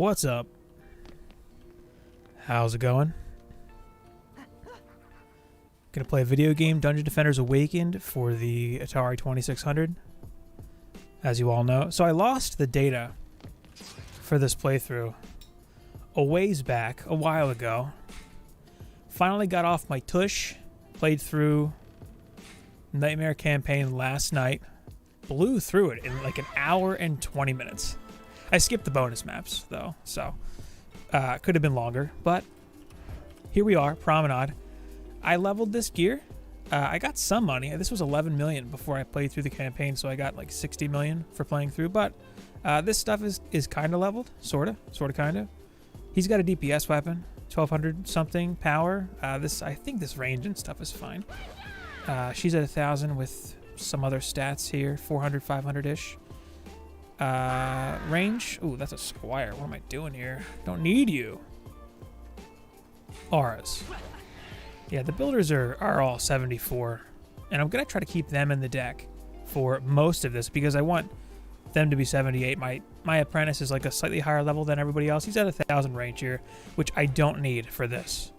What's up? How's it going? Gonna play a video game, Dungeon Defenders Awakened, for the Atari 2600, as you all know. So I lost the data for this playthrough a ways back, a while ago. Finally got off my tush, played through Nightmare Campaign last night, blew through it in like an hour and 20 minutes. I skipped the bonus maps, though, so could have been longer, but here we are, Promenade. I leveled this gear. I got some money. This was 11 million before I played through the campaign, so I got like 60 million for playing through, but this stuff is kind of leveled, sort of, kind of. He's got a DPS weapon, 1200 something power. I think this range and stuff is fine. She's at 1000 with some other stats here, 400, 500-ish. Range. Ooh, that's a squire. What am I doing here? Don't need you. Auras. Yeah, the builders are all 74. And I'm going to try to keep them in the deck for most of this because I want them to be 78. My apprentice is like a slightly higher level than everybody else. He's at 1000 range here, which I don't need for this.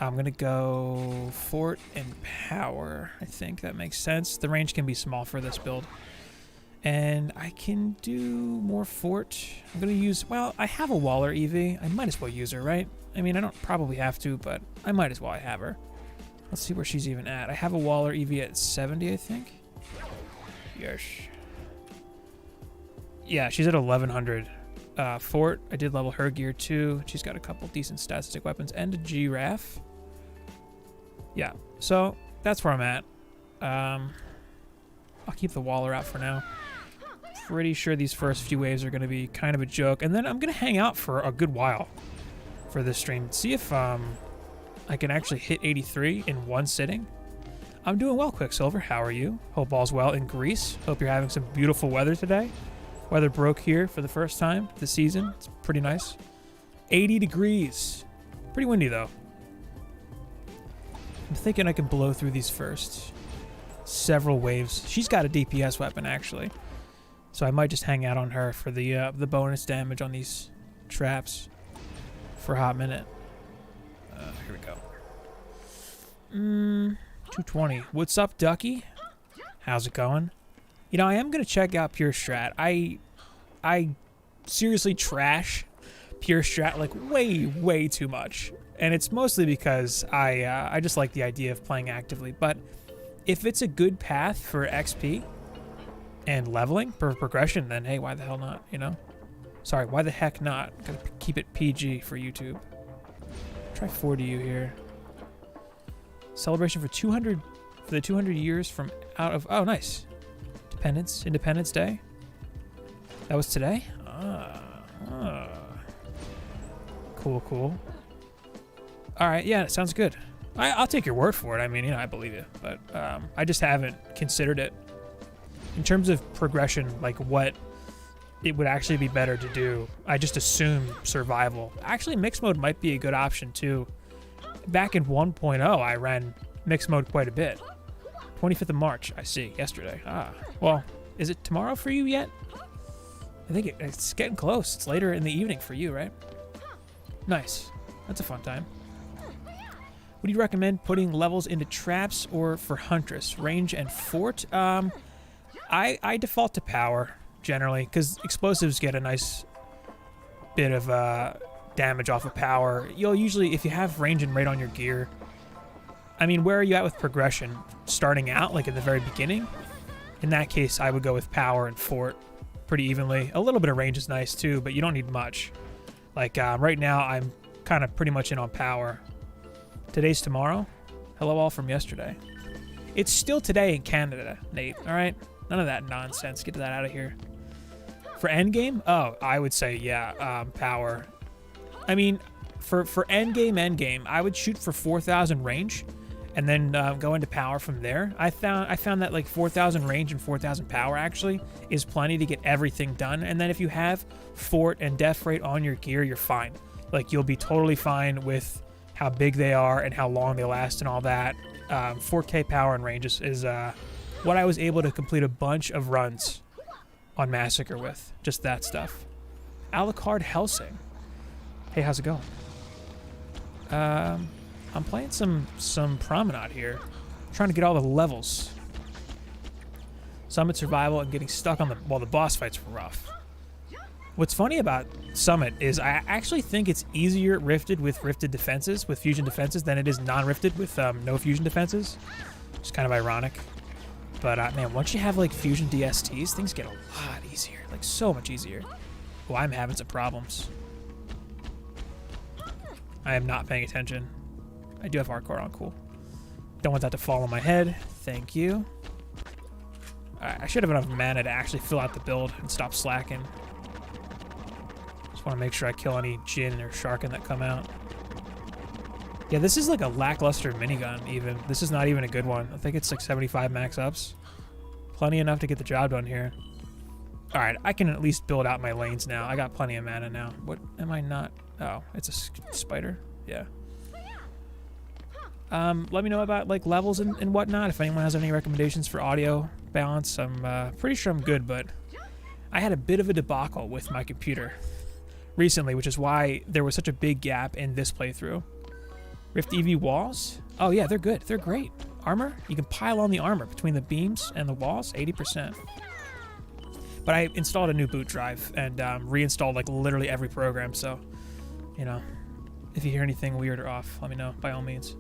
I'm going to go fort and power. I think that makes sense. The range can be small for this build. And I can do more fort. I'm going to use, well, I have a Waller EV. I might as well use her, right? I mean, I don't probably have to, but I might as well have her. Let's see where she's even at. I have a Waller EV at 70, I think. Yes. Yeah, she's at 1100. Fort, I did level her gear too. She's got a couple decent statistic weapons and a giraffe. Yeah, so that's where I'm at. I'll keep the Waller out for now. Pretty sure these first few waves are going to be kind of a joke, and then I'm going to hang out for a good while for this stream. See if I can actually hit 83 in one sitting. I'm doing well, Quicksilver. How are you? Hope all's well in Greece. Hope you're having some beautiful weather today. Weather broke here for the first time this season. It's pretty nice. 80 degrees. Pretty windy, though. I'm thinking I can blow through these first several waves. She's got a DPS weapon, actually. So I might just hang out on her for the bonus damage on these traps for a hot minute. Here we go. 220. What's up, Ducky? How's it going? You know, I am going to check out Pure Strat. I seriously trash Pure Strat like way too much. And it's mostly because I just like the idea of playing actively. But if it's a good path for XP and leveling for progression, then hey, why the hell not, you know? Sorry, why the heck not? Gotta keep it PG for YouTube. Try 4DU here. Celebration for 200, for the 200 years from out of, oh, nice. Independence Day. That was today? Cool. All right, yeah, it sounds good. I'll take your word for it. I mean, you know, I believe you, but I just haven't considered it. In terms of progression, like what it would actually be better to do, I just assume survival. Actually, mixed mode might be a good option too. Back in 1.0, I ran mixed mode quite a bit. 25th of March, I see, yesterday. Well, is it tomorrow for you yet? I think it's getting close. It's later in the evening for you, right? Nice. That's a fun time. Would you recommend putting levels into traps or for Huntress? Range and fort? I default to power, generally, because explosives get a nice bit of damage off of power. You'll usually, if you have range and rate on your gear, I mean, where are you at with progression? Starting out, like at the very beginning? In that case, I would go with power and fort pretty evenly. A little bit of range is nice too, but you don't need much. Like right now, I'm kind of pretty much in on power. Today's tomorrow. Hello all from yesterday. It's still today in Canada, Nate, all right? None of that nonsense. Get that out of here. For endgame? Oh, I would say, yeah, power. I mean, for endgame, I would shoot for 4,000 range and then go into power from there. I found that like 4,000 range and 4,000 power actually is plenty to get everything done. And then if you have fort and def rate on your gear, you're fine. Like you'll be totally fine with how big they are and how long they last and all that. 4K power and range is what I was able to complete a bunch of runs on Massacre with. Just that stuff. Alucard Helsing. Hey, how's it going? I'm playing some Promenade here. I'm trying to get all the levels. Summit survival and getting stuck on the boss fights were rough. What's funny about Summit is I actually think it's easier rifted with rifted defenses, with fusion defenses, than it is non-rifted with no fusion defenses. It's kind of ironic. But man, once you have like fusion DSTs, things get a lot easier. Like so much easier. Oh, I'm having some problems. I am not paying attention. I do have hardcore on, cool. Don't want that to fall on my head. Thank you. Alright, I should have enough mana to actually fill out the build and stop slacking. Just want to make sure I kill any Jin or Sharkin that come out. Yeah, this is like a lackluster minigun even. This is not even a good one. I think it's like 75 max ups. Plenty enough to get the job done here. Alright, I can at least build out my lanes now. I got plenty of mana now. What am I not? Oh, it's a spider? Yeah. Let me know about like levels and whatnot. If anyone has any recommendations for audio balance, I'm pretty sure I'm good, but I had a bit of a debacle with my computer recently, which is why there was such a big gap in this playthrough. Rift EV walls? Oh yeah, they're good. They're great. Armor? You can pile on the armor between the beams and the walls, 80%. But I installed a new boot drive and reinstalled like literally every program, so, you know, if you hear anything weird or off, let me know, by all means.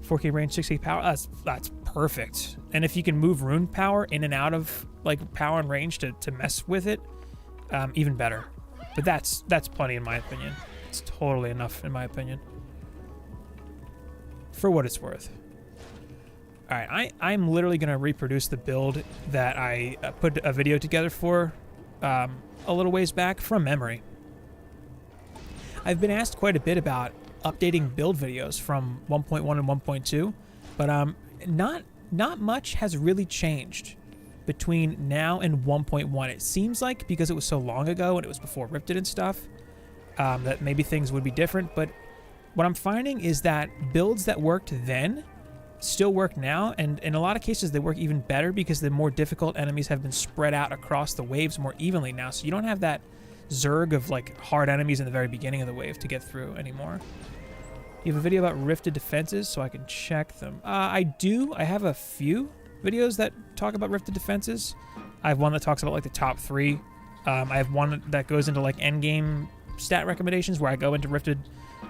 4K range, 6K power, that's perfect. And if you can move rune power in and out of like power and range to mess with it, even better. But that's plenty in my opinion. It's totally enough in my opinion. For what it's worth. Alright, I'm literally going to reproduce the build that I put a video together for a little ways back from memory. I've been asked quite a bit about updating build videos from 1.1 and 1.2, but not much has really changed between now and 1.1. It seems like because it was so long ago and it was before Rifted and stuff, that maybe things would be different, but what I'm finding is that builds that worked then still work now, and in a lot of cases they work even better because the more difficult enemies have been spread out across the waves more evenly now, so you don't have that zerg of like hard enemies in the very beginning of the wave to get through anymore. You have a video about rifted defenses, so I can check them. I do. I have a few videos that talk about rifted defenses. I have one that talks about like the top 3. I have one that goes into like endgame stat recommendations where I go into rifted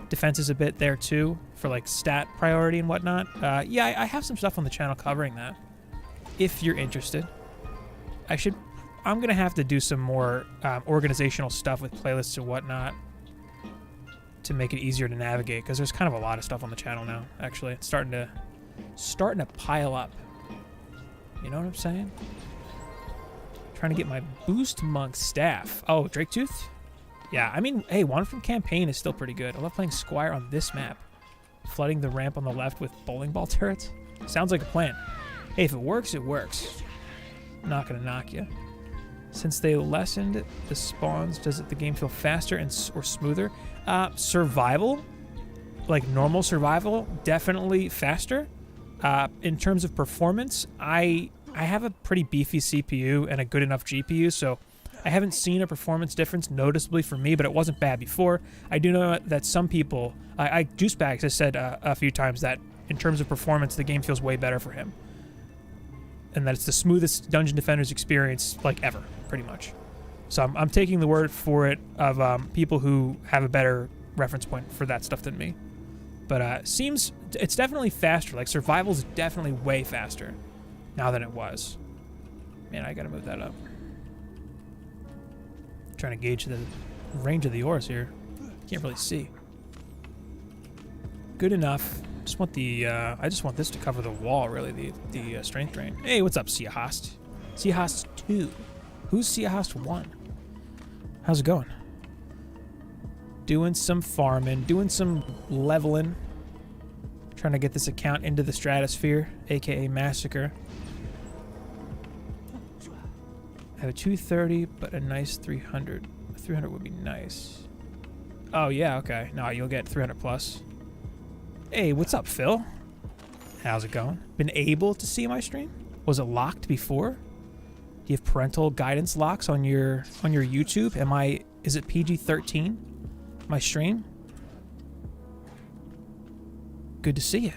defenses a bit there too for like stat priority and whatnot. Yeah, I have some stuff on the channel covering that. If you're interested, I'm gonna have to do some more organizational stuff with playlists and whatnot to make it easier to navigate, because there's kind of a lot of stuff on the channel now. Actually, it's starting to pile up. You know what I'm saying? Trying to get my boost monk staff. Oh, Draketooth? Yeah, I mean, hey, one from campaign is still pretty good. I love playing Squire on this map. Flooding the ramp on the left with bowling ball turrets. Sounds like a plan. Hey, if it works, it works. I'm not gonna knock you. Since they lessened the spawns, does the game feel faster or smoother? Survival, like normal survival, definitely faster. In terms of performance, I have a pretty beefy CPU and a good enough GPU, so I haven't seen a performance difference noticeably for me, but it wasn't bad before. I do know that some people, Juicebags has said a few times that in terms of performance, the game feels way better for him. And that it's the smoothest Dungeon Defenders experience like ever, pretty much. So I'm taking the word for it of people who have a better reference point for that stuff than me. But it's definitely faster. Like survival's definitely way faster now than it was. Man, I gotta move that up. Trying to gauge the range of the ores here. Can't really see. Good enough. Just want the I just want this to cover the wall, really, the strength drain. Hey, what's up, Siahast? Siahast 2. Who's Siahast 1? How's it going? Doing some farming, doing some leveling. Trying to get this account into the stratosphere, aka Massacre. I have a 230, but a nice 300. A 300 would be nice. Oh, yeah, okay. No, you'll get 300 plus. Hey, what's up, Phil? How's it going? Been able to see my stream? Was it locked before? Do you have parental guidance locks on your YouTube? Is it PG-13? my stream. Good to see you.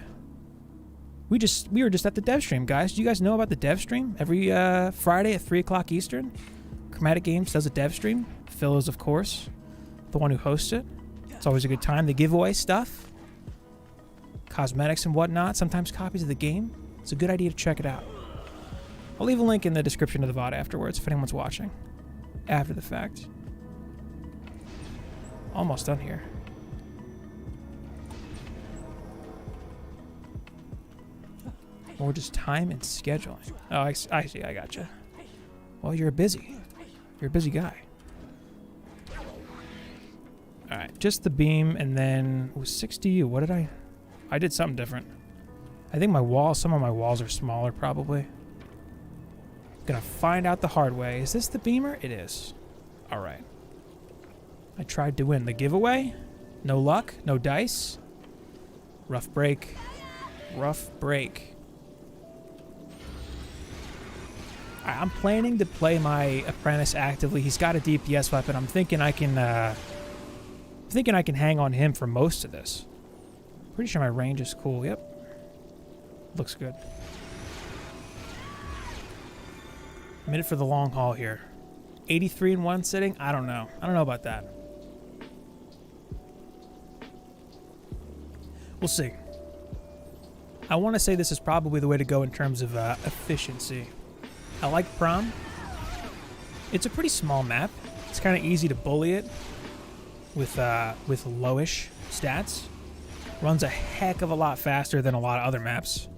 We were just at the dev stream, guys. Do you guys know about the dev stream? Every Friday at 3 o'clock Eastern, Chromatic Games does a dev stream. Phil is, of course, the one who hosts it. It's always a good time. They give away stuff, cosmetics and whatnot, sometimes copies of the game. It's a good idea to check it out. I'll leave a link in the description of the VOD afterwards if anyone's watching after the fact. Almost done here. Or just time and scheduling. Oh, I see. I gotcha. Well, you're a busy guy. All right, just the beam, and then it was 60U. What did I did something different. I think some of my walls are smaller, probably. Gonna find out the hard way. Is this the beamer? It is. All right. I tried to win the giveaway. No luck, no dice. Rough break. Rough break. I'm planning to play my apprentice actively. He's got a DPS weapon. I'm thinking I can hang on him for most of this. Pretty sure my range is cool. Yep. Looks good. I'm in it for the long haul here. 83 in one sitting? I don't know. I don't know about that. We'll see. I want to say this is probably the way to go in terms of efficiency. I like Prom. It's a pretty small map. It's kind of easy to bully it with lowish stats. Runs a heck of a lot faster than a lot of other maps.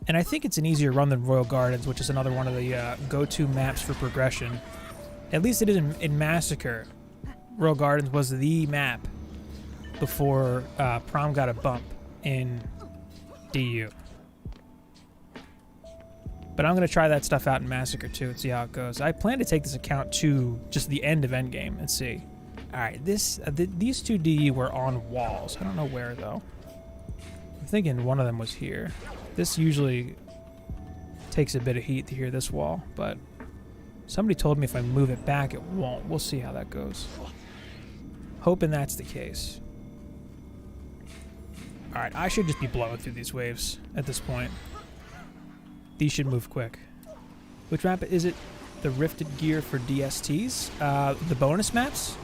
And I think it's an easier run than Royal Gardens, which is another one of the go-to maps for progression. At least it is in Massacre. Royal Gardens was the map before Prom got a bump in DU. But I'm going to try that stuff out in Massacre too and see how it goes. I plan to take this account to just the end of Endgame and see. Alright, these two DU were on walls. I don't know where though. I'm thinking one of them was here. This usually takes a bit of heat to hear this wall, but somebody told me if I move it back, it won't. We'll see how that goes. Hoping that's the case. Alright, I should just be blowing through these waves at this point. These should move quick. Which map is it? The Rifted Gear for DSTs? The bonus maps?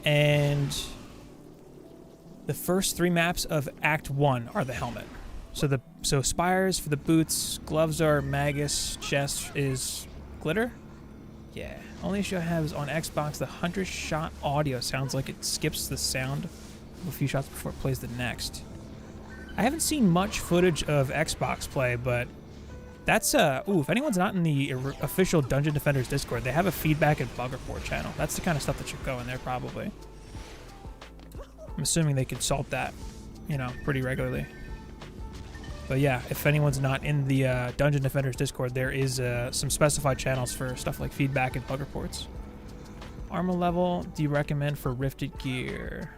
And the first 3 maps of Act 1 are the helmet. So spires for the boots, gloves are Magus, chest is glitter? Yeah. Only issue I have is on Xbox, the 100-shot audio sounds like it skips the sound of a few shots before it plays the next. I haven't seen much footage of Xbox play, but that's, if anyone's not in the official Dungeon Defenders Discord, they have a feedback and bug report channel. That's the kind of stuff that should go in there, probably. I'm assuming they consult that, pretty regularly. But yeah, if anyone's not in the Dungeon Defenders Discord, there is some specified channels for stuff like feedback and bug reports. Armor level, do you recommend for Rifted Gear?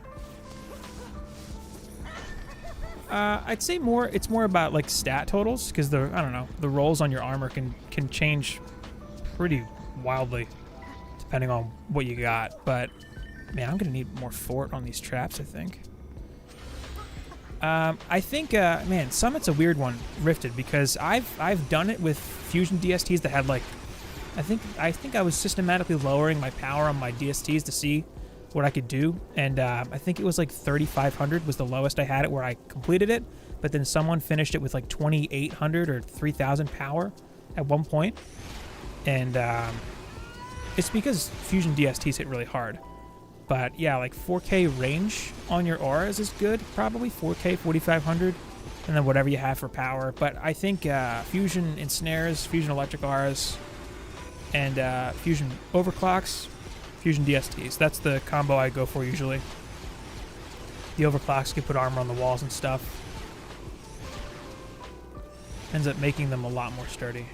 I'd say it's more about like stat totals, because the rolls on your armor can change pretty wildly depending on what you got. But man, I'm gonna need more fort on these traps, I think. Man, Summit's a weird one, Rifted, because I've done it with Fusion DSTs that had like, I think I was systematically lowering my power on my DSTs to see what I could do, and I think it was like 3,500 was the lowest I had it where I completed it, but then someone finished it with like 2,800 or 3,000 power at one point, and it's because Fusion DSTs hit really hard. But yeah, like 4K range on your auras is good, probably 4K, 4,500, and then whatever you have for power. But I think Fusion Ensnares, Fusion Electric auras, and Fusion Overclocks, Fusion DSTs. That's the combo I go for usually. The overclocks can put armor on the walls and stuff. Ends up making them a lot more sturdy.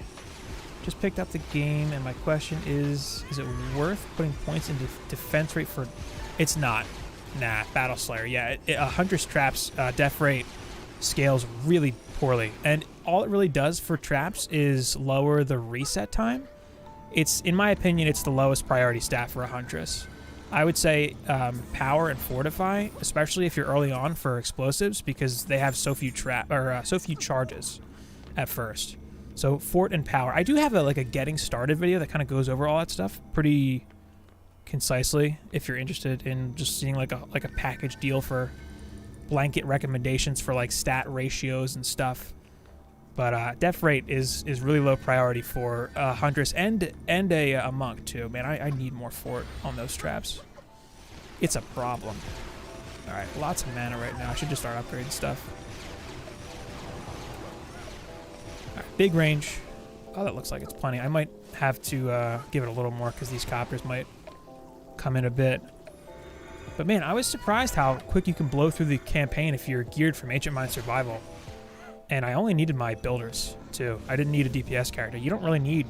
Just picked up the game, and my question is it worth putting points into defense rate for... It's not. Nah, Battle Slayer. Yeah, Hunter's Traps def rate scales really poorly. And all it really does for traps is lower the reset time. In my opinion, it's the lowest priority stat for a Huntress. I would say power and fortify, especially if you're early on for explosives, because they have so few so few charges at first. So fort and power. I do have a getting started video that kind of goes over all that stuff pretty concisely. If you're interested in just seeing like a package deal for blanket recommendations for like stat ratios and stuff. But def rate is really low priority for a huntress and a monk too. Man, I need more fort on those traps. It's a problem. All right, lots of mana right now. I should just start upgrading stuff. All right, big range. Oh, that looks like it's plenty. I might have to give it a little more because these coppers might come in a bit. But man, I was surprised how quick you can blow through the campaign if you're geared from Ancient Mind Survival. And I only needed my builders, too. I didn't need a DPS character. You don't really need,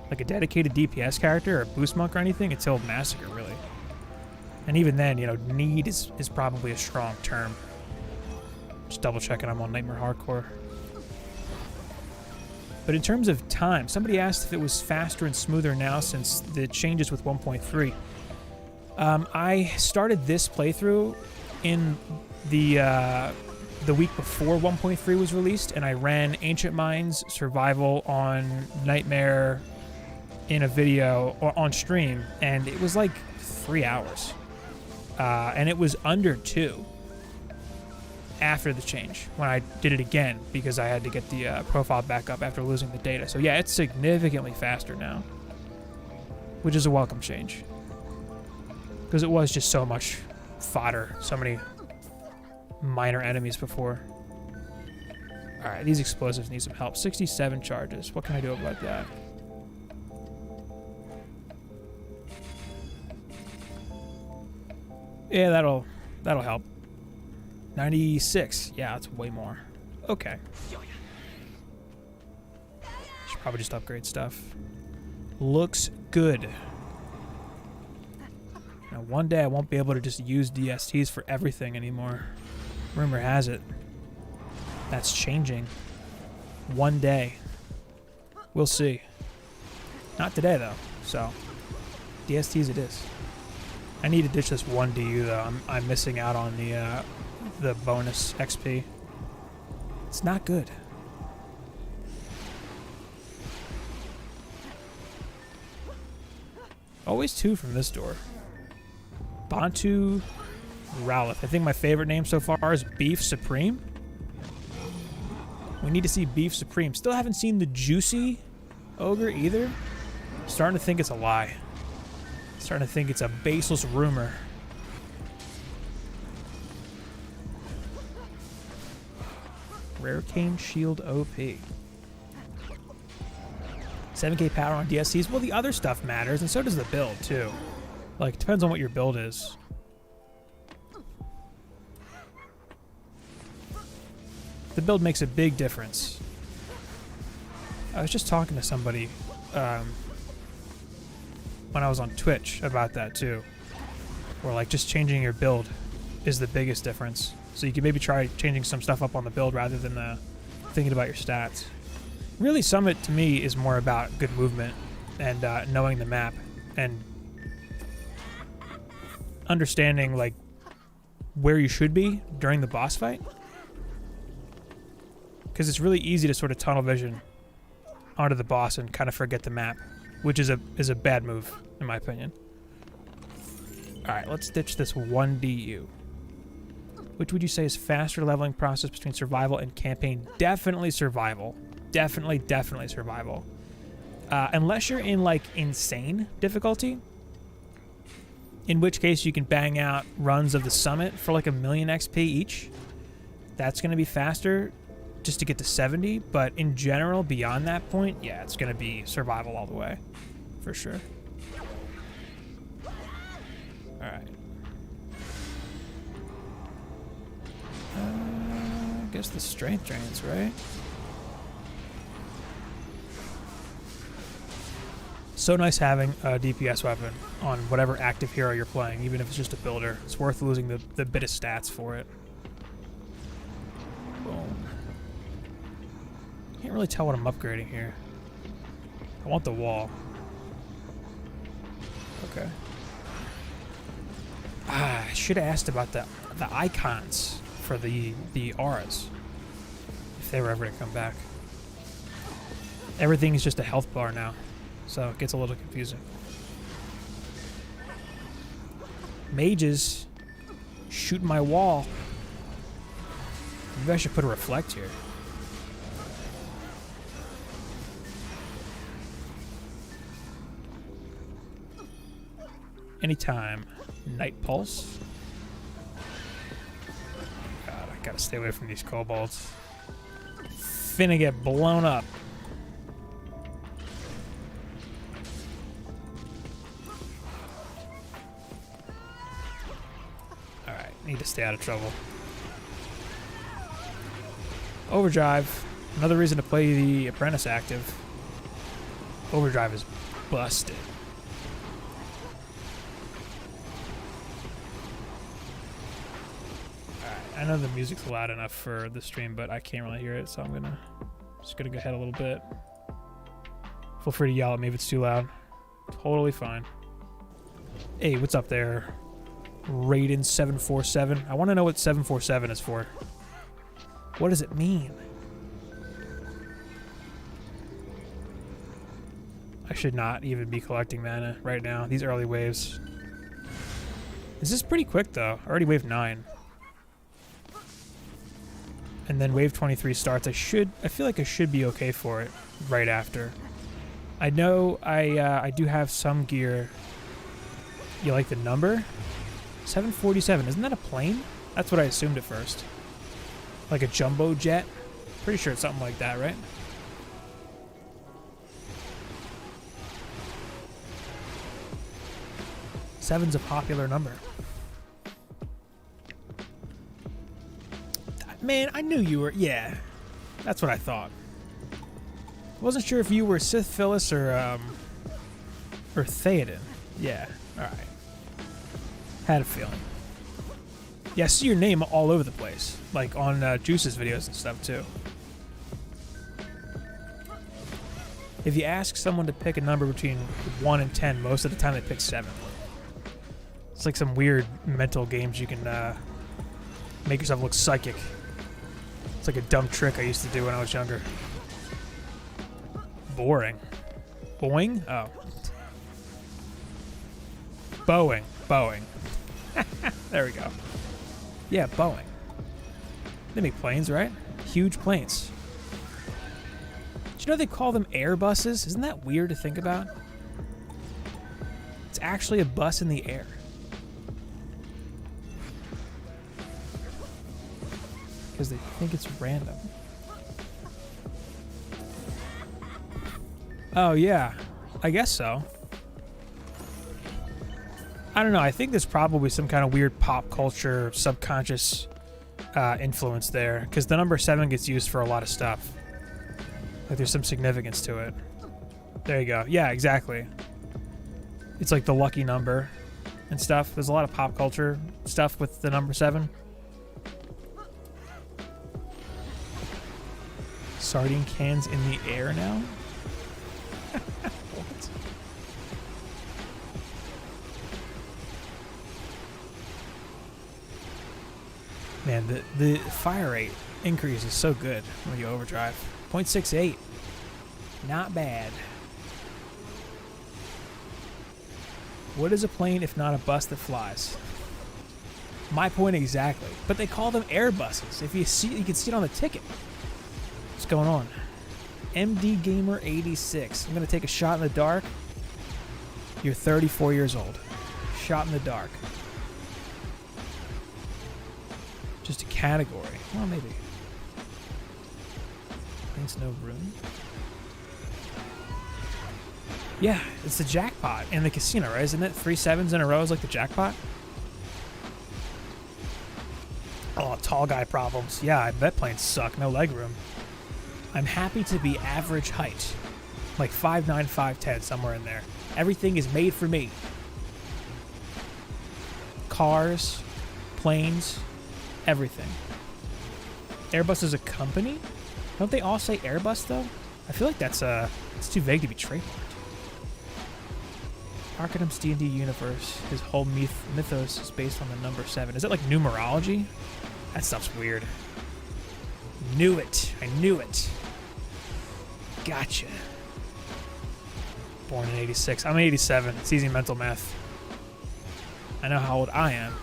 like, a dedicated DPS character or a boost monk or anything until Massacre, really. And even then, you know, need is probably a strong term. Just double-checking I'm on Nightmare Hardcore. But in terms of time, somebody asked if it was faster and smoother now since the changes with 1.3. I started this playthrough in the week before 1.3 was released, and I ran Ancient Minds Survival on Nightmare in a video or on stream, and it was like 3 hours. And it was under 2 after the change when I did it again because I had to get the profile back up after losing the data. So yeah, it's significantly faster now, which is a welcome change because it was just so much fodder, so many minor enemies before. All right, these explosives need some help. 67 charges. What can I do about that? Yeah, that'll help. 96. Yeah, that's way more. Okay. Should probably just upgrade stuff. Looks good. Now, one day I won't be able to just use DSTs for everything anymore. Rumor has it that's changing. One day. We'll see. Not today, though. So, DSTs it is. I need to ditch this 1 DU, though. I'm missing out on the bonus XP. It's not good. Always 2 from this door. Bantu Rowleth. I think my favorite name so far is Beef Supreme. We need to see Beef Supreme. Still haven't seen the Juicy Ogre either. Starting to think it's a lie. Starting to think it's a baseless rumor. Rare Cane Shield OP. 7k power on DSCs. Well, the other stuff matters, and so does the build, too. Like, it depends on what your build is. The build makes a big difference. I was just talking to somebody when I was on Twitch about that too. Where like just changing your build is the biggest difference. So you could maybe try changing some stuff up on the build rather than thinking about your stats. Really, Summit to me is more about good movement and knowing the map and understanding like where you should be during the boss fight. Because it's really easy to sort of tunnel vision onto the boss and kind of forget the map, which is a bad move, in my opinion. Alright, let's ditch this 1 DU. Which would you say is faster leveling process between survival and campaign? Definitely survival. Definitely survival. Unless you're in, like, insane difficulty, in which case you can bang out runs of the Summit for, like, 1,000,000 XP each. That's going to be faster just to get to 70, but in general, beyond that point, yeah, it's going to be survival all the way, for sure. All right. I guess the strength drains, right? So nice having a DPS weapon on whatever active hero you're playing, even if it's just a builder. It's worth losing the bit of stats for it. Boom. Can't really tell what I'm upgrading here. I want the wall. Okay. should have asked about the icons for the auras, if they were ever to come back. Everything is just a health bar now, so it gets a little confusing. Mages shooting my wall. Maybe I should put a reflect here. Anytime. Night Pulse. God, I gotta stay away from these kobolds. Finna get blown up. Alright, need to stay out of trouble. Overdrive. Another reason to play the Apprentice active. Overdrive is busted. I know the music's loud enough for the stream, but I can't really hear it, so I'm just gonna go ahead a little bit. Feel free to yell at me if it's too loud. Totally fine. Hey, what's up there? Raiden 747. I want to know what 747 is for. What does it mean? I should not even be collecting mana right now. These early waves. This is pretty quick though. Already wave 9. And then wave 23 starts. I feel like I should be okay for it right after. I know I do have some gear. You like the number? 747. Isn't that a plane? That's what I assumed at first. Like a jumbo jet? Pretty sure it's something like that, right? Seven's a popular number. Man, I knew you were... Yeah, that's what I thought. Wasn't sure if you were Sith Phyllis or Theoden. Yeah, alright. Had a feeling. Yeah, I see your name all over the place. Like on Juice's videos and stuff, too. If you ask someone to pick a number between 1 and 10, most of the time they pick 7. It's like some weird mental games you can make yourself look psychic. It's like a dumb trick I used to do when I was younger. Boring. Boing? Oh. Boeing. Boeing. There we go. Yeah, Boeing. They make planes, right? Huge planes. Did you know they call them Airbuses? Isn't that weird to think about? It's actually a bus in the air. Because they think it's random. Oh, yeah. I guess so. I don't know. I think there's probably some kind of weird pop culture, subconscious influence there. Because the number 7 gets used for a lot of stuff. Like there's some significance to it. There you go. Yeah, exactly. It's like the lucky number and stuff. There's a lot of pop culture stuff with the number 7. Sardine cans in the air now? What? Man, the fire rate increase is so good when you overdrive. 0.68. Not bad. What is a plane if not a bus that flies? My point exactly. But they call them Airbuses. If you see, you can see it on the ticket. What's going on? MD Gamer 86. I'm gonna take a shot in the dark. You're 34 years old. Shot in the dark. Just a category. Well, maybe. Thanks, no room. Yeah, it's the jackpot in the casino, right? Isn't it 3 7s in a row is like the jackpot? Oh, tall guy problems. Yeah, I bet planes suck. No leg room. I'm happy to be average height. Like 5'9", 5'10", somewhere in there. Everything is made for me. Cars, planes, everything. Airbus is a company? Don't they all say Airbus, though? I feel like that's it's too vague to be trademarked. Arcanum's D&D universe, his whole mythos is based on the number 7. Is it like numerology? That stuff's weird. Knew it. I knew it. Gotcha. Born in 86. I'm 87. It's easy mental math. I know how old I am.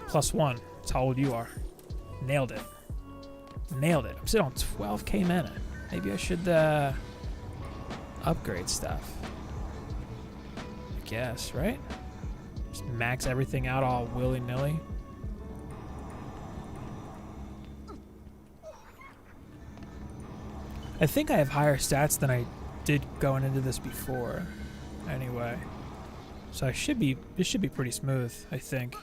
+1. That's how old you are. Nailed it. Nailed it. I'm sitting on 12k mana. Maybe I should upgrade stuff. I guess, right? Just max everything out all willy-nilly. I think I have higher stats than I did going into this before. Anyway. So this should be pretty smooth, I think.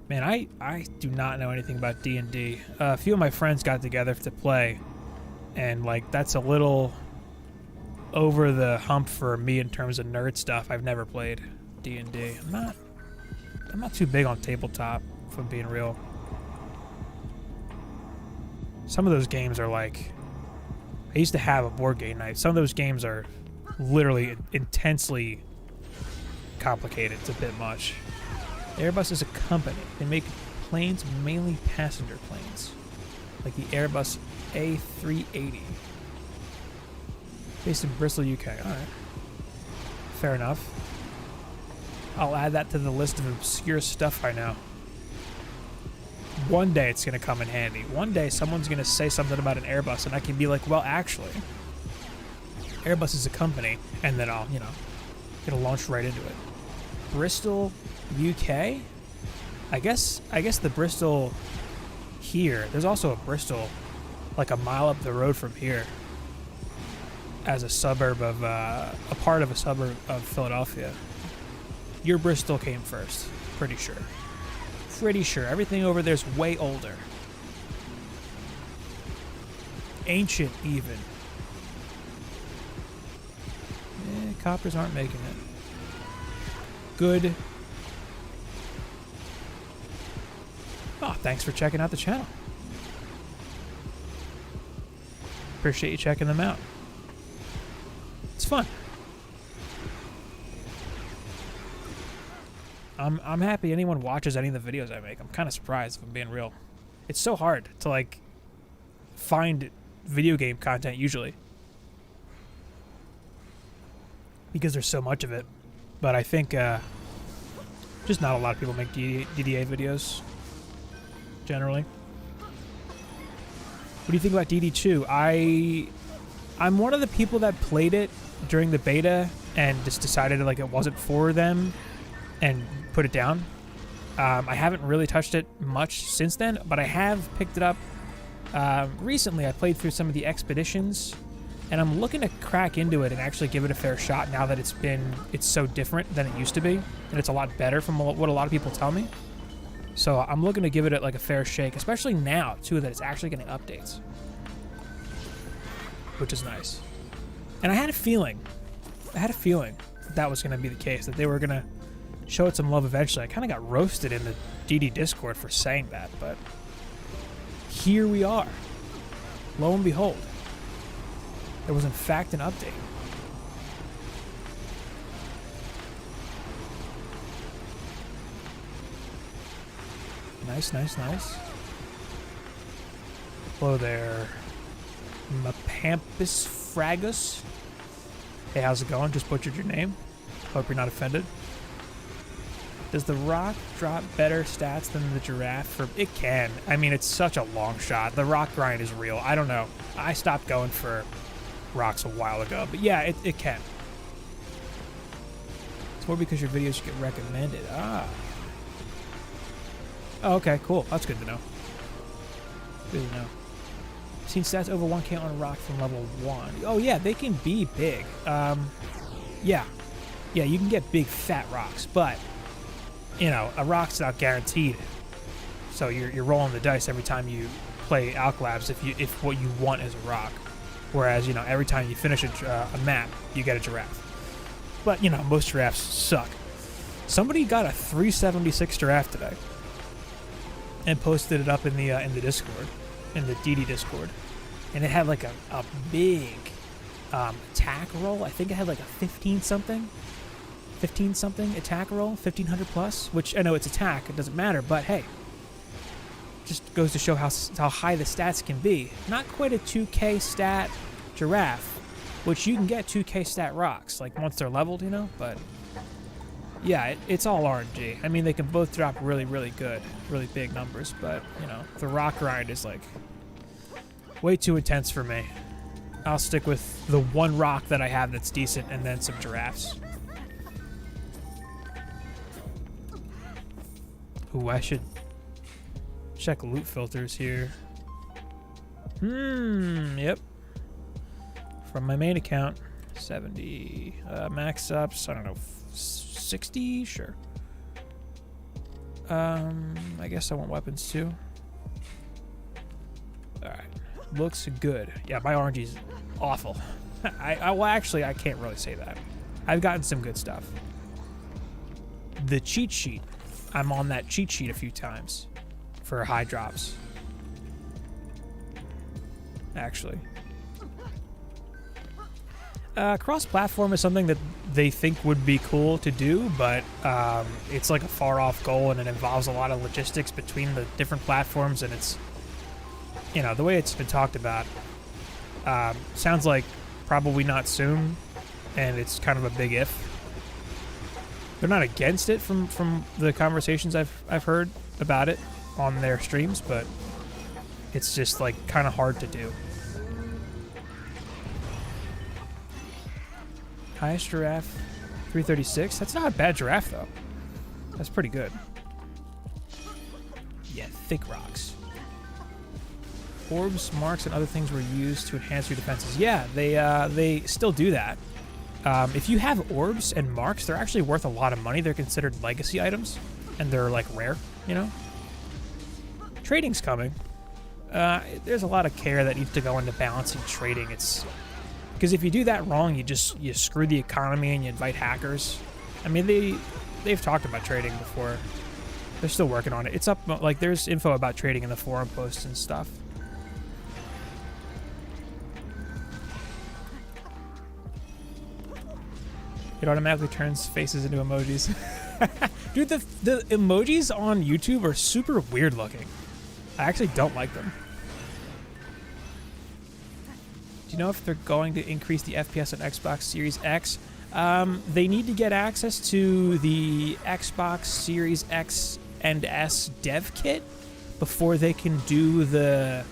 Man, I do not know anything about D&D. A few of my friends got together to play, and like that's a little over the hump for me in terms of nerd stuff. I've never played D&D. I'm not too big on tabletop, if I'm being real. Some of those games are like, I used to have a board game night. Some of those games are literally intensely complicated. It's a bit much. Airbus is a company. They make planes, mainly passenger planes, like the Airbus A380. Based in Bristol, UK. Alright. Fair enough. I'll add that to the list of obscure stuff I know. One day it's going to come in handy. One day someone's going to say something about an Airbus and I can be like, well, actually, Airbus is a company, and then I'll, it'll launch right into it. Bristol, UK? I guess the Bristol here, there's also a Bristol like a mile up the road from here as a suburb of, a part of a suburb of Philadelphia. Your Bristol came first, pretty sure. Pretty sure. Everything over there's way older. Ancient, even. Coppers aren't making it. Good. Oh, thanks for checking out the channel. Appreciate you checking them out. It's fun. I'm happy anyone watches any of the videos I make. I'm kind of surprised, if I'm being real. It's so hard to like find video game content usually because there's so much of it. But I think just not a lot of people make DDA videos generally. What do you think about DD2? I'm one of the people that played it during the beta and just decided like it wasn't for them and put it down. I haven't really touched it much since then, but I have picked it up recently. I played through some of the expeditions, and I'm looking to crack into it and actually give it a fair shot now that it's so different than it used to be, and it's a lot better from what a lot of people tell me. So I'm looking to give it like a fair shake, especially now too that it's actually getting updates, which is nice. And I had a feeling that was going to be the case, that they were going to show it some love eventually. I kind of got roasted in the DD Discord for saying that, but here we are. Lo and behold, there was in fact an update. Nice, nice, nice. Hello there, Mapampus Fragus. Hey, how's it going? Just butchered your name. Hope you're not offended. Does the rock drop better stats than the giraffe? It can. I mean, it's such a long shot. The rock grind is real. I don't know. I stopped going for rocks a while ago, but yeah, it can. It's more because your videos get recommended. Ah. Oh, okay, cool. That's good to know. Good to know. Seen stats over 1k on a rock from level 1. Oh yeah, they can be big. Yeah, you can get big fat rocks, but a rock's not guaranteed. So you're rolling the dice every time you play Alkalabs if what you want is a rock. Whereas every time you finish a map, you get a giraffe. But most giraffes suck. Somebody got a 376 giraffe today and posted it up in the Discord, in the DD Discord, and it had like a big attack roll. I think it had like a 15 something, 15 something attack roll, 1500 plus, which I know it's attack, it doesn't matter, but hey, just goes to show how high the stats can be. Not quite a 2k stat giraffe, which you can get 2k stat rocks, like once they're leveled, you know, but yeah, it's all RNG. I mean, they can both drop really, really good, really big numbers, but you know, the rock grind is like way too intense for me. I'll stick with the one rock that I have that's decent and then some giraffes. Ooh, I should check loot filters here. Yep. From my main account, 70. Max ups, I don't know, 60? Sure. I guess I want weapons too. Alright. Looks good. Yeah, my RNG's awful. Well, actually, I can't really say that. I've gotten some good stuff. The cheat sheet. I'm on that cheat sheet a few times for high drops. Actually. Cross-platform is something that they think would be cool to do, but it's like a far-off goal, and it involves a lot of logistics between the different platforms, and it's, you know, the way it's been talked about, sounds like probably not soon, and it's kind of a big if. They're not against it from the conversations I've heard about it on their streams, but it's just like kind of hard to do. Highest giraffe, 336. That's not a bad giraffe though. That's pretty good. Yeah, thick rocks. Orbs, marks, and other things were used to enhance your defenses. Yeah, they still do that. If you have orbs and marks, they're actually worth a lot of money. They're considered legacy items, and they're like rare, you know? Trading's coming. There's a lot of care that needs to go into balancing trading. It's because if you do that wrong, you screw the economy and you invite hackers. I mean, they've talked about trading before. They're still working on it. It's up, like, there's info about trading in the forum posts and stuff. It automatically turns faces into emojis. Dude, the emojis on YouTube are super weird looking. I actually don't like them. Do you know if they're going to increase the FPS on Xbox Series X? They need to get access to the Xbox Series X and S dev kit before they can do the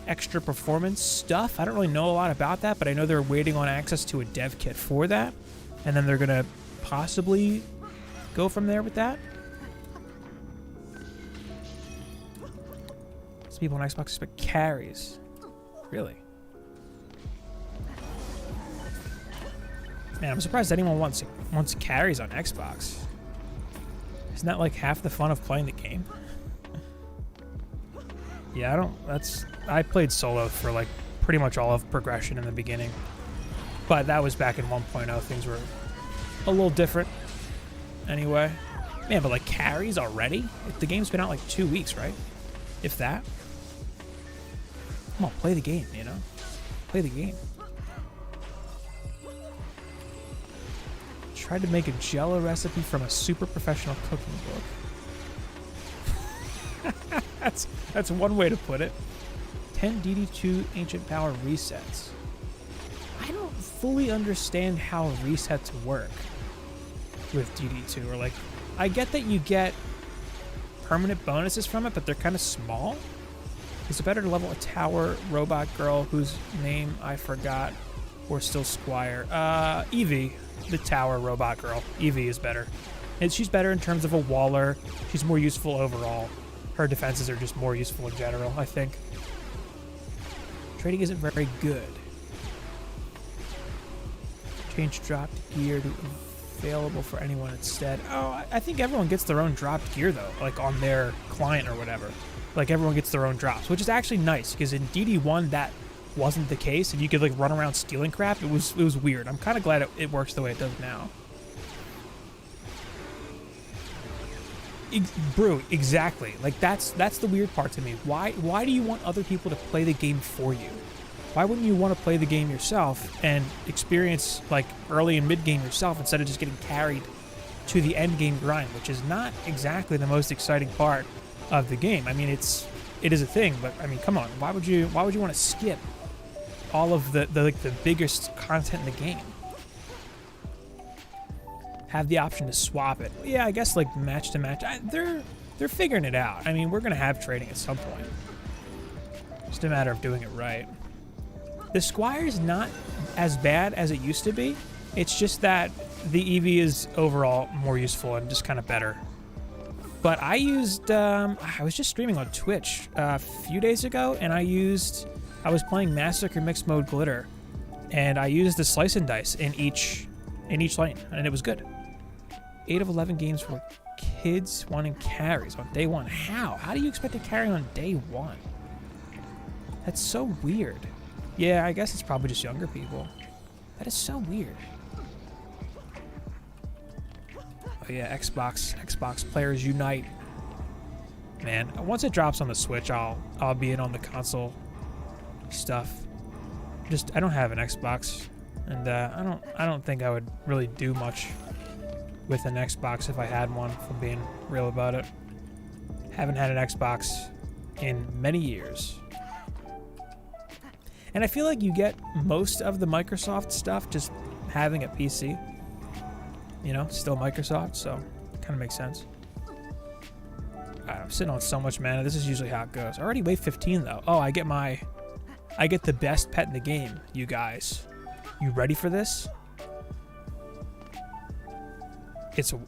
extra performance stuff. I don't really know a lot about that, but I know they're waiting on access to a dev kit for that. And then they're going to possibly go from there with that. Some people on Xbox expect carries. Really? Man, I'm surprised anyone wants carries on Xbox. Isn't that like half the fun of playing the game? Yeah, I played solo for like pretty much all of progression in the beginning. But that was back in 1.0. Things were a little different. Anyway. Man, but like carries already? The game's been out like 2 weeks, right? If that. Come on, play the game, you know? Play the game. Tried to make a Jello recipe from a super professional cooking book. That's one way to put it. 10 DD2 ancient power resets. I don't fully understand how resets work with DD2. Or like, I get that you get permanent bonuses from it, but they're kind of small. Is it better to level a tower robot girl whose name I forgot, or still Squire? Evie, the tower robot girl. Evie is better. And she's better in terms of a waller. She's more useful overall. Her defenses are just more useful in general, I think. Trading isn't very good. Change dropped gear to available for anyone instead. Oh, I think everyone gets their own dropped gear though, like on their client or whatever. Like everyone gets their own drops, which is actually nice because in DD1 that wasn't the case, and you could like run around stealing crap. It was weird. I'm kind of glad it works the way it does now. Bro, exactly. Like that's the weird part to me. Why do you want other people to play the game for you? Why wouldn't you want to play the game yourself and experience like early and mid game yourself instead of just getting carried to the end game grind, which is not exactly the most exciting part of the game. I mean, it is a thing, but I mean, come on, why would you want to skip all of the biggest content in the game? Have the option to swap it. Yeah, I guess like match to match. They're figuring it out. I mean, we're gonna have trading at some point. Just a matter of doing it right. The Squire's not as bad as it used to be. It's just that the EV is overall more useful and just kind of better. But I used, I was just streaming on Twitch a few days ago, and I was playing Massacre Mixed Mode Glitter, and I used the Slice and Dice in each lane, and it was good. 8 of 11 games for kids wanting carries on day one. How? How do you expect to carry on day one? That's so weird. Yeah, I guess it's probably just younger people. That is so weird. Oh yeah, Xbox players unite. Man, once it drops on the Switch, I'll be in on the console stuff. Just I don't have an Xbox, and I don't think I would really do much with an Xbox if I had one, if I'm being real about it. Haven't had an Xbox in many years. And I feel like you get most of the Microsoft stuff just having a PC. You know, still Microsoft, so it kind of makes sense. I'm sitting on so much mana. This is usually how it goes. I already wave 15 though. Oh, I get the best pet in the game, you guys. You ready for this?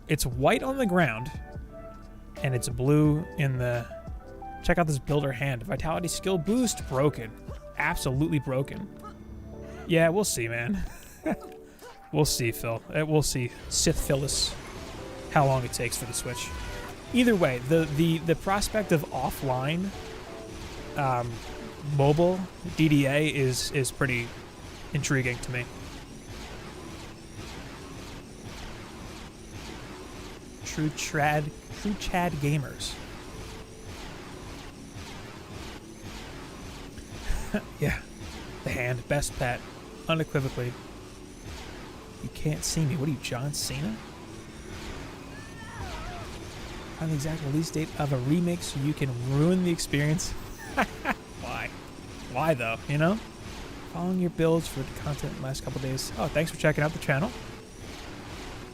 It's white on the ground, and it's blue in the... Check out this builder hand. Vitality skill boost, broken. Absolutely broken. Yeah, we'll see, man. We'll see, Phil. We'll see. Sith Phyllis. How long it takes for the Switch. Either way, the prospect of offline mobile DDA is pretty intriguing to me. True Chad gamers. Yeah, the hand, best pet, unequivocally. You can't see me. What are you, John Cena? Find the exact release date of a remake so you can ruin the experience. Why? Why though? You know? Following your builds for the content in the last couple days. Oh, thanks for checking out the channel.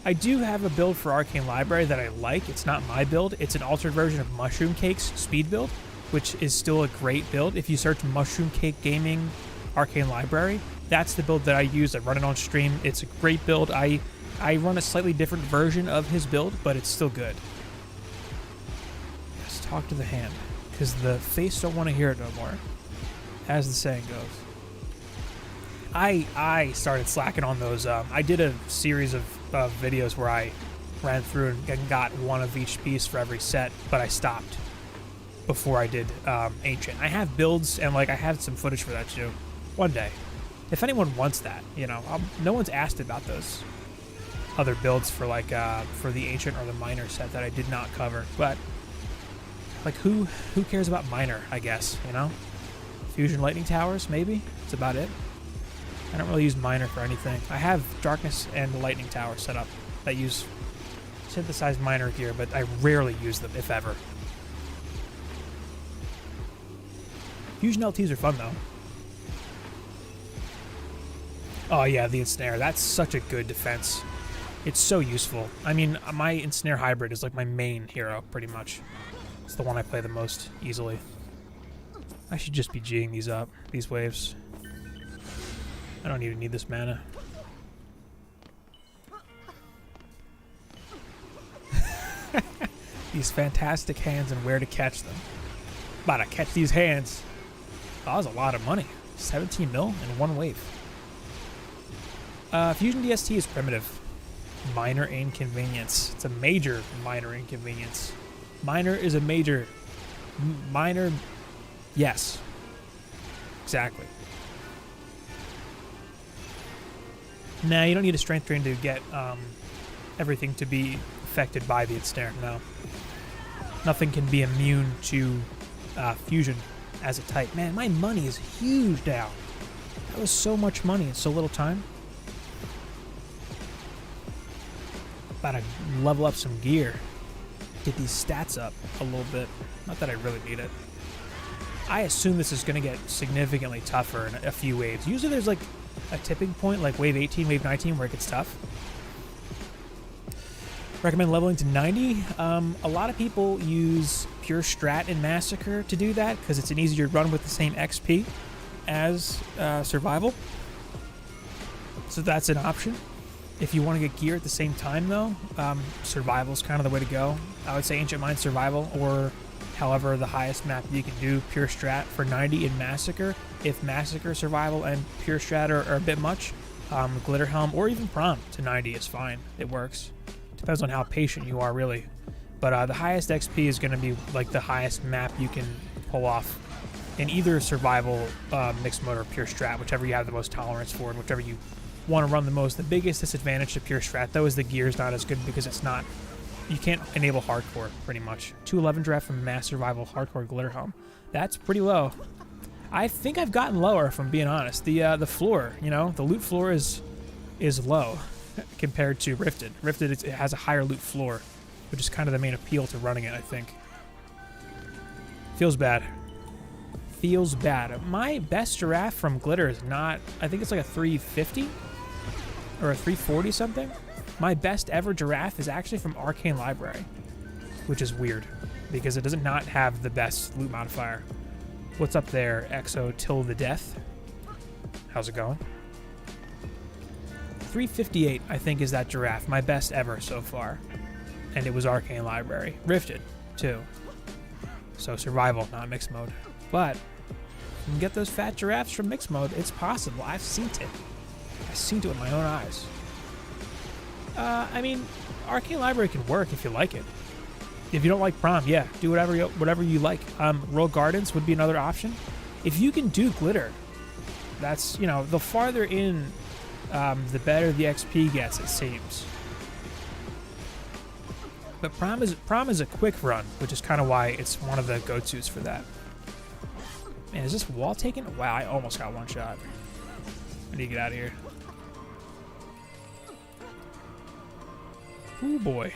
I do have a build for Arcane Library that I like. It's not my build. It's an altered version of Mushroom Cake's speed build, which is still a great build. If you search Mushroom Cake Gaming Arcane Library, that's the build that I use. I run it on stream. It's a great build. I run a slightly different version of his build, but it's still good. Yes, talk to the hand, because the face don't want to hear it no more, as the saying goes. I started slacking on those. I did a series of videos where I ran through and got one of each piece for every set, but I stopped before I did Ancient. I have builds, and like I have some footage for that too. One day, if anyone wants that, you know, no one's asked about those other builds for like for the Ancient or the Minor set that I did not cover. But like, who cares about Minor? I guess, you know, Fusion Lightning Towers maybe. That's about it. I don't really use Minor for anything. I have Darkness and Lightning Tower set up that use synthesized Minor gear, but I rarely use them, if ever. Fusion LTs are fun though. Oh yeah, the Ensnare. That's such a good defense. It's so useful. I mean, my Ensnare hybrid is like my main hero, pretty much. It's the one I play the most easily. I should just be G'ing these up, these waves. I don't even need this mana. These fantastic hands and where to catch them. About to catch these hands. Oh, that was a lot of money. 17 mil in one wave. Fusion DST is primitive. Minor inconvenience. It's a major minor inconvenience. Minor is a major... minor... Yes. Exactly. Nah, you don't need a strength drain to get everything to be affected by the Ensnare. No. Nothing can be immune to fusion as a type. Man, my money is huge now. That was so much money in so little time. About to level up some gear. Get these stats up a little bit. Not that I really need it. I assume this is going to get significantly tougher in a few waves. Usually there's like a tipping point, like wave 18, wave 19, where it gets tough. Recommend leveling to 90. A lot of people use pure strat in Massacre to do that because it's an easier run with the same XP as survival. So that's an option. If you want to get gear at the same time, though, survival is kind of the way to go. I would say Ancient Mine survival, or however the highest map you can do pure strat for 90 in Massacre. If Massacre survival and pure strat are a bit much, Glitter Helm or even Prom to 90 is fine. It works. Depends on how patient you are, really. But the highest XP is going to be like the highest map you can pull off in either survival, mixed mode, or pure strat, whichever you have the most tolerance for and whichever you want to run the most. The biggest disadvantage to pure strat, though, is the gear is not as good because it's not, you can't enable hardcore pretty much. 211 draft from mass survival hardcore Glitter Helm. That's pretty low. I think I've gotten lower, if I'm being honest. The floor, you know, the loot floor is low compared to Rifted. Rifted, it has a higher loot floor, which is kind of the main appeal to running it, I think. Feels bad. Feels bad. My best giraffe from Glitter is not, I think it's like a 350 or a 340 something. My best ever giraffe is actually from Arcane Library, which is weird because it does not have the best loot modifier. What's up there, Exo till the death? How's it going? 358, I think, is that giraffe. My best ever so far. And it was Arcane Library. Rifted, too. So survival, not mixed mode. But you can get those fat giraffes from mixed mode. It's possible. I've seen it. I've seen it with my own eyes. I mean, Arcane Library can work if you like it. If you don't like Prom, yeah, do whatever you like. Royal Gardens would be another option. If you can do Glitter, that's, you know, the farther in, the better the XP gets, it seems. But Prom is a quick run, which is kind of why it's one of the go-tos for that. Man, is this wall taken? Wow, I almost got one shot. I need to get out of here. Ooh, boy.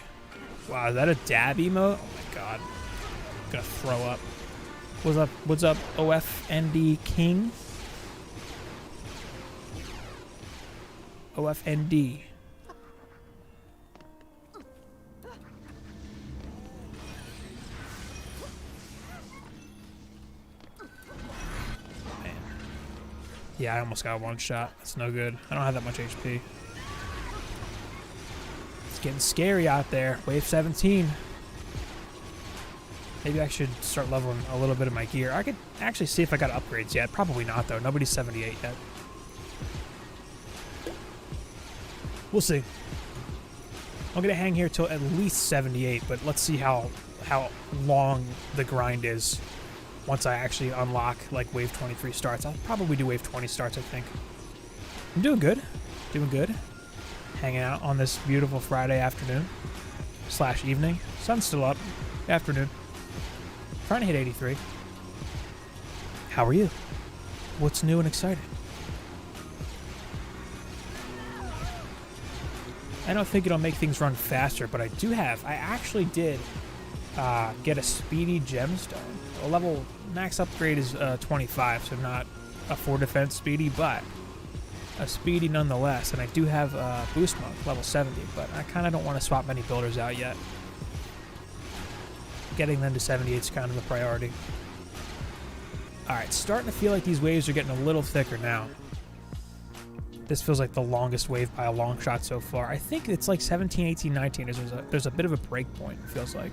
Wow, is that a dab emote? Oh my god. I'm gonna throw up. What's up, OFND King? OFND. Man. Yeah, I almost got one shot. That's no good. I don't have that much HP. Getting scary out there. Wave 17. Maybe I should start leveling a little bit of my gear. I could actually see if I got upgrades yet. Probably not, though. Nobody's 78 yet. We'll see. I'm going to hang here till at least 78, but let's see how long the grind is once I actually unlock, like, wave 23 starts. I'll probably do wave 20 starts, I think. I'm doing good. Doing good. Hanging out on this beautiful Friday afternoon / evening. Sun's still up. Afternoon. Trying to hit 83. How are you? What's new and exciting? I don't think it'll make things run faster, but I actually did get a speedy gemstone. A level max upgrade is 25, so not a 4 defense speedy, but a speedy nonetheless. And I do have boost mode, level 70, but I kind of don't want to swap many builders out yet. Getting them to 78 is kind of the priority. Alright, starting to feel like these waves are getting a little thicker now. This feels like the longest wave by a long shot so far. I think it's like 17, 18, 19. There's a bit of a break point, it feels like.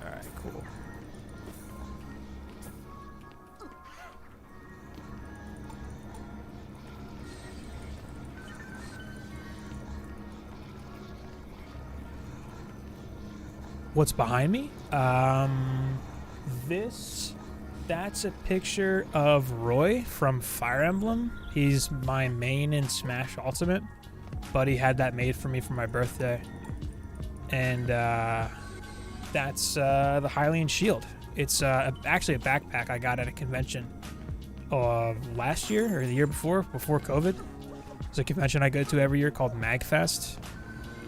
Alright, cool. What's behind me? That's a picture of Roy from Fire Emblem. He's my main in Smash Ultimate. Buddy had that made for me for my birthday. And that's the Hylian Shield. It's actually a backpack I got at a convention. last year or the year before COVID. There's a convention I go to every year called MagFest.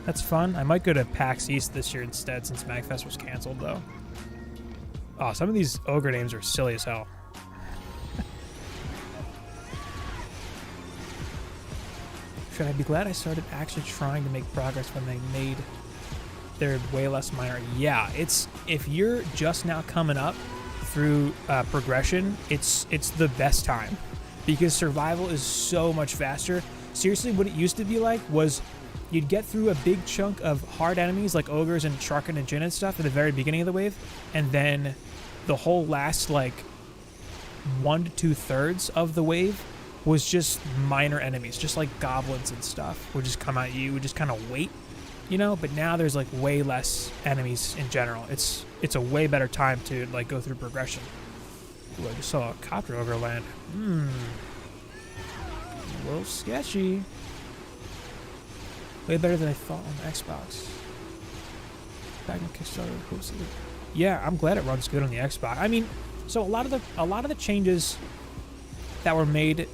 That's fun. I might go to PAX East this year instead since MagFest was canceled, though. Oh, some of these ogre names are silly as hell. Should I be glad I started actually trying to make progress when they made their way less minor? Yeah, it's if you're just now coming up through progression, it's the best time because survival is so much faster. Seriously, what it used to be like was you'd get through a big chunk of hard enemies like ogres and Sharkin and Jin and stuff at the very beginning of the wave, and then the whole last like 1 to 2/3 of the wave was just minor enemies, just like goblins and stuff would just come at you, would just kind of wait, you know. But now there's like way less enemies in general. It's a way better time to like go through progression. Ooh, I just saw a copter ogre land. A little sketchy. Way better than I thought on the Xbox. Back in Kickstarter, hosted. Yeah, I'm glad it runs good on the Xbox. I mean, so a lot of the changes that were made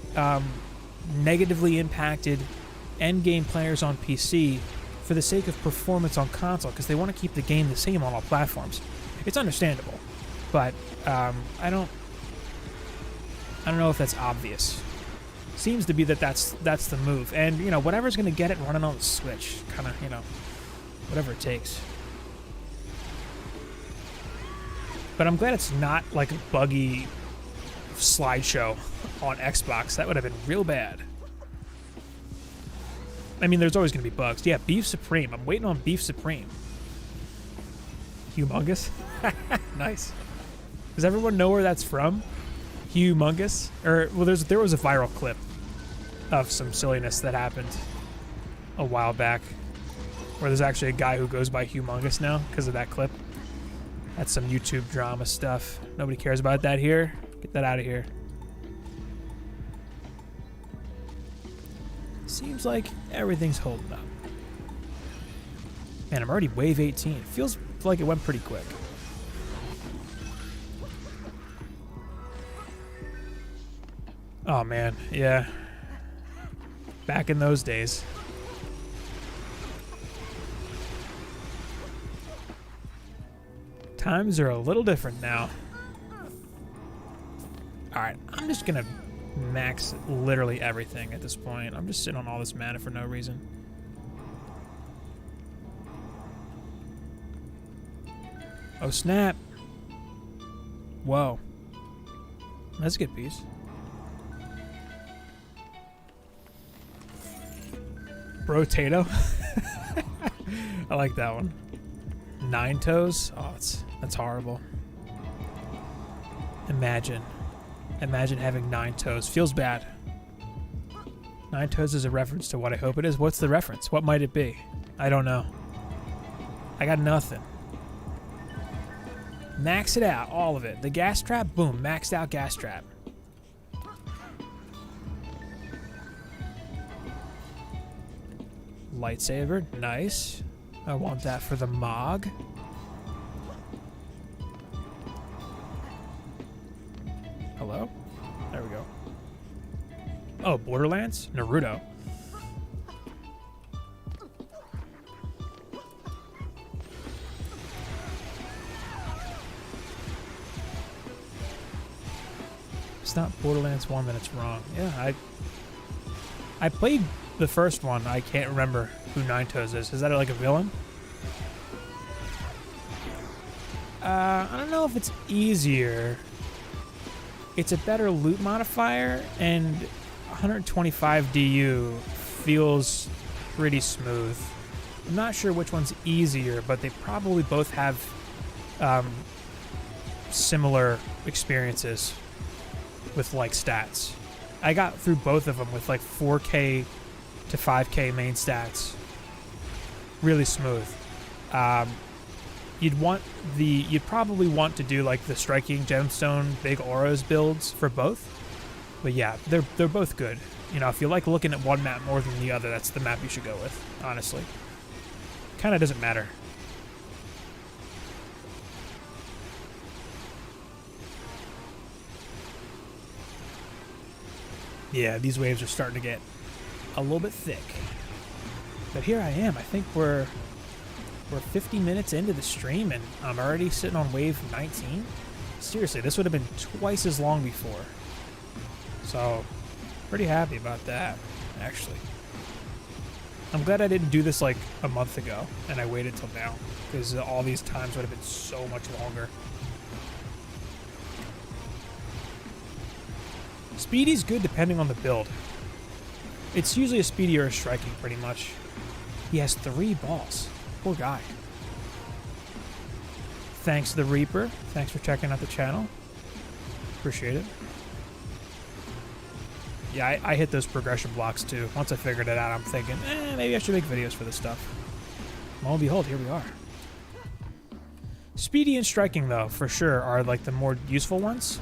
negatively impacted endgame players on PC for the sake of performance on console because they want to keep the game the same on all platforms. It's understandable, but I don't know if that's obvious. Seems to be that's the move, and you know whatever's gonna get it running on the Switch, kind of, you know, whatever it takes. But I'm glad it's not like a buggy slideshow on Xbox. That would have been real bad. I mean, there's always gonna be bugs. Yeah, Beef Supreme. I'm waiting on Beef Supreme. Humongous. Nice. Does everyone know where that's from? Humongous? Or well, there was a viral clip of some silliness that happened a while back where there's actually a guy who goes by Humongous now because of that clip. That's some YouTube drama stuff. Nobody cares about that here. Get that out of here. Seems like everything's holding up. Man, I'm already wave 18. It feels like it went pretty quick. Oh man, yeah. Back in those days. Times are a little different now. Alright, I'm just gonna max literally everything at this point. I'm just sitting on all this mana for no reason. Oh snap. Whoa. That's a good piece. Brotato. I like that one. 9 toes. Oh, that's horrible. Imagine having 9 toes. Feels bad. 9 toes is a reference to what I hope it is. What's the reference? What might it be? I don't know. I got nothing. Max it out, all of it. The gas trap, boom, maxed out gas trap. Lightsaber, nice. I want that for the Mog. Hello? There we go. Oh, Borderlands? Naruto. It's not Borderlands 1, then it's wrong. Yeah, I played the first one. I can't remember who Nine Toes is. Is that like a villain? I don't know if it's easier. It's a better loot modifier, and 125 DU feels pretty smooth. I'm not sure which one's easier, but they probably both have similar experiences with like stats. I got through both of them with like 4K to 5K main stats. Really smooth. You'd probably want to do like the striking gemstone big auras builds for both. But yeah, they're both good. You know, if you like looking at one map more than the other, that's the map you should go with, honestly. Kind of doesn't matter. Yeah, these waves are starting to get a little bit thick. But here I am. I think we're 50 minutes into the stream, and I'm already sitting on wave 19. Seriously, this would have been twice as long before. So, pretty happy about that, actually. I'm glad I didn't do this like a month ago, and I waited till now, because all these times would have been so much longer. Speedy's good depending on the build. It's usually a speedy or a striking, pretty much. He has 3 balls. Poor guy. Thanks to the Reaper. Thanks for checking out the channel. Appreciate it. Yeah, I hit those progression blocks too. Once I figured it out, I'm thinking, maybe I should make videos for this stuff. Lo and behold, here we are. Speedy and striking, though, for sure, are like the more useful ones.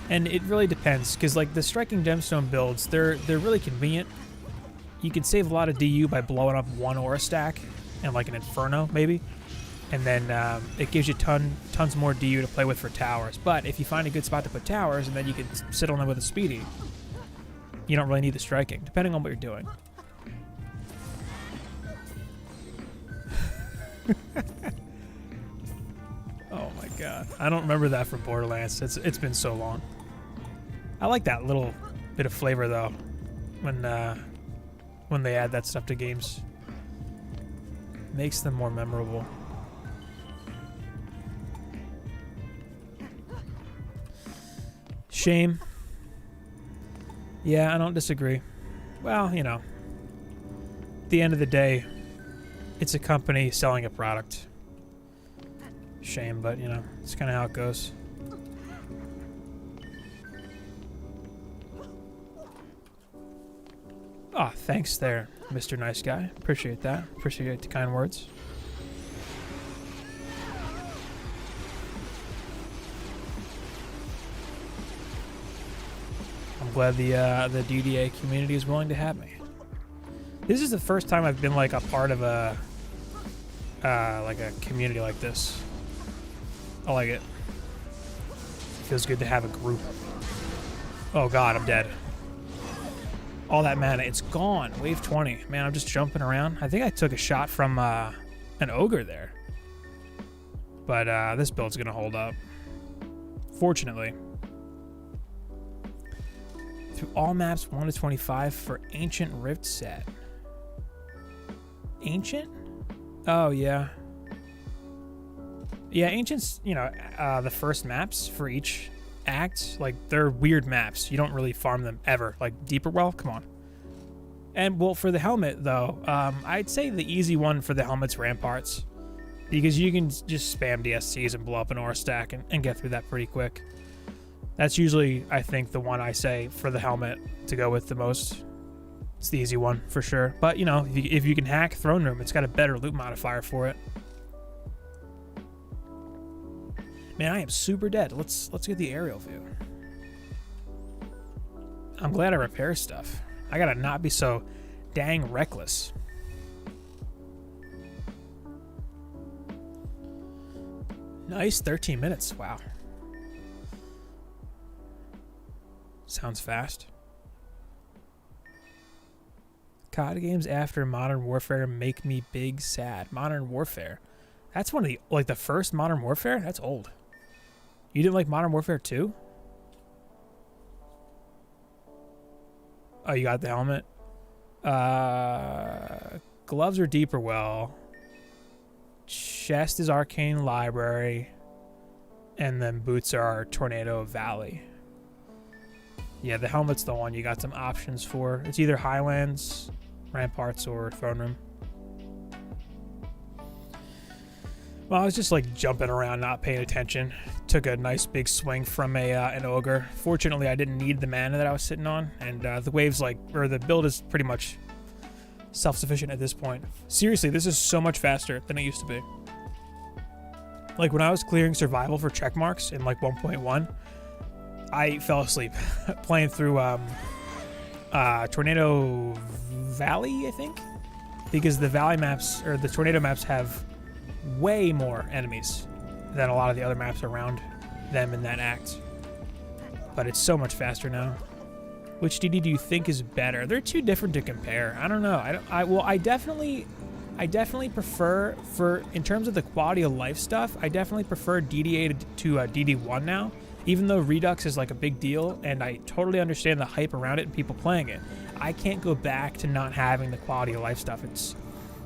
And it really depends, because like the striking gemstone builds, they're really convenient. You can save a lot of DU by blowing up 1 aura stack and like an Inferno, maybe. And then it gives you tons more DU to play with for towers. But if you find a good spot to put towers, and then you can sit on them with a speedy, you don't really need the striking, depending on what you're doing. Oh my god. I don't remember that from Borderlands. It's been so long. I like that little bit of flavor, though, when they add that stuff to games. Makes them more memorable. Shame. Yeah, I don't disagree. Well, you know, at the end of the day, it's a company selling a product. Shame, but, you know, it's kind of how it goes. Oh, thanks there, Mr. Nice Guy. Appreciate that. Appreciate the kind words. I'm glad the DDA community is willing to have me. This is the first time I've been like a part of a community like this. I like it. Feels good to have a group. Oh god, I'm dead. All that mana, it's gone. Wave 20. Man, I'm just jumping around. I think I took a shot from an ogre there. But this build's gonna hold up. Fortunately. Through all maps 1 to 25 for Ancient Rift set. Ancient? Oh, yeah. Yeah, Ancient's, you know, the first maps for each act, like, they're weird maps. You don't really farm them ever. Like, Deeper Well? Come on. And, well, for the helmet, though, I'd say the easy one for the helmet's Ramparts. Because you can just spam DSCs and blow up an aura stack and get through that pretty quick. That's usually, I think, the one I say for the helmet to go with the most. It's the easy one, for sure. But, you know, if you can hack Throne Room, it's got a better loot modifier for it. Man, I am super dead. Let's get the aerial view. I'm glad I repair stuff. I gotta not be so dang reckless. Nice, 13 minutes. Wow. Sounds fast. COD games after Modern Warfare make me big sad. Modern Warfare. That's one of the, like, the first Modern Warfare? That's old. You didn't like Modern Warfare 2? Oh, you got the helmet? Gloves are Deeper Well. Chest is Arcane Library. And then boots are Tornado Valley. Yeah, the helmet's the one you got some options for. It's either Highlands, Ramparts, or Throne Room. Well, I was just like jumping around, not paying attention. Took a nice big swing from an ogre. Fortunately, I didn't need the mana that I was sitting on, and the waves the build is pretty much self-sufficient at this point. Seriously, this is so much faster than it used to be. Like when I was clearing survival for check marks in like 1.1, I fell asleep playing through Tornado Valley, I think, because the Valley maps or the Tornado maps have way more enemies than a lot of the other maps around them in that act. but it's so much faster now. Which DD do you think is better? They're too different to compare. I don't know. I definitely prefer, in terms of the quality of life stuff, I definitely prefer DD8 to DD1 now. Even though Redux is like a big deal, and I totally understand the hype around it and people playing it, I can't go back to not having the quality of life stuff.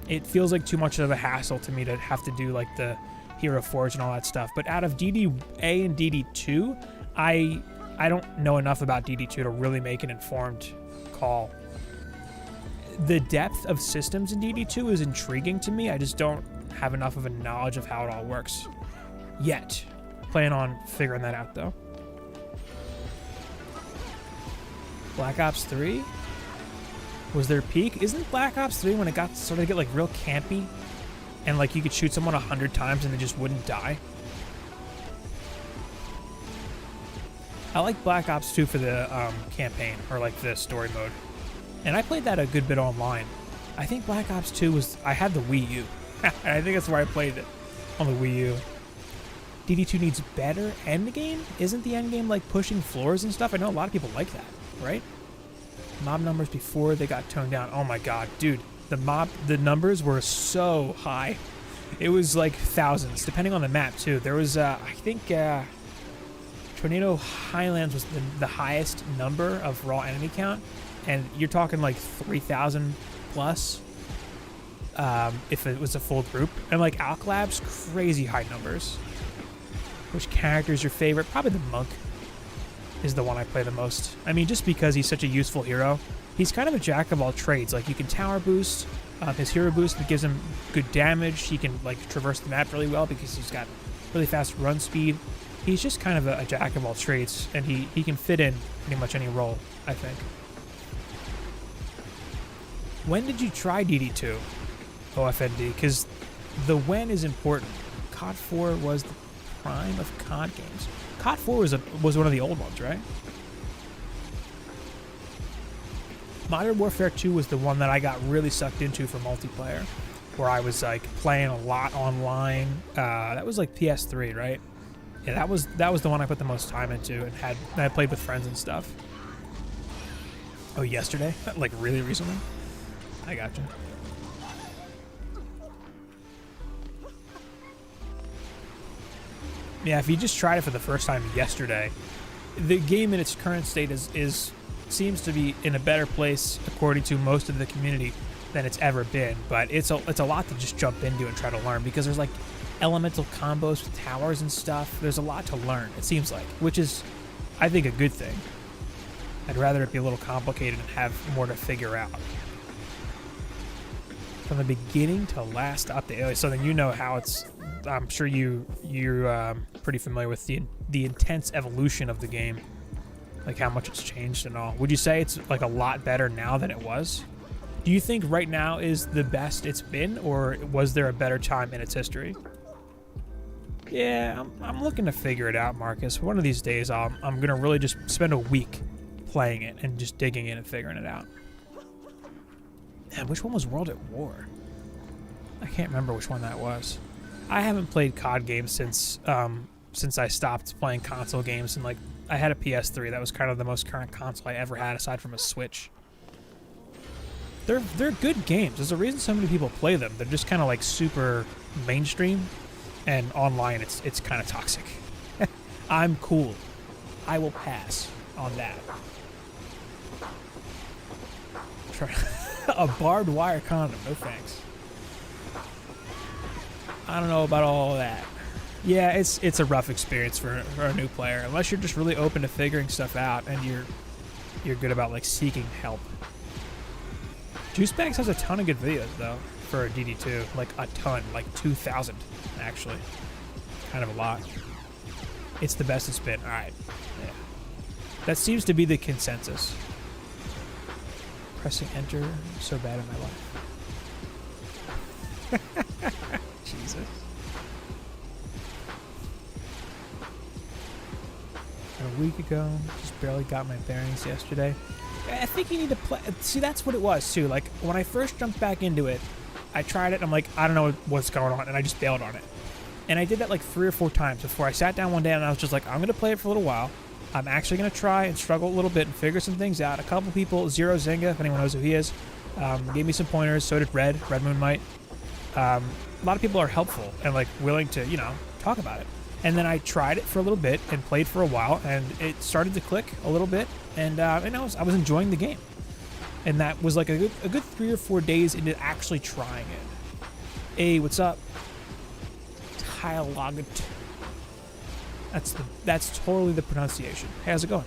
It feels like too much of a hassle to me to have to do like the Hero Forge and all that stuff. But out of DD-A and DD2, I don't know enough about DD2 to really make an informed call. The depth of systems in DD2 is intriguing to me. I just don't have enough of a knowledge of how it all works yet. Plan on figuring that out though. Black Ops 3 was their peak. Isn't Black Ops 3 when it started to get like real campy, and like you could shoot someone 100 times and they just wouldn't die? I like Black Ops 2 for the campaign, or like the story mode, and I played that a good bit online. I think Black Ops 2 I had the Wii U. I think that's where I played it, on the Wii U. DD2 needs better endgame? Isn't the endgame like pushing floors and stuff? I know a lot of people like that, right? Mob numbers before they got toned down. Oh my god, dude. The numbers were so high. It was like thousands, depending on the map too. There was, I think, Tornado Highlands was the highest number of raw enemy count. And you're talking like 3,000 plus if it was a full group. And like Alkalab's crazy high numbers. Which character is your favorite? Probably the Monk is the one I play the most. I mean, just because he's such a useful hero. He's kind of a jack of all trades. Like, you can tower boost. His hero boost that gives him good damage. He can, like, traverse the map really well because he's got really fast run speed. He's just kind of a jack of all trades, and he can fit in pretty much any role, I think. When did you try DD2? OFND, because the when is important. COD 4 was the prime of COD games. COD 4 was one of the old ones, right? Modern Warfare 2 was the one that I got really sucked into for multiplayer, where I was like playing a lot online. That was like PS3, right? Yeah, that was the one I put the most time into, and I played with friends and stuff. Oh, yesterday? Like really recently? I gotcha. Yeah, if you just tried it for the first time yesterday, the game in its current state seems to be in a better place according to most of the community than it's ever been. But it's a lot to just jump into and try to learn, because there's like elemental combos with towers and stuff. There's a lot to learn, it seems like, which is, I think, a good thing. I'd rather it be a little complicated and have more to figure out. From the beginning to last update. So then you know how it's. I'm sure you're pretty familiar with the intense evolution of the game, like how much it's changed and all. Would you say it's like a lot better now than it was? Do you think right now is the best it's been, or was there a better time in its history? Yeah, I'm looking to figure it out, Marcus. One of these days, I'm gonna really just spend a week playing it and just digging in and figuring it out. Man, which one was World at War? I can't remember which one that was. I haven't played COD games since I stopped playing console games, and like I had a PS3. That was kind of the most current console I ever had, aside from a Switch. They're good games. There's a reason so many people play them. They're just kind of like super mainstream, and online it's kind of toxic. I'm cool. I will pass on that. A barbed wire condom. No thanks. I don't know about all of that. Yeah, it's a rough experience for a new player, unless you're just really open to figuring stuff out and you're good about like seeking help. Juicebags has a ton of good videos though for DD2, like a ton, like 2,000 actually, kind of a lot. It's the best it's been. All right, yeah. That seems to be the consensus. Pressing enter, so bad in my life. Jesus. A week ago, just barely got my bearings yesterday. I think you need to play. See, that's what it was too. Like when I first jumped back into it, I tried it. And I'm like, I don't know what's going on, and I just bailed on it. And I did that like 3 or 4 times before I sat down one day and I was just like, I'm gonna play it for a little while, I'm actually going to try and struggle a little bit and figure some things out. A couple people, Zero Zynga, if anyone knows who he is, gave me some pointers. So did Red Moon Might. A lot of people are helpful and like willing to, you know, talk about it. And then I tried it for a little bit and played for a while, and it started to click a little bit, and I was enjoying the game. And that was like a good 3 or 4 days into actually trying it. Hey, what's up? Tylogat. That's totally the pronunciation. Hey, how's it going?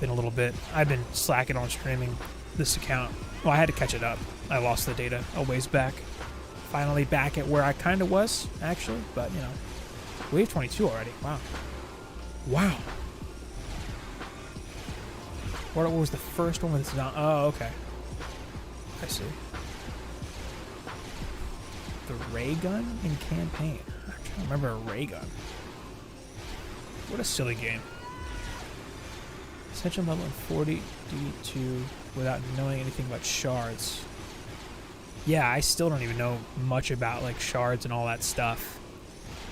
Been a little bit. I've been slacking on streaming this account. Well, I had to catch it up. I lost the data a ways back. Finally back at where I kind of was, actually. But, you know, wave 22 already. Wow. Wow. What was the first one with this? Oh, okay. I see. The ray gun in campaign. I can't remember a ray gun. What a silly game. Essential level in 40 D2 without knowing anything about shards. Yeah, I still don't even know much about like shards and all that stuff.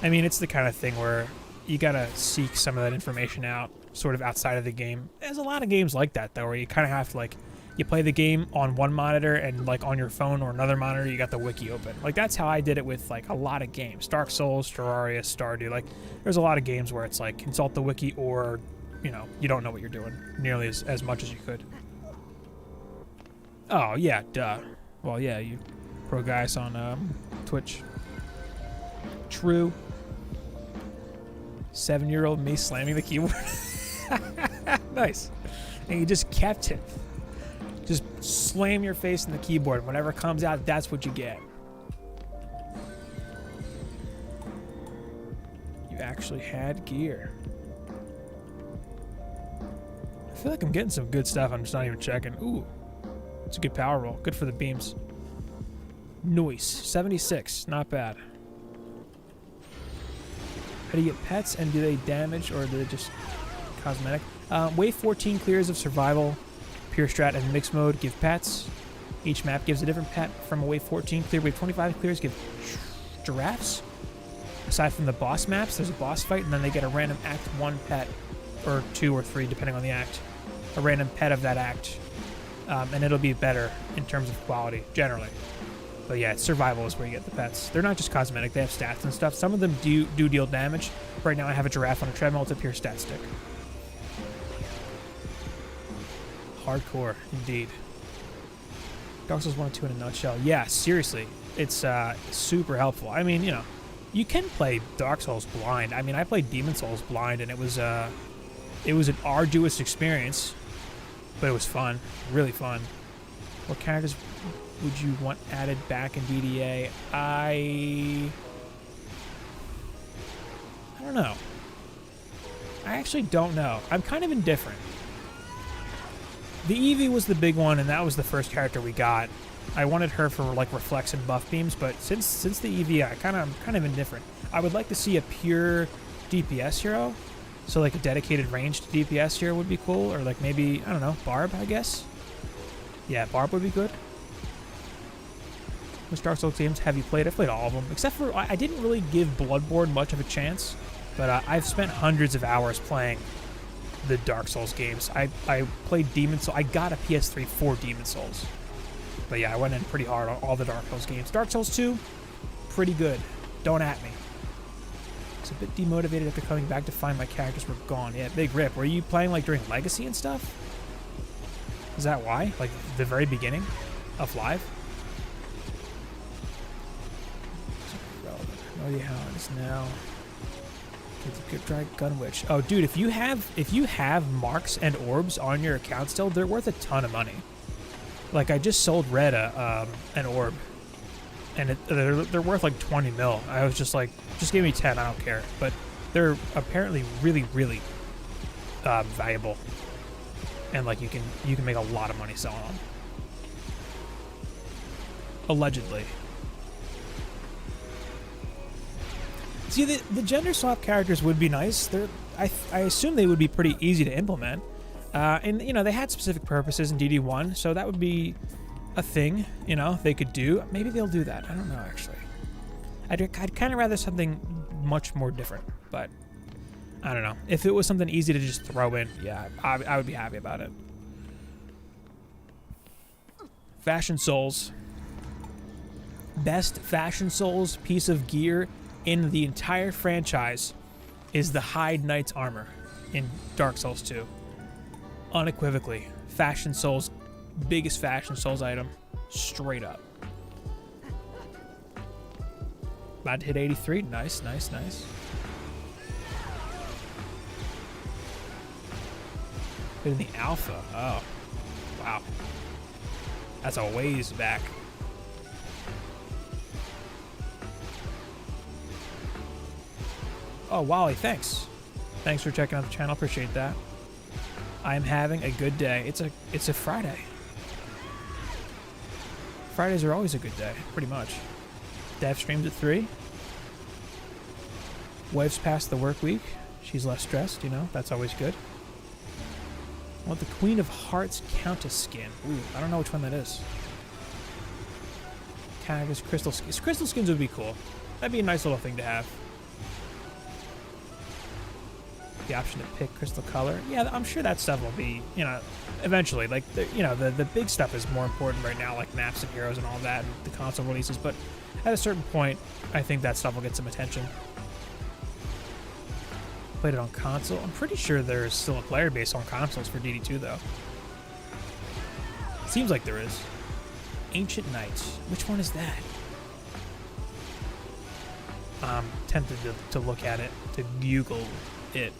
I mean, it's the kind of thing where you gotta seek some of that information out sort of outside of the game. There's a lot of games like that though, where you kind of have to like, you play the game on one monitor and like on your phone or another monitor you got the wiki open. Like that's how I did it with like a lot of games. Dark Souls, Terraria, Stardew. Like there's a lot of games where it's like consult the wiki or, you know, you don't know what you're doing nearly as much as you could. Oh yeah, duh. Well yeah, you pro guys on Twitch. True. 7-year-old me slamming the keyboard. Nice. And you just kept it. Just slam your face in the keyboard. Whatever comes out, that's what you get. You actually had gear. I feel like I'm getting some good stuff. I'm just not even checking. Ooh. It's a good power roll. Good for the beams. Nice. 76. Not bad. How do you get pets, and do they damage, or do they just cosmetic? Wave 14 clears of survival, pure strat, and mixed mode give pets. Each map gives a different pet from a wave 14 clear. Wave 25 clears give giraffes. Aside from the boss maps, there's a boss fight, and then they get a random act 1 pet, or 2 or 3 depending on the act. A random pet of that act. And it'll be better in terms of quality, generally. But yeah, survival is where you get the pets. They're not just cosmetic, they have stats and stuff. Some of them do deal damage. Right now I have a giraffe on a treadmill, it's a pure stat stick. Hardcore, indeed. Dark Souls 1 and 2 in a nutshell. Yeah, seriously, it's super helpful. I mean, you know, you can play Dark Souls blind. I mean, I played Demon Souls blind, and it was an arduous experience, but it was fun, really fun. What characters would you want added back in DDA? I don't know. I actually don't know. I'm kind of indifferent. The Eevee was the big one, and that was the first character we got. I wanted her for like reflex and buff beams, but since the Eevee, I'm kind of indifferent. I would like to see a pure DPS hero, so like a dedicated ranged DPS hero would be cool, or like maybe, I don't know, Barb, I guess. Yeah, Barb would be good. Which Dark Souls games have you played? I've played all of them, except for I didn't really give Bloodborne much of a chance, but I've spent hundreds of hours playing the Dark Souls games. I played Demon Souls. I got a PS3 for Demon Souls. But yeah, I went in pretty hard on all the Dark Souls games. Dark Souls 2, pretty good. Don't at me. It's a bit demotivated after coming back to find my characters were gone. Yeah, big rip. Were you playing like during Legacy and stuff? Is that why? Like the very beginning of Live? No idea how it is now. Good try Gunwitch. Oh, dude, if you have marks and orbs on your account still, they're worth a ton of money. Like I just sold Red an orb, and they're worth like 20 mil. I was just like, just give me 10, I don't care. But they're apparently really, really valuable, and like you can make a lot of money selling them. Allegedly. See, the gender swap characters would be nice. I assume they would be pretty easy to implement. And, you know, they had specific purposes in DD1, so that would be a thing, you know, they could do. Maybe they'll do that. I don't know, actually. I'd kind of rather something much more different, but I don't know. If it was something easy to just throw in, yeah, I would be happy about it. Fashion Souls. Best Fashion Souls piece of gear in the entire franchise is the Hide Knight's armor in Dark Souls 2. Unequivocally. Fashion Souls, biggest Fashion Souls item. Straight up. About to hit 83. Nice, nice, nice. In the alpha. Oh. Wow. That's a ways back. Oh, Wally, thanks. Thanks for checking out the channel. Appreciate that. I'm having a good day. It's a Friday. Fridays are always a good day, pretty much. Dev streams at 3. Wife's past the work week. She's less stressed, you know. That's always good. I want the Queen of Hearts Countess skin. Ooh, I don't know which one that is. Canvas crystal skins. Crystal skins would be cool. That'd be a nice little thing to have. The option to pick crystal color. Yeah, I'm sure that stuff will be, you know, eventually. Like, the big stuff is more important right now, like maps and heroes and all that, and the console releases. But at a certain point, I think that stuff will get some attention. Played it on console. I'm pretty sure there's still a player base on consoles for DD2 though. Seems like there is. Ancient Knights. Which one is that? I'm tempted to look at it, to Google it.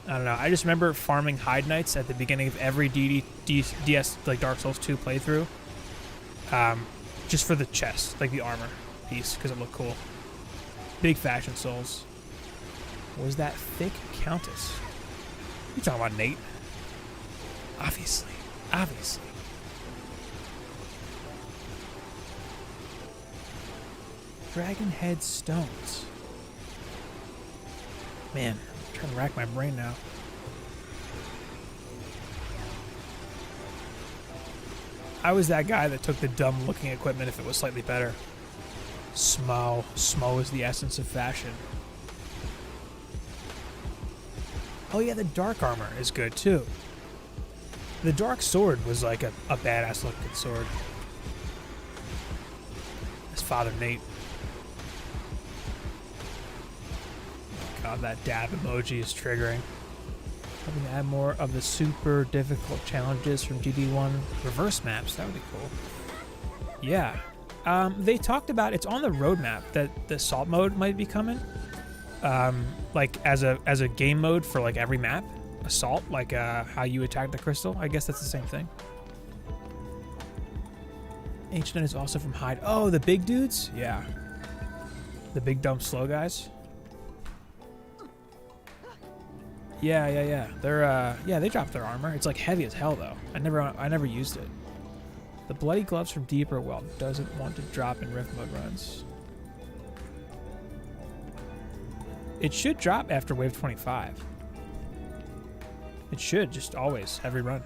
I don't know. I just remember farming Hide Knights at the beginning of every DS like Dark Souls 2 playthrough. Just for the chest, like the armor piece, because it looked cool. Big Fashion Souls. Was that thick Countess? You talking about, Nate? Obviously. Obviously. Dragon Head Stones. Man, I'm trying to rack my brain now. I was that guy that took the dumb looking equipment if it was slightly better. Smo. Smo is the essence of fashion. Oh yeah, the dark armor is good too. The dark sword was like a badass looking sword. That's Father Nate. God, that dab emoji is triggering. Hoping to add more of the super difficult challenges from GD1 reverse maps. That would be cool. Yeah. They talked about, it's on the roadmap that the assault mode might be coming. Like as a game mode for like every map. Assault, like how you attack the crystal. I guess that's the same thing. Ancient Knight is also from Hyde. Oh, the big dudes? Yeah. The big dumb slow guys. Yeah. They're yeah, they dropped their armor. It's like heavy as hell though. I never used it. The bloody gloves from Deeper Well doesn't want to drop in Rift mode runs. It should drop after wave 25. It should just always every run.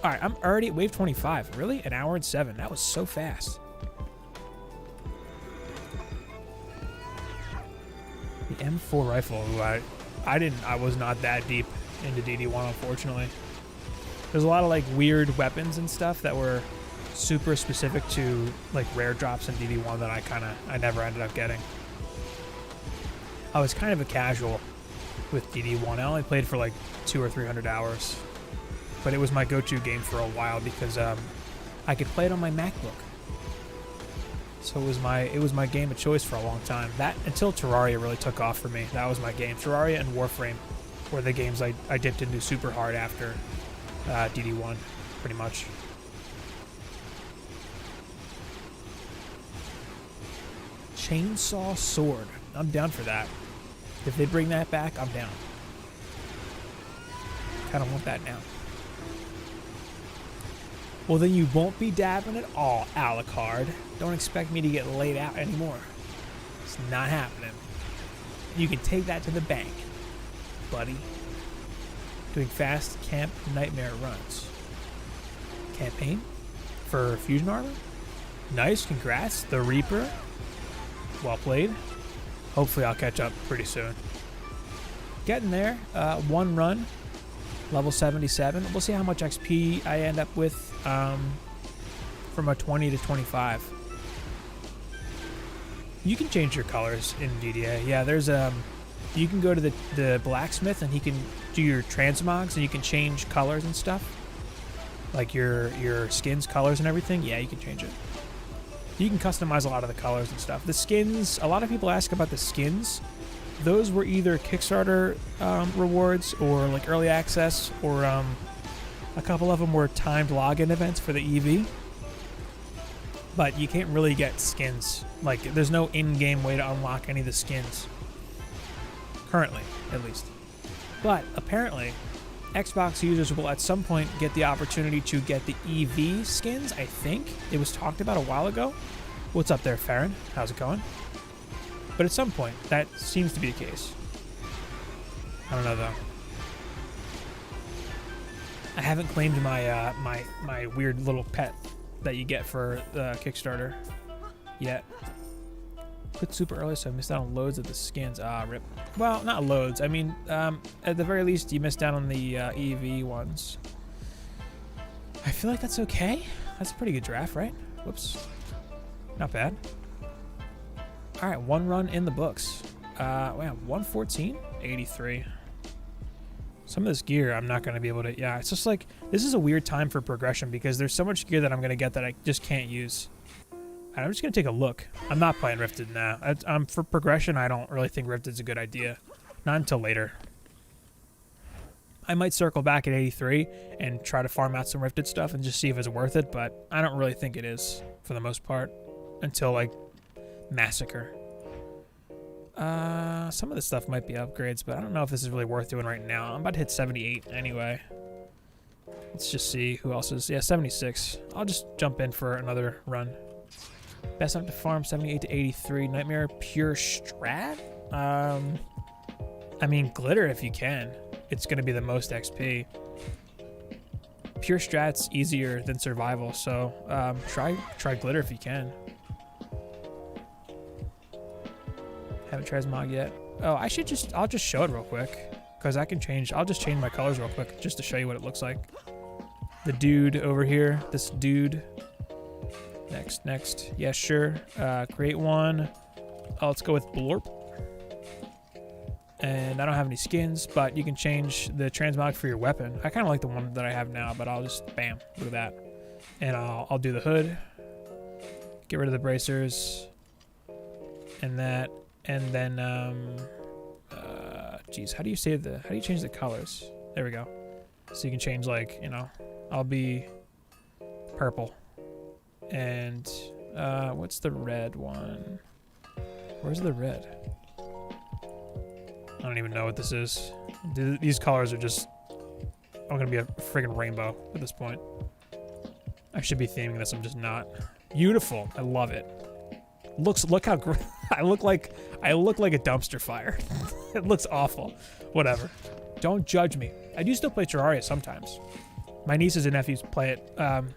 All right, I'm already at wave 25. Really? An hour and 7. That was so fast. The M4 rifle. Ooh, I was not that deep into DD1, unfortunately. There's a lot of like weird weapons and stuff that were super specific to like rare drops in DD1 that I never ended up getting. I was kind of a casual with DD1. I only played for like 200 or 300 hours, but it was my go-to game for a while because I could play it on my MacBook. So it was my game of choice for a long time. That until Terraria really took off for me. That was my game. Terraria and Warframe were the games I dipped into super hard after DD1, pretty much. Chainsaw Sword. I'm down for that. If they bring that back, I'm down. Kind of want that now. Well, then you won't be dabbing at all, Alucard. Don't expect me to get laid out anymore. It's not happening. You can take that to the bank, buddy. Doing fast camp nightmare runs. Campaign for fusion armor? Nice, congrats. The Reaper. Well played. Hopefully I'll catch up pretty soon. getting there. One run, level 77. We'll see how much XP I end up with from a 20 to 25. You can change your colors in GTA. Yeah, there's you can go to the blacksmith and he can do your transmogs and you can change colors and stuff. Like your skin's colors and everything. Yeah, you can change it. You can customize a lot of the colors and stuff. The skins, a lot of people ask about the skins. Those were either Kickstarter rewards or like early access, or a couple of them were timed login events for the EV. But you can't really get skins. Like, there's no in-game way to unlock any of the skins. Currently, at least. But apparently, Xbox users will at some point get the opportunity to get the EV skins, I think. It was talked about a while ago. What's up there, Farron? How's it going? But at some point, that seems to be the case. I don't know, though. I haven't claimed my my weird little pet that you get for Kickstarter yet. Quit super early, so I missed out on loads of the skins. Ah, rip. Well, not loads. I mean, at the very least, you missed out on the EV ones. I feel like that's okay. That's a pretty good draft, right? Whoops. Not bad. All right, one run in the books. Wow, 114, 83. Some of this gear, I'm not going to be able to... Yeah, it's just like... This is a weird time for progression because there's so much gear that I'm going to get that I just can't use. I'm just going to take a look. I'm not playing Rifted now. For progression, I don't really think Rifted's a good idea. Not until later. I might circle back at 83 and try to farm out some Rifted stuff and just see if it's worth it, but I don't really think it is for the most part until, like, Massacre. Some of this stuff might be upgrades, but I don't know if this is really worth doing right now. I'm about to hit 78 anyway. Let's just see who else is... Yeah, 76. I'll just jump in for another run. Best time to farm, 78 to 83. Nightmare Pure Strat? I mean, Glitter if you can. It's going to be the most XP. Pure Strat's easier than Survival, so try Glitter if you can. Haven't transmog yet. Oh, I'll just show it real quick. Because I can change, I'll just change my colors real quick just to show you what it looks like. The dude over here, this dude. Next. Yeah, sure. Create one. Oh, let's go with Blorp. And I don't have any skins, but you can change the transmog for your weapon. I kind of like the one that I have now, but I'll just, bam, look at that. And I'll do the hood. Get rid of the bracers. And that. And then, geez, how do you change the colors? There we go. So you can change, like, you know, I'll be purple. And, what's the red one? Where's the red? I don't even know what this is. These colors are just, I'm gonna be a friggin' rainbow at this point. I should be theming this, I'm just not. Beautiful, I love it. Look how I look like a dumpster fire. It looks awful. Whatever. Don't judge me. I do still play Terraria sometimes. My nieces and nephews play it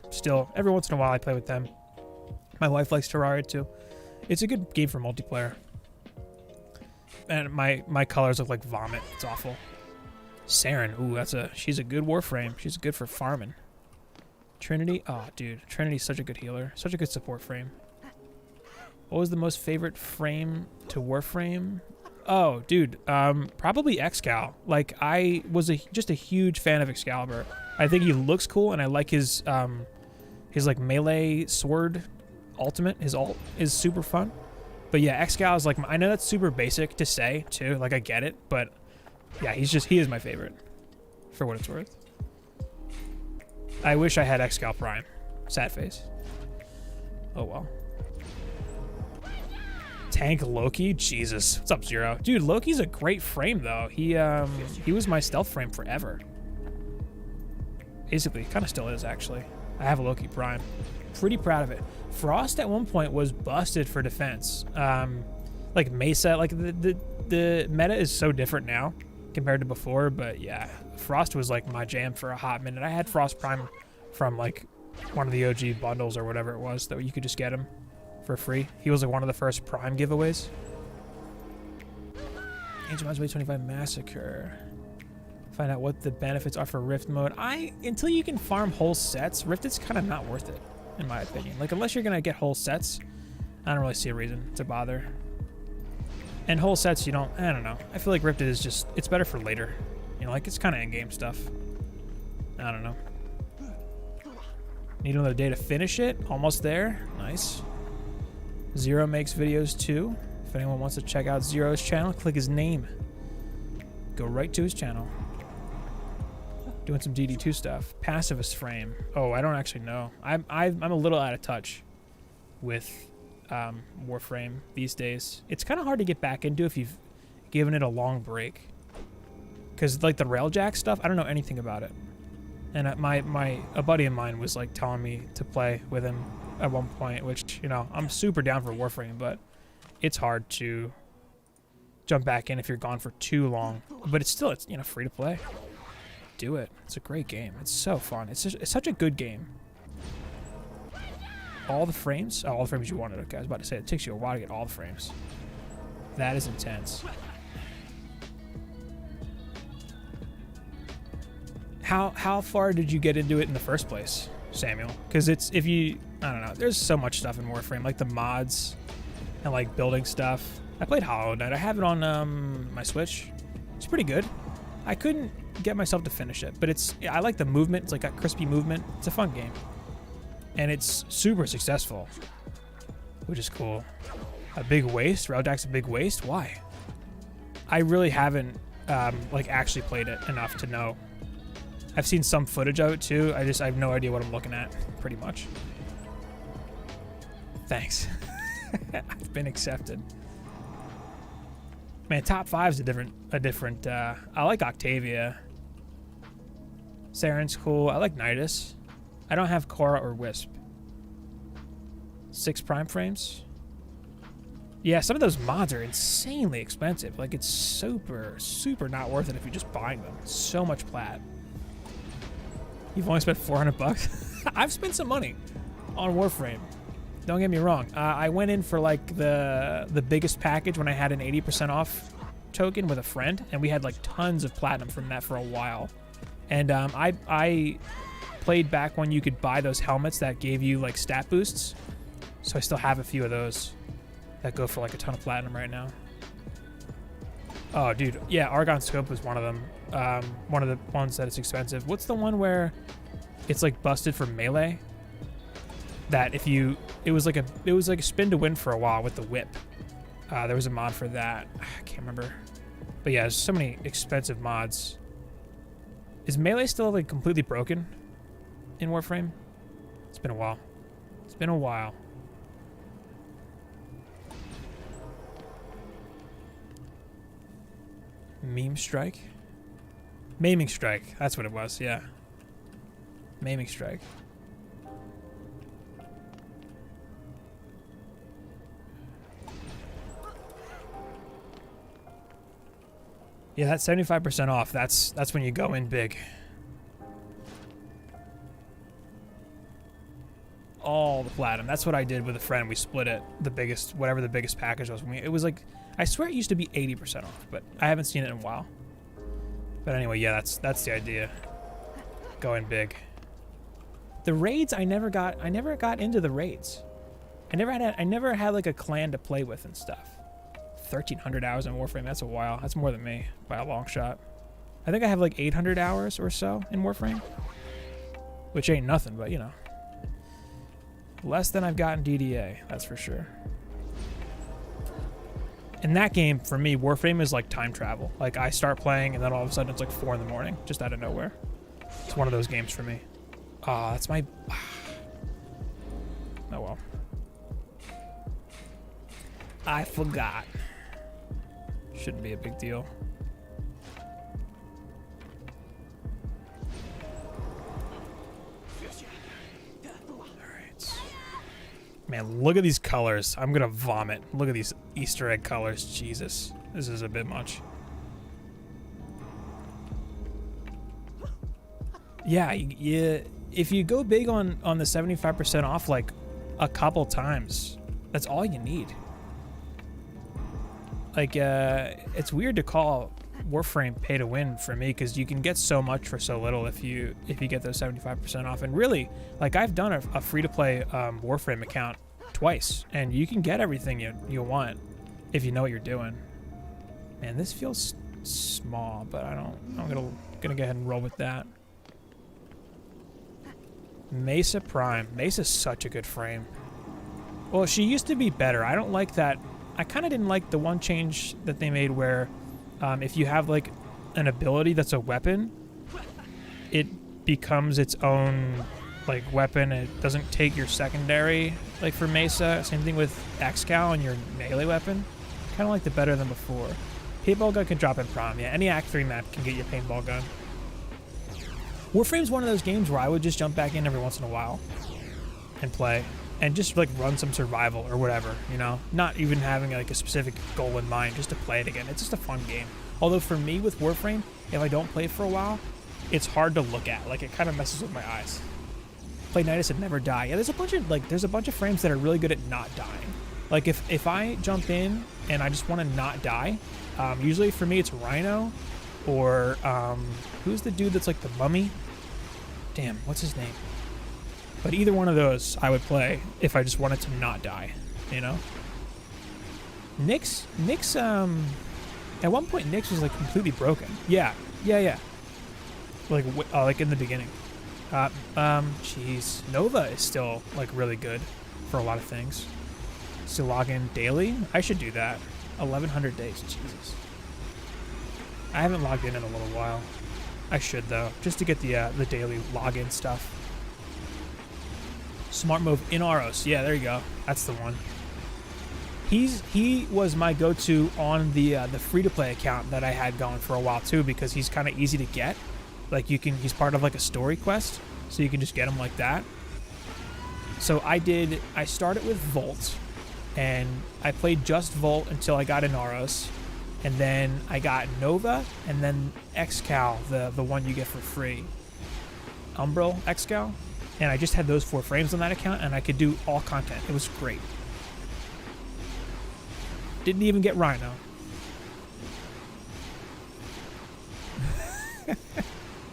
still. Every once in a while I play with them. My wife likes Terraria too. It's a good game for multiplayer. And my colors look like vomit. It's awful. Saren. Ooh, she's a good Warframe. She's good for farming. Trinity. Oh, dude. Trinity's such a good healer. Such a good support frame. What was the most favorite frame to Warframe? Oh, dude, probably Excal. Like, I was just a huge fan of Excalibur. I think he looks cool, and I like his like melee sword ultimate. His ult is super fun. But yeah, Excal is like, I know that's super basic to say too. Like, I get it, but yeah, he is my favorite, for what it's worth. I wish I had Excal Prime. Sad face. Oh well. Tank Loki? Jesus. What's up, Zero? Dude, Loki's a great frame, though. He was my stealth frame forever. Basically, kind of still is, actually. I have a Loki Prime. Pretty proud of it. Frost at one point was busted for defense. Like Mesa, like the meta is so different now compared to before, but yeah, Frost was like my jam for a hot minute. I had Frost Prime from like one of the OG bundles or whatever it was that you could just get him for free. He was like one of the first Prime giveaways. Ancient Mods Wave 25 Massacre. Find out what the benefits are for Rift mode. Until you can farm whole sets, Rift is kind of not worth it, in my opinion. Like, unless you're gonna get whole sets, I don't really see a reason to bother. And whole sets, I don't know. I feel like Rift is just, it's better for later. You know, like, it's kind of in-game stuff. I don't know. Need another day to finish it. Almost there. Nice. Zero makes videos too. If anyone wants to check out Zero's channel, click his name. Go right to his channel. Doing some DD2 stuff. Pacifist frame. Oh, I don't actually know. I'm a little out of touch with Warframe these days. It's kind of hard to get back into if you've given it a long break. Because like the Railjack stuff, I don't know anything about it. And a buddy of mine was like telling me to play with him at one point, which, you know, I'm super down for Warframe, but it's hard to jump back in if you're gone for too long. But it's still, you know, free to play. Do it. It's a great game. It's so fun. It's such a good game. All the frames? Oh, all the frames you wanted. Okay, I was about to say, it takes you a while to get all the frames. That is intense. How far did you get into it in the first place, Samuel? Because I don't know, there's so much stuff in Warframe, like the mods and like building stuff. I played Hollow Knight. I have it on my Switch. It's pretty good. I couldn't get myself to finish it, but I like the movement. It's like a crispy movement. It's a fun game. And it's super successful, which is cool. A big waste? Railjack's a big waste? Why? I really haven't like actually played it enough to know. I've seen some footage of it too. I have no idea what I'm looking at, pretty much. Thanks. I've been accepted. Man, top 5's a different. I like Octavia. Saren's cool. I like Nidus. I don't have Korra or Wisp. 6 prime frames. Yeah, some of those mods are insanely expensive. Like, it's super, super not worth it if you're just buying them. So much plat. You've only spent 400 bucks? I've spent some money on Warframe. Don't get me wrong. I went in for like the biggest package when I had an 80% off token with a friend, and we had like tons of platinum from that for a while. And I played back when you could buy those helmets that gave you like stat boosts. So I still have a few of those that go for like a ton of platinum right now. Oh, dude. Yeah, Argon Scope is one of them. One of the ones that is expensive. What's the one where it's like busted for melee? That if you, it was like a spin to win for a while with the whip. There was a mod for that. I can't remember. But yeah, there's so many expensive mods. Is melee still like completely broken in Warframe? It's been a while. It's been a while. Meme strike? Maiming strike. That's what it was, yeah. Maiming strike. Yeah, that's 75% off. That's when you go in big. All the platinum. That's what I did with a friend. We split it. The biggest, whatever the biggest package was. It was like, I swear it used to be 80% off, but I haven't seen it in a while. But anyway, yeah, that's the idea. Going big. The raids, I never got into the raids. I never had like a clan to play with and stuff. 1,300 hours in Warframe, that's a while. That's more than me by a long shot. I think I have like 800 hours or so in Warframe, which ain't nothing, but you know. Less than I've gotten DDA, that's for sure. In that game, for me, Warframe is like time travel. Like, I start playing, and then all of a sudden it's like 4 in the morning, just out of nowhere. It's one of those games for me. Ah, that's my... Oh, well. I forgot. Shouldn't be a big deal. Man, look at these colors. I'm gonna vomit. Look at these Easter egg colors. Jesus. This is a bit much. Yeah, if you go big on the 75% off like a couple times, that's all you need. Like, it's weird to call Warframe pay to win for me, because you can get so much for so little if you get those 75% off. And really, like, I've done a free-to-play Warframe account twice, and you can get everything you want if you know what you're doing. Man, this feels small, but I'm gonna go ahead and roll with that. Mesa Prime. Mesa's such a good frame. Well, she used to be better. I don't like that. I kind of didn't like the one change that they made where if you have like an ability that's a weapon, it becomes its own like weapon. It doesn't take your secondary, like for Mesa. Same thing with Xcal and your melee weapon. Kind of liked it better than before. Paintball gun can drop in Prom. Yeah, any Act 3 map can get your paintball gun. Warframe's one of those games where I would just jump back in every once in a while and play. And just like run some survival or whatever, you know? Not even having like a specific goal in mind, just to play it again. It's just a fun game. Although for me with Warframe, if I don't play for a while, it's hard to look at. Like it kind of messes with my eyes. Play Nidus and never die. Yeah, there's a bunch of frames that are really good at not dying. Like if I jump in and I just want to not die, usually for me it's Rhino or who's the dude that's like the mummy? Damn, what's his name? But either one of those I would play if I just wanted to not die, you know? Nyx, at one point Nyx was like completely broken. Yeah. Like in the beginning. Jeez. Nova is still like really good for a lot of things. Still log in daily? I should do that. 1100 days, Jesus. I haven't logged in a little while. I should though, just to get the daily login stuff. Smart move in Aros. Yeah, there you go. That's the one. He was my go-to on the free-to-play account that I had going for a while too, because he's kind of easy to get. Like he's part of like a story quest, so you can just get him like that. So I started with Volt, and I played just Volt until I got Inaros, and then I got Nova, and then Xcal, the one you get for free. Umbral Xcal. And I just had those 4 frames on that account, and I could do all content. It was great. Didn't even get Rhino.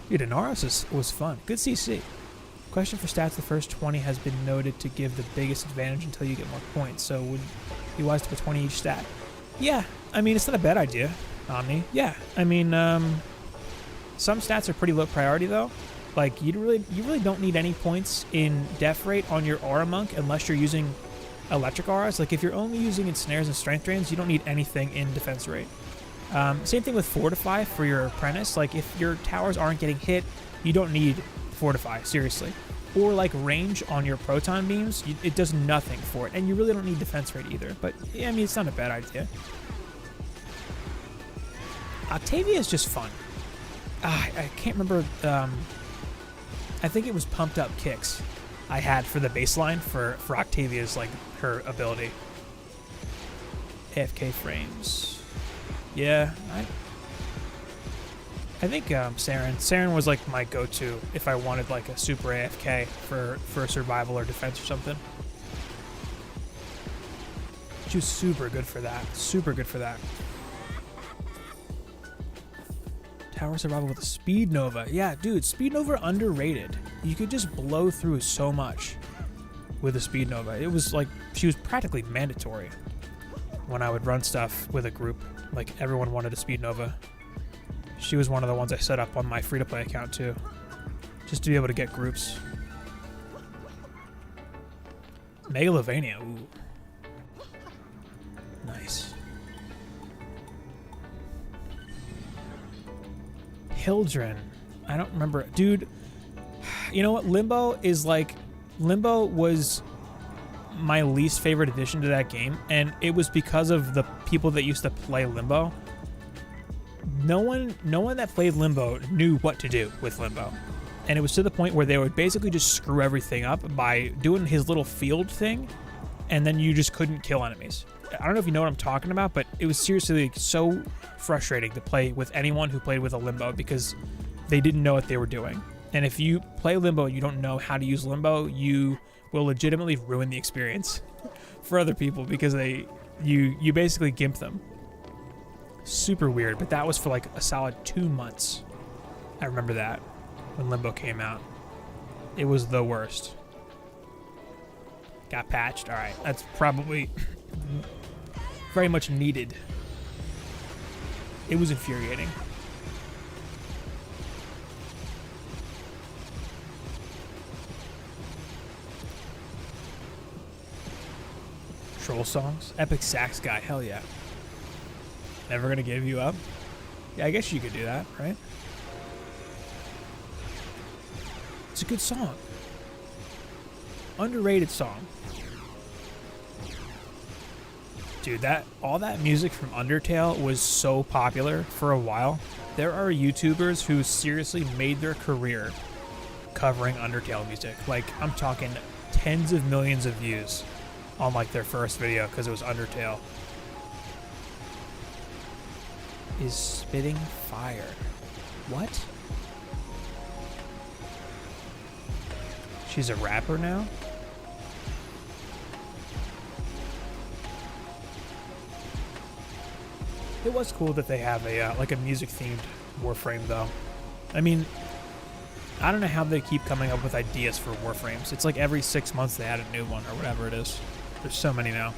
Dude, Inaros was fun. Good CC. Question for stats. The first 20 has been noted to give the biggest advantage until you get more points. So would be wise to put 20 each stat. Yeah, I mean, it's not a bad idea, Omni. Yeah, I mean, some stats are pretty low priority, though. Like, you really don't need any points in def rate on your aura monk unless you're using electric auras. Like, if you're only using ensnares and strength drains, you don't need anything in defense rate. Same thing with Fortify for your apprentice. Like, if your towers aren't getting hit, you don't need Fortify, seriously. Or, like, range on your proton beams, it does nothing for it. And you really don't need defense rate either. But, yeah, I mean, it's not a bad idea. Octavia is just fun. I can't remember... I think it was pumped up kicks I had for the baseline for Octavia's, like, her ability. AFK frames. Yeah, I think Saren was like my go-to if I wanted like a super AFK for survival or defense or something. She was super good for that. Super good for that. Tower survival with a Speed Nova. Yeah, dude, Speed Nova underrated. You could just blow through so much with a Speed Nova. It was like, she was practically mandatory when I would run stuff with a group. Like, everyone wanted a Speed Nova. She was one of the ones I set up on my free-to-play account, too. Just to be able to get groups. Megalovania, ooh. Nice. Hildren. I don't remember. Dude, you know what? Limbo was my least favorite addition to that game, and it was because of the people that used to play Limbo. No one that played Limbo knew what to do with Limbo. And it was to the point where they would basically just screw everything up by doing his little field thing, and then you just couldn't kill enemies. I don't know if you know what I'm talking about, but it was seriously like so frustrating to play with anyone who played with a Limbo because they didn't know what they were doing. And if you play Limbo and you don't know how to use Limbo, you will legitimately ruin the experience for other people because you basically gimp them. Super weird, but that was for like a solid 2 months. I remember that when Limbo came out. It was the worst. Got patched. All right, that's probably very much needed. It was infuriating. Troll songs? Epic sax guy, hell yeah. Never gonna give you up? Yeah, I guess you could do that, right? It's a good song. Underrated song. Dude, all that music from Undertale was so popular for a while. There are YouTubers who seriously made their career covering Undertale music. Like, I'm talking tens of millions of views on like their first video because it was Undertale. Is spitting fire. What? She's a rapper now? It was cool that they have a like a music-themed Warframe, though. I mean, I don't know how they keep coming up with ideas for Warframes. It's like every 6 months they add a new one, or whatever it is. There's so many now.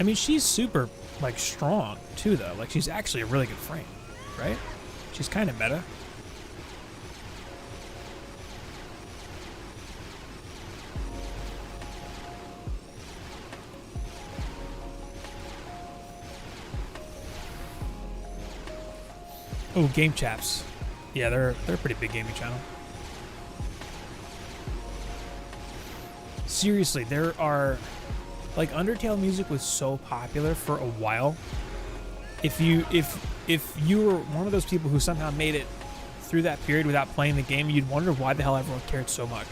I mean, she's super, like, strong, too, though. Like, she's actually a really good frame, right? She's kind of meta. Oh, Game Chaps. Yeah, they're a pretty big gaming channel. Seriously, there are... Like, Undertale music was so popular for a while. If you were one of those people who somehow made it through that period without playing the game, you'd wonder why the hell everyone cared so much.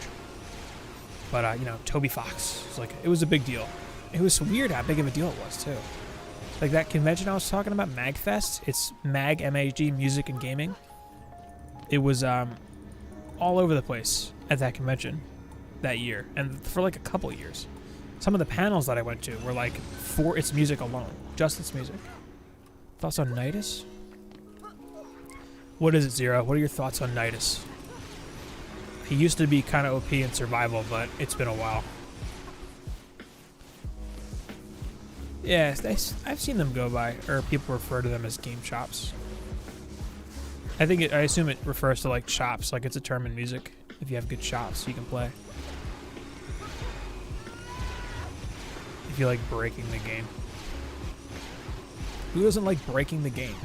But, you know, Toby Fox, it was a big deal. It was weird how big of a deal it was, too. Like that convention I was talking about, MagFest, it's MAG, M-A-G, Music and Gaming. It was all over the place at that convention that year, and for like a couple years. Some of the panels that I went to were like for its music alone, just its music. Thoughts on Nidus? What is it, Zero? What are your thoughts on Nidus? He used to be kind of OP in survival, but it's been a while. Yeah, I've seen them go by, or people refer to them as game chops. I assume it refers to like chops, like it's a term in music. If you have good chops, you can play. If you like breaking the game. Who doesn't like breaking the game?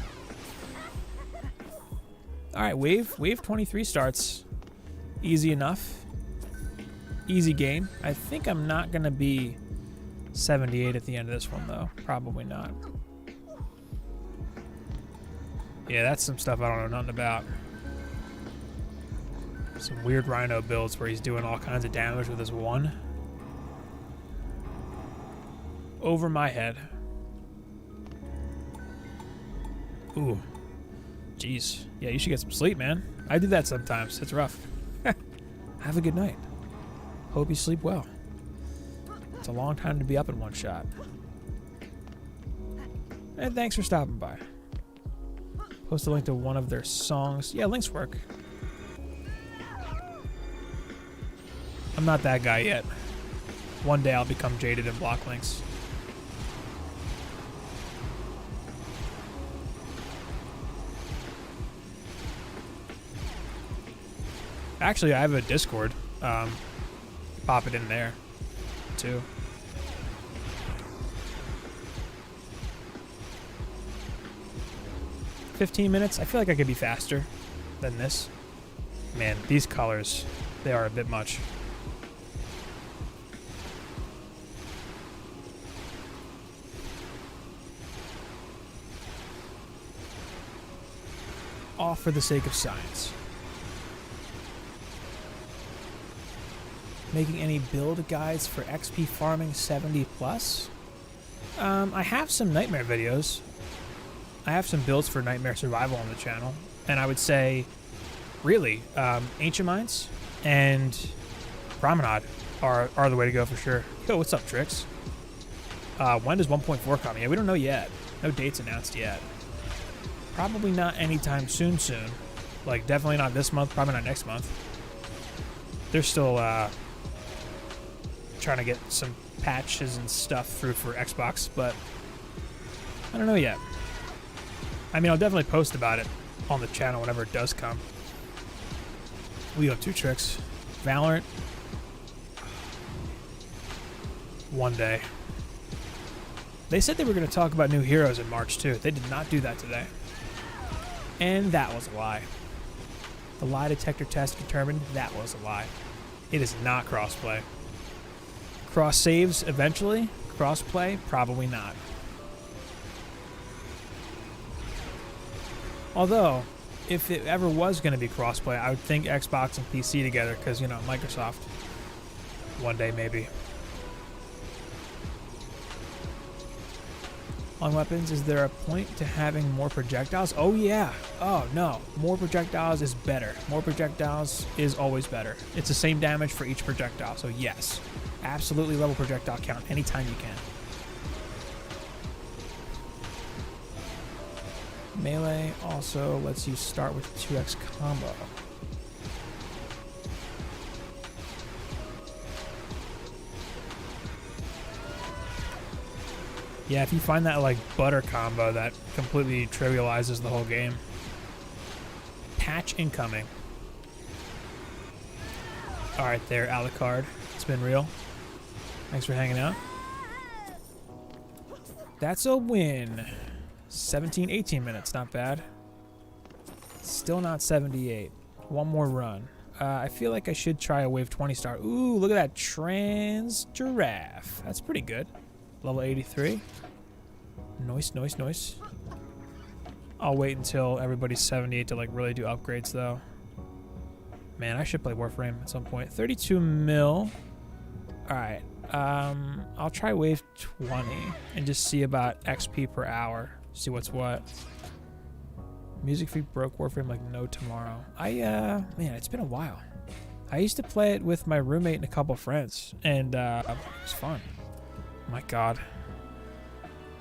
Alright, wave 23 starts. Easy enough. Easy game. I think I'm not gonna be 78 at the end of this one, though. Probably not. Yeah, that's some stuff I don't know nothing about. Some weird Rhino builds where he's doing all kinds of damage with his one. Over my head. Ooh. Jeez. Yeah, you should get some sleep, man. I do that sometimes. It's rough. Have a good night. Hope you sleep well. It's a long time to be up in one shot. And thanks for stopping by. Post a link to one of their songs. Yeah, links work. I'm not that guy yet. One day I'll become jaded and block links. Actually, I have a Discord. Pop it in there, too. $15 minutes? I feel like I could be faster than this. Man, these colors, they are a bit much. All for the sake of science. Making any build guides for XP farming 70 plus? I have some Nightmare videos. I have some builds for Nightmare Survival on the channel. And I would say, really, Ancient Mines and Promenade are the way to go for sure. Yo, what's up, Trix? When does 1.4 come? Yeah, we don't know yet. No dates announced yet. Probably not anytime soon. Like, definitely not this month, probably not next month. They're still trying to get some patches and stuff through for Xbox, but I don't know yet. I mean, I'll definitely post about it on the channel whenever it does come. We have 2 tricks. Valorant. One day. They said they were going to talk about new heroes in March, too. They did not do that today. And that was a lie. The lie detector test determined that was a lie. It is not crossplay. Cross saves eventually. Crossplay, probably not. Although, if it ever was going to be crossplay, I would think Xbox and PC together because, you know, Microsoft. One day, maybe. On weapons, is there a point to having more projectiles? Oh, yeah. Oh, no. More projectiles is better. More projectiles is always better. It's the same damage for each projectile, so yes. Absolutely level projectile count anytime you can. Melee also lets you start with 2x combo. Yeah, if you find that like butter combo, that completely trivializes the whole game. Patch incoming. Alright there, Alucard. It's been real. Thanks for hanging out. That's a win. 17, 18 minutes, not bad. Still not 78. One more run. I feel like I should try a wave 20 star. Ooh, look at that trans giraffe. That's pretty good. Level 83. Nice, nice, nice. I'll wait until everybody's 78 to like really do upgrades though. Man, I should play Warframe at some point. 32 mil. Alright. I'll try wave 20 and just see about XP per hour. See what's what. Music feed broke Warframe like no tomorrow. Man, it's been a while. I used to play it with my roommate and a couple friends, and it was fun. My God.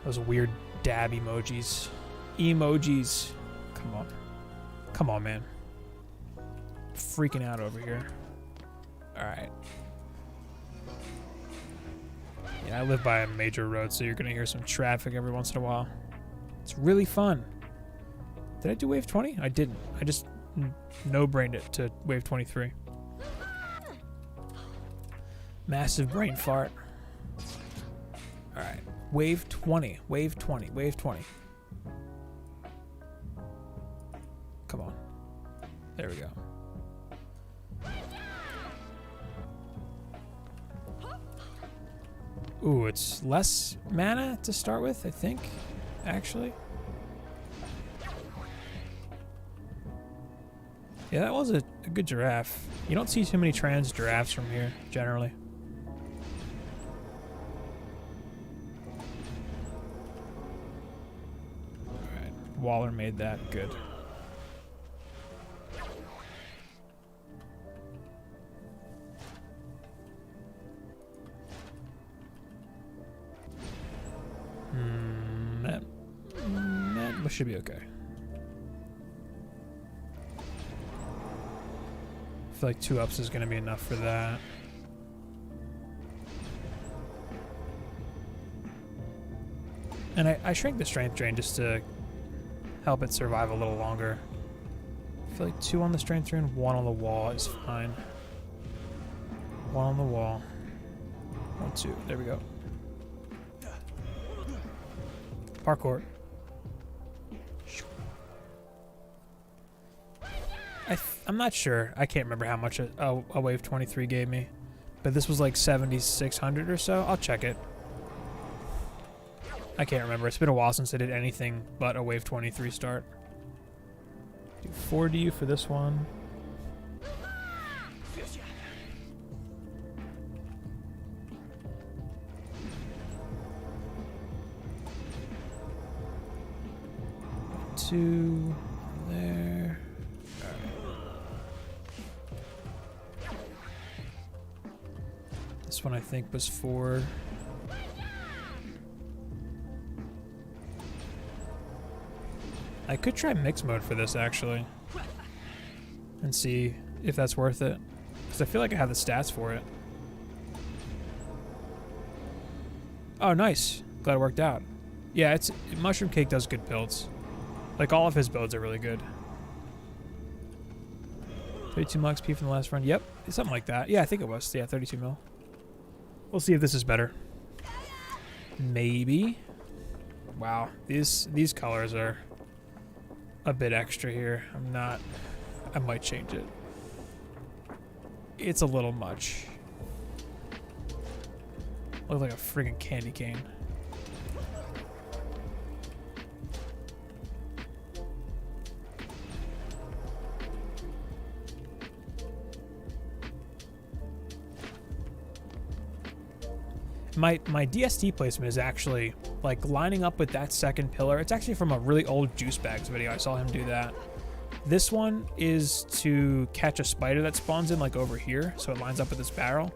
Those weird dab emojis. Emojis. Come on. Come on, man. Freaking out over here. Alright. Yeah, I live by a major road, so you're going to hear some traffic every once in a while. It's really fun. Did I do wave 20? I didn't. I just no-brained it to wave 23. Massive brain fart. Alright. Wave 20. Wave 20. Wave 20. Come on. There we go. Ooh, it's less mana to start with, I think, actually. Yeah, that was a good giraffe. You don't see too many trans giraffes from here, generally. Alright, Waller made that good. That should be okay. I feel like 2 ups is going to be enough for that. And I shrink the strength drain just to help it survive a little longer. I feel like 2 on the strength drain, 1 on the wall is fine. 1 on the wall. 1, 2. There we go. Parkour. I'm not sure. I can't remember how much a wave 23 gave me. But this was like 7,600 or so. I'll check it. I can't remember. It's been a while since I did anything but a wave 23 start. Do 4D for this one. Two there. This one I think was for I could try mix mode for this, actually. And see if that's worth it. Because I feel like I have the stats for it. Oh, nice. Glad it worked out. Yeah, Mushroom Cake does good builds. Like, all of his builds are really good. 32 mil XP from the last run. Yep, something like that. Yeah, I think it was. Yeah, 32 mil. We'll see if this is better. Maybe. Wow, these colors are a bit extra here. I might change it. It's a little much. Looks like a friggin' candy cane. My DST placement is actually like lining up with that second pillar. It's actually from a really old Juice Bags video. I saw him do that. This one is to catch a spider that spawns in like over here, so it lines up with this barrel.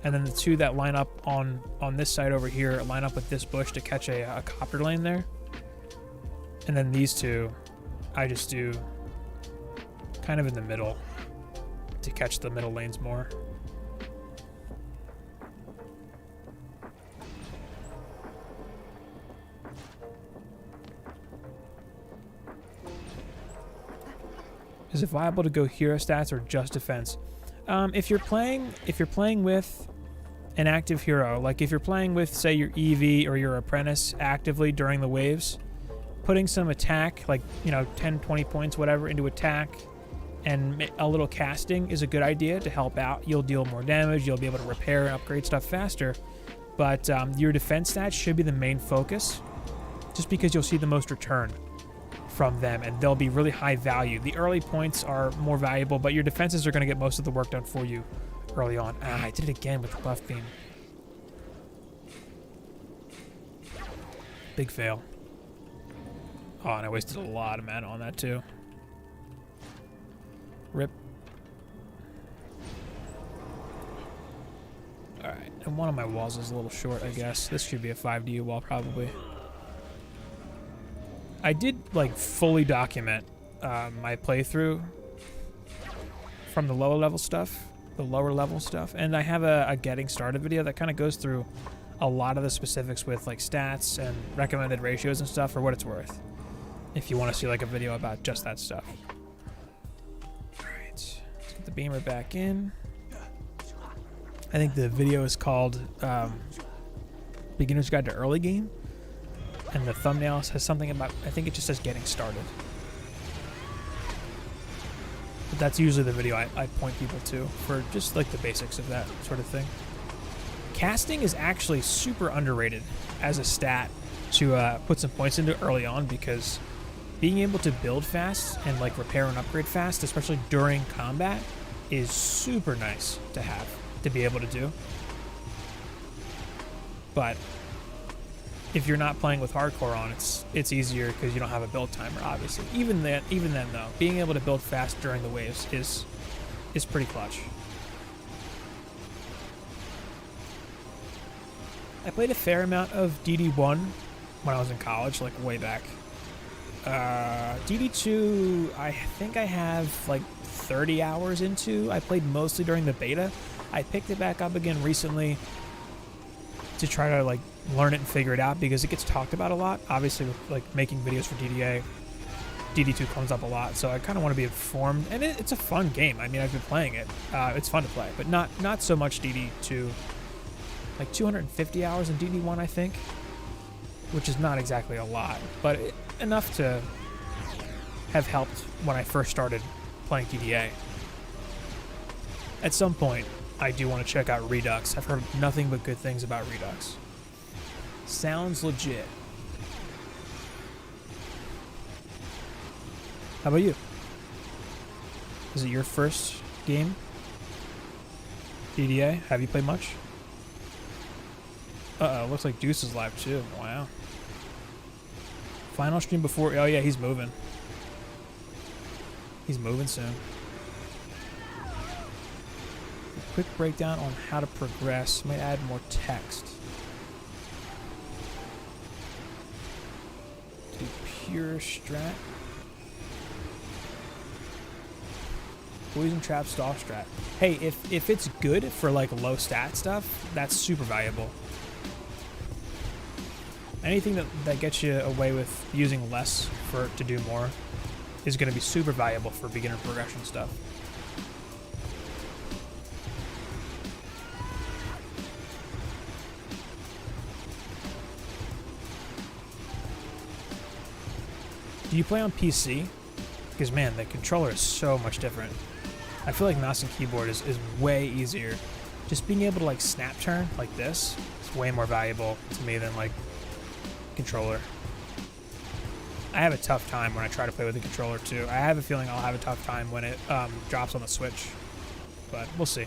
And then the two that line up on this side over here line up with this bush to catch a copper lane there. And then these two, I just do kind of in the middle to catch the middle lanes more. Is it viable to go hero stats or just defense? If you're playing with an active hero, like if you're playing with, say, your EV or your apprentice actively during the waves, putting some attack, like, you know, 10, 20 points, whatever, into attack and a little casting is a good idea to help out. You'll deal more damage, you'll be able to repair and upgrade stuff faster, but your defense stats should be the main focus, just because you'll see the most return from them, and they'll be really high value. The early points are more valuable, but your defenses are going to get most of the work done for you early on. Ah, I did it again with the buff beam. Big fail. Oh, and I wasted a lot of mana on that too. Rip. Alright, and one of my walls is a little short, I guess. This should be a 5D wall, probably. I did, like, fully document my playthrough from the lower level stuff, and I have a getting started video that kind of goes through a lot of the specifics with, like, stats and recommended ratios and stuff for what it's worth, if you want to see, like, a video about just that stuff. Alright, let's get the beamer back in. I think the video is called Beginner's Guide to Early Game. And the thumbnail says something about, I think it just says getting started. But that's usually the video I point people to for just like the basics of that sort of thing. Casting is actually super underrated as a stat to put some points into early on, because being able to build fast and like repair and upgrade fast, especially during combat, is super nice to have, to be able to do. But if you're not playing with hardcore on, it's easier because you don't have a build timer, obviously. Even then though, being able to build fast during the waves is pretty clutch. I played a fair amount of DD1 when I was in college, like way back. DD2, I think I have like 30 hours into. I played mostly during the beta. I picked it back up again recently to try to like learn it and figure it out, because it gets talked about a lot. Obviously, with like making videos for DDA, DD2 comes up a lot, so I kind of want to be informed. And it's a fun game. I mean, I've been playing it. It's fun to play, but not so much DD2. Like 250 hours in DD1, I think, which is not exactly a lot, but enough to have helped when I first started playing DDA. At some point, I do want to check out Redux. I've heard nothing but good things about Redux. Sounds legit. How about you? Is it your first game? DDA? Have you played much? Uh-oh, looks like Deuce is live too. Wow. Final stream before... Oh yeah, he's moving. He's moving soon. A quick breakdown on how to progress. Might add more text. Do pure strat. Poison trap, stall strat. Hey, if it's good for like low stat stuff, that's super valuable. Anything that gets you away with using less for to do more is going to be super valuable for beginner progression stuff. Do you play on PC? Because man, the controller is so much different. I feel like mouse and keyboard is way easier. Just being able to like snap turn like this is way more valuable to me than like controller. I have a tough time when I try to play with the controller too. I have a feeling I'll have a tough time when it drops on the Switch, but we'll see.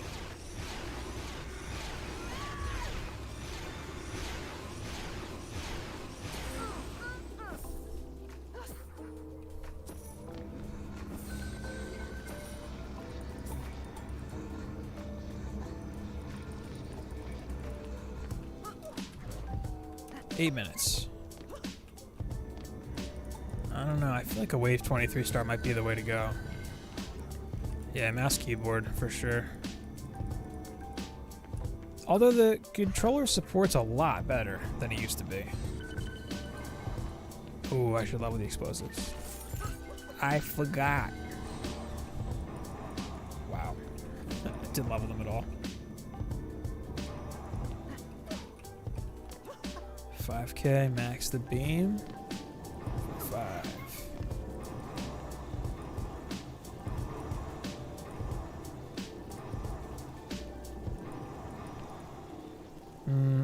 Eight minutes. I don't know. I feel like a Wave 23 star might be the way to go. Yeah, mouse keyboard for sure. Although the controller supports a lot better than it used to be. Ooh, I should level the explosives. I forgot. Wow. I didn't level them at all. 5K, max the beam. 5.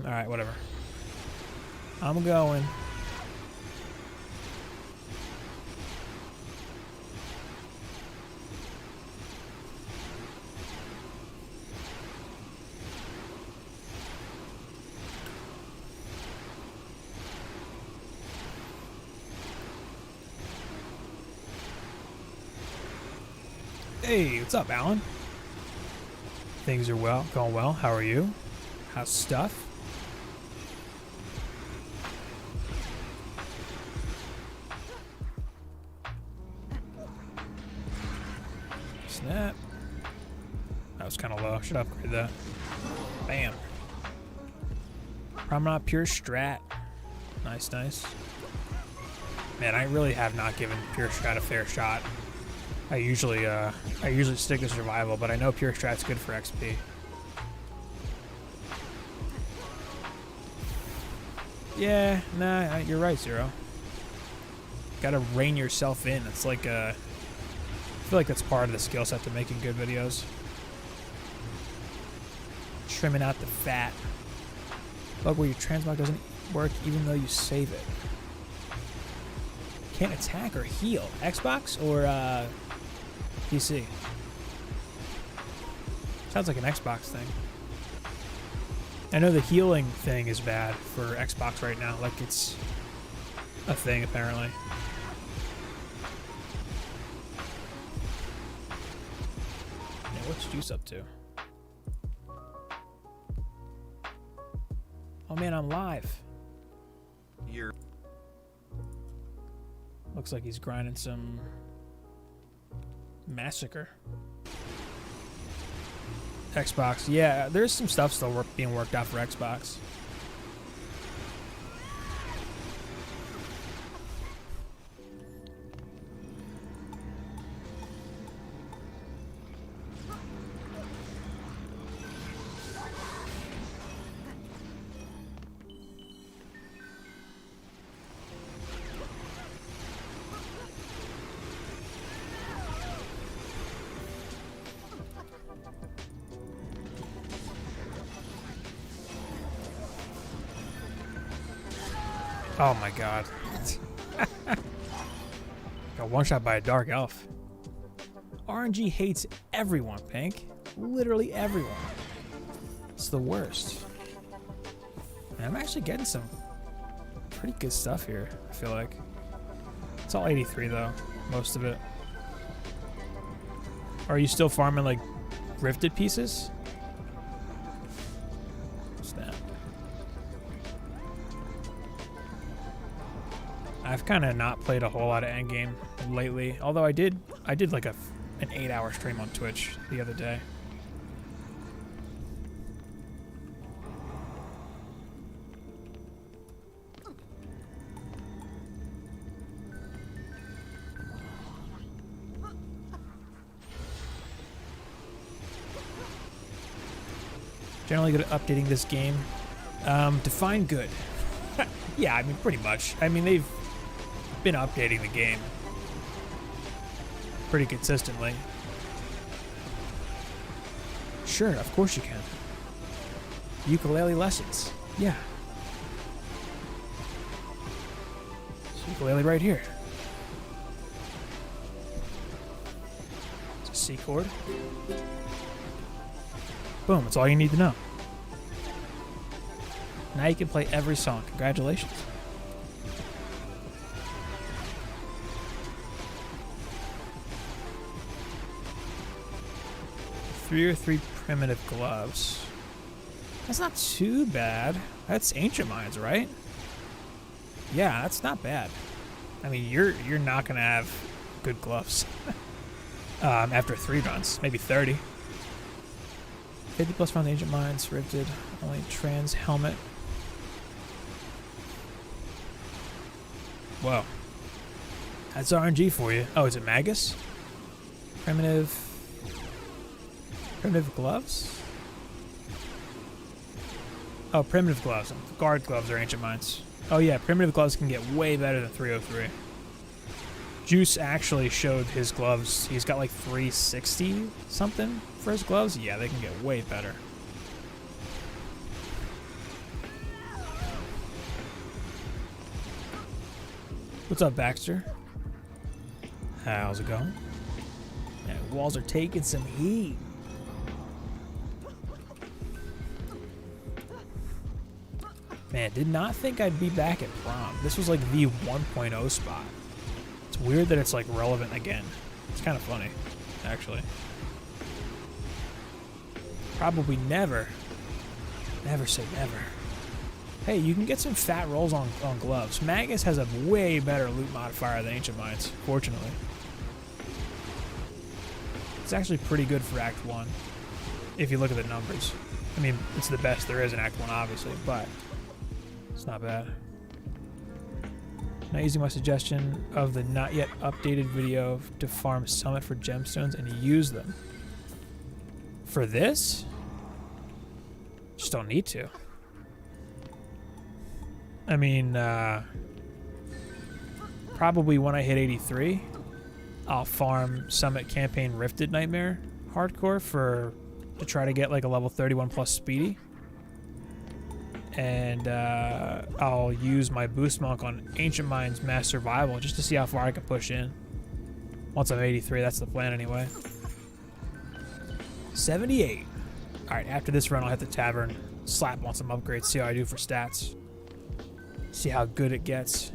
Alright, whatever. I'm going. Hey, what's up, Alan? Things are going well. How are you? How's stuff? Snap. That was kind of low. Should upgrade that. Bam. Promenade pure strat. Nice, nice. Man, I really have not given pure strat a fair shot. I usually stick to survival, but I know pure strat's good for XP. Yeah, nah, you're right, Zero. Gotta rein yourself in. It's like I feel like that's part of the skill set to making good videos. Trimming out the fat. Bug where your transmog doesn't work even though you save it. Can't attack or heal. Xbox or PC? Sounds like an Xbox thing. I know the healing thing is bad for Xbox right now. Like it's a thing apparently. Yeah, what's Juice up to? Oh man, I'm live. You're Looks like he's grinding some Massacre. Xbox, yeah, there's some stuff still being worked out for Xbox. Oh my god. Got one shot by a dark elf. RNG hates everyone, Pink. Literally everyone. It's the worst. And I'm actually getting some pretty good stuff here, I feel like. It's all 83 though, most of it. Are you still farming like rifted pieces? Snap. I've kind of not played a whole lot of endgame lately, although I did like a an 8-hour stream on Twitch the other day. Generally good at updating this game. Define good. Yeah, I mean, pretty much. I mean, they've been updating the game pretty consistently. Sure, of course you can. Ukulele lessons. Yeah. It's ukulele right here. It's a C chord. Boom, that's all you need to know. Now you can play every song. Congratulations. Three or three primitive gloves. That's not too bad. That's Ancient Minds, right? Yeah, that's not bad. I mean, you're not gonna have good gloves after 3 runs, maybe 30. 50 plus from the Ancient Minds, Rifted, only trans helmet. Whoa. That's RNG for you. Oh, is it Magus? Primitive gloves? Oh, primitive gloves. Guard gloves are Ancient Minds. Oh yeah, primitive gloves can get way better than 303. Juice actually showed his gloves. He's got like 360 something for his gloves. Yeah, they can get way better. What's up, Baxter? How's it going? Yeah, walls are taking some heat. Man, did not think I'd be back at prom. This was like the 1.0 spot. It's weird that it's like relevant again. It's kind of funny, actually. Probably never. Never say never. Hey, you can get some fat rolls on gloves. Magus has a way better loot modifier than Ancient Minds, fortunately. It's actually pretty good for Act 1, if you look at the numbers. I mean, it's the best there is in Act 1, obviously, but it's not bad. Not using my suggestion of the not yet updated video to farm Summit for gemstones and use them. For this? Just don't need to. I mean, probably when I hit 83, I'll farm Summit Campaign Rifted Nightmare Hardcore to try to get like a level 31 plus Speedy. And I'll use my Boost Monk on Ancient Minds Mass Survival just to see how far I can push in. Once I'm 83, that's the plan anyway. 78. Alright, after this run, I'll hit the tavern, slap on some upgrades, see how I do for stats. See how good it gets.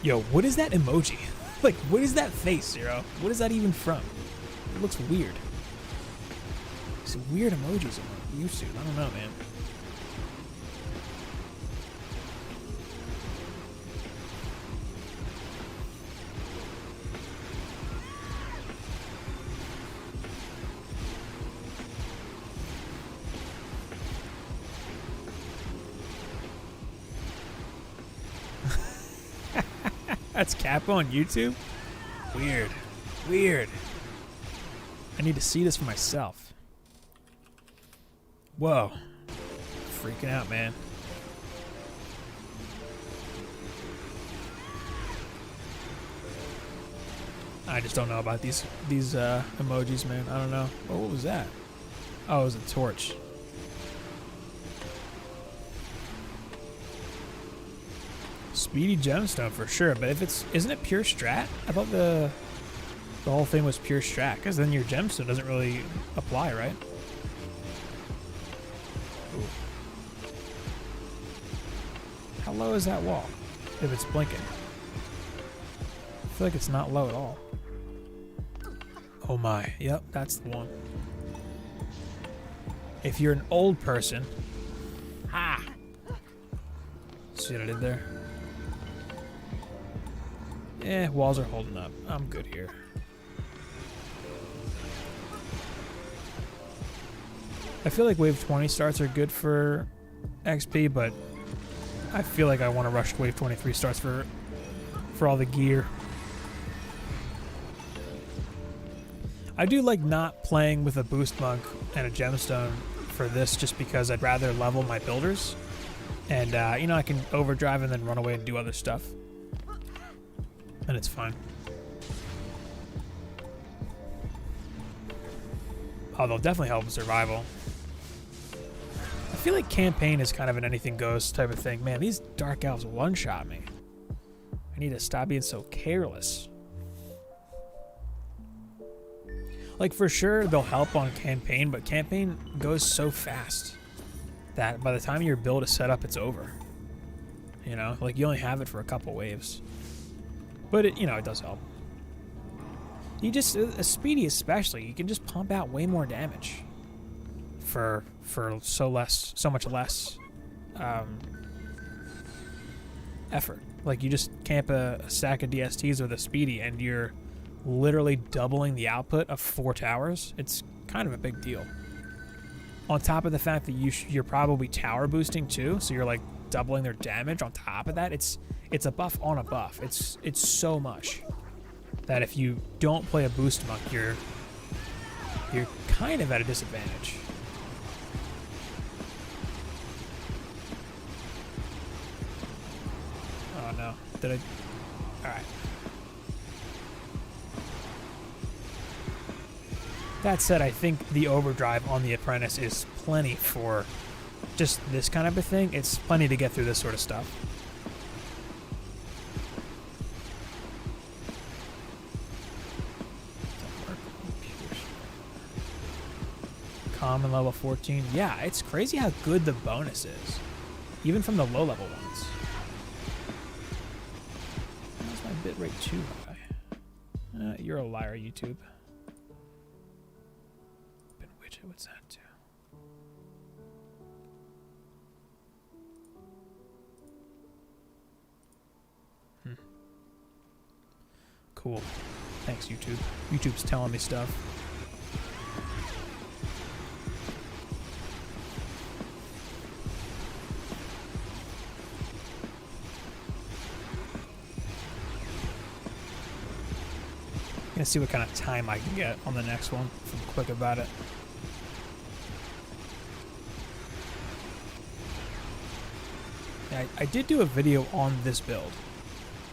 Yo, what is that emoji? Like, what is that face, Zero? What is that even from? It looks weird. Some weird emojis on YouTube. I don't know, man. That's Kappa on YouTube? Weird. Weird. I need to see this for myself. Whoa. Freaking out, man. I just don't know about these emojis, man. I don't know. Oh, what was that? Oh, it was a torch. Speedy gemstone for sure, but if isn't it pure strat? I thought the whole thing was pure strat, because then your gemstone doesn't really apply, right? Ooh. How low is that wall if it's blinking? I feel like it's not low at all. Oh my, yep, that's the one. If you're an old person, ha! See what I did there? Walls are holding up. I'm good here. I feel like wave 20 starts are good for XP, but I feel like I want to rush wave 23 starts for all the gear. I do like not playing with a boost monk and a gemstone for this just because I'd rather level my builders. And, you know, I can overdrive and then run away and do other stuff. And it's fine. Oh, they'll definitely help with survival. I feel like campaign is kind of an anything goes type of thing. Man, these dark elves one-shot me. I need to stop being so careless. Like, for sure, they'll help on campaign, but campaign goes so fast that by the time your build is set up, it's over. You know? Like, you only have it for a couple waves. But, it, you know, it does help. You just, a speedy especially, you can just pump out way more damage for so much less effort. Like, you just camp a stack of DSTs with a speedy and you're literally doubling the output of 4 towers. It's kind of a big deal. On top of the fact that you're probably tower boosting too, so you're like doubling their damage on top of that. It's a buff on a buff. It's so much that if you don't play a boost monk, you're kind of at a disadvantage. Oh no. Did I? Alright. That said, I think the overdrive on the Apprentice is plenty for just this kind of a thing. It's plenty to get through this sort of stuff. Common level 14. Yeah, it's crazy how good the bonus is, even from the low level ones. Why's my bitrate too high? You're a liar, YouTube. What's that do? Cool. Thanks, YouTube. YouTube's telling me stuff. Gonna see what kind of time I can get on the next one if I'm quick about it. I did do a video on this build,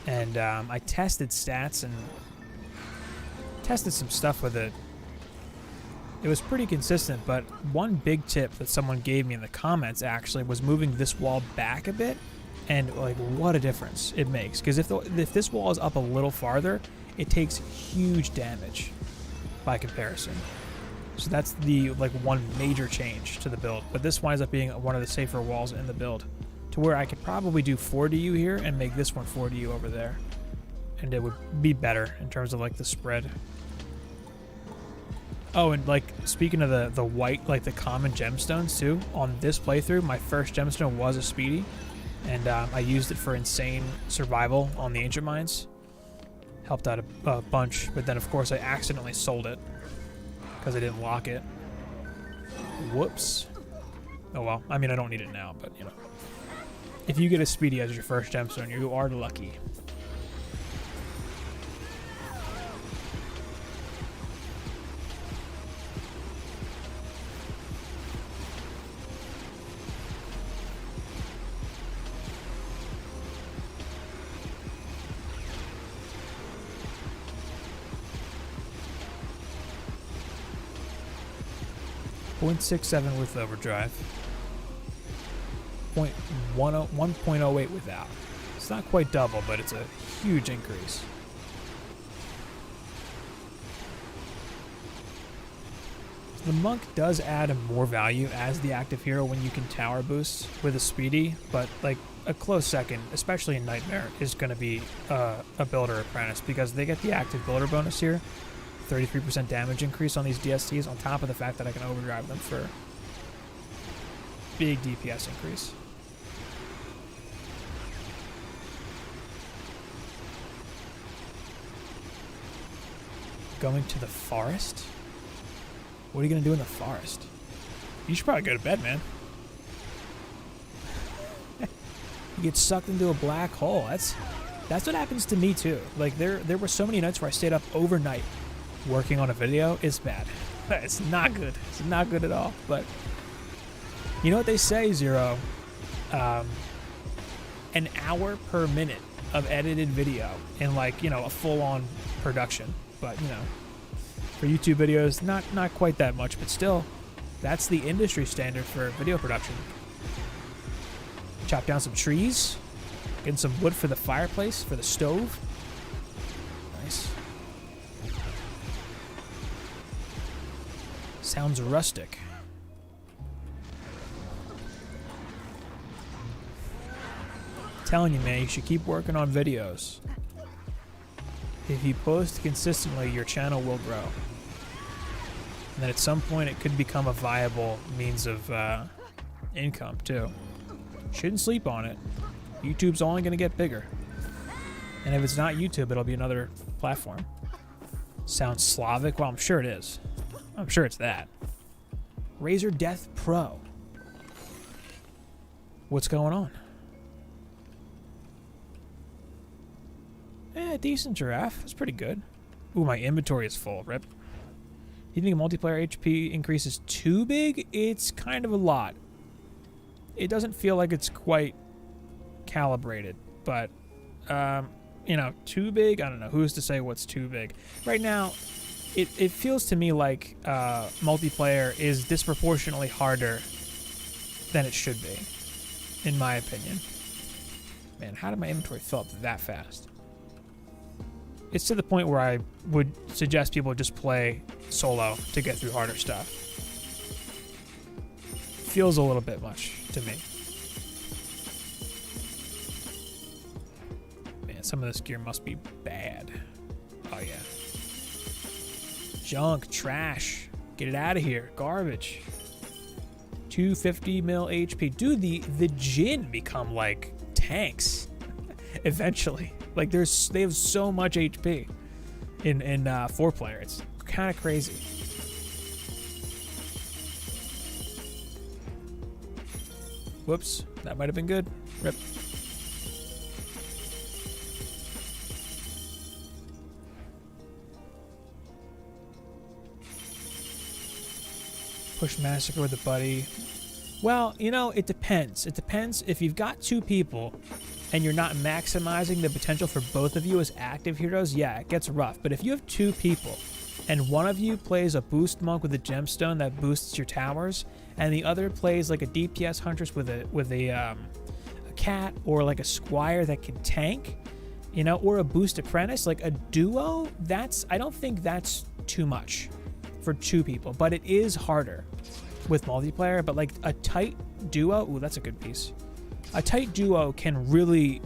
and I tested stats and tested some stuff with it. It was pretty consistent, but one big tip that someone gave me in the comments actually was moving this wall back a bit, and like what a difference it makes. Because if this wall is up a little farther, it takes huge damage by comparison. So that's the like one major change to the build. But this winds up being one of the safer walls in the build, to where I could probably do 4DU here and make this one 4DU over there, and it would be better in terms of like the spread. Oh, and like speaking of the white, like the common gemstones too, on this playthrough, my first gemstone was a speedy, and I used it for insane survival on the ancient mines. Helped out a bunch, but then of course I accidentally sold it because I didn't lock it. Whoops. Oh well, I mean I don't need it now, but you know. If you get a speedy as your first gemstone, you are lucky. .67 with overdrive. 1.08 without. It's not quite double, but it's a huge increase. The monk does add more value as the active hero when you can tower boost with a speedy, but like a close second, especially in Nightmare, is going to be a builder apprentice, because they get the active builder bonus here, 33% damage increase on these DSTs, on top of the fact that I can overdrive them for big DPS increase. Going to the forest? What are you gonna do in the forest? You should probably go to bed, man. You get sucked into a black hole. That's what happens to me too. Like there were so many nights where I stayed up overnight working on a video. It's bad. It's not good. It's not good at all. But you know what they say, Zero? An hour per minute of edited video in, like, you know, a full-on production. But, you know, for YouTube videos, not quite that much, but still, that's the industry standard for video production. Chop down some trees, getting some wood for the fireplace, for the stove. Nice. Sounds rustic. Telling you, man, you should keep working on videos. If you post consistently, your channel will grow. And then at some point, it could become a viable means of income, too. Shouldn't sleep on it. YouTube's only going to get bigger. And if it's not YouTube, it'll be another platform. Sounds Slavic? Well, I'm sure it is. I'm sure it's that. Razer Death Pro. What's going on? Decent giraffe. That's pretty good. Ooh, my inventory is full. Rip. You think a multiplayer HP increase is too big? It's kind of a lot. It doesn't feel like it's quite calibrated, but, you know, too big? I don't know. Who's to say what's too big? Right now, it feels to me like multiplayer is disproportionately harder than it should be, in my opinion. Man, how did my inventory fill up that fast? It's to the point where I would suggest people just play solo to get through harder stuff. Feels a little bit much to me. Man, some of this gear must be bad. Oh, yeah. Junk, trash. Get it out of here. Garbage. 250 mil HP. Dude, the Jinn become like tanks eventually. Like they have so much HP in 4-player. It's kind of crazy. Whoops, that might have been good. Rip. Push Massacre with a buddy. Well, you know, it depends. It depends if you've got 2 people and you're not maximizing the potential for both of you as active heroes. Yeah, it gets rough. But if you have 2 people and one of you plays a boost monk with a gemstone that boosts your towers, and the other plays like a DPS huntress with a cat, or like a squire that can tank, you know, or a boost apprentice, like a duo, I don't think that's too much for 2 people. But it is harder with multiplayer. But like a tight duo, ooh, that's a good piece. A tight duo can really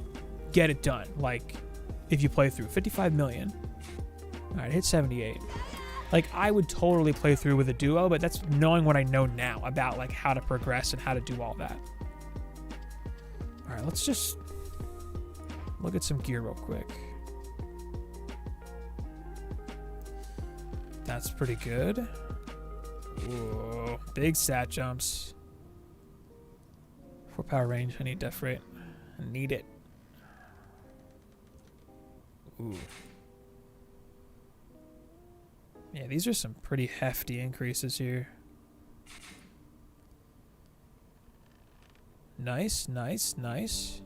get it done. Like, if you play through 55 million. All right, hit 78. Like, I would totally play through with a duo, but that's knowing what I know now about, like, how to progress and how to do all that. All right, let's just look at some gear real quick. That's pretty good. Whoa, big stat jumps. 4 power range. I need def rate. I need it. Ooh. Yeah, these are some pretty hefty increases here. Nice, nice, nice.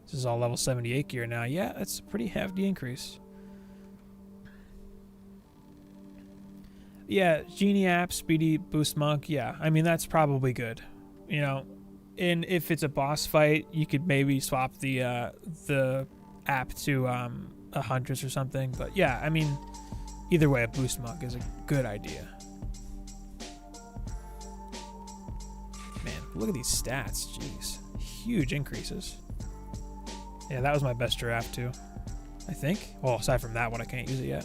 This is all level 78 gear now. Yeah, that's a pretty hefty increase. Yeah, Genie app, Speedy Boost Monk. Yeah, I mean, that's probably good. You know, and if it's a boss fight, you could maybe swap the app to a Huntress or something. But yeah, I mean, either way, a boost monk is a good idea. Man, look at these stats. Jeez, huge increases. Yeah, that was my best giraffe too, I think. Well, aside from that one, I can't use it yet.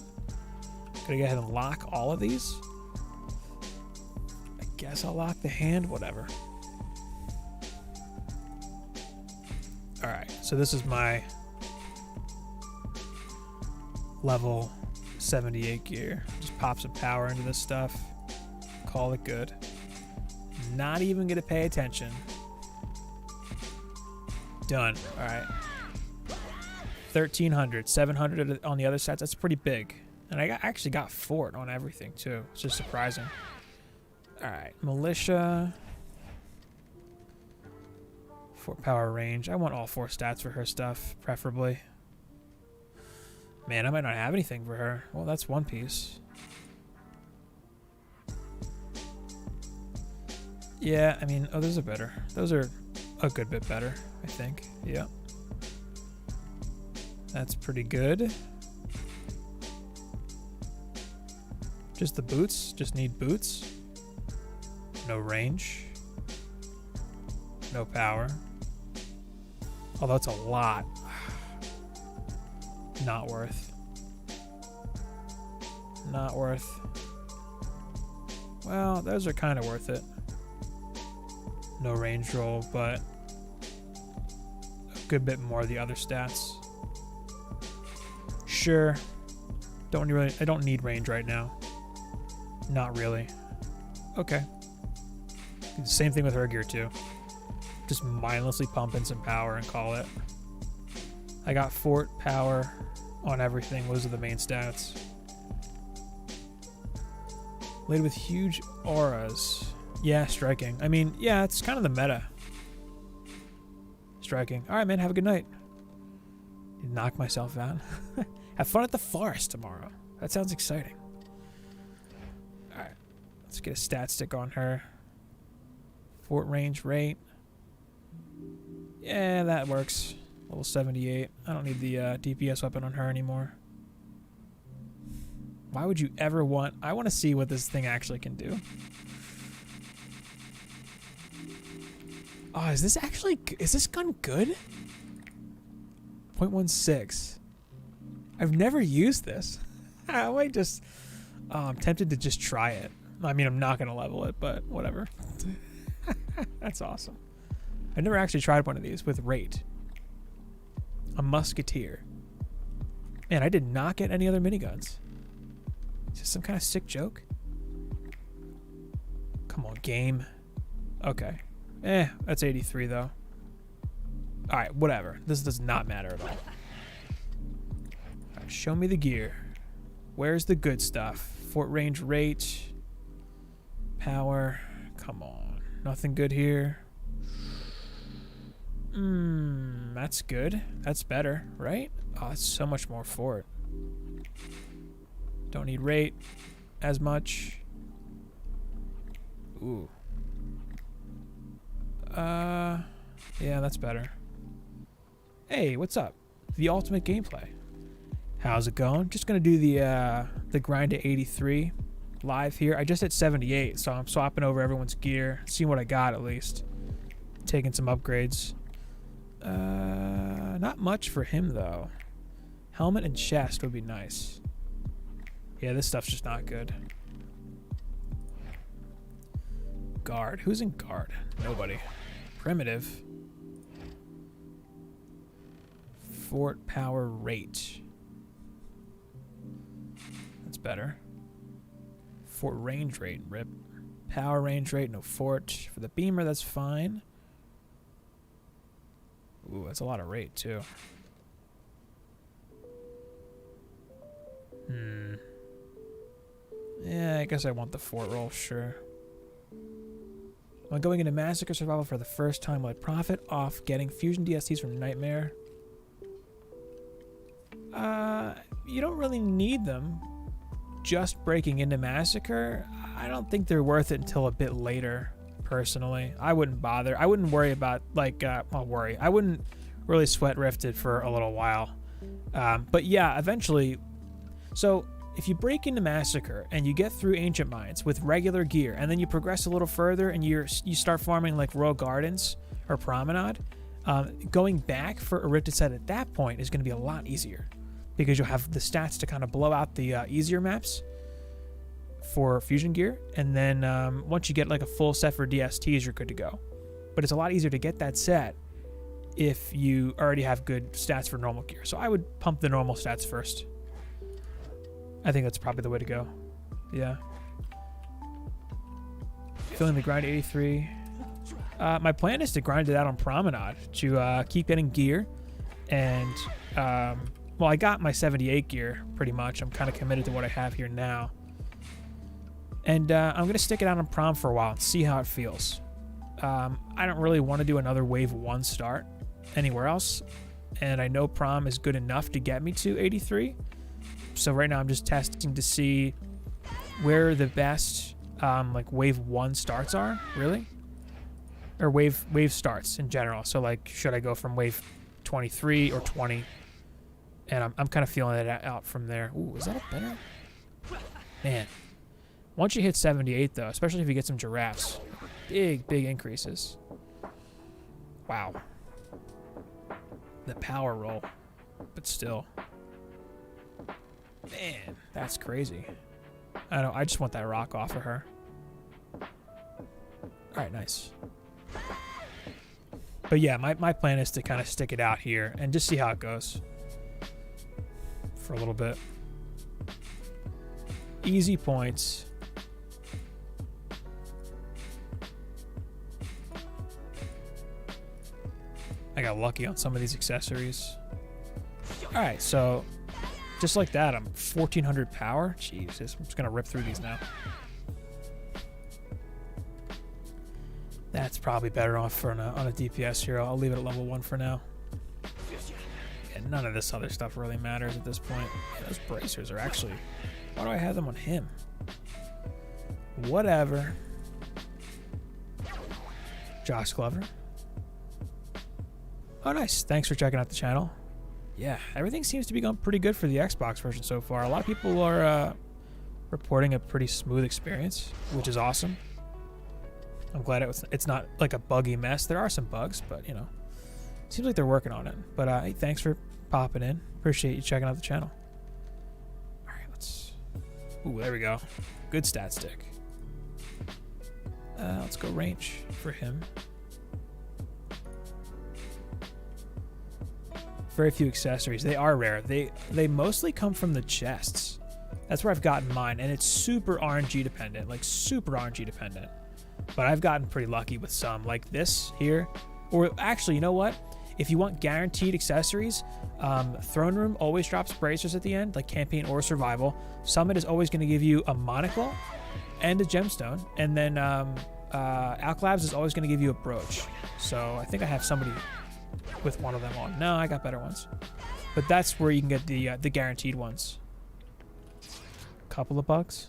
Gotta go ahead and lock all of these. I guess I'll lock the hand, whatever. Alright, so this is my level 78 gear. Just pop some power into this stuff. Call it good. Not even gonna pay attention. Done. All right. 1,300, 700 on the other stats. That's pretty big. And I actually got fort on everything too. It's just surprising. All right, militia. Fort power range. I want all 4 stats for her stuff, preferably. Man, I might not have anything for her. Well, that's one piece. Yeah, I mean, oh, those are better. Those are a good bit better, I think. Yeah. That's pretty good. Just the boots. Just need boots. No range. No power. Although it's a lot. Not worth. Not worth. Well, those are kind of worth it. No range roll, but a good bit more of the other stats. Sure. I don't need range right now. Not really. Okay. Same thing with her gear too. Just mindlessly pump in some power and call it. I got fort power on everything. Those are the main stats. Laid with huge auras. Yeah, striking. I mean, yeah, it's kind of the meta. Striking. All right, man. Have a good night. Knock myself out. Have fun at the forest tomorrow. That sounds exciting. All right. Let's get a stat stick on her. Fort range rate. Yeah, that works. Level 78. I don't need the DPS weapon on her anymore. Why would you ever want... I want to see what this thing actually can do. Oh, is this actually... Is this gun good? 0.16. I've never used this. I might just... I'm tempted to just try it. I mean, I'm not going to level it, but whatever. That's awesome. I've never actually tried one of these with rate. A musketeer. Man, I did not get any other miniguns. Is this some kind of sick joke? Come on, game. Okay. That's 83 though. Alright, whatever. This does not matter at all. Alright, show me the gear. Where's the good stuff? Fort range rate. Power. Come on. Nothing good here. That's good. That's better, right? Oh, that's so much more fort. Don't need rate as much. Ooh. Yeah, that's better. Hey, what's up? The ultimate gameplay. How's it going? Just gonna do the grind to 83 live here. I just hit 78, so I'm swapping over everyone's gear, seeing what I got at least. Taking some upgrades. Not much for him though. Helmet and chest would be nice. Yeah, this stuff's just not good. Guard. Who's in guard? Nobody. Primitive. Fort power rate. That's better. Fort range rate. Rip. Power range rate. No fort. For the beamer, that's fine. Ooh, that's a lot of rate too. Yeah, I guess I want the fort roll, sure. When going into Massacre Survival for the first time, will I profit off getting fusion DSTs from Nightmare? You don't really need them. Just breaking into Massacre, I don't think they're worth it until a bit later, personally. I wouldn't bother. I wouldn't worry about, like, I wouldn't really sweat Rifted for a little while. But yeah, eventually... So, if you break into Massacre and you get through Ancient Mines with regular gear, and then you progress a little further and you start farming like Royal Gardens or Promenade, going back for a Rifted set at that point is going to be a lot easier because you'll have the stats to kind of blow out the easier maps for fusion gear, and then once you get like a full set for DSTs, you're good to go. But it's a lot easier to get that set if you already have good stats for normal gear. So I would pump the normal stats first. I think that's probably the way to go. Yeah. Feeling the grind 83. My plan is to grind it out on Promenade to keep getting gear. And, well, I got my 78 gear pretty much. I'm kind of committed to what I have here now. And I'm going to stick it out on Prom for a while and see how it feels. I don't really want to do another Wave 1 start anywhere else. And I know Prom is good enough to get me to 83. So right now I'm just testing to see where the best like Wave 1 starts are, really. Or wave starts in general. So like, should I go from Wave 23 or 20? And I'm kind of feeling it out from there. Ooh, is that a better? Man. Once you hit 78, though, especially if you get some giraffes, big increases. Wow. The power roll. But still. Man, that's crazy. I just want that rock off of her. Alright, nice. But yeah, my plan is to kind of stick it out here and just see how it goes. For a little bit. Easy points. I got lucky on some of these accessories. Alright, so just like that, I'm 1400 power. Jesus, I'm just gonna rip through these now. That's probably better off for on a DPS here. I'll leave it at level 1 for now. Yeah, none of this other stuff really matters at this point. Yeah, those bracers are actually... Why do I have them on him? Whatever. Josh Glover. Oh, nice. Thanks for checking out the channel. Yeah, everything seems to be going pretty good for the Xbox version so far. A lot of people are reporting a pretty smooth experience, which is awesome. I'm glad it's not like a buggy mess. There are some bugs, but, you know, seems like they're working on it. But hey, thanks for popping in. Appreciate you checking out the channel. All right, let's... Ooh, there we go. Good stat stick. Let's go range for him. Very few accessories. They are rare. They mostly come from the chests. That's where I've gotten mine, and it's super RNG dependent, like super RNG dependent. But I've gotten pretty lucky with some, like this here. Or actually, you know what? If you want guaranteed accessories, Throne Room always drops bracers at the end, like campaign or survival. Summit is always going to give you a monocle and a gemstone, and then Alclabs is always going to give you a brooch. So I think I have somebody with one of them on. No, I got better ones. But that's where you can get the guaranteed ones. Couple of bugs.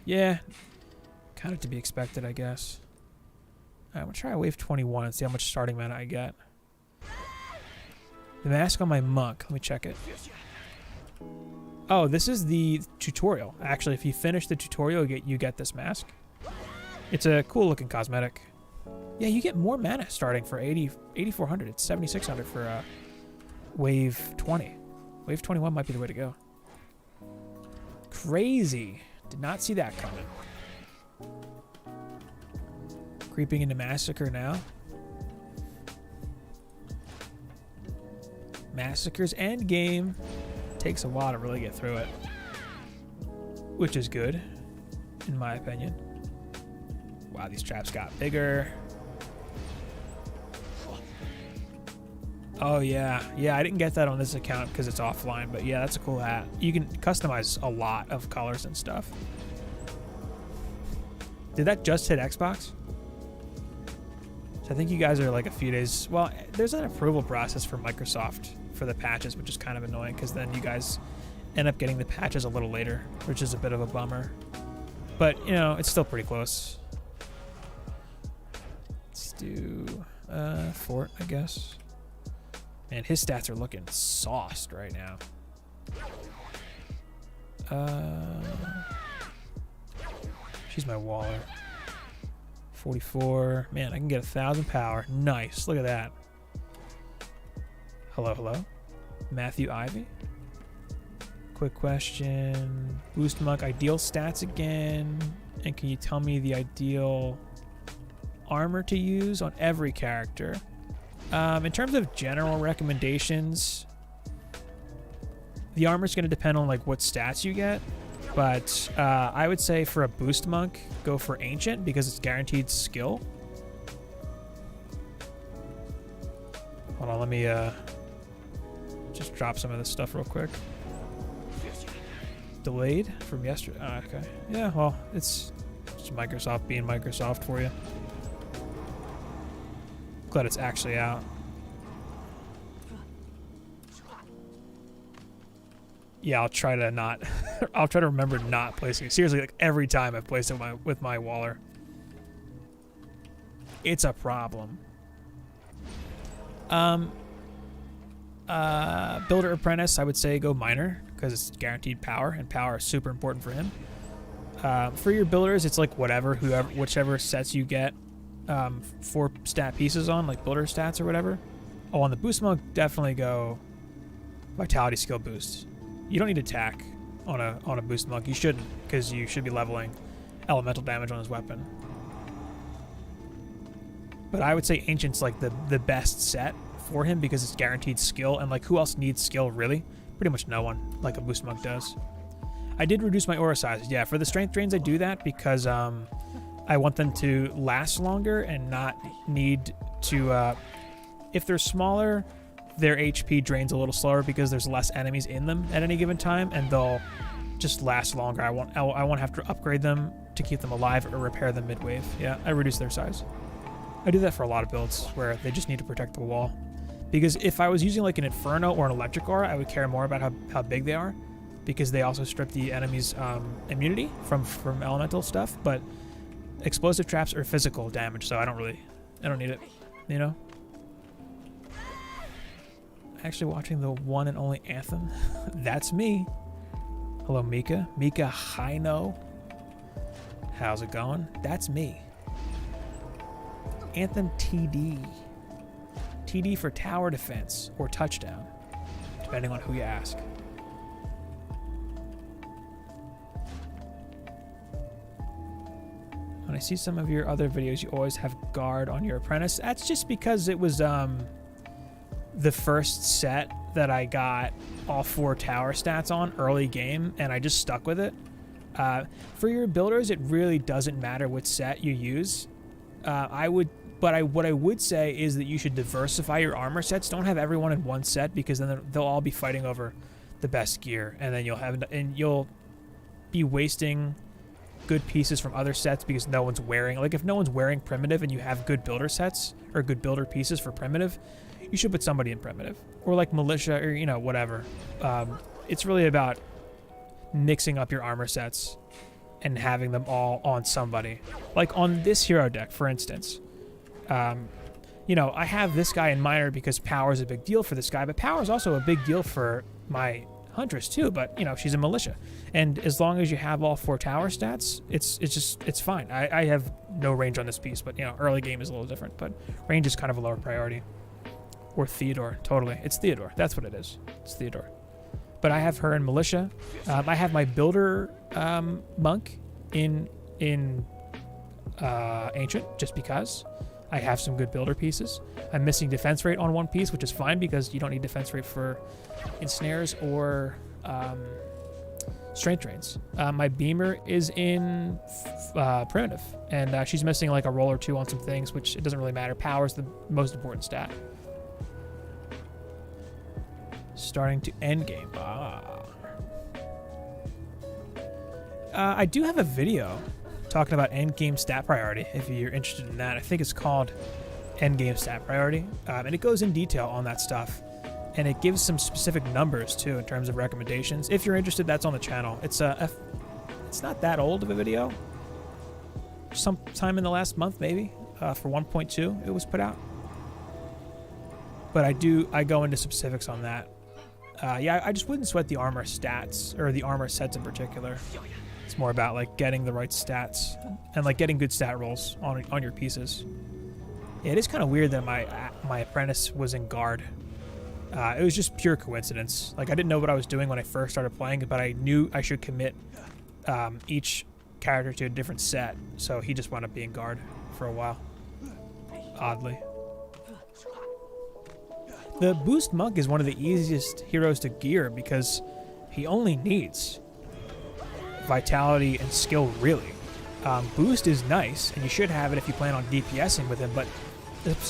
Yeah. Kind of to be expected, I guess. Alright, I'm going to try Wave 21 and see how much starting mana I get. The mask on my monk. Let me check it. Oh, this is the tutorial. Actually, if you finish the tutorial, you get this mask. It's a cool looking cosmetic. Yeah, you get more mana starting for 8,400. It's 7,600 for Wave 20. Wave 21 might be the way to go. Crazy. Did not see that coming. Creeping into Massacre now. Massacre's endgame. Takes a while to really get through it. Which is good, in my opinion. Wow, these traps got bigger. Oh, yeah. Yeah, I didn't get that on this account because it's offline, but yeah, that's a cool hat. You can customize a lot of colors and stuff. Did that just hit Xbox? So I think you guys are like a few days... Well, there's an approval process for Microsoft for the patches, which is kind of annoying because then you guys end up getting the patches a little later, which is a bit of a bummer. But, you know, it's still pretty close. Let's do Fort, I guess. Man, his stats are looking sauced right now. She's my Waller. 44. Man, I can get 1,000 power. Nice. Look at that. Hello, hello. Matthew Ivy. Quick question. Boost Monk, ideal stats again. And can you tell me the ideal armor to use on every character? In terms of general recommendations, the armor is going to depend on like what stats you get. But I would say for a boost monk, go for Ancient because it's guaranteed skill. Hold on, let me just drop some of this stuff real quick. Delayed from yesterday. Oh, okay. Yeah, well, it's just Microsoft being Microsoft for you. Glad it's actually out. Yeah, I'll try to not. I'll try to remember not placing it. Seriously, like every time I've placed it with my Waller, it's a problem. Builder Apprentice, I would say go Miner because it's guaranteed power, and power is super important for him. For your builders, it's like whichever sets you get 4 stat pieces on, like builder stats or whatever. Oh, on the boost monk, definitely go Vitality skill boost. You don't need attack on a boost monk. You shouldn't, because you should be leveling elemental damage on his weapon. But I would say Ancient's like the best set for him because it's guaranteed skill, and like who else needs skill really? Pretty much no one, like a boost monk does. I did reduce my aura size. Yeah, for the strength drains I do that because I want them to last longer and not need to if they're smaller, their HP drains a little slower because there's less enemies in them at any given time, and they'll just last longer. I won't have to upgrade them to keep them alive or repair them mid-wave. Yeah, I reduce their size. I do that for a lot of builds where they just need to protect the wall. Because if I was using like an Inferno or an Electric Aura, I would care more about how big they are, because they also strip the enemy's immunity from elemental stuff. But explosive traps are physical damage, so I don't need it, you know? Actually watching the one and only Anthem. That's me. Hello, Mika. Mika Hino. How's it going? That's me. Anthem TD. TD for tower defense or touchdown, depending on who you ask. When I see some of your other videos, you always have guard on your apprentice. That's just because it was the first set that I got all 4 tower stats on early game, and I just stuck with it. For your builders, it really doesn't matter which set you use. What I would say is that you should diversify your armor sets. Don't have everyone in one set, because then they'll all be fighting over the best gear, and then you'll be wasting good pieces from other sets because no one's wearing. Like if no one's wearing primitive and you have good builder sets or good builder pieces for primitive, you should put somebody in primitive or like militia or whatever. It's really about mixing up your armor sets and having them all on somebody. Like on this hero deck, for instance, I have this guy in Miner because power is a big deal for this guy, but power is also a big deal for my Huntress too, but she's a militia. And as long as you have all 4 tower stats, it's fine. I have no range on this piece, but early game is a little different, but range is kind of a lower priority. Or Theodore, totally. It's Theodore. That's what it is. It's Theodore. But I have her in militia. I have my builder monk in Ancient just because I have some good builder pieces. I'm missing defense rate on one piece, which is fine because you don't need defense rate for ensnares or strength drains. My beamer is in primitive, and she's missing like a roll or 2 on some things, which it doesn't really matter. Power is the most important stat. Starting to end game. I do have a video talking about end game stat priority if you're interested in that. I think it's called end game stat priority, and it goes in detail on that stuff, and it gives some specific numbers too in terms of recommendations. If you're interested, that's on the channel. It's not that old of a video. Sometime in the last month maybe, for 1.2 it was put out. But I go into specifics on that. Yeah, I just wouldn't sweat the armor stats or the armor sets in particular. It's more about like getting the right stats and like getting good stat rolls on your pieces. Yeah, it is kind of weird that my apprentice was in guard. It was just pure coincidence. Like I didn't know what I was doing when I first started playing, but I knew I should commit each character to a different set. So he just wound up being guard for a while. Oddly. The Boost Monk is one of the easiest heroes to gear because he only needs vitality and skill, really. Boost is nice, and you should have it if you plan on DPSing with him, but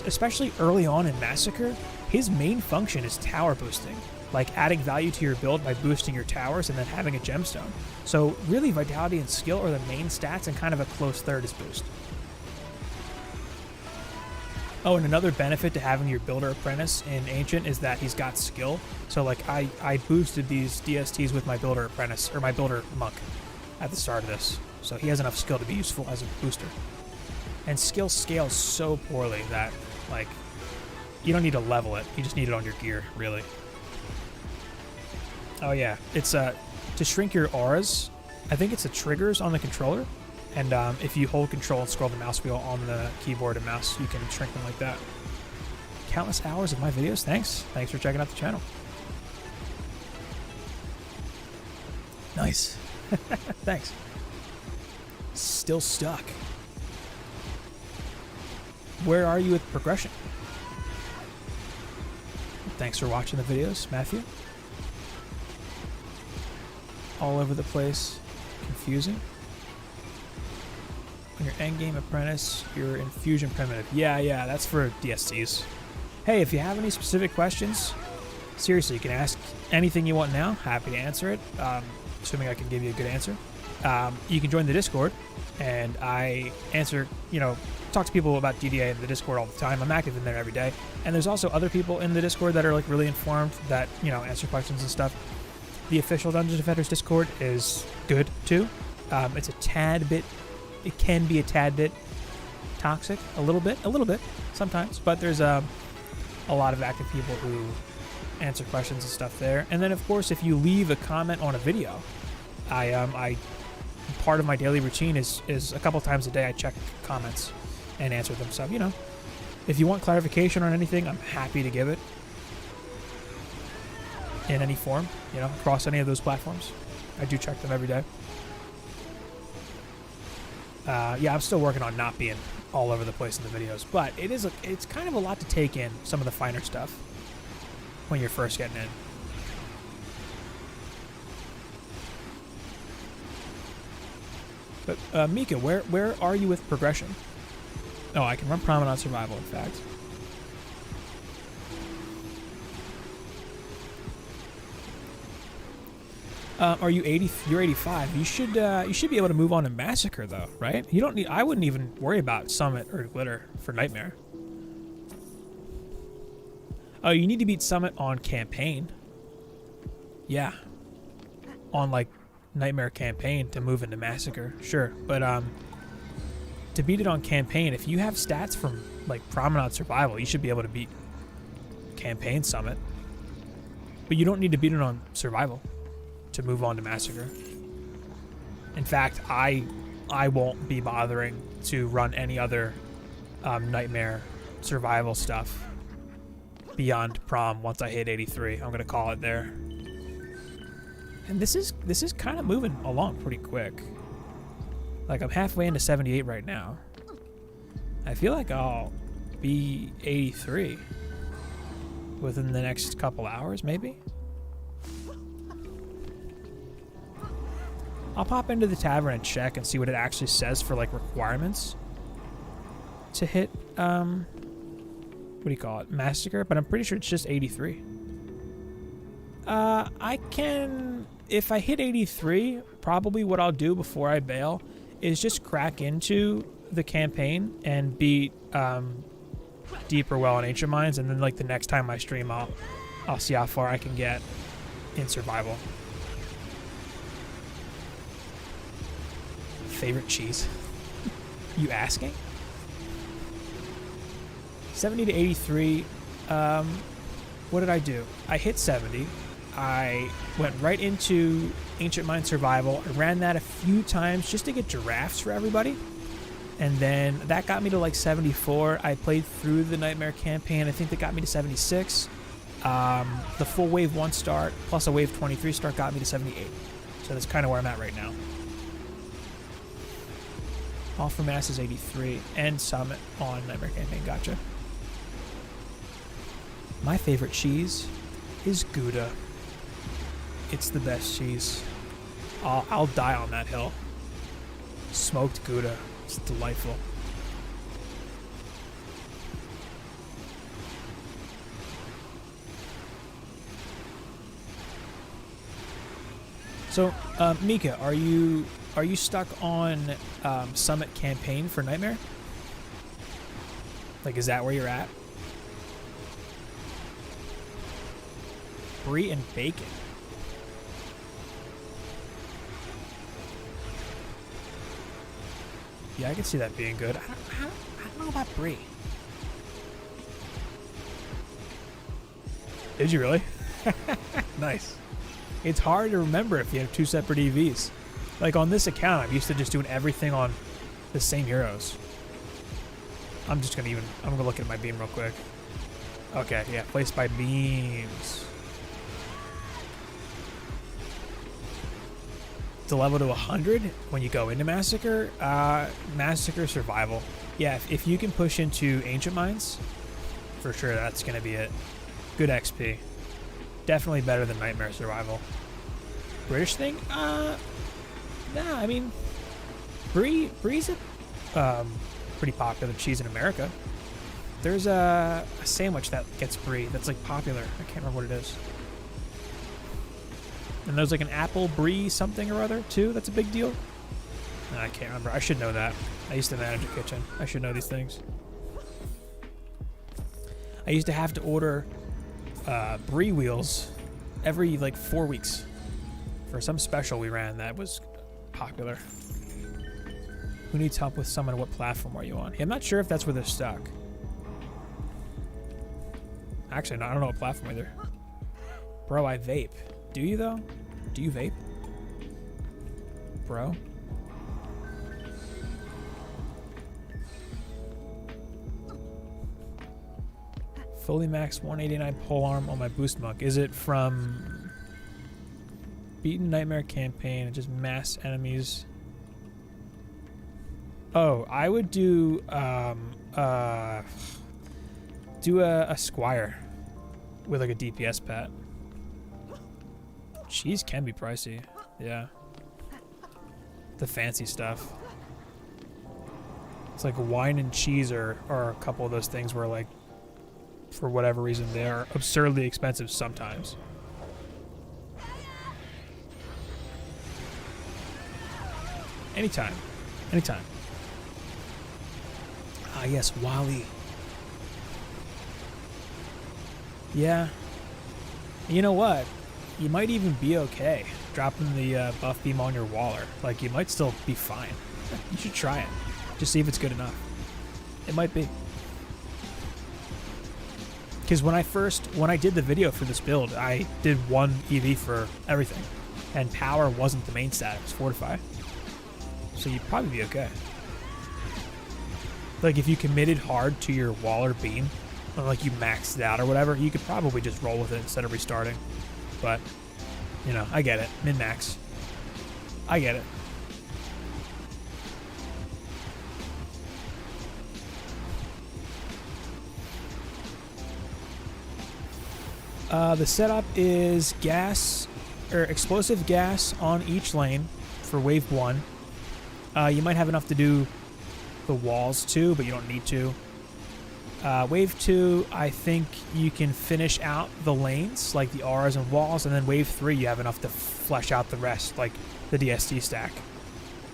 especially early on in Massacre, his main function is tower boosting, like adding value to your build by boosting your towers and then having a gemstone. So really, vitality and skill are the main stats, and kind of a close third is boost. Oh, and another benefit to having your Builder Apprentice in Ancient is that he's got skill. So like I boosted these DSTs with my Builder Apprentice, or my Builder Monk, at the start of this. So he has enough skill to be useful as a booster. And skill scales so poorly that, like, you don't need to level it. You just need it on your gear, really. Oh yeah, it's to shrink your auras. I think it's the triggers on the controller. And if you hold control and scroll the mouse wheel on the keyboard and mouse, you can shrink them like that. Countless hours of my videos. Thanks. Thanks for checking out the channel. Nice. Thanks. Still stuck. Where are you with progression? Thanks for watching the videos, Matthew. All over the place. Confusing. On your endgame apprentice, your infusion primitive. Yeah, that's for DSTs. Hey, if you have any specific questions, seriously, you can ask anything you want now. Happy to answer it, assuming I can give you a good answer. You can join the Discord, and I answer, talk to people about DDA in the Discord all the time. I'm active in there every day. And there's also other people in the Discord that are like really informed that, answer questions and stuff. The official Dungeons & Defenders Discord is good too. It's a tad bit, it can be a tad bit toxic, a little bit sometimes, but there's a lot of active people who answer questions and stuff there. And then of course, if you leave a comment on a video, I part of my daily routine is a couple times a day I check comments and answer them. So, if you want clarification on anything, I'm happy to give it in any form, across any of those platforms. I do check them every day. Yeah, I'm still working on not being all over the place in the videos, but it's kind of a lot to take in, some of the finer stuff when you're first getting in. But Mika, where are you with progression? Oh, I can run Promenade Survival, in fact. Are you 80? You're 85. You should be able to move on to Massacre though, right? You don't need. I wouldn't even worry about Summit or Glitter for Nightmare. Oh, you need to beat Summit on Campaign. Yeah, on like Nightmare Campaign to move into Massacre, sure. But to beat it on Campaign, if you have stats from like Promenade Survival, you should be able to beat Campaign Summit. But you don't need to beat it on Survival to move on to Massacre. In fact, I won't be bothering to run any other Nightmare Survival stuff beyond Prom once I hit 83. I'm gonna call it there. And this is kind of moving along pretty quick. Like I'm halfway into 78 right now. I feel like I'll be 83 within the next couple hours, maybe. I'll pop into the tavern and check and see what it actually says for like requirements to hit what do you call it, Massacre, but I'm pretty sure it's just 83. I can, if I hit 83, probably what I'll do before I bail is just crack into the campaign and beat Deeper Well and Ancient Mines, and then like the next time I stream I'll see how far I can get in Survival. Favorite cheese? You asking? 70 to 83. What did I do? I hit 70. I went right into Ancient Mind Survival. I ran that a few times just to get giraffes for everybody. And then that got me to like 74. I played through the Nightmare campaign. I think that got me to 76. The full Wave 1 start plus a Wave 23 start got me to 78. So that's kind of where I'm at right now. All for Mass is 83 and Summit on Nightmare campaign. Gotcha. My favorite cheese is Gouda. It's the best cheese. I'll die on that hill. Smoked Gouda. It's delightful. So, Mika, are you stuck on Summit campaign for Nightmare? Like, is that where you're at? Brie and bacon. Yeah, I can see that being good. I don't know about Brie. Did you really? Nice. It's hard to remember if you have two separate EVs. Like on this account, I'm used to just doing everything on the same heroes. I'm gonna look at my beam real quick. Okay, yeah, placed by beams. To level to 100 when you go into Massacre. Massacre survival. Yeah, if you can push into Ancient Mines, for sure that's gonna be it. Good XP. Definitely better than Nightmare survival. British thing? Nah, I mean, Brie's pretty popular cheese in America. There's a sandwich that gets Brie that's like popular. I can't remember what it is. And there's like an apple Brie something or other too. That's a big deal. I can't remember. I should know that. I used to manage a kitchen. I should know these things. I used to have to order Brie wheels every like 4 weeks for some special we ran that was popular. Who needs help with someone? What platform are you on? Yeah, I'm not sure if that's where they're stuck. Actually, no, I don't know what platform either. Bro, I vape. Do you though? Do you vape? Bro? Fully max 189 polearm on my boost monk. Is it from Beaten Nightmare campaign and just mass enemies? Oh, I would do a squire with like a DPS pet. Cheese can be pricey. Yeah. The fancy stuff. It's like wine and cheese are a couple of those things where like for whatever reason they are absurdly expensive sometimes. Anytime. Anytime. Ah, yes, Wally. Yeah. You know what? You might even be okay dropping the buff beam on your Waller. Like, you might still be fine. You should try it. Just see if it's good enough. It might be. Because when I did the video for this build, I did one EV for everything. And power wasn't the main stat, it was Fortify. So you'd probably be okay. Like, if you committed hard to your Waller beam, or like you maxed it out or whatever, you could probably just roll with it instead of restarting. But, you know, I get it. Min-max. I get it. The setup is gas, or explosive gas on each lane for wave 1. You might have enough to do the walls too, but you don't need to. Wave 2, I think you can finish out the lanes, like the auras and walls, and then wave 3 you have enough to flesh out the rest, like the DST stack.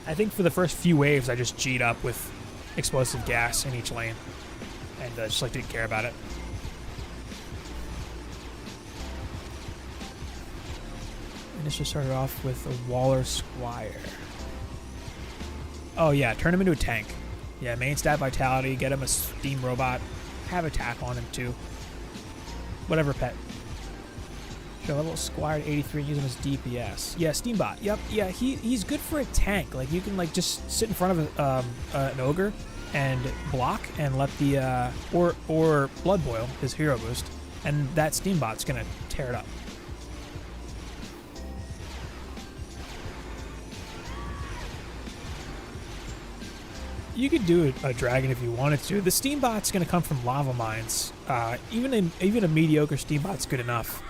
I think for the first few waves I just G'd up with explosive gas in each lane, and just like didn't care about it. And this just started off with a Waller Squire. Oh yeah, turn him into a tank. Yeah, main stat vitality, get him a steam robot, have attack on him too. Whatever pet. Should level Squire to 83 and use him as DPS. Yeah, Steambot. Yep, yeah, he's good for a tank. Like, you can like just sit in front of an ogre and block and let the or Blood Boil, his hero boost, and that Steambot's gonna tear it up. You could do a dragon if you wanted to. The Steambot's going to come from lava mines. Even a mediocre Steambot's good enough.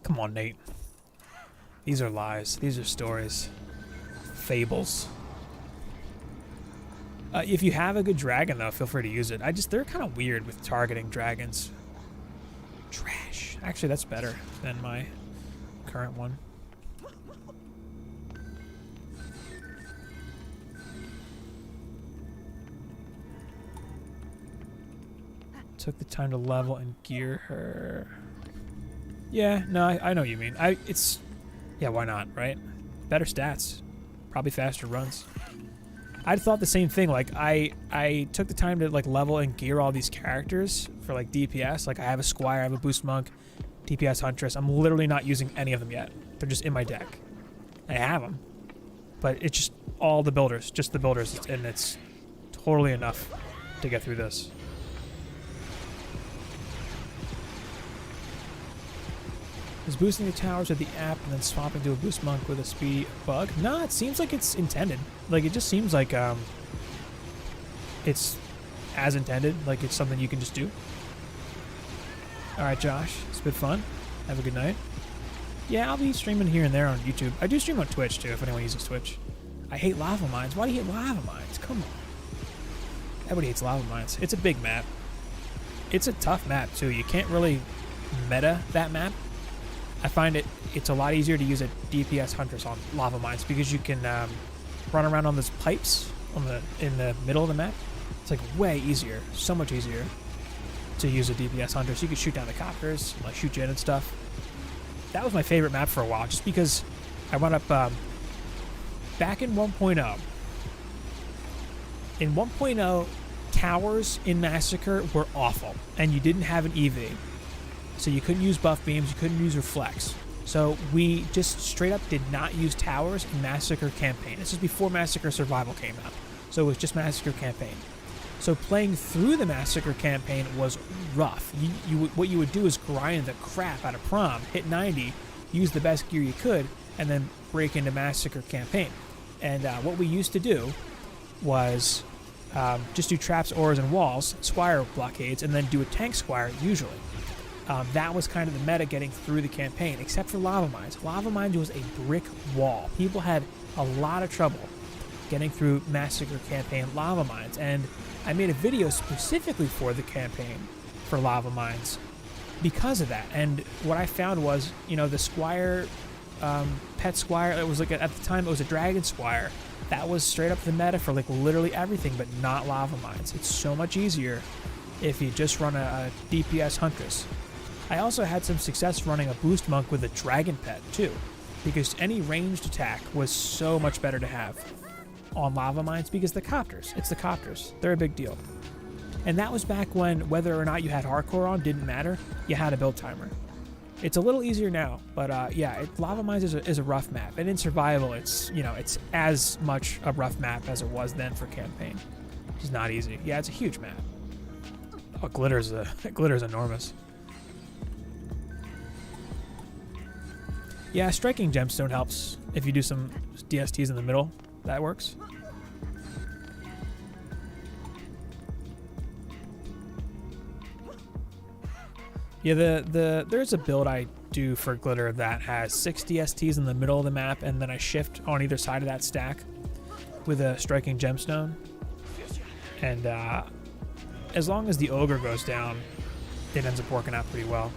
Come on, Nate. These are lies. These are stories. Fables. If you have a good dragon, though, feel free to use it. They're kind of weird with targeting dragons. Trash. Actually, that's better than my current one. Took the time to level and gear her. Yeah, no, I know what you mean. Yeah, why not, right? Better stats. Probably faster runs. I'd thought the same thing. Like, I took the time to, like, level and gear all these characters for, like, DPS. Like, I have a Squire, I have a Boost Monk, DPS Huntress. I'm literally not using any of them yet. They're just in my deck. I have them. But it's just all the builders. Just the builders. And it's totally enough to get through this. Is boosting the towers with the app and then swapping to a Boost Monk with a speedy bug? No, it seems like it's intended. Like, it just seems like it's as intended. Like, it's something you can just do. Alright, Josh. It's been fun. Have a good night. Yeah, I'll be streaming here and there on YouTube. I do stream on Twitch, too, if anyone uses Twitch. I hate lava mines. Why do you hate lava mines? Come on. Everybody hates lava mines. It's a big map. It's a tough map, too. You can't really meta that map. I find it's a lot easier to use a DPS Huntress on lava mines because you can run around on those pipes in the middle of the map. It's like way easier, so much easier to use a DPS Huntress. You can shoot down the copters, like shoot you in and stuff. That was my favorite map for a while, just because I wound up back in 1.0. In 1.0, towers in Massacre were awful, and you didn't have an EV. So you couldn't use buff beams, you couldn't use reflex. So we just straight up did not use towers in Massacre campaign. This is before Massacre Survival came out. So it was just Massacre campaign. So playing through the Massacre campaign was rough. What you would do is grind the crap out of Prom, hit 90, use the best gear you could, and then break into Massacre campaign. And what we used to do was just do traps, auras, and walls, Squire blockades, and then do a tank Squire usually. That was kind of the meta getting through the campaign, except for lava mines. Lava mines was a brick wall. People had a lot of trouble getting through Massacre campaign lava mines, and I made a video specifically for the campaign for lava mines because of that. And what I found was, you know, the Squire, pet Squire, it was like at the time it was a Dragon Squire. That was straight up the meta for like literally everything, but not lava mines. It's so much easier if you just run a DPS Huntress. I also had some success running a Boost Monk with a Dragon Pet, too, because any ranged attack was so much better to have on lava mines because the copters. It's the copters. They're a big deal. And that was back when whether or not you had hardcore on didn't matter. You had a build timer. It's a little easier now, but yeah, lava mines is a rough map. And in survival, it's as much a rough map as it was then for campaign. It's not easy. Yeah, it's a huge map. Oh, glitter's enormous. Yeah, striking gemstone helps. If you do some DSTs in the middle, that works. Yeah, there's a build I do for glitter that has 6 DSTs in the middle of the map, and then I shift on either side of that stack with a striking gemstone. And as long as the ogre goes down, it ends up working out pretty well.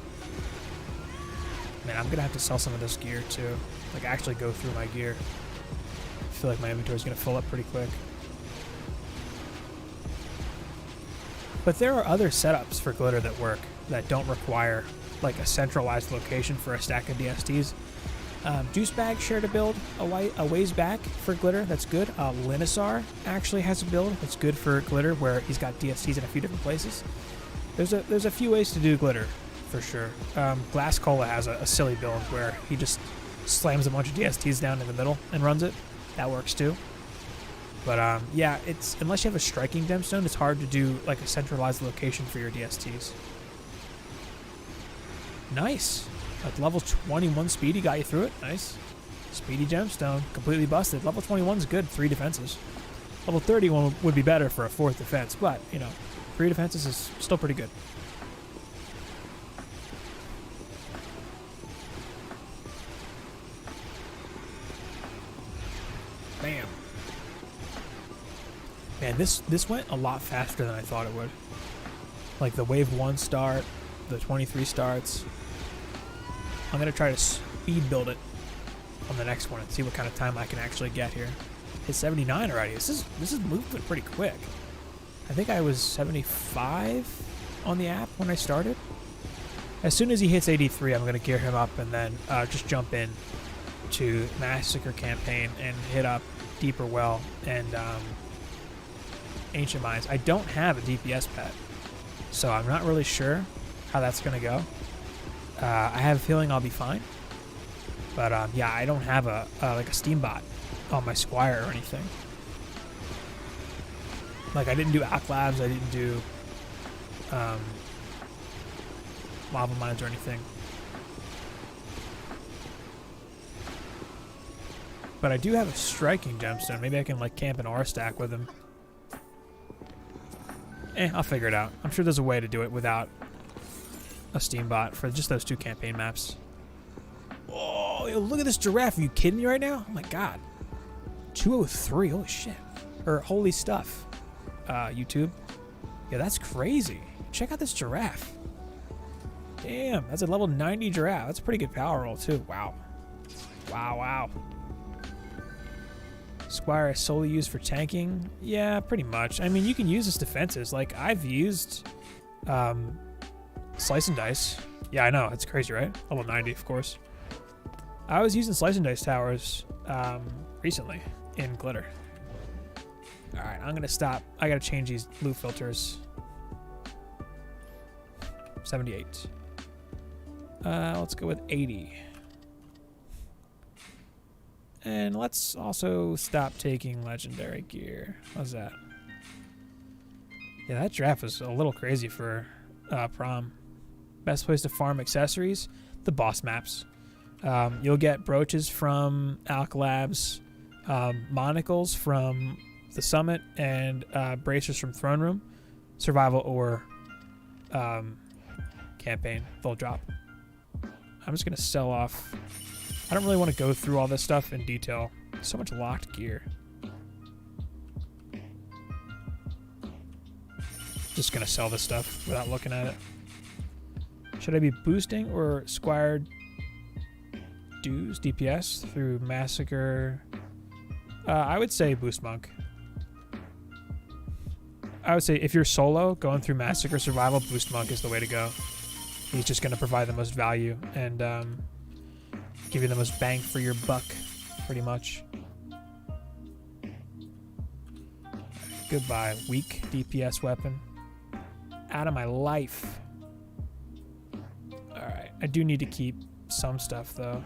Man, I'm gonna have to sell some of this gear too. Like, actually go through my gear. I feel like my inventory's gonna fill up pretty quick. But there are other setups for glitter that work that don't require like a centralized location for a stack of DSTs. Juice Bag shared a build a ways back for glitter. That's good. Linusar actually has a build that's good for glitter where he's got DSTs in a few different places. There's a few ways to do glitter. For sure. Glass Cola has a silly build where he just slams a bunch of DSTs down in the middle and runs it. That works too. But yeah, it's unless you have a striking gemstone, it's hard to do like a centralized location for your DSTs. Nice. At level 21 speedy got you through it. Nice. Speedy gemstone. Completely busted. Level 21 is good. 3 defenses. Level 31 would be better for a 4th defense, but, 3 defenses is still pretty good. Man, this went a lot faster than I thought it would. Like the wave 1 start, the 23 starts. I'm gonna try to speed build it on the next one and see what kind of time I can actually get here. Hit 79 already. This is moving pretty quick. I think I was 75 on the app when I started. As soon as he hits 83, I'm going to gear him up and then just jump in to Massacre campaign and hit up Deeper Well and Ancient Mines. I don't have a DPS pet, so I'm not really sure how that's going to go. I have a feeling I'll be fine. But yeah, I don't have a like a Steam bot on my Squire or anything. Like I didn't do Alk Labs, I didn't do lava mines or anything. But I do have a striking gemstone. Maybe I can like camp an R stack with him. I'll figure it out. I'm sure there's a way to do it without a Steam bot for just those 2 campaign maps. Oh, yo, look at this giraffe. Are you kidding me right now? Oh my god. 203. Holy shit. Or holy stuff. YouTube. Yeah, that's crazy. Check out this giraffe. Damn, that's a level 90 giraffe. That's a pretty good power roll, too. Wow. Wow, wow. Squire is solely used for tanking? Yeah, pretty much. I mean, you can use this defenses. Like, I've used Slice and Dice. Yeah, I know. It's crazy, right? Level 90, of course. I was using Slice and Dice towers recently in Glitter. Alright, I'm going to stop. I got to change these blue filters. 78. Let's go with 80. And let's also stop taking legendary gear. How's that? Yeah, that draft was a little crazy for prom. Best place to farm accessories? The boss maps. You'll get brooches from Alk Labs, monocles from the Summit, and bracers from Throne Room. Survival or campaign. They'll drop. I'm just going to sell off. I don't really want to go through all this stuff in detail. So much locked gear. Just going to sell this stuff without looking at it. Should I be boosting or Squire dues DPS through Massacre? I would say boost monk. I would say if you're solo going through Massacre Survival, boost monk is the way to go. He's just going to provide the most value and give you the most bang for your buck, pretty much. Goodbye, weak DPS weapon. Out of my life. Alright, I do need to keep some stuff, though.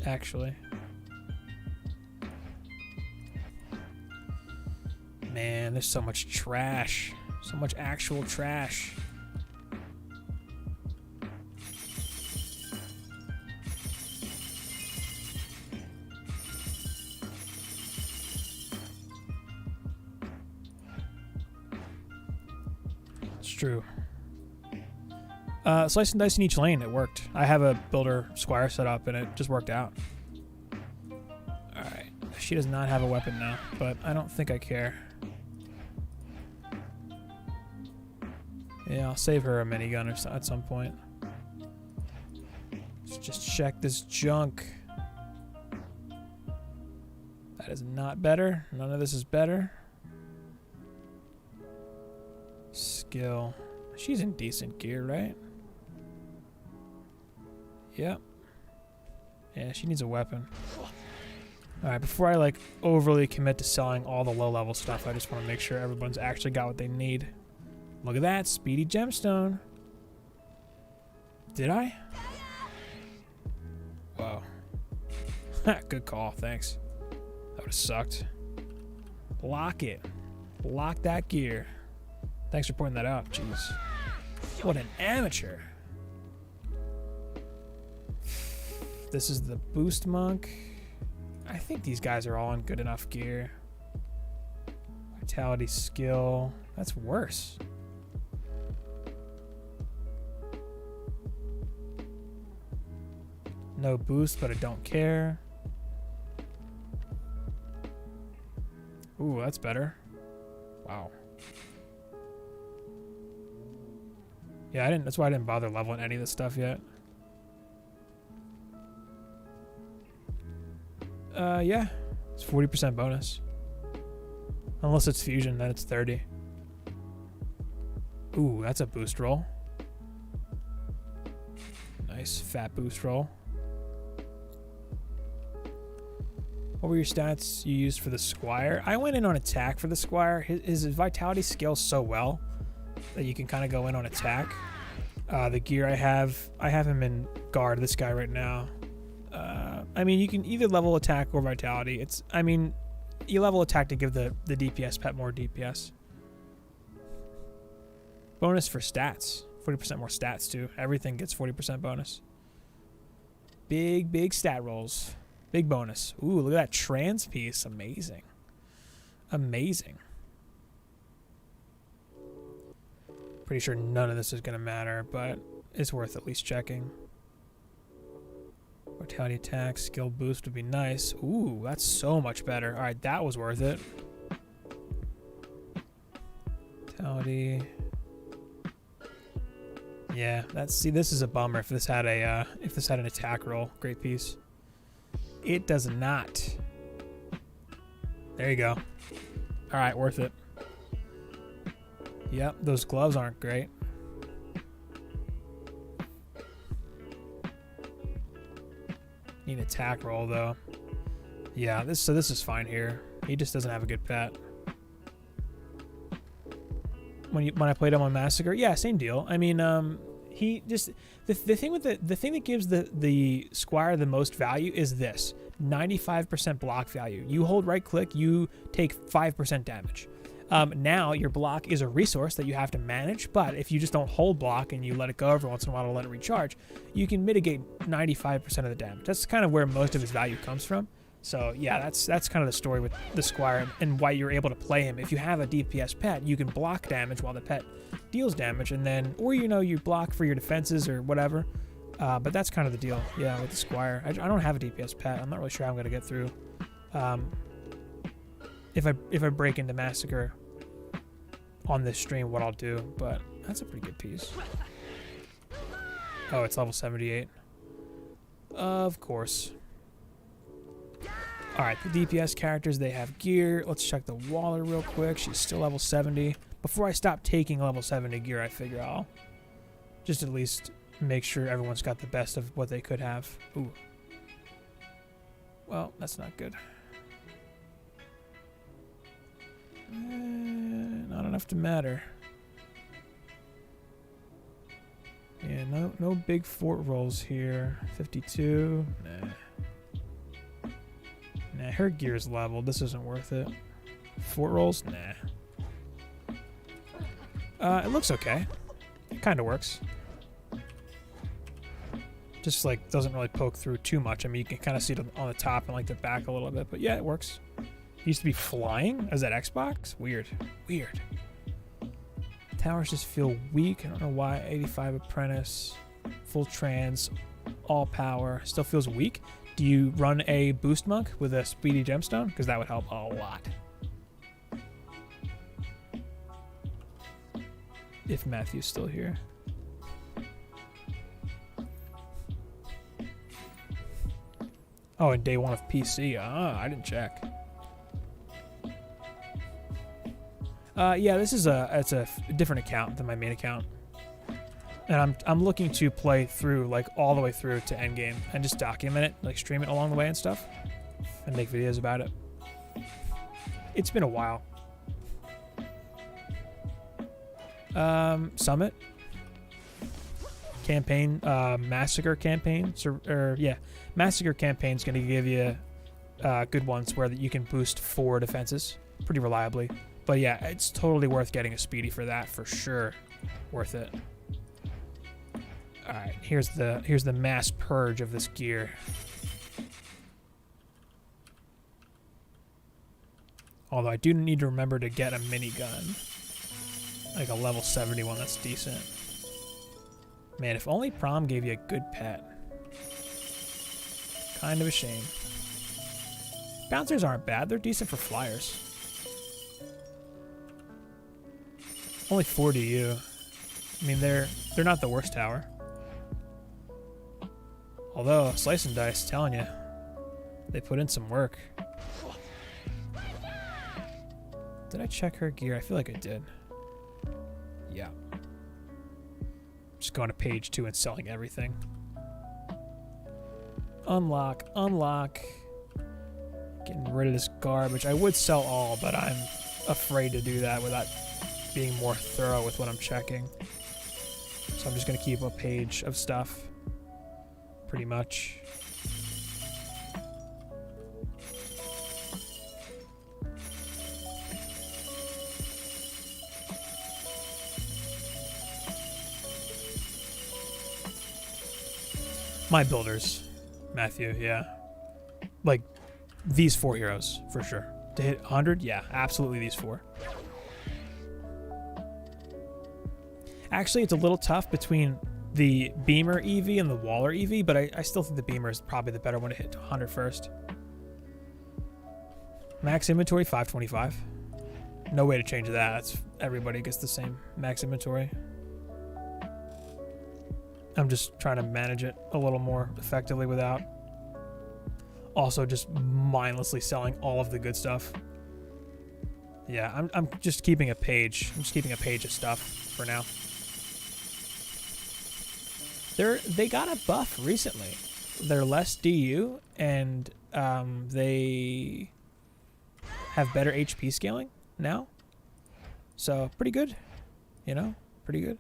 Actually. Man, there's so much trash. So much actual trash. It's true. Slice and dice in each lane, it worked. I have a builder Squire set up and it just worked out. Alright. She does not have a weapon now, but I don't think I care. Yeah, I'll save her a minigun at some point. Let's just check this junk. That is not better. None of this is better. Skill. She's in decent gear, right? Yep. Yeah, she needs a weapon. Alright, before I like overly commit to selling all the low level stuff, I just want to make sure everyone's actually got what they need. Look at that, speedy gemstone. Did I? Wow. Good call, thanks. That would have sucked. Lock it. Lock that gear. Thanks for pointing that out, jeez. What an amateur. This is the boost monk. I think these guys are all in good enough gear. Vitality skill. That's worse. No boost, but I don't care. Ooh, that's better. Wow. Yeah, that's why I didn't bother leveling any of this stuff yet. Yeah. It's 40% bonus. Unless it's fusion, then it's 30. Ooh, that's a boost roll. Nice fat boost roll. What were your stats you used for the Squire? I went in on attack for the Squire. His vitality scales so well that you can kind of go in on attack. The gear I have him in guard, this guy right now. I mean, you can either level attack or vitality. You level attack to give the DPS pet more DPS. Bonus for stats. 40% more stats, too. Everything gets 40% bonus. Big stat rolls. Big bonus. Ooh, look at that trans piece. Amazing. Amazing. Pretty sure none of this is going to matter, but it's worth at least checking. Mortality attack, skill boost would be nice. Ooh, that's so much better. All right, that was worth it. Mortality. Yeah, this is a bummer. If this had an attack roll, great piece. It does not. There you go. All right, worth it. Yep, those gloves aren't great. Need an attack roll though. Yeah, this is fine here. He just doesn't have a good pet. When I played him on Massacre, yeah, same deal. I mean, he just the thing that gives the Squire the most value is this 95% block value. You hold right click, you take 5% damage. Now your block is a resource that you have to manage, but if you just don't hold block and you let it go every once in a while to let it recharge, you can mitigate 95% of the damage. That's kind of where most of his value comes from. So yeah, that's kind of the story with the Squire and why you're able to play him. If you have a DPS pet, you can block damage while the pet deals damage, and then, or you block for your defenses or whatever. But that's kind of the deal, yeah, with the Squire. I don't have a DPS pet. I'm not really sure how I'm gonna get through. If I break into Massacre on this stream, what I'll do, but that's a pretty good piece. Oh, it's level 78. Of course. Alright, the DPS characters, they have gear. Let's check the Waller real quick. She's still level 70. Before I stop taking level 70 gear, I figure I'll just at least make sure everyone's got the best of what they could have. Ooh. Well, that's not good. Not enough to matter. Yeah, no big fort rolls here. 52. Nah. Nah, her gear's leveled. This isn't worth it. Fort rolls? Nah. It looks okay. It kind of works. Just like doesn't really poke through too much. I mean, you can kind of see it on the top and like the back a little bit, but yeah, it works. He used to be flying as that Xbox? Weird. Towers just feel weak. I don't know why. 85 Apprentice, full trans, all power. Still feels weak. Do you run a boost monk with a speedy gemstone? Because that would help a lot. If Matthew's still here. Oh, and day one of PC. I didn't check. Yeah, this is it's a different account than my main account, and I'm looking to play through like all the way through to endgame and just document it, like stream it along the way and stuff, and make videos about it. It's been a while. Summit campaign, Massacre campaign, yeah, Massacre campaign's gonna give you good ones where you can boost 4 defenses pretty reliably. But yeah, it's totally worth getting a speedy for that, for sure. Worth it. All right, here's the mass purge of this gear. Although I do need to remember to get a minigun, like a level 71. That's decent. Man, if only Prom gave you a good pet. Kind of a shame. Bouncers aren't bad. They're decent for flyers. Only 4 DU. I mean, they're not the worst tower. Although, Slice and Dice, telling you, they put in some work. Did I check her gear? I feel like I did. Yeah. Just going to page 2 and selling everything. Unlock, unlock. Getting rid of this garbage. I would sell all, but I'm afraid to do that without being more thorough with what I'm checking. So I'm just going to keep a page of stuff. Pretty much. My builders, Matthew, yeah. Like, these 4 heroes, for sure. To hit 100, yeah, absolutely these 4. Actually, it's a little tough between the Beamer EV and the Waller EV, but I still think the Beamer is probably the better one to hit to 100 first. Max inventory, 525. No way to change that. Everybody gets the same max inventory. I'm just trying to manage it a little more effectively without also just mindlessly selling all of the good stuff. Yeah, I'm just keeping a page. I'm just keeping a page of stuff for now. They got a buff recently. They're less DU and they have better HP scaling now. So pretty good, you know, pretty good.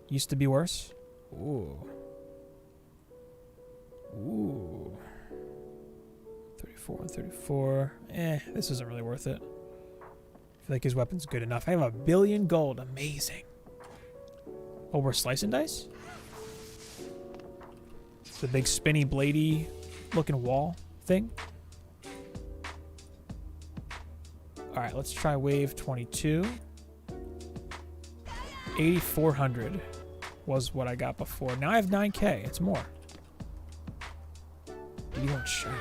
Used to be worse. Ooh. Ooh. 34 and 34. This isn't really worth it. I feel like his weapon's good enough. I have 1 billion gold. Amazing. Oh, we're Slice and Dice? The big spinny bladey looking wall thing. Alright, let's try wave 22. 8,400 was what I got before. Now I have 9k. It's more. You want shop.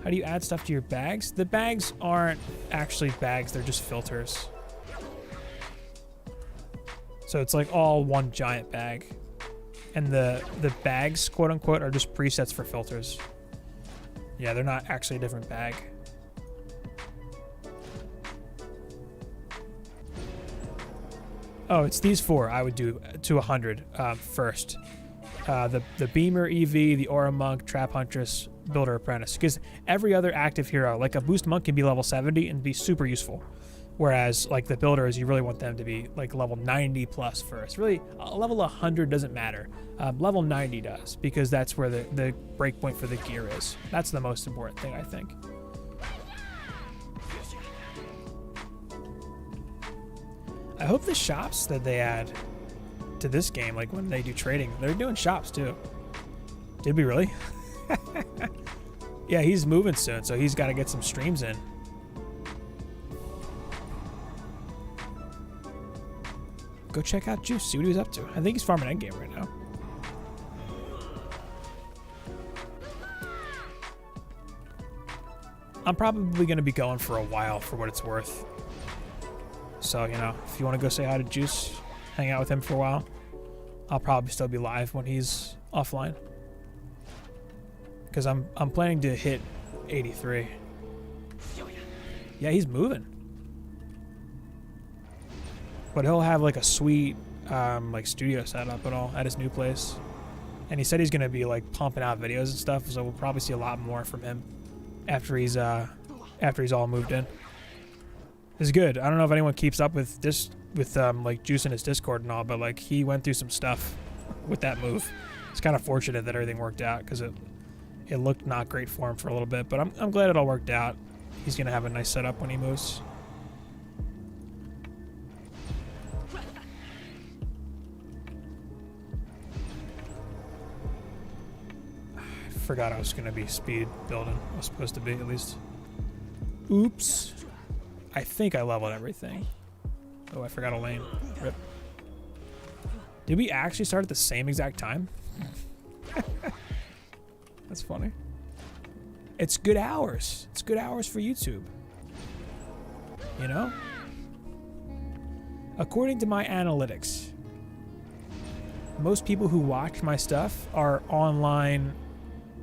How do you add stuff to your bags? The bags aren't actually bags. They're just filters. So it's like all one giant bag. And the bags, quote unquote, are just presets for filters. Yeah, they're not actually a different bag. Oh, it's these 4 I would do to 100 first. The Beamer EV, the Aura Monk, Trap Huntress, Builder Apprentice. Because every other active hero, like a Boost Monk, can be level 70 and be super useful. Whereas, like, the Builders, you really want them to be, like, level 90 plus first. Really, level 100 doesn't matter. Level 90 does, because that's where the breakpoint for the gear is. That's the most important thing, I think. I hope the shops that they add to this game, like when they do trading, they're doing shops too. Did we really? Yeah, he's moving soon, so he's got to get some streams in. Go check out Juice, see what he's up to. I think he's farming endgame right now. I'm probably going to be going for a while for what it's worth. So, you know, if you want to go say hi to Juice, hang out with him for a while, I'll probably still be live when he's offline. Because I'm planning to hit 83. Yeah, he's moving. But he'll have like a sweet like studio setup and all at his new place. And he said he's going to be like pumping out videos and stuff, so we'll probably see a lot more from him after he's all moved in. It's good. I don't know if anyone keeps up with this like Juice in his Discord and all, but like he went through some stuff with that move. It's kind of fortunate that everything worked out because it looked not great for him for a little bit, but I'm glad it all worked out. He's gonna have a nice setup when he moves. I forgot I was gonna be speed building. I was supposed to be at least. Oops. I think I leveled everything. Oh, I forgot a lane. Rip. Did we actually start at the same exact time? That's funny. It's good hours. It's good hours for YouTube. You know? According to my analytics, most people who watch my stuff are online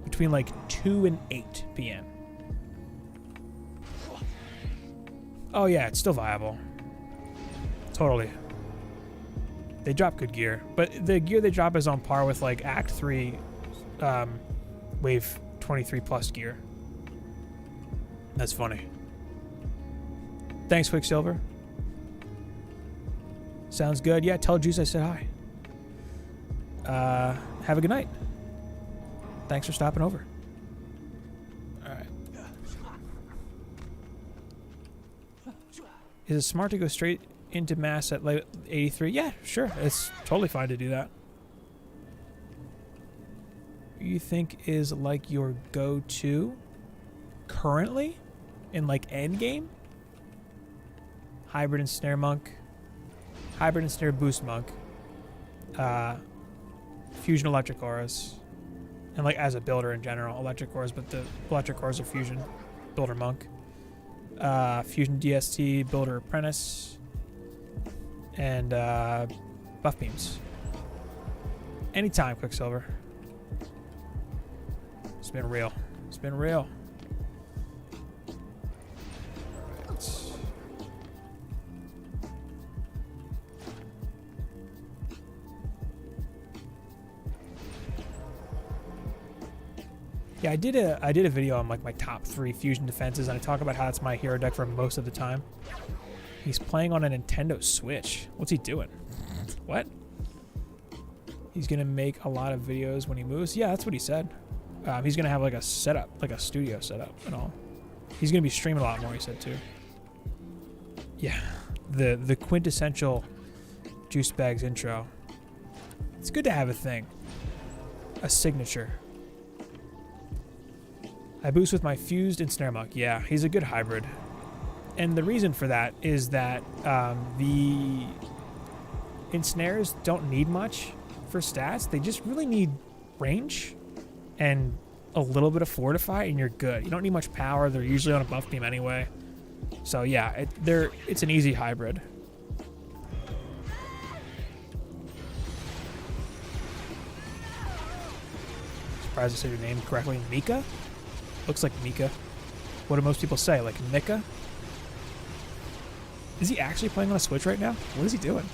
between like 2 and 8 p.m. Oh yeah, it's still viable. Totally. They drop good gear, but the gear they drop is on par with like Act 3 Wave 23 plus gear. That's funny. Thanks, Quicksilver. Sounds good. Yeah, tell Juice I said hi. Have a good night. Thanks for stopping over. All right. Is it smart to go straight into mass at like 83? Yeah, sure. It's totally fine to do that. You think is like your go-to currently in like end game? Hybrid and Snare Monk. Hybrid and Snare Boost Monk. Fusion Electric Auras. And like as a builder in general, Electric Auras, but the Electric Auras are Fusion. Builder Monk. Fusion DST, Builder Apprentice. And Buff Beams. Anytime, Quicksilver. It's been real. It's been real. Yeah, I did a video on like my top 3 fusion defenses, and I talk about how it's my hero deck for most of the time. He's playing on a Nintendo Switch. What's he doing? What? He's gonna make a lot of videos when he moves. Yeah, that's what he said. He's gonna have like a setup, like a studio setup and all. He's gonna be streaming a lot more, he said too. Yeah, the quintessential Juice Bags intro. It's good to have a thing, a signature. I boost with my fused and Snare Monk. Yeah, he's a good hybrid. And the reason for that is that the ensnares don't need much for stats. They just really need range and a little bit of fortify, and you're good. You don't need much power. They're usually on a buff beam anyway. So yeah, it's an easy hybrid. Surprised I said your name correctly. Mika? Looks like Mika. What do most people say? Like Mika? Is he actually playing on a Switch right now? What is he doing?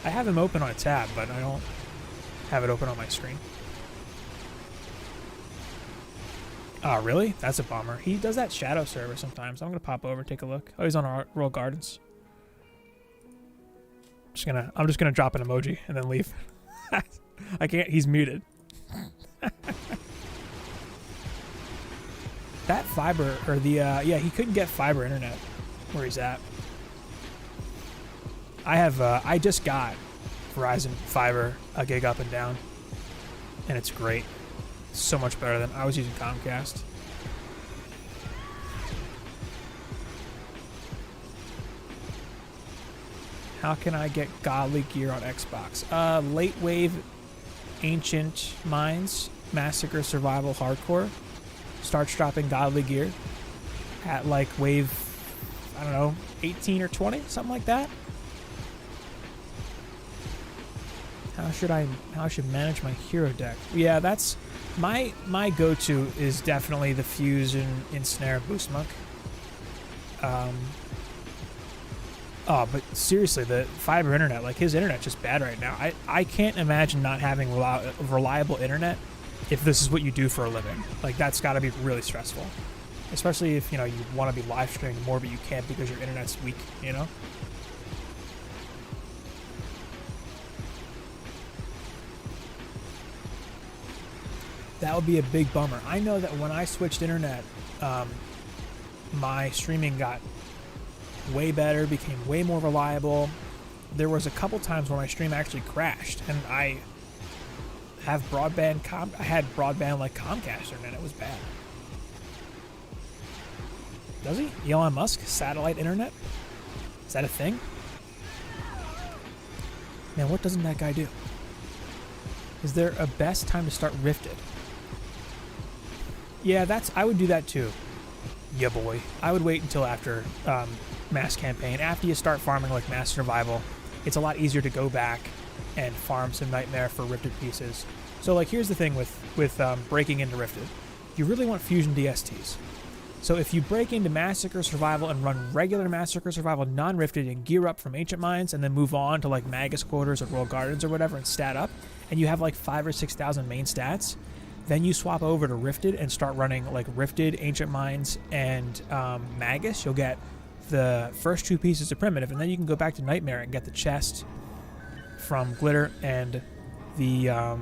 I have him open on a tab, but I don't have it open on my screen. Oh, really? That's a bummer. He does that shadow server sometimes. I'm going to pop over and take a look. Oh, he's on our Royal Gardens. I'm just gonna drop an emoji and then leave. I can't. He's muted. That fiber, or the, yeah, he couldn't get fiber internet where he's at. I just got Verizon fiber a gig up and down, and it's great. It's so much better than I was using Comcast. How can I get godly gear on Xbox? Late wave, ancient mines, Massacre, survival, hardcore. Starts dropping godly gear at like wave, I don't know, 18 or 20, something like that. How should I manage my hero deck? Yeah, that's my go-to is definitely the Fusion Ensnare Boost Monk. Oh, but seriously, the fiber internet, like his internet's just bad right now. I can't imagine not having reliable internet if this is what you do for a living. Like, that's got to be really stressful. Especially if, you know, you want to be live streaming more, but you can't because your internet's weak, you know? That would be a big bummer. I know that when I switched internet, my streaming got way better, became way more reliable. There was a couple times where my stream actually crashed, and I had broadband like Comcast internet. It was bad. Does he? Elon Musk? Satellite internet? Is that a thing? Man, what doesn't that guy do? Is there a best time to start Rifted? Yeah, I would do that too. Yeah, boy. I would wait until after mass campaign. After you start farming like mass survival, it's a lot easier to go back and farm some Nightmare for Rifted pieces. So like here's the thing with breaking into Rifted. You really want fusion DSTs. So if you break into Massacre Survival and run regular Massacre Survival non-Rifted and gear up from Ancient Mines and then move on to like Magus Quarters or Royal Gardens or whatever and stat up, and you have like 5,000 or 6,000 main stats, then you swap over to Rifted and start running like Rifted, Ancient Mines, and Magus. You'll get the first 2 pieces of Primitive, and then you can go back to Nightmare and get the chest from Glitter and the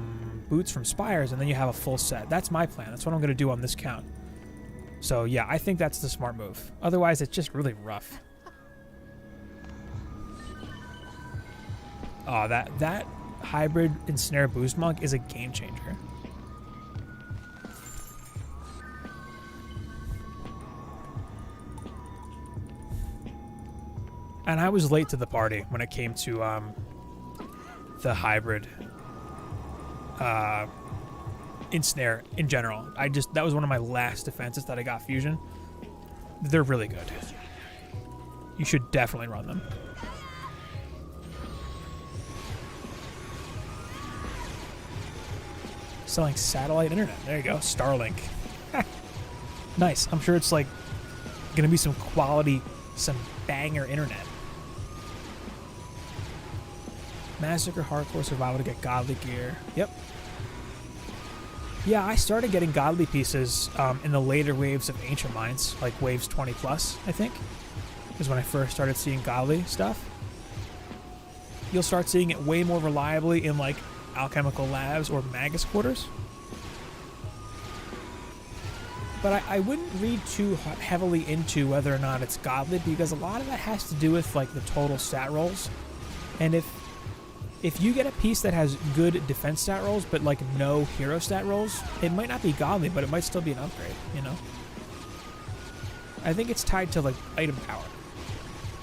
boots from Spires, and then you have a full set. That's my plan. That's what I'm going to do on this count. So yeah, I think that's the smart move. Otherwise, it's just really rough. Oh, that hybrid Ensnare Boost Monk is a game changer. And I was late to the party when it came to the hybrid Ensnare in general. That was one of my last defenses that I got fusion. They're really good. You should definitely run them. Selling satellite internet. There you go. Starlink. Nice. I'm sure it's like gonna be some quality, some banger internet. Massacre Hardcore Survival to get godly gear. Yep. Yeah, I started getting godly pieces in the later waves of Ancient Mines, like waves 20 plus, I think, is when I first started seeing godly stuff. You'll start seeing it way more reliably in like Alchemical Labs or Magus Quarters. But I wouldn't read too heavily into whether or not it's godly, because a lot of that has to do with like the total stat rolls. And if you get a piece that has good defense stat rolls but like no hero stat rolls, it might not be godly, but it might still be an upgrade, you know? I think it's tied to like item power.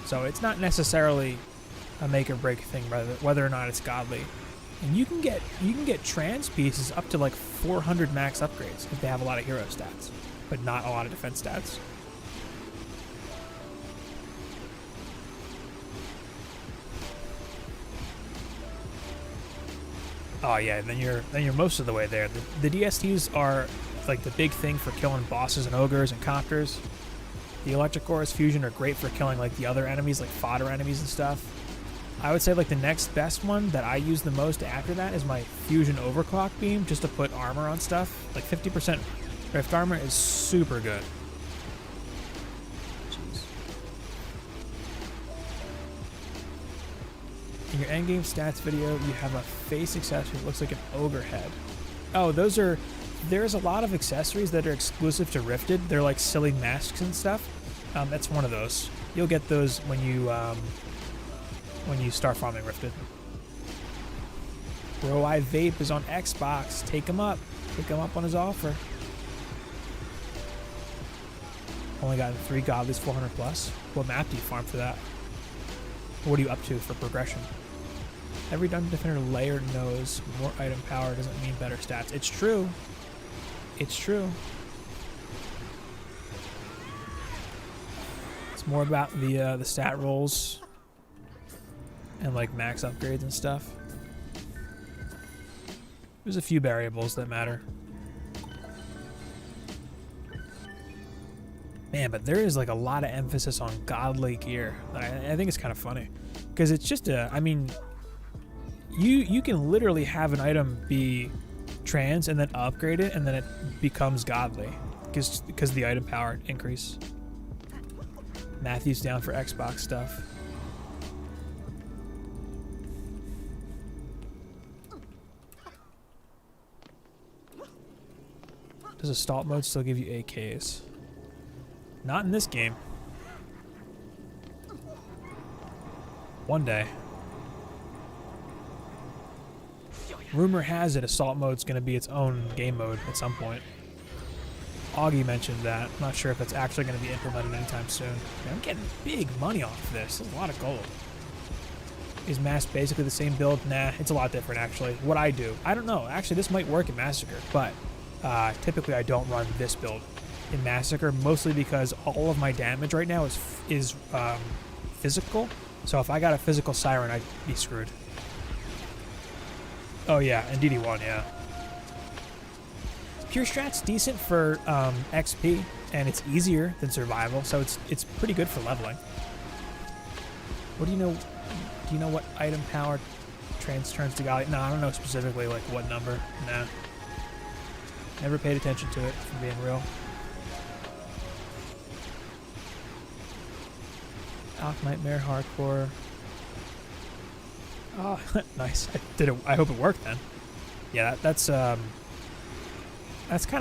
So it's not necessarily a make or break thing whether or not it's godly. And you can get trans pieces up to like 400 max upgrades if they have a lot of hero stats, but not a lot of defense stats. Oh yeah, then you're most of the way there. The DSTs are like the big thing for killing bosses and ogres and copters. The Electric Chorus Fusion are great for killing like the other enemies, like fodder enemies and stuff. I would say like the next best one that I use the most after that is my Fusion Overclock Beam, just to put armor on stuff. Like 50% Rift Armor is super good. In your endgame stats video, you have a face accessory that looks like an ogre head. Oh, there's a lot of accessories that are exclusive to Rifted. They're like silly masks and stuff. That's one of those. You'll get those when you start farming Rifted. Bro, I Vape is on Xbox. Take him up. Take him up on his offer. Only gotten 3 godlies, 400 plus. What map do you farm for that? What are you up to for progression? Every Dungeon Defender layer knows more item power doesn't mean better stats. It's true. It's true. It's more about the stat rolls and like max upgrades and stuff. There's a few variables that matter. Man, but there is like a lot of emphasis on godly gear. I think it's kind of funny because it's just I mean, you can literally have an item be trans and then upgrade it and then it becomes godly because the item power increase. Matthew's down for Xbox stuff. Does Assault mode still give you AKs? Not in this game. One day. Rumor has it Assault mode's going to be its own game mode at some point. Augie mentioned that. I'm not sure if that's actually going to be implemented anytime soon. Man, I'm getting big money off this. There's a lot of gold. Is Mass basically the same build? Nah, it's a lot different actually. What I do, I don't know. Actually, this might work in Massacre, but typically I don't run this build. in Massacre, mostly because all of my damage right now is physical. So if I got a physical Siren, I'd be screwed. Oh yeah, and DD1, yeah. Pure Strat's decent for XP, and it's easier than Survival, so it's pretty good for leveling. What do you know? Do you know what item power turns to Golly? No, I don't know specifically like what number. Nah. Never paid attention to it, if I'm being real. Alch Nightmare Hardcore. Oh, nice. I hope it worked then. Yeah, that's kind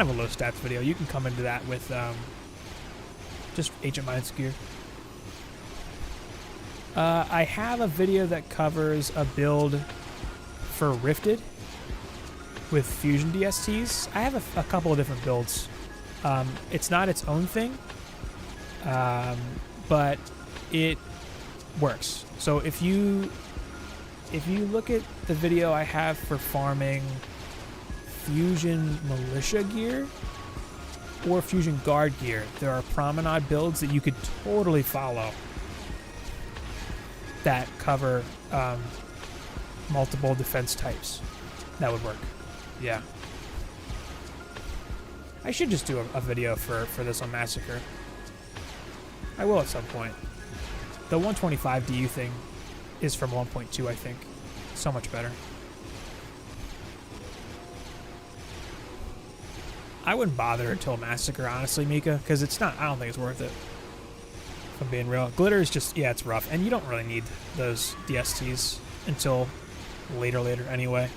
of a low stats video. You can come into that with just Ancient Minds gear. I have a video that covers a build for Rifted with Fusion DSTs. I have a couple of different builds. It's not its own thing, but it works. So if you look at the video I have for farming Fusion Militia gear or Fusion Guard gear, there are Promenade builds that you could totally follow that cover multiple defense types. That would work. Yeah. I should just do a video for this on Massacre. I will at some point. The 125 DU thing is from 1.2, I think. So much better. I wouldn't bother until Massacre, honestly, Mika, because it's not, I don't think it's worth it. If I'm being real. Glitter is just, yeah, it's rough. And you don't really need those DSTs until later anyway.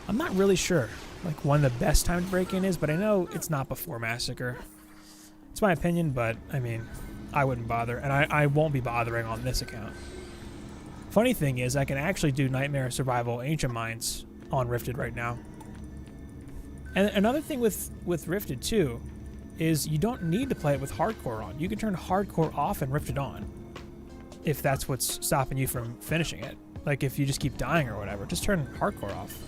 I'm not really sure, like, when the best time to break in is, but I know it's not before Massacre. It's my opinion, but, I mean, I wouldn't bother, and I won't be bothering on this account. Funny thing is, I can actually do Nightmare Survival Ancient Minds on Rifted right now. And another thing with Rifted, too, is you don't need to play it with Hardcore on. You can turn Hardcore off and Rifted on, if that's what's stopping you from finishing it. Like, if you just keep dying or whatever, just turn Hardcore off.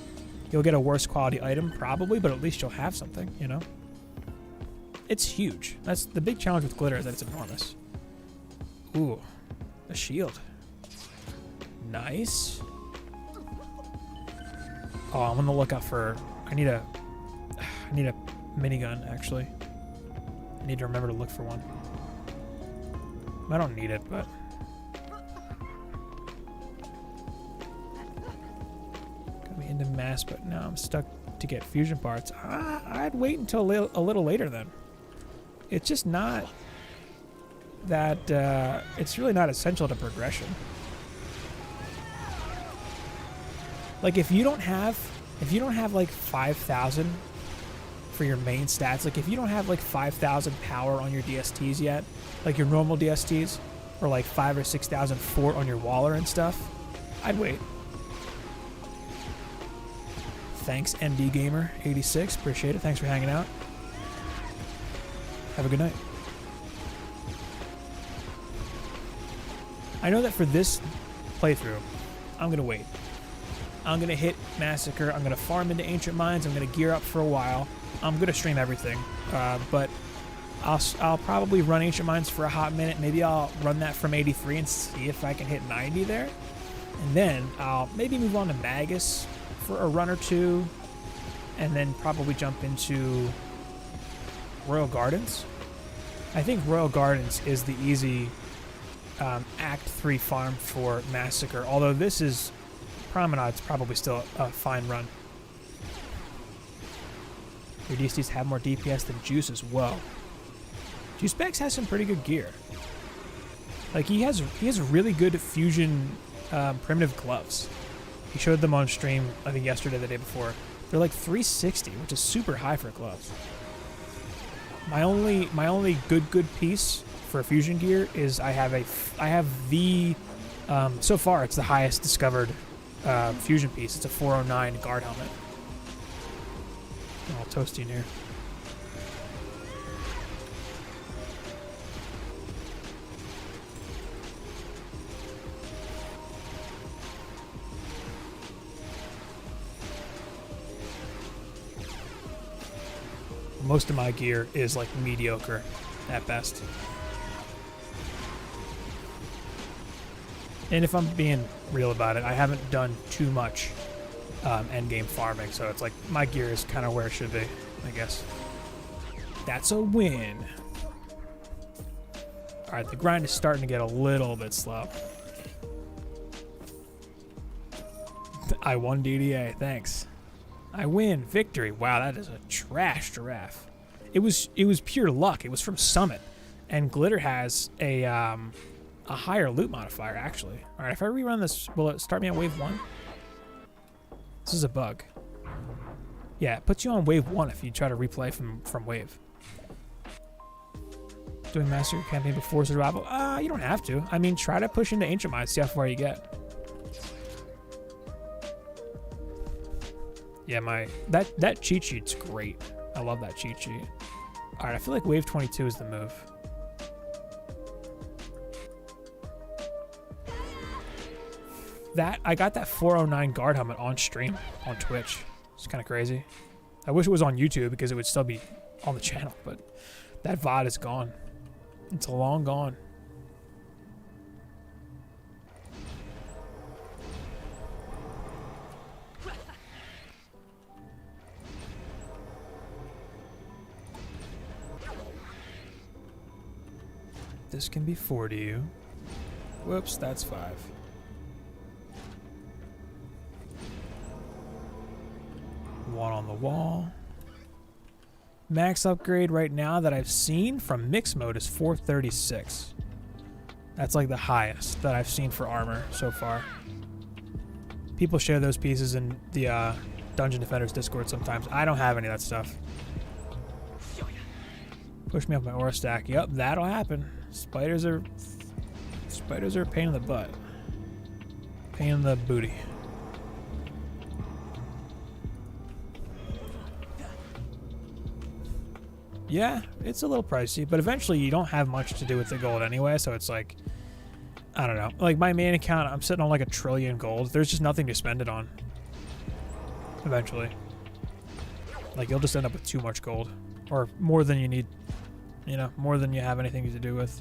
You'll get a worse quality item, probably, but at least you'll have something, you know? It's huge. That's the big challenge with Glitter, is that it's enormous. Ooh, a shield. Nice. Oh, I'm on the lookout for... I need a minigun, actually. I need to remember to look for one. I don't need it, but... Got me into mass, but now I'm stuck to get fusion parts. I'd wait until a little later, then. It's just not that... it's really not essential to progression. Like, if you don't have like 5,000 for your main stats, like if you don't have like 5,000 power on your DSTs yet, like your normal DSTs, or like 5,000 or 6,000 fort on your Waller and stuff, I'd wait. Thanks, ND Gamer 86, appreciate it. Thanks for hanging out. Have a good night. I know that for this playthrough, I'm gonna wait. I'm going to hit Massacre. I'm going to farm into Ancient Minds. I'm going to gear up for a while. I'm going to stream everything. But I'll probably run Ancient Minds for a hot minute. Maybe I'll run that from 83 and see if I can hit 90 there. And then I'll maybe move on to Magus for a run or two. And then probably jump into Royal Gardens. I think Royal Gardens is the easy Act 3 farm for Massacre. Although this is... Promenade's probably still a fine run. Your DSTs have more DPS than Juice as well. Juicebags has some pretty good gear. Like he has really good fusion primitive gloves. He showed them on stream, I think yesterday, the day before. They're like 360, which is super high for gloves. My only good piece for fusion gear is I have the so far it's the highest discovered fusion piece. It's a 409 guard helmet. I'm all toasty in here. most of my gear is like mediocre at best. And if I'm being real about it, I haven't done too much endgame farming, so it's like my gear is kind of where it should be, I guess. That's a win. Alright, the grind is starting to get a little bit slow. I won DDA, thanks. I win, victory. Wow, that is a trash giraffe. It was pure luck. It was from Summit, and Glitter has a higher loot modifier actually. All right, if I rerun this, will it start me on wave 1? This is a bug. Yeah, it puts you on wave 1 if you try to replay from wave. Doing Massacre campaign before survival? You don't have to. I mean, try to push into Ancient Mines, see how far you get. Yeah, that cheat sheet's great. I love that cheat sheet. All right, I feel like wave 22 is the move. I got that 409 guard helmet on stream on Twitch. It's kind of crazy. I wish it was on YouTube because it would still be on the channel, but that VOD is gone. It's long gone. This can be 4 to you. Whoops, that's 5. One on the wall. Max upgrade right now that I've seen from mix mode is 436. That's like the highest that I've seen for armor so far. People share those pieces in the Dungeon Defenders Discord sometimes. I don't have any of that stuff. Push me up my aura stack. Yep, that'll happen. Spiders are a pain in the butt. Pain in the booty. Yeah, it's a little pricey, but eventually you don't have much to do with the gold anyway, so it's like, I don't know. Like my main account, I'm sitting on like 1 trillion gold. There's just nothing to spend it on. Eventually. Like you'll just end up with too much gold. Or more than you need. You know, more than you have anything to do with.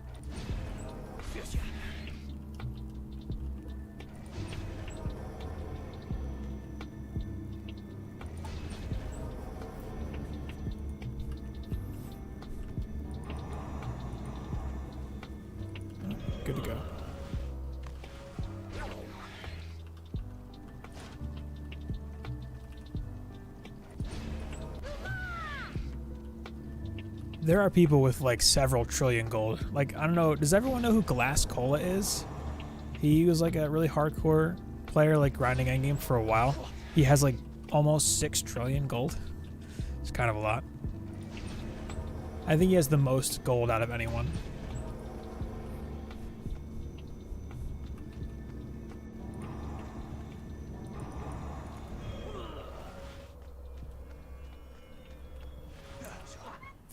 Good to go. There are people with like several trillion gold. Like, I don't know, does everyone know who Glass Cola is? He was like a really hardcore player, like grinding endgame for a while. He has like almost 6 trillion gold. It's kind of a lot. I think he has the most gold out of anyone.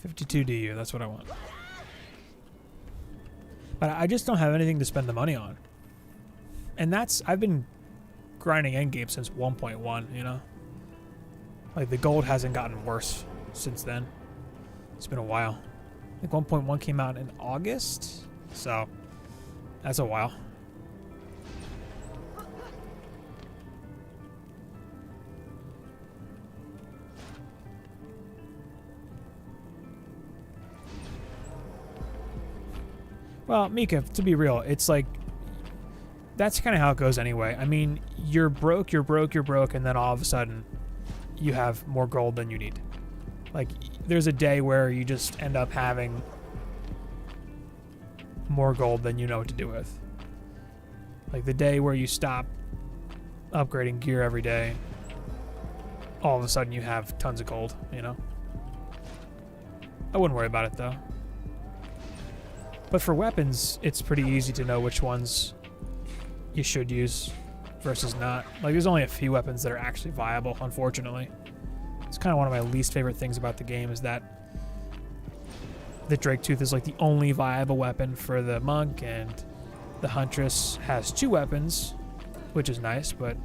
$52 DU, that's what I want. But I just don't have anything to spend the money on. And I've been grinding endgame since 1.1, you know? Like the gold hasn't gotten worse since then. It's been a while. I think 1.1 came out in August, so that's a while. Well, Mika, to be real, it's like, that's kind of how it goes anyway. I mean, you're broke, and then all of a sudden, you have more gold than you need. Like, there's a day where you just end up having more gold than you know what to do with. Like, the day where you stop upgrading gear every day, all of a sudden you have tons of gold, you know? I wouldn't worry about it, though. But for weapons, it's pretty easy to know which ones you should use versus not. Like, there's only a few weapons that are actually viable, unfortunately. It's kind of one of my least favorite things about the game is that the Drake Tooth is like the only viable weapon for the monk, and the Huntress has 2 weapons, which is nice, but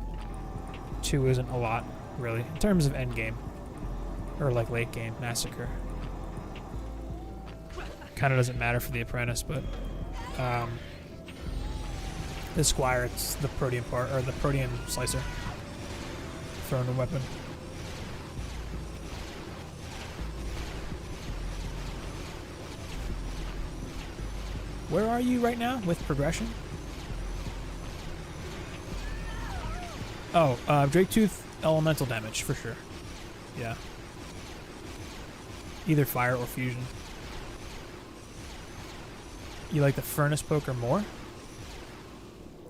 2 isn't a lot, really, in terms of endgame. Or like late game, Massacre. kind of doesn't matter for the apprentice, but the squire, it's the protean part, or the protean slicer. Throwing a weapon. Where are you right now with progression? Oh, Drake Tooth elemental damage for sure. Yeah. Either fire or fusion. You like the furnace poker more?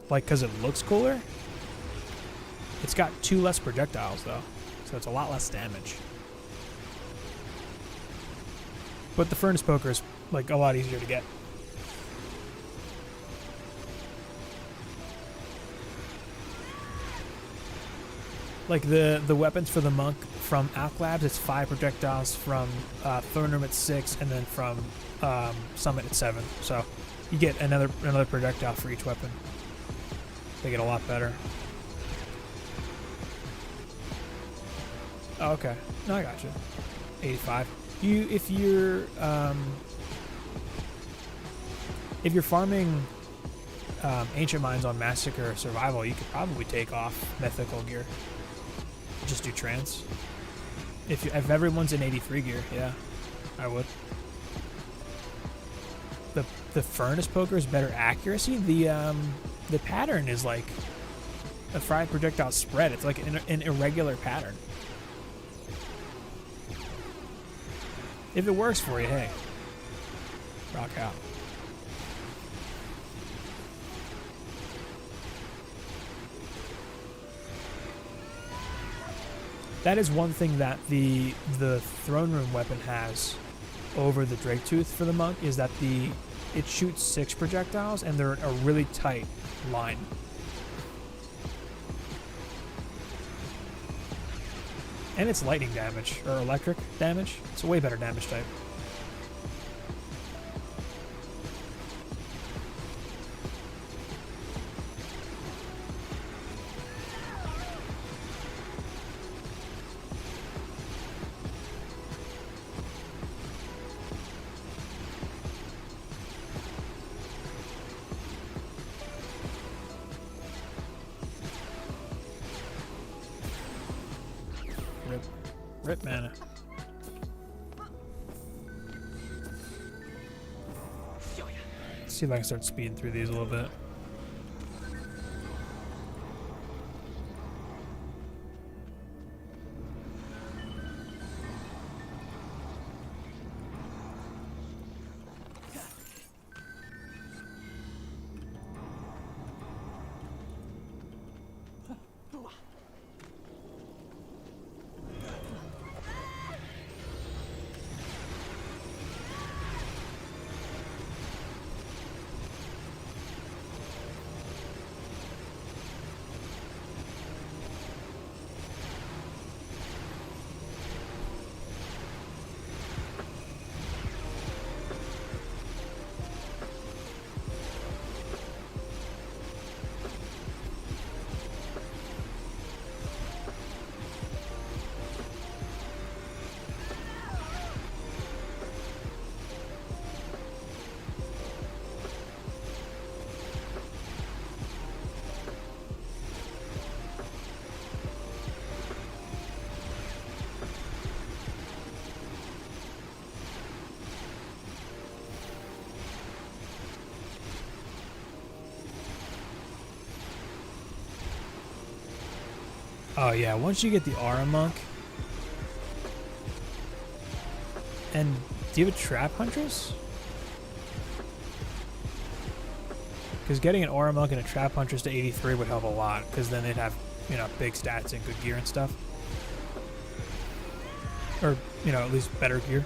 Like, because it looks cooler? It's got 2 less projectiles, though. So it's a lot less damage. But the furnace poker is, like, a lot easier to get. Like, the weapons for the monk from Alk Labs, it's 5 projectiles. From Throne Room, it's 6. And then from Summit, it's 7. So you get another projectile for each weapon. They get a lot better. Oh, okay. No, I got you. 85. If you're farming ancient mines on Massacre or Survival, you could probably take off mythical gear. Just do trance. If everyone's in 83 gear, yeah, I would. The furnace poker is better accuracy. The pattern is like a fried projectile spread. It's like an irregular pattern. If it works for you, hey, rock out. That is one thing that the Throne Room weapon has over the Drake Tooth for the monk, is that it shoots 6 projectiles and they're a really tight line. And it's lightning damage, or electric damage. It's a way better damage type. Rip mana. Let's see if I can start speeding through these a little bit. Oh yeah, once you get the Aura Monk. And do you have a Trap Huntress? Because getting an Aura Monk and a Trap Huntress to 83 would help a lot, because then they'd have, you know, big stats and good gear and stuff. Or, you know, at least better gear.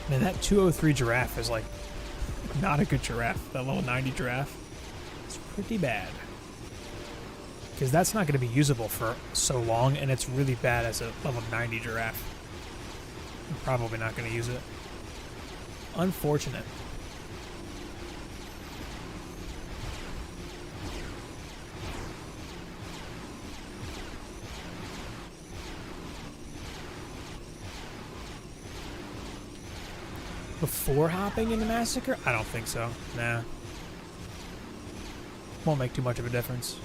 Man, that 203 giraffe is like not a good giraffe. That level 90 giraffe is pretty bad. Because that's not going to be usable for so long, and it's really bad as a level 90 giraffe. I'm probably not going to use it. Unfortunate. before hopping into Massacre? I don't think so. Nah. Won't make too much of a difference.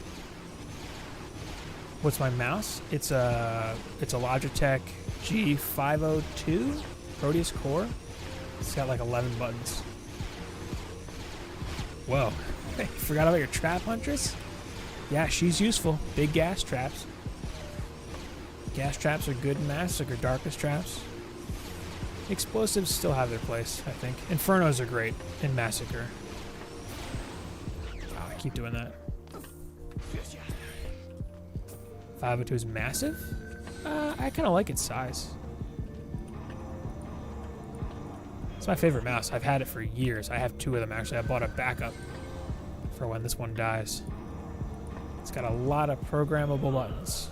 What's my mouse? It's a Logitech G502 Proteus Core. It's got like 11 buttons. Whoa. Hey, forgot about your trap huntress? Yeah, she's useful. Big gas traps. Gas traps are good in Massacre. Darkest traps. Explosives still have their place, I think. Infernos are great in Massacre. Oh, I keep doing that. 502 is massive? I kind of like its size. It's my favorite mouse. I've had it for years. I have 2 of them, actually. I bought a backup for when this one dies. It's got a lot of programmable buttons.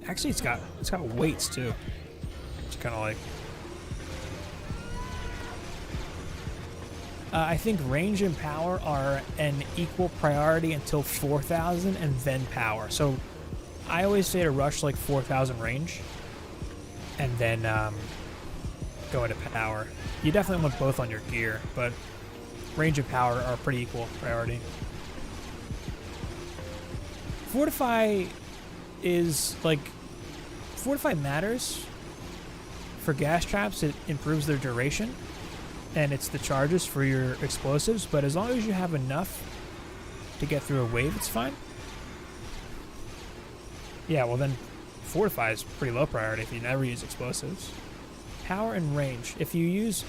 Actually, it's got weights too. It's kind of like. I think range and power are an equal priority until 4,000 and then power. So I always say to rush like 4,000 range and then go into power. You definitely want both on your gear, but range and power are pretty equal priority. Fortify is like. Fortify matters for gas traps. It improves their duration and it's the charges for your explosives, but as long as you have enough to get through a wave, it's fine. Yeah, well then Fortify is pretty low priority if you never use explosives. Power and range. If you use,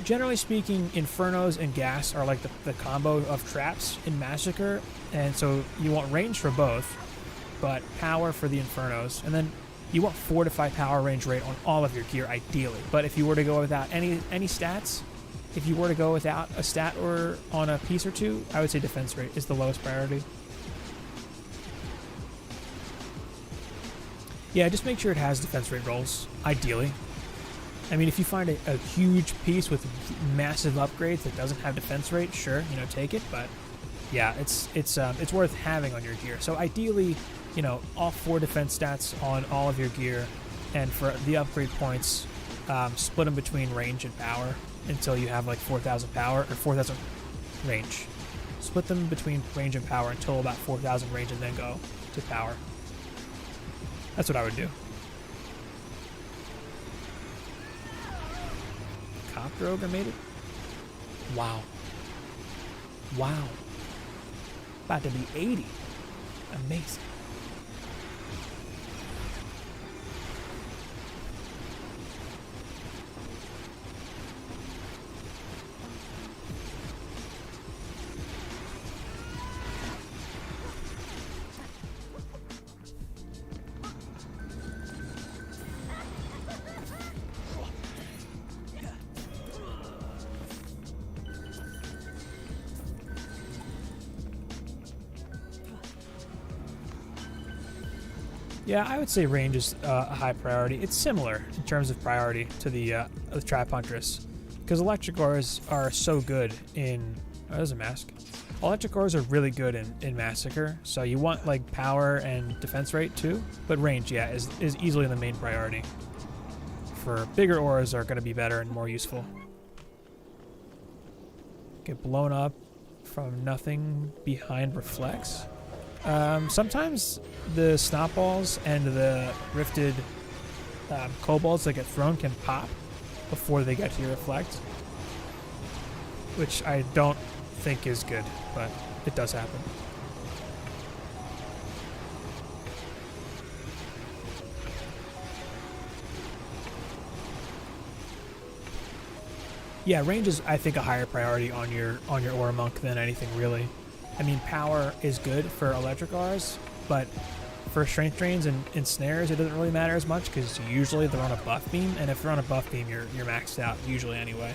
generally speaking, Infernos and gas are like the combo of traps in Massacre, and so you want range for both, but power for the Infernos, and then you want Fortify power range rate on all of your gear, ideally. But if you were to go without any stats, if you were to go without a stat or on a piece or two, I would say defense rate is the lowest priority. Yeah, just make sure it has defense rate rolls, ideally. I mean, if you find a huge piece with massive upgrades that doesn't have defense rate, sure, take it. But yeah, it's worth having on your gear. So ideally, all 4 defense stats on all of your gear, and for the upgrade points, split them between range and power until you have like 4,000 power or 4,000 range. Split them between range and power until about 4,000 range, and then go to power. That's what I would do. Copter Ogre made it? Wow. Wow. About to be 80. Amazing. Yeah, I would say range is a high priority. It's similar in terms of priority to the Trap Huntress, because electric ores are so good in. Oh, there's a mask. Electric ores are really good in Massacre, so you want like power and defense rate too, but range, yeah, is easily the main priority. For bigger ores are going to be better and more useful. Get blown up from nothing behind reflects. Sometimes the snot balls and the rifted kobolds that get thrown can pop before they get to your reflect, which I don't think is good, but it does happen. Yeah, range is, I think, a higher priority on your Aura Monk than anything really. I mean, power is good for electric ores, but for strength drains and snares, it doesn't really matter as much because usually they're on a buff beam, and if they're on a buff beam, you're maxed out usually anyway.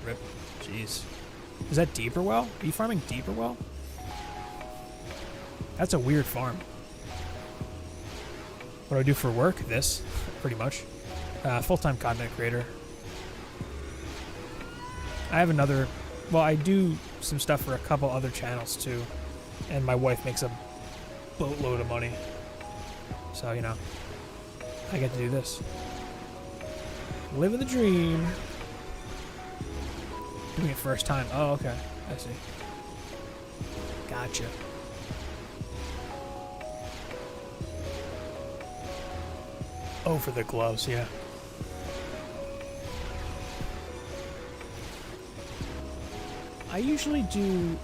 Rip. Jeez. Is that Deeper Well? Are you farming Deeper Well? That's a weird farm. What do I do for work? This, pretty much. Full-time content creator. I have another... Well, I do some stuff for a couple other channels, too. And my wife makes a boatload of money. So, you know, I get to do this. Living the dream. Doing it first time. Oh, okay. I see. Gotcha. Oh, for the gloves, yeah. I usually do,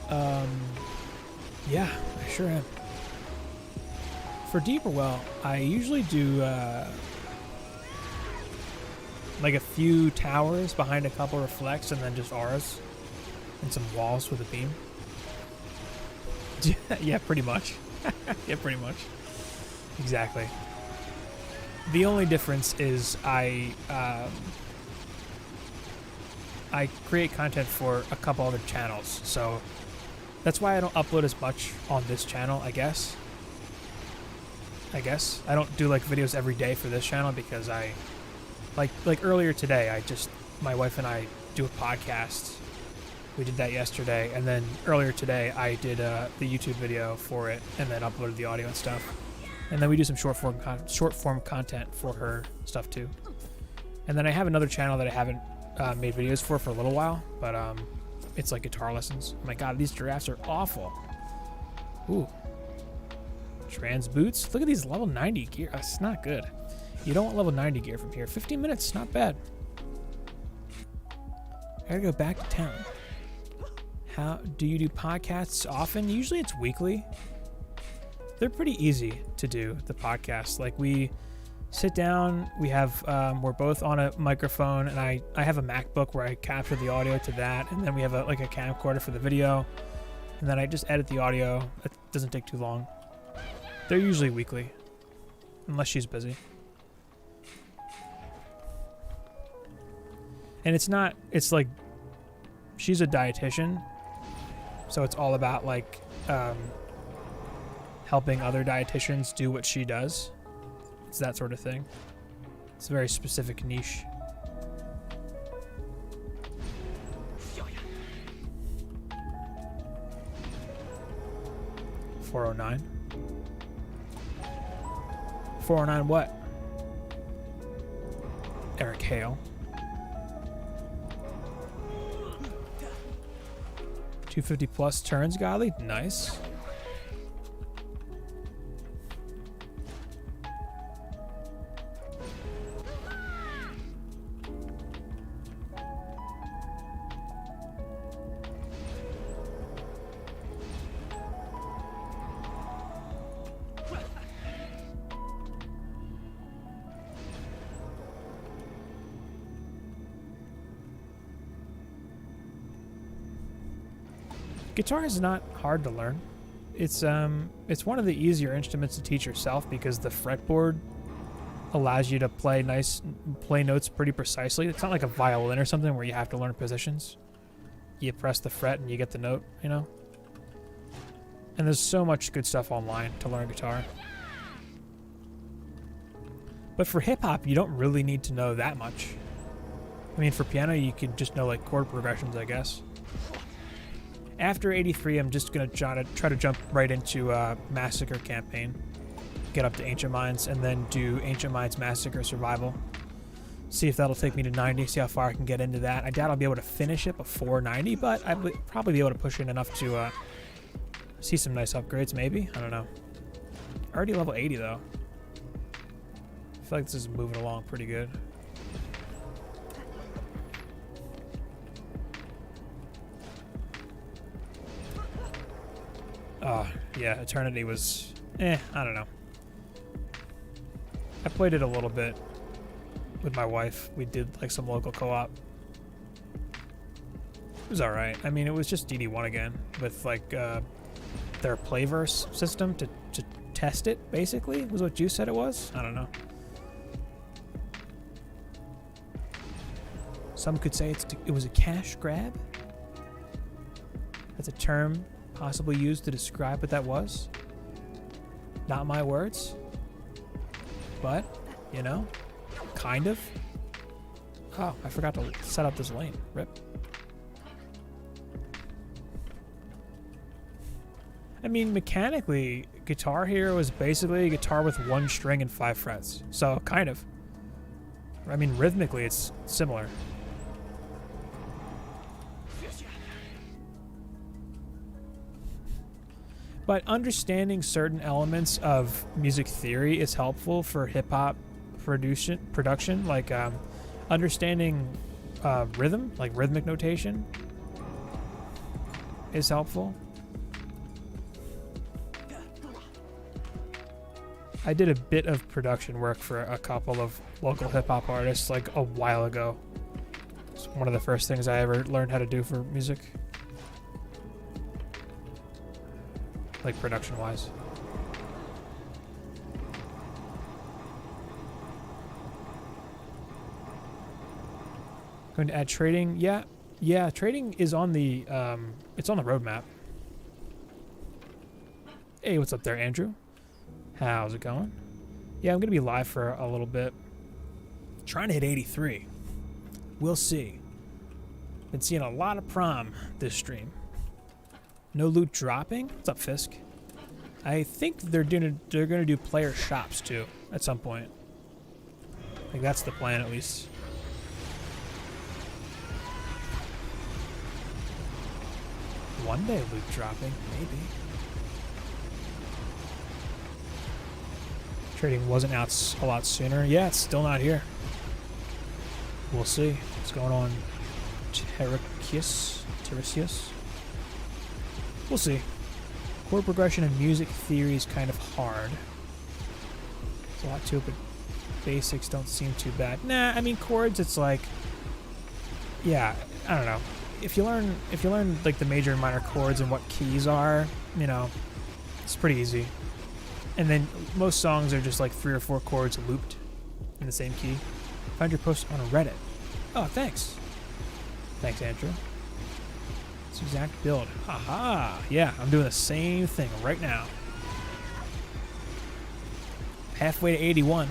yeah, I sure am. For deeper well, I usually do, like a few towers behind a couple reflects and then just auras and some walls with a beam. Yeah, pretty much. Yeah, pretty much. Exactly. The only difference is I create content for a couple other channels, so that's why I don't upload as much on this channel, I guess. I don't do like videos every day for this channel because I like earlier today, my wife and I do a podcast. We did that yesterday, and then earlier today I did the YouTube video for it and then uploaded the audio and stuff. And then we do some short form content for her stuff too. And then I have another channel that I haven't made videos for a little while, but it's like guitar lessons. Oh my god, these giraffes are awful. Ooh. Trans boots. Look at these level 90 gear. That's not good. You don't want level 90 gear from here. 15 minutes, not bad. I gotta go back to town. How do you do podcasts often? Usually it's weekly. They're pretty easy to do, the podcasts. Like, we sit down, we have, we're both on a microphone, and I have a MacBook where I capture the audio to that, and then we have a camcorder for the video, and then I just edit the audio. It doesn't take too long. They're usually weekly, unless she's busy. And it's like, she's a dietitian, so it's all about, like, helping other dietitians do what she does. It's that sort of thing. It's a very specific niche. $409. $409 what? Eric Hale. 250 plus turns, Godly. Nice. Guitar is not hard to learn. It's one of the easier instruments to teach yourself because the fretboard allows you to play notes pretty precisely. It's not like a violin or something where you have to learn positions. You press the fret and you get the note, you know? And there's so much good stuff online to learn guitar. But for hip-hop, you don't really need to know that much. I mean, for piano, you could just know, like, chord progressions, I guess. After 83, I'm just going to try to jump right into Massacre campaign. Get up to Ancient Minds, and then do Ancient Minds Massacre Survival. See if that'll take me to 90, see how far I can get into that. I doubt I'll be able to finish it before 90, but I'll probably be able to push in enough to see some nice upgrades, maybe? I don't know. Already level 80, though. I feel like this is moving along pretty good. Yeah, Eternity was, I don't know. I played it a little bit with my wife. We did like some local co-op. It was alright. I mean, it was just DD1 again with like their playverse system to test it, basically, was what you said it was. I don't know. Some could say it was a cash grab. That's a term possibly used to describe what that was. Not my words. but, you know, kind of. Oh, I forgot to set up this lane. Rip. I mean, mechanically, Guitar Hero is basically a guitar with 1 string and 5 frets. So, kind of. I mean, rhythmically, it's similar. But understanding certain elements of music theory is helpful for hip-hop production, like understanding rhythm, like rhythmic notation, is helpful. I did a bit of production work for a couple of local hip-hop artists like a while ago. It's one of the first things I ever learned how to do for music. Like production-wise. Going to add trading. Yeah, trading is on the it's on the roadmap. Hey, what's up there, Andrew? How's it going? Yeah, I'm gonna be live for a little bit. Trying to hit 83. We'll see. Been seeing a lot of prom this stream. No loot dropping? What's up, Fisk? I think they're gonna do player shops too at some point. I think that's the plan, at least. One day loot dropping, maybe. Trading wasn't out a lot sooner. Yeah, it's still not here. We'll see what's going on. Tericius. We'll see. Chord progression and music theory is kind of hard. There's a lot to it, but basics don't seem too bad. Nah, I mean chords, it's like, yeah, I don't know. If you learn like the major and minor chords and what keys are, you know, it's pretty easy. And then most songs are just like 3 or 4 chords looped in the same key. Found your post on Reddit. Oh, thanks. Thanks, Andrew. It's exact build. Haha. Yeah, I'm doing the same thing right now. Halfway to 81.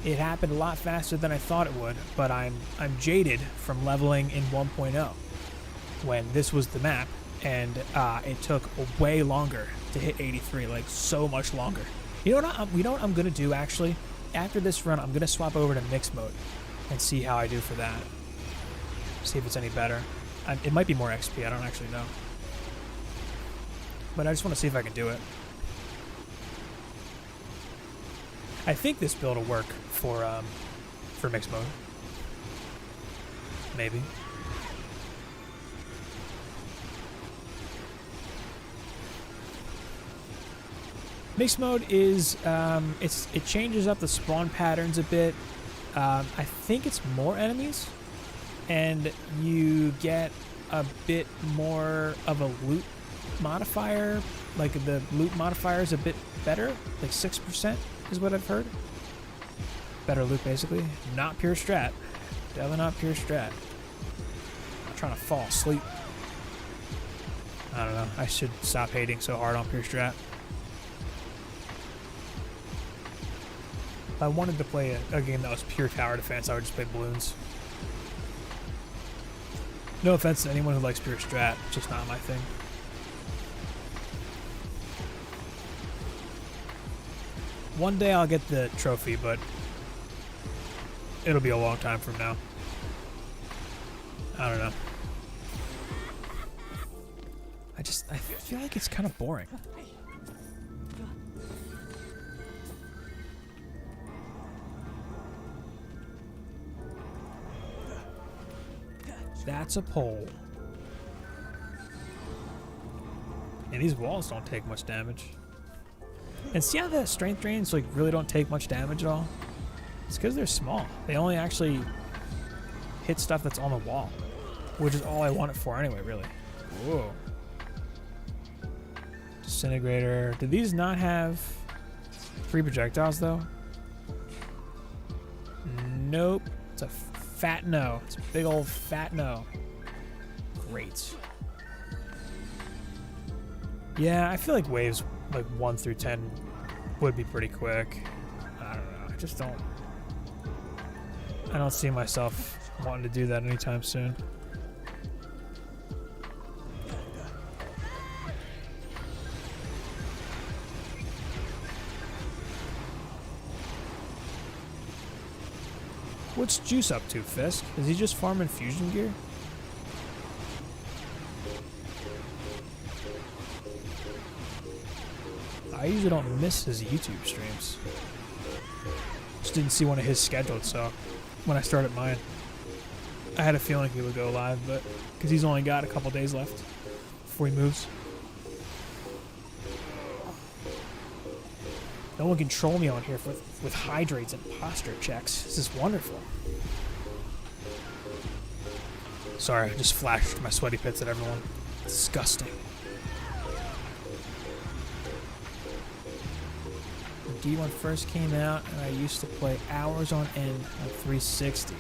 It happened a lot faster than I thought it would, but I'm jaded from leveling in 1.0 when this was the map, and it took way longer to hit 83, like so much longer. You know what I'm gonna do actually? After this run, I'm gonna swap over to mixed mode and see how I do for that. See if it's any better. It might be more XP, I don't actually know. But I just want to see if I can do it. I think this build will work for mixed mode. Maybe. Mixed mode is it changes up the spawn patterns a bit. I think it's more enemies, and you get a bit more of a loot modifier. Like the loot modifier is a bit better, like 6% is what I've heard. Better loot, basically. Not pure strat. Definitely not pure strat. I'm trying to fall asleep. I don't know. I should stop hating so hard on pure strat. If I wanted to play a game that was pure tower defense, I would just play balloons. No offense to anyone who likes pure strat, it's just not my thing. One day I'll get the trophy, but it'll be a long time from now. I don't know. I feel like it's kind of boring. That's a pole. And these walls don't take much damage. And see how the strength drains like really don't take much damage at all? It's because they're small. They only actually hit stuff that's on the wall, which is all I want it for anyway, really. Whoa. Disintegrator. Did these not have 3 projectiles though? Nope. It's a fat no. It's a big old fat no. Great. Yeah, I feel like waves like 1 through 10 would be pretty quick. I don't know. just don't. I don't see myself wanting to do that anytime soon. What's Juice up to, Fisk? Is he just farming fusion gear? I usually don't miss his YouTube streams. Just didn't see one of his scheduled, so when I started mine, I had a feeling he would go live, but because he's only got a couple days left before he moves. No one can troll me on here with hydrates and posture checks. This is wonderful. Sorry, I just flashed my sweaty pits at everyone. Disgusting. When D1 first came out, and I used to play hours on end on 360.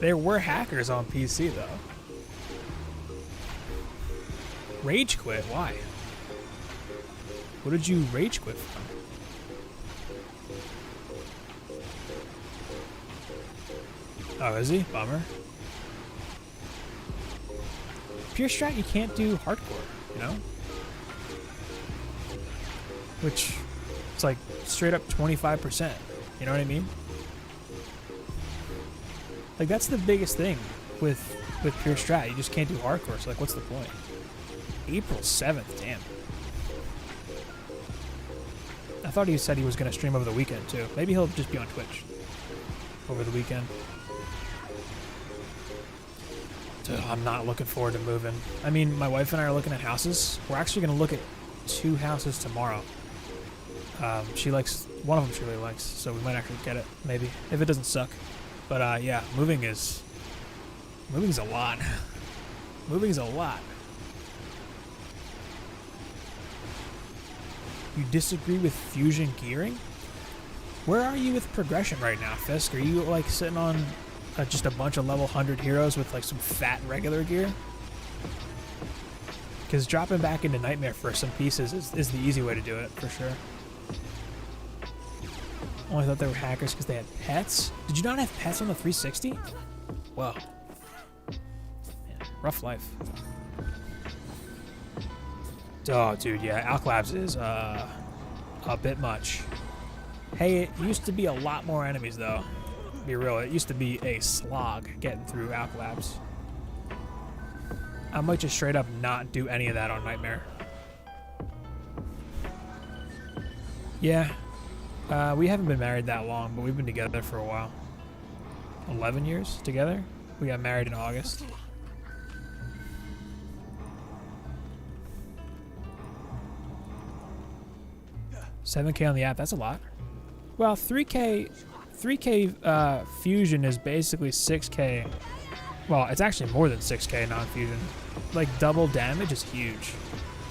There were hackers on PC, though. Rage quit? Why? What did you rage quit from? Oh, is he? Bummer. Pure strat, you can't do hardcore, you know? Which, it's like straight up 25%. You know what I mean? Like, that's the biggest thing with pure strat. You just can't do hardcore, so like, what's the point? April 7th, damn. I thought he said he was going to stream over the weekend, too. Maybe he'll just be on Twitch over the weekend. Dude, I'm not looking forward to moving. I mean, my wife and I are looking at houses. We're actually going to look at 2 houses tomorrow. She likes, one of them she really likes, so we might actually get it, maybe, if it doesn't suck. But yeah, moving's a lot. Moving's a lot. You disagree with fusion gearing? Where are you with progression right now, Fisk? Are you like sitting on just a bunch of level 100 heroes with like some fat regular gear? Because dropping back into Nightmare for some pieces is the easy way to do it, for sure. Only thought they were hackers because they had pets? Did you not have pets on the 360? Whoa. Man, rough life. Oh, dude, yeah, Alk Labs is a bit much. Hey, it used to be a lot more enemies, though. Be real, it used to be a slog getting through Alk Labs. I might just straight up not do any of that on Nightmare. Yeah, we haven't been married that long, but we've been together for a while. 11 years together? We got married in August. $7K on the app, that's a lot. Well, 3K fusion is basically 6K. Well, it's actually more than 6K non-fusion. Like, double damage is huge.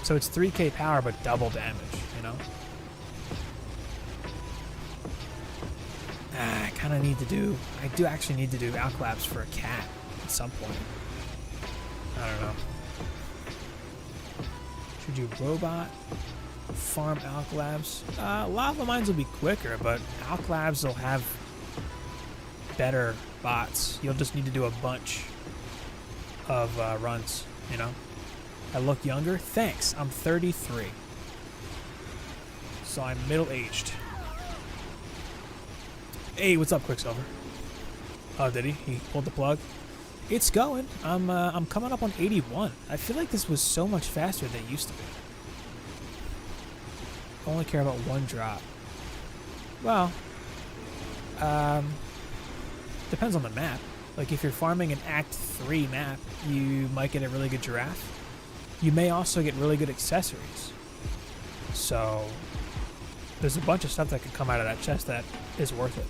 So it's 3K power, but double damage, you know? I kind of need to do... I do actually need to do Alk Labs for a cat at some point. I don't know. Should you robot? Farm Alk Labs. Lava Mines will be quicker, but Alk Labs will have better bots. You'll just need to do a bunch of runs, you know? I look younger? Thanks. I'm 33. So I'm middle-aged. Hey, what's up, Quicksilver? Oh, did he? He pulled the plug? It's going. I'm coming up on 81. I feel like this was so much faster than it used to be. I only care about one drop. Well, depends on the map. Like, if you're farming an Act 3 map, you might get a really good giraffe. You may also get really good accessories. So, there's a bunch of stuff that could come out of that chest that is worth it.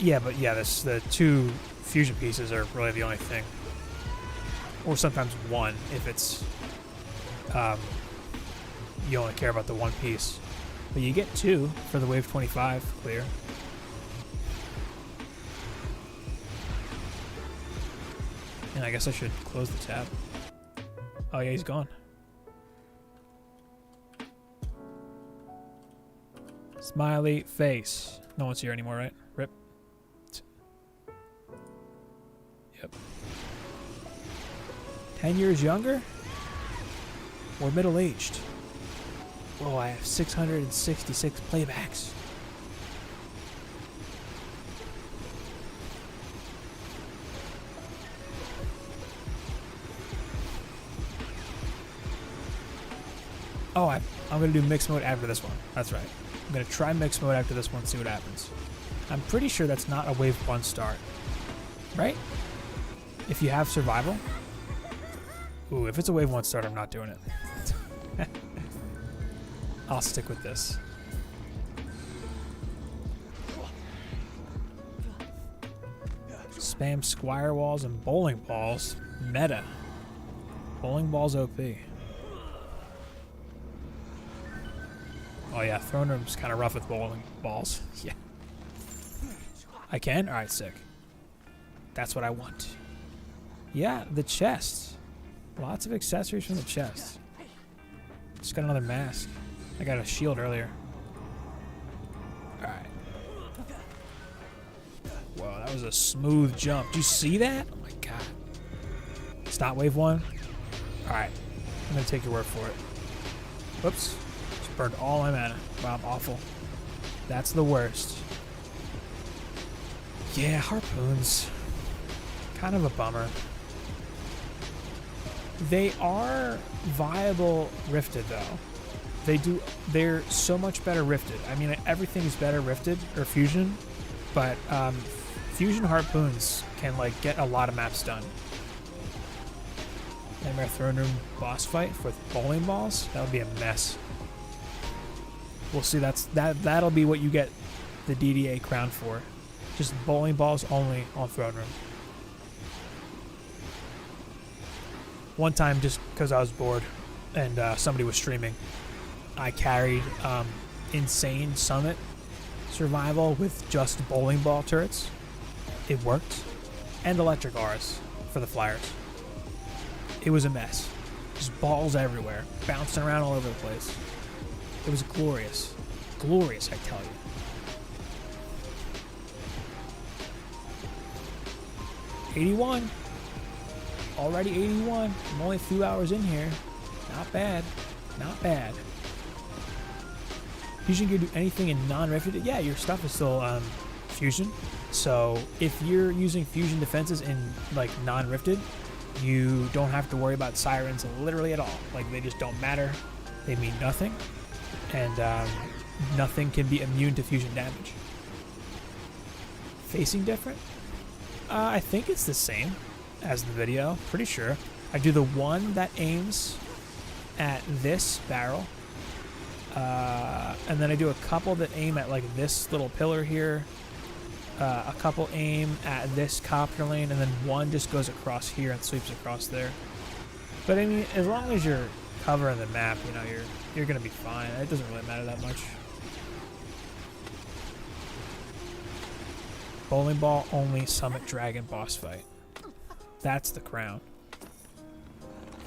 Yeah, but yeah, the 2 fusion pieces are really the only thing. Or sometimes 1 if it's... you only care about the 1 piece. But you get 2 for the Wave 25 clear. And I guess I should close the tab. Oh yeah, he's gone. Smiley face. No one's here anymore, right? Rip. Yep. 10 years younger? Or middle-aged? Whoa, I have 666 playbacks. Oh, I'm going to do mixed mode after this one. That's right. I'm going to try mixed mode after this one, see what happens. I'm pretty sure that's not a wave 1 start. Right? If you have survival. Ooh, if it's a wave 1 start, I'm not doing it. I'll stick with this. Spam squire walls and bowling balls. Meta. Bowling balls OP. Oh yeah, throne room's kind of rough with bowling balls. Yeah. I can? Alright, sick. That's what I want. Yeah, the chest. Lots of accessories from the chest. Just got another mask. I got a shield earlier. Alright. Whoa, that was a smooth jump. Did you see that? Oh my god. It's not wave 1? Alright. I'm gonna take your word for it. Whoops. Just burned all my mana. Wow, I'm awful. That's the worst. Yeah, harpoons. Kind of a bummer. They are viable rifted though. They're so much better rifted. I mean, everything is better rifted or fusion, but fusion harpoons can like get a lot of maps done. Nightmare Throne Room boss fight with bowling balls? That would be a mess. We'll see. That'll be what you get the DDA crown for. Just bowling balls only on Throne Room. One time, just because I was bored and somebody was streaming, I carried Insane Summit Survival with just bowling ball turrets. It worked. And electric R's for the flyers. It was a mess. Just balls everywhere, bouncing around all over the place. It was glorious. Glorious, I tell you. '81. Already 81. I'm only a few hours in here. Not bad. Not bad. Fusion can do anything in non-rifted. Yeah, your stuff is still fusion. So if you're using fusion defenses in like non-rifted, you don't have to worry about sirens literally at all. Like they just don't matter. They mean nothing. And nothing can be immune to fusion damage. Facing different? I think it's the same as the video, pretty sure. I do the one that aims at this barrel, and then I do a couple that aim at like this little pillar here, a couple aim at this copter lane, and then one just goes across here and sweeps across there. But I mean, as long as you're covering the map, you know, you're gonna be fine. It doesn't really matter that much. Bowling ball only summit dragon boss fight. That's the crown.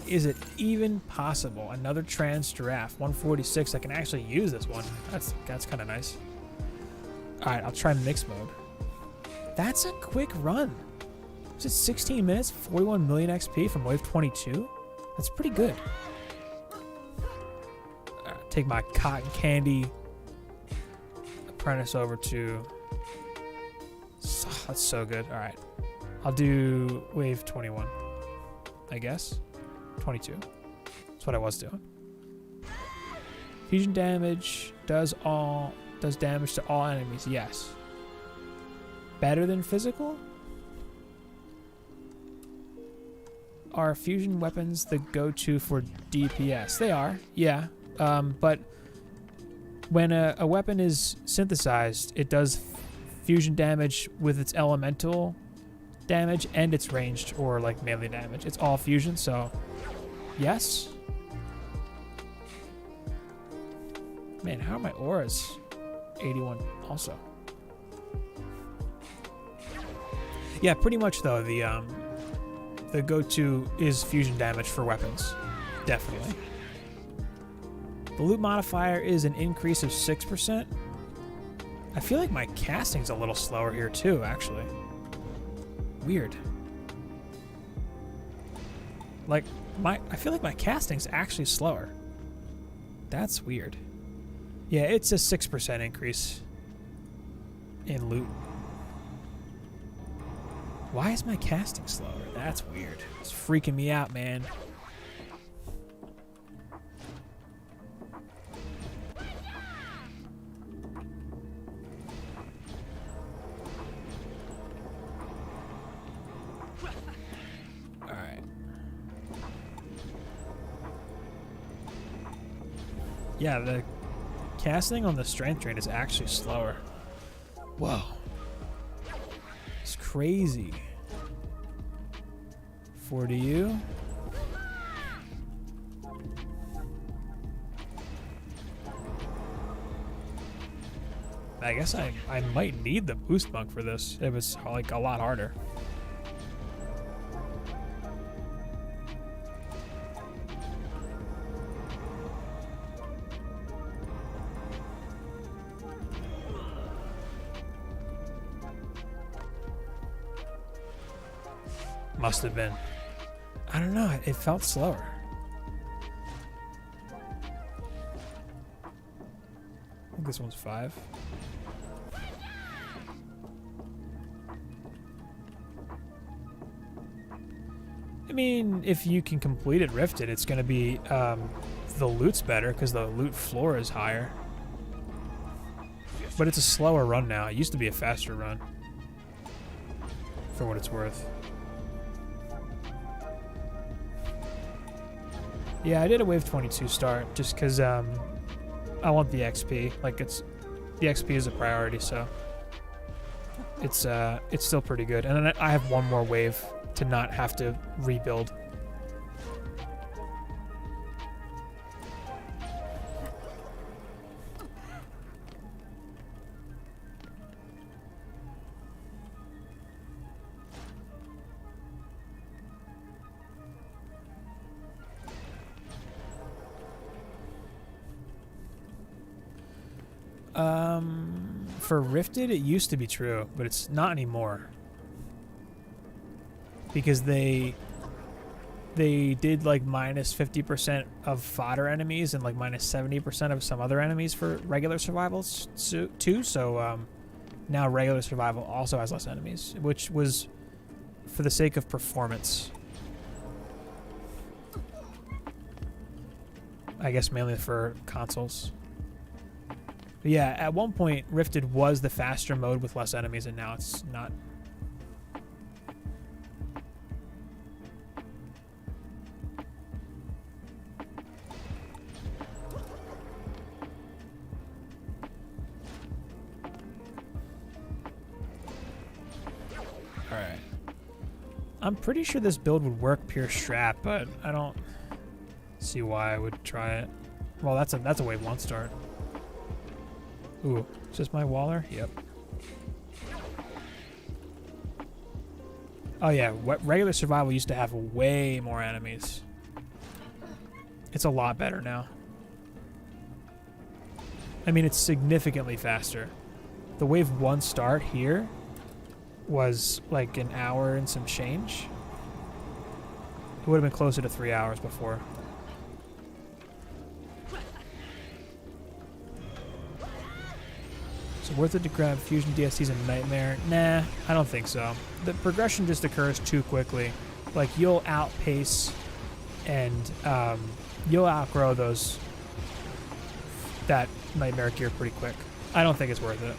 Is it even possible? Another trans giraffe, 146. I can actually use this one. That's kind of nice. All right, I'll try mixed mode. That's a quick run. Is it 16 minutes, 41 million XP from wave 22? That's pretty good. Take my cotton candy apprentice over to. Oh, that's so good. All right. I'll do wave 21, I guess. 22. That's what I was doing. Fusion damage does damage to all enemies. Yes. Better than physical? Are fusion weapons the go-to for DPS? They are, yeah. But when a weapon is synthesized, it does fusion damage with its elemental damage and its ranged or like melee damage. It's all fusion, so yes. Man, how are my auras? 81 also. Yeah, pretty much though, the go-to is fusion damage for weapons. Definitely. The loot modifier is an increase of 6%. I feel like my casting's a little slower here too, actually. Weird. Like, I feel like my casting's actually slower. That's weird. Yeah, it's a 6% increase in loot. Why is my casting slower? That's weird. It's freaking me out, man. Alright. Yeah, the casting on the strength drain is actually slower. Whoa. It's crazy. 40U. I guess I might need the boost bunk for this. It was like a lot harder. Must have been. I don't know. It felt slower. I think this one's 5. I mean, if you can complete it rifted, it's going to be the loot's better because the loot floor is higher. But it's a slower run now. It used to be a faster run. For what it's worth. Yeah, I did a wave 22 start just because I want the XP. Like the XP is a priority, so it's still pretty good. And then I have one more wave to not have to rebuild. For Rifted, it used to be true, but it's not anymore. Because they did like minus 50% of fodder enemies and like minus 70% of some other enemies for regular survivals too. So now regular survival also has less enemies, which was for the sake of performance. I guess mainly for consoles. But yeah, at one point, Rifted was the faster mode with less enemies, and now it's not. Alright. I'm pretty sure this build would work pure strap, but I don't see why I would try it. Well, that's a wave 1 start. Ooh, is this my Waller? Yep. Oh yeah, regular survival used to have way more enemies. It's a lot better now. I mean, it's significantly faster. The wave 1 start here was like an hour and some change. It would have been closer to 3 hours before. Worth it to grab Fusion DSCs and Nightmare? Nah, I don't think so. The progression just occurs too quickly. Like, you'll outpace and you'll outgrow that Nightmare gear pretty quick. I don't think it's worth it.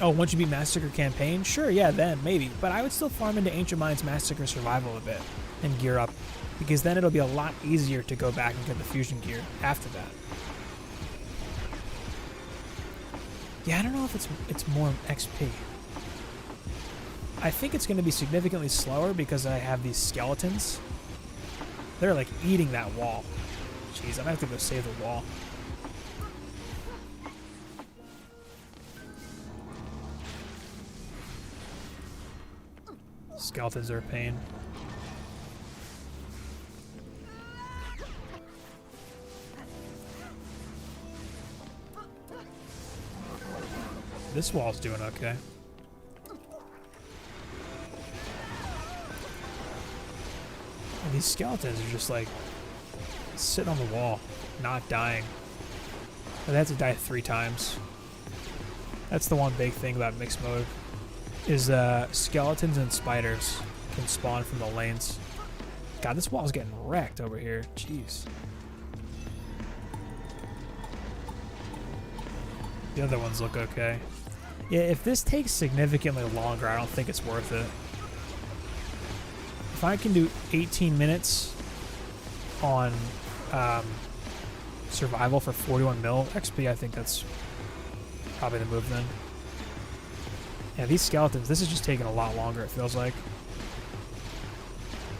Oh, once you beat Massacre campaign? Sure, yeah, then, maybe. But I would still farm into Ancient Minds Massacre Survival a bit and gear up. Because then it'll be a lot easier to go back and get the Fusion gear after that. Yeah, I don't know if it's more XP. I think it's going to be significantly slower because I have these skeletons. They're like eating that wall. Jeez, I'm going to have to go save the wall. Skeletons are a pain. This wall's doing okay. And these skeletons are just like sitting on the wall, not dying. But they have to die 3 times. That's the one big thing about mixed mode, is skeletons and spiders can spawn from the lanes. God, this wall's getting wrecked over here. Jeez. The other ones look okay. Yeah, if this takes significantly longer, I don't think it's worth it. If I can do 18 minutes on survival for 41 mil XP, I think that's probably the move then. Yeah, these skeletons, this is just taking a lot longer, it feels like.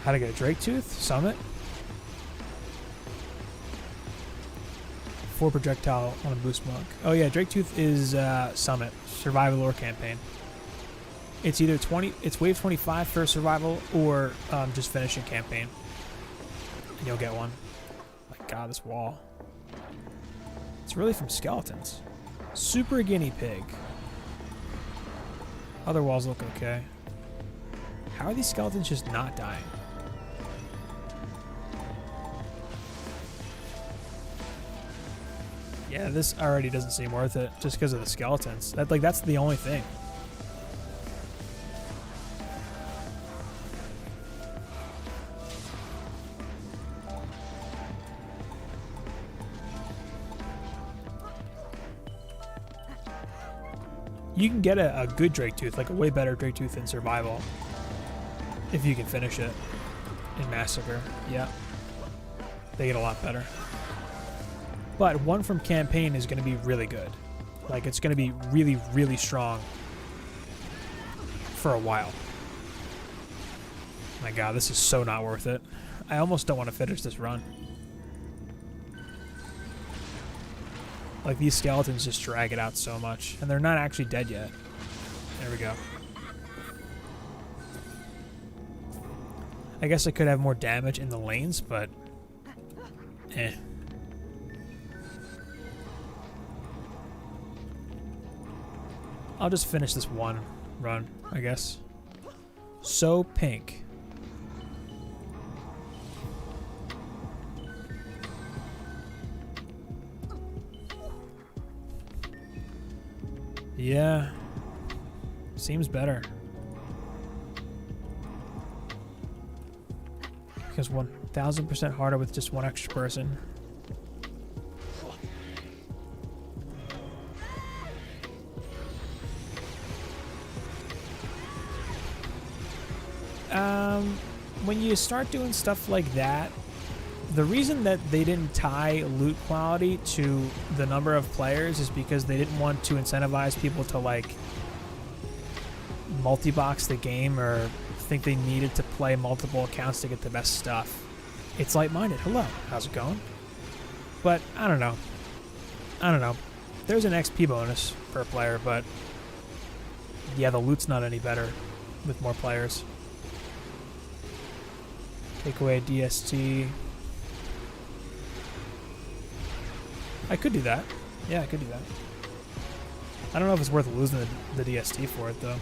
How to get a Drake Tooth? Summit? 4 projectile on a boost monk. Oh yeah, Drake Tooth is Summit, survival or campaign. It's either it's wave 25 for survival or just finishing campaign. And you'll get one. My god, this wall. It's really from skeletons. Super guinea pig. Other walls look okay. How are these skeletons just not dying? Yeah, this already doesn't seem worth it just because of the skeletons. That's the only thing. You can get a good Drake Tooth, like a way better Drake Tooth in survival, if you can finish it in Massacre. Yeah, they get a lot better. But one from campaign is going to be really good. Like, it's going to be really, really strong for a while. My god, this is so not worth it. I almost don't want to finish this run. Like, these skeletons just drag it out so much. And they're not actually dead yet. There we go. I guess I could have more damage in the lanes, but... eh. I'll just finish this one run, I guess. So pink. Yeah. Seems better. Because 1000% harder with just one extra person. When you start doing stuff like that, the reason that they didn't tie loot quality to the number of players is because they didn't want to incentivize people to, like, multi-box the game or think they needed to play multiple accounts to get the best stuff. It's light-minded. Hello, how's it going? But I don't know. There's an XP bonus per player, but yeah, the loot's not any better with more players. Take away a DST. I could do that. Yeah, I could do that. I don't know if it's worth losing the DST for it, though.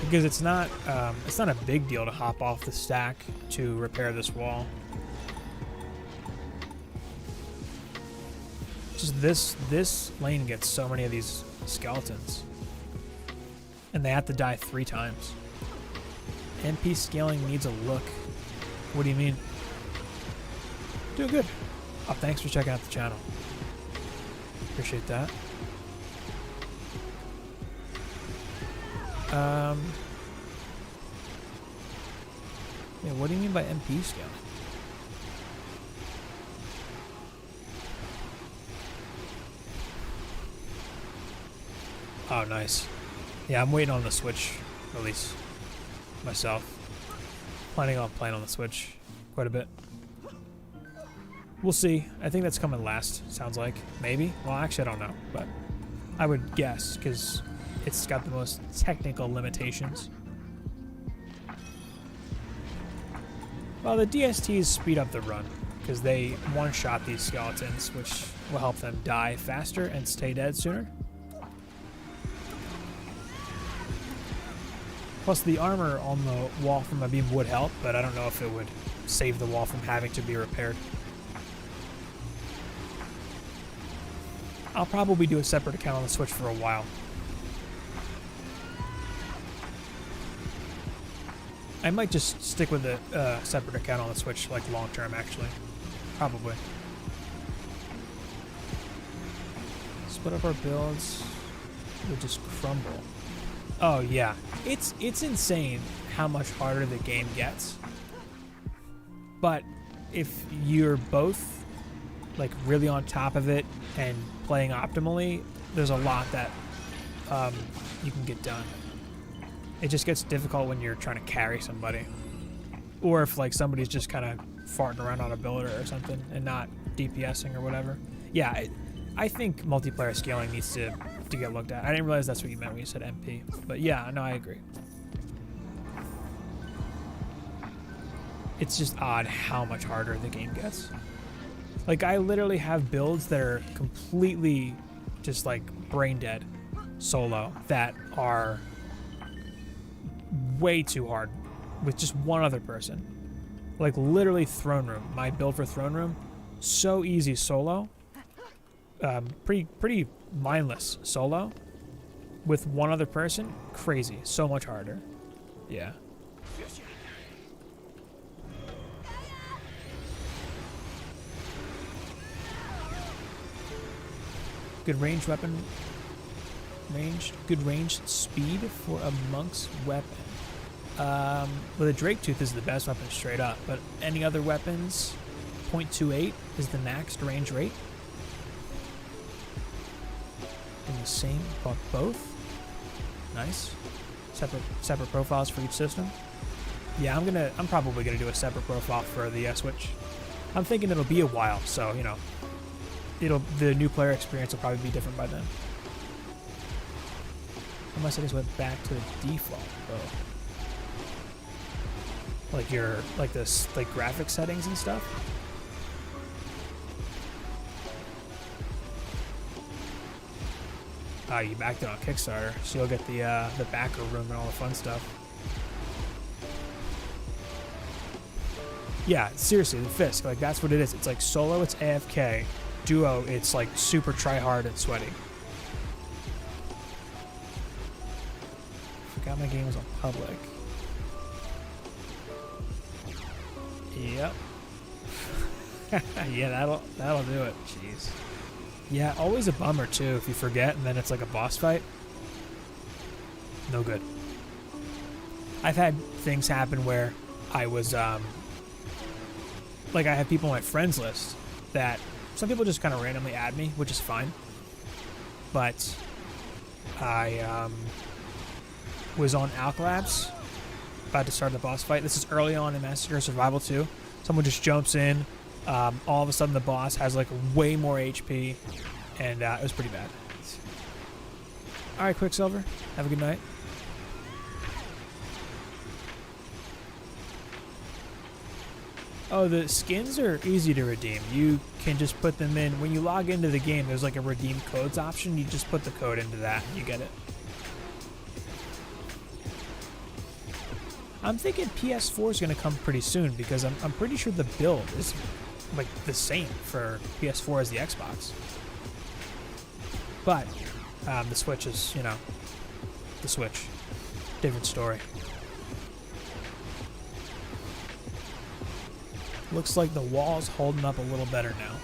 Because it's not a big deal to hop off the stack to repair this wall. Just this lane gets so many of these skeletons. And they have to die 3 times. MP scaling needs a look. What do you mean? Doing good. Oh, thanks for checking out the channel. Appreciate that. Yeah, what do you mean by MP scaling? Oh, nice. Yeah, I'm waiting on the Switch release myself. Planning on playing on the Switch quite a bit. We'll see. I think that's coming last, sounds like. Maybe? Well, actually, I don't know, but I would guess, because it's got the most technical limitations. Well, the DSTs speed up the run. because they one-shot these skeletons, which will help them die faster and stay dead sooner. Plus, the armor on the wall from a beam would help, but I don't know if it would save the wall from having to be repaired. I'll probably do a separate account on the Switch for a while. I might just stick with a separate account on the Switch, like long term, actually. Probably. Split up our builds. We'll just crumble. Oh yeah, it's insane how much harder the game gets. But if you're both like really on top of it and playing optimally, there's a lot that you can get done. It just gets difficult when you're trying to carry somebody, or if like somebody's just kind of farting around on a builder or something and not DPSing or whatever. Yeah, I think multiplayer scaling needs to get looked at. I didn't realize that's what you meant when you said MP, but yeah, no, I agree. It's just odd how much harder the game gets. Like, I literally have builds that are completely just like brain dead solo that are way too hard with just one other person. Like literally Throne Room, my build for Throne Room, so easy solo. Pretty mindless solo with one other person, crazy, so much harder. Yeah. Good ranged weapon. Good ranged speed for a monk's weapon. Well, the Drake Tooth is the best weapon straight up, but any other weapons, 0.28 is the maxed range rate. And the same, bought both. Nice. Separate profiles for each system. Yeah, I'm probably gonna do a separate profile for the Switch. I'm thinking it'll be a while, so you know, the new player experience will probably be different by then. Unless I just went back to the default, though. Like this, like graphic settings and stuff. You backed it on Kickstarter, so you'll get the backer room and all the fun stuff. Yeah, seriously, the Fisk, like that's what it is. It's like solo, it's AFK. Duo, it's like super try hard and sweaty. Forgot my game was on public. Yep. Yeah, that'll do it. Jeez. Yeah, always a bummer too if you forget and then it's like a boss fight. No good. I've had things happen where I was like I have people on my friends list that some people just kind of randomly add me, which is fine. But I was on Alkalabs, about to start the boss fight. This is early on in Massacre Survival 2. Someone just jumps in. All of a sudden the boss has like way more HP, and it was pretty bad. Alright, Quicksilver, have a good night. Oh, the skins are easy to redeem. You can just put them in. When you log into the game, there's like a redeem codes option. You just put the code into that and you get it. I'm thinking PS4 is going to come pretty soon because I'm pretty sure the build is like the same for PS4 as the Xbox. But the Switch is, you know, the Switch. Different story. Looks like the wall's holding up a little better now.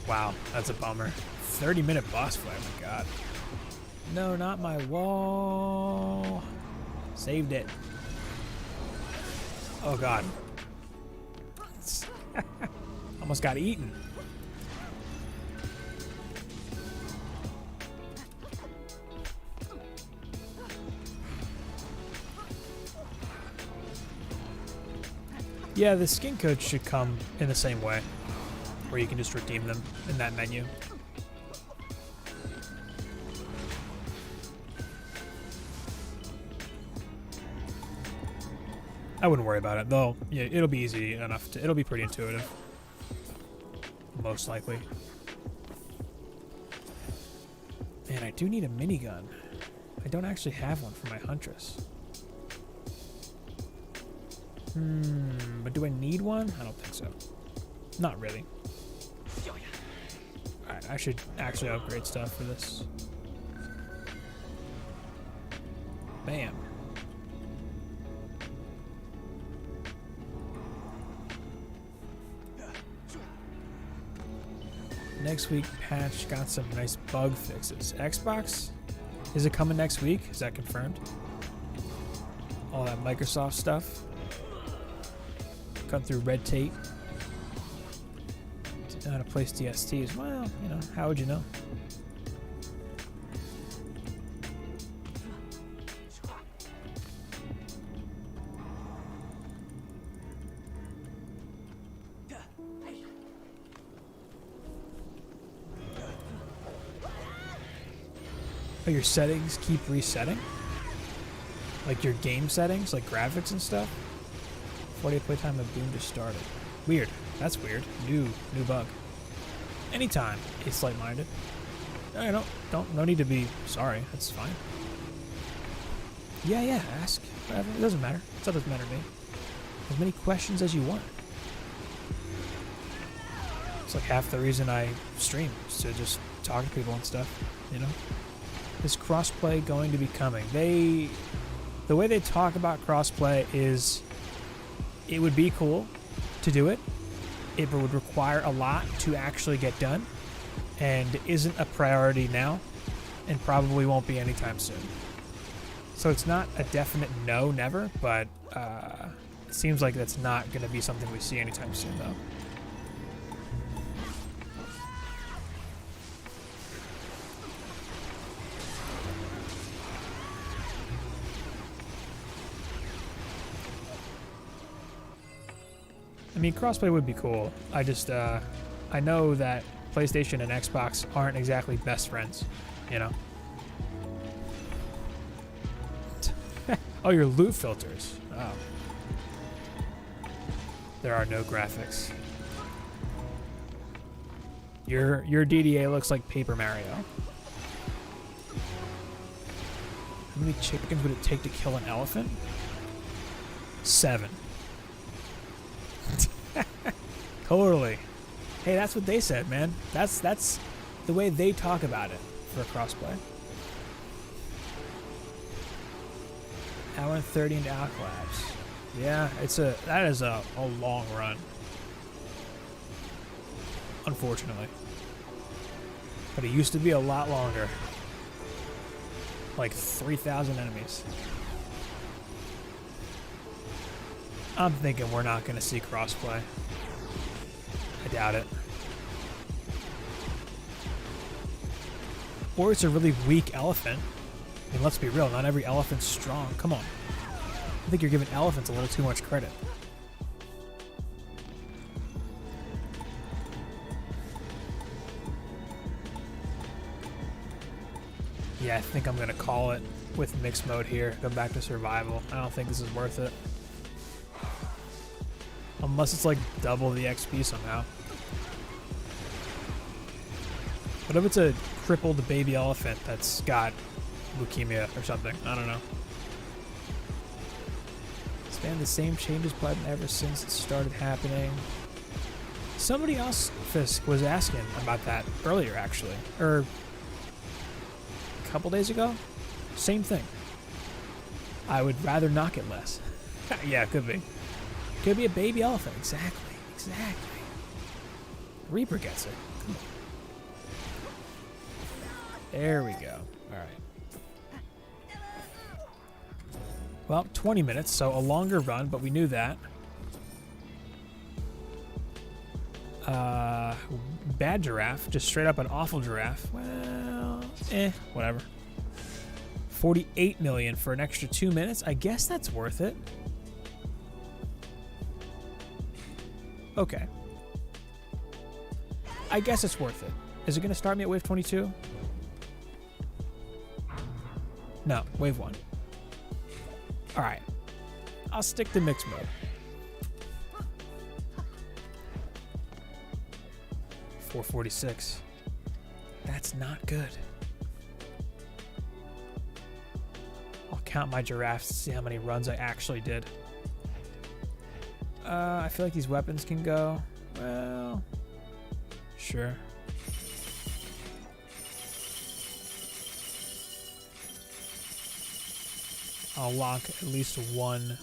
Wow, that's a bummer. 30-minute boss fight, oh my god. No, not my wall. Saved it. Oh god. Almost got eaten. Yeah, the skin codes should come in the same way, where you can just redeem them in that menu. I wouldn't worry about it, though. Yeah, it'll be easy enough to. It'll be pretty intuitive. Most likely. Man, I do need a minigun. I don't actually have one for my Huntress. But do I need one? I don't think so. Not really. Alright, I should actually upgrade stuff for this. Bam. Next week patch got some nice bug fixes. Xbox? Is it coming next week? Is that confirmed? All that Microsoft stuff. Cut through red tape. To know how to place DSTs. Well, you know, how would you know? Oh, your settings keep resetting? Like your game settings, like graphics and stuff? 40 playtime of Boom just started. Weird. That's weird. New bug. Anytime it's slight-minded. No need to be sorry. That's fine. Yeah, ask. Whatever. It doesn't matter. It doesn't matter to me. As many questions as you want. It's like half the reason I stream, is to just talk to people and stuff, you know? Is crossplay going to be coming? The way they talk about crossplay is it would be cool to do it. It would require a lot to actually get done and isn't a priority now and probably won't be anytime soon. So it's not a definite no, never, but it seems like that's not going to be something we see anytime soon, though. I mean, crossplay would be cool. I just, I know that PlayStation and Xbox aren't exactly best friends, you know? Oh, your loot filters. Oh. There are no graphics. Your DDA looks like Paper Mario. How many chickens would it take to kill an elephant? 7. Totally. Hey, that's what they said, man. That's the way they talk about it for crossplay. Hour and 30 into Alcalabs. Yeah, that is a long run. Unfortunately. But it used to be a lot longer. Like 3,000 enemies. I'm thinking we're not going to see crossplay. I doubt it. Or it's a really weak elephant. I mean, let's be real, not every elephant's strong. Come on. I think you're giving elephants a little too much credit. Yeah, I think I'm going to call it with mixed mode here. Go back to survival. I don't think this is worth it. Unless it's like double the XP somehow. What if it's a crippled baby elephant that's got leukemia or something? I don't know. It's been the same changes button ever since it started happening. Somebody else, Fisk, was asking about that earlier, actually. Or a couple days ago? Same thing. I would rather not get less. Yeah, it could be. Could be a baby elephant. Exactly. Reaper gets it. Come on. There we go. Alright. Well, 20 minutes, so a longer run, but we knew that. Bad giraffe. Just straight up an awful giraffe. Well, whatever. 48 million for an extra 2 minutes. I guess that's worth it. Okay. I guess it's worth it. Is it going to start me at wave 22? No, wave 1. Alright. I'll stick to mixed mode. 446. That's not good. I'll count my giraffes to see how many runs I actually did. I feel like these weapons can go. Well, sure. I'll lock at least one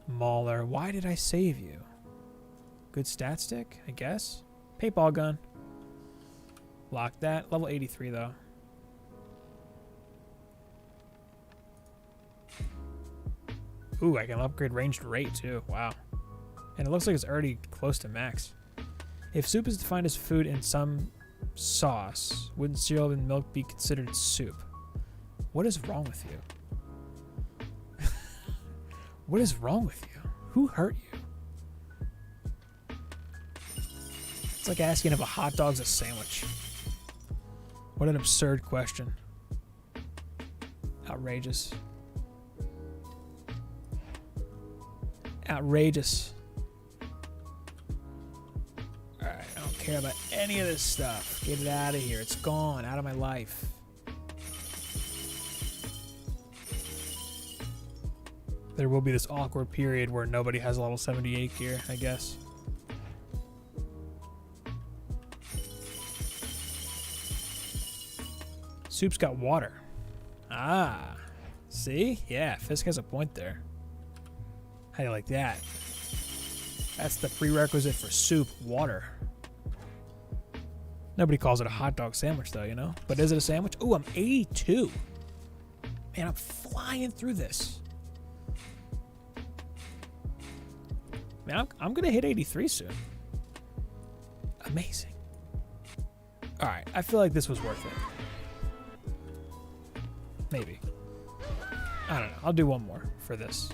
mauler. Why did I save you? Good stat stick, I guess. Paintball gun. Lock that. Level 83 though. Ooh, I can upgrade ranged rate too. Wow. And it looks like it's already close to max. If soup is defined as food in some sauce, wouldn't cereal and milk be considered soup? What is wrong with you? What is wrong with you? Who hurt you? It's like asking if a hot dog's a sandwich. What an absurd question. Outrageous. Outrageous. Alright, I don't care about any of this stuff. Get it out of here. It's gone. Out of my life. There will be this awkward period where nobody has level 78 gear, I guess. Soup's got water. Ah. See? Yeah, Fisk has a point there. How do you like that? That's the prerequisite for soup, water. Nobody calls it a hot dog sandwich though, you know? But is it a sandwich? Ooh, I'm 82. Man, I'm flying through this. Man, I'm gonna hit 83 soon. Amazing. Alright, I feel like this was worth it. Maybe. I don't know. I'll do one more for this.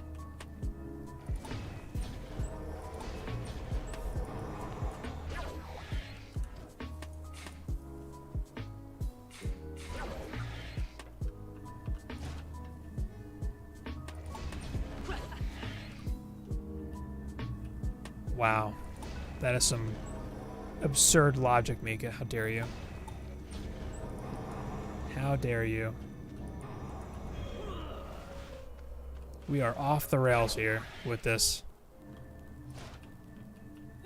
Wow. That is some absurd logic, Mika. How dare you? How dare you? We are off the rails here with this.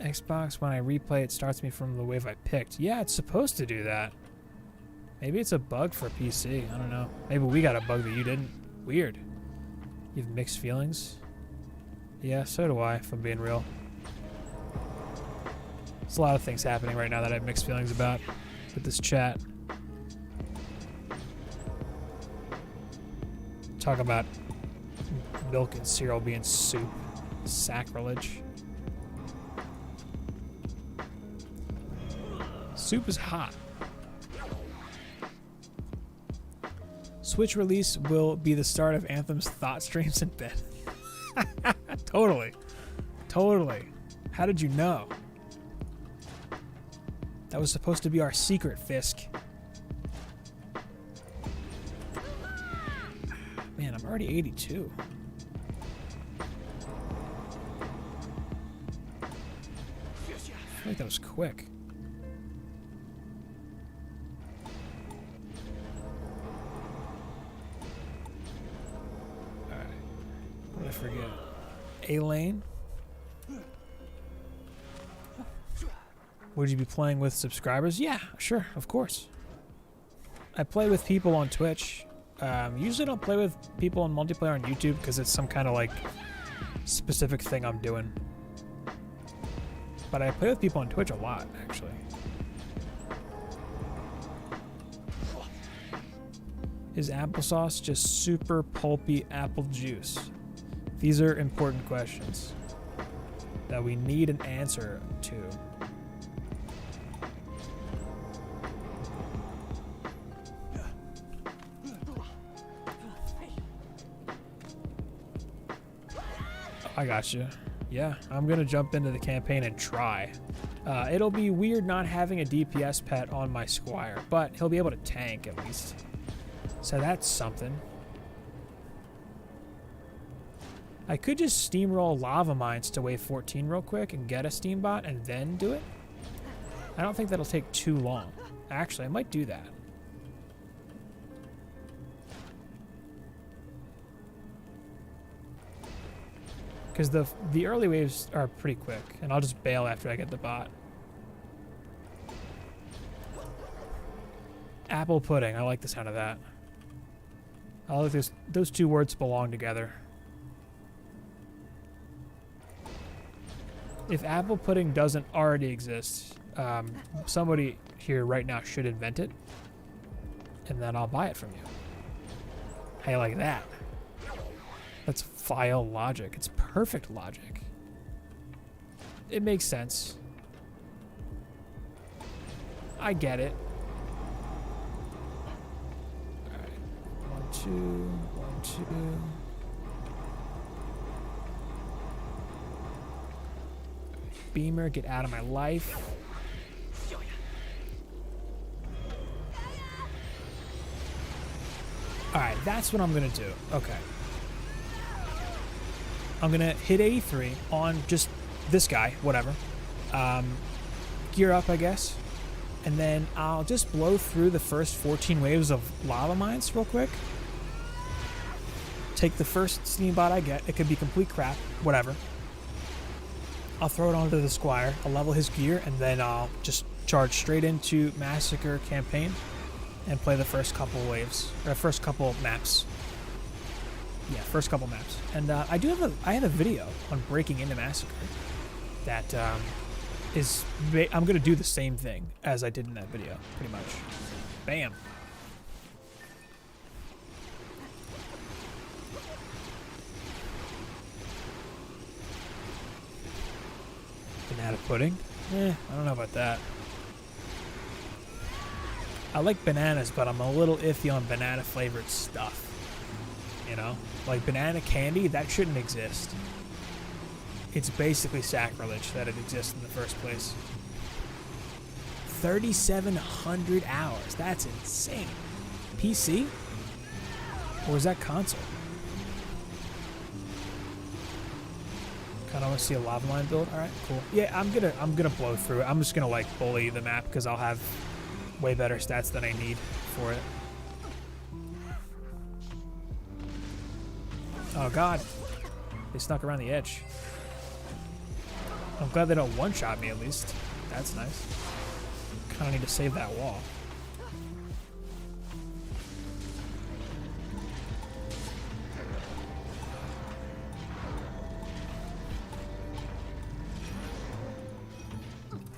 Xbox, when I replay, it starts me from the wave I picked. Yeah, it's supposed to do that. Maybe it's a bug for PC. I don't know. Maybe we got a bug that you didn't. Weird. You have mixed feelings? Yeah, so do I, if I'm being real. There's a lot of things happening right now that I have mixed feelings about with this chat. Talk about milk and cereal being soup. Sacrilege. Soup is hot. Switch release will be the start of Anthem's thought streams in bed. Totally. Totally. How did you know? That was supposed to be our secret, Fisk. Man, I'm already 82. I feel like that was quick. Alright. What did I forget? A-Lane? Would you be playing with subscribers? Yeah, sure, of course. I play with people on Twitch. Usually don't play with people on multiplayer on YouTube because it's some kind of like specific thing I'm doing. But I play with people on Twitch a lot, actually. Is applesauce just super pulpy apple juice? These are important questions that we need an answer to. I got you. Yeah, I'm gonna jump into the campaign and try. It'll be weird not having a DPS pet on my squire, but he'll be able to tank at least. So that's something. I could just steamroll lava mines to wave 14 real quick and get a steambot and then do it. I don't think that'll take too long. Actually, I might do that. Because the early waves are pretty quick, and I'll just bail after I get the bot. Apple pudding. I like the sound of that. I like those two words belong together. If apple pudding doesn't already exist, somebody here right now should invent it, and then I'll buy it from you. How you like that? That's file logic. It's perfect logic. It makes sense. I get it. All right. 1, 2, 1, 2. Beamer, get out of my life. Alright, that's what I'm gonna do. Okay. I'm gonna hit 83 on just this guy, whatever. Gear up, I guess. And then I'll just blow through the first 14 waves of lava mines real quick. Take the first steambot I get. It could be complete crap, whatever. I'll throw it onto the Squire, I'll level his gear, and then I'll just charge straight into Massacre campaign and play the first couple waves, or first couple maps. Yeah, first couple maps. And I have a video on breaking into Massacre that I'm gonna do the same thing as I did in that video, pretty much. Bam. Banana pudding? I don't know about that. I like bananas, but I'm a little iffy on banana flavored stuff. You know? Like banana candy, that shouldn't exist. It's basically sacrilege that it exists in the first place. 3,700 hours. That's insane. PC? Or is that console? Kind of want to see a lava line build. All right, cool. Yeah, I'm gonna blow through it. I'm just gonna like bully the map because I'll have way better stats than I need for it. Oh god, they snuck around the edge. I'm glad they don't one-shot me at least. That's nice. Kind of need to save that wall.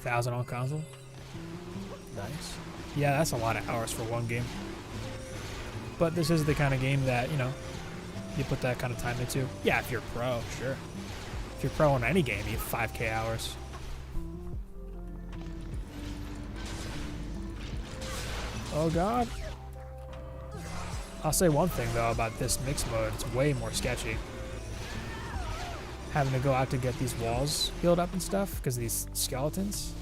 $1,000 on console. Nice. Yeah, that's a lot of hours for one game. But this is the kind of game that, you know, you put that kind of time into. Yeah, if you're pro, sure. If you're pro in any game, you have 5K hours. Oh god. I'll say one thing though about this mix mode, it's way more sketchy. Having to go out to get these walls healed up and stuff because of these skeletons.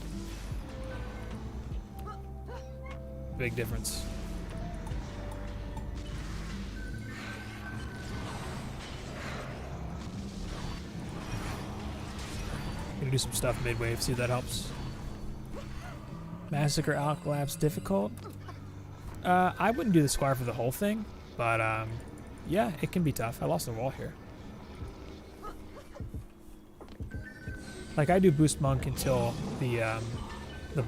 Big difference. Gonna do some stuff mid-wave, see if that helps. Massacre Alk Labs difficult? I wouldn't do the Squire for the whole thing, but yeah, it can be tough. I lost the wall here. Like I do boost monk until the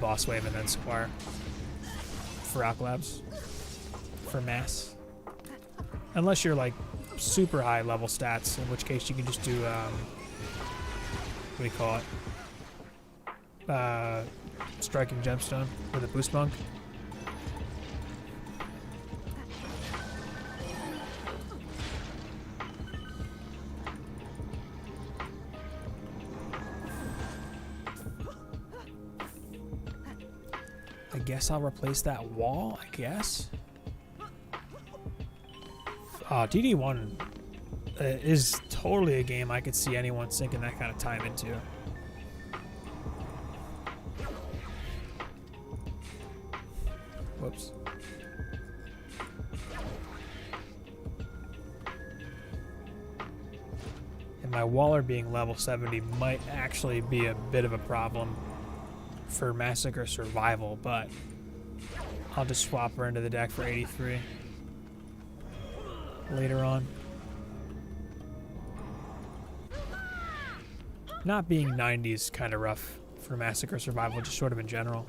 boss wave and then Squire for Alk Labs for mass. Unless you're like super high level stats, in which case you can just do what do you call it? Striking gemstone with a boost monk. I guess I'll replace that wall, I guess. DD1 is totally a game I could see anyone sinking that kind of time into. Whoops. And my Waller being level 70 might actually be a bit of a problem for Massacre Survival, but I'll just swap her into the deck for 83 later on. Not being 90 is kind of rough for Massacre Survival, just sort of in general.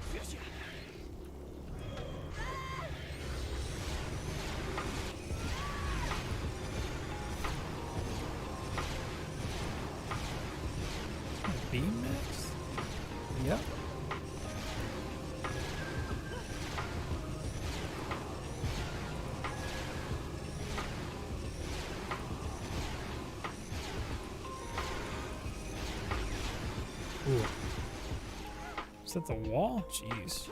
Beam next? Yep. Ooh. Is that the wall? Jeez.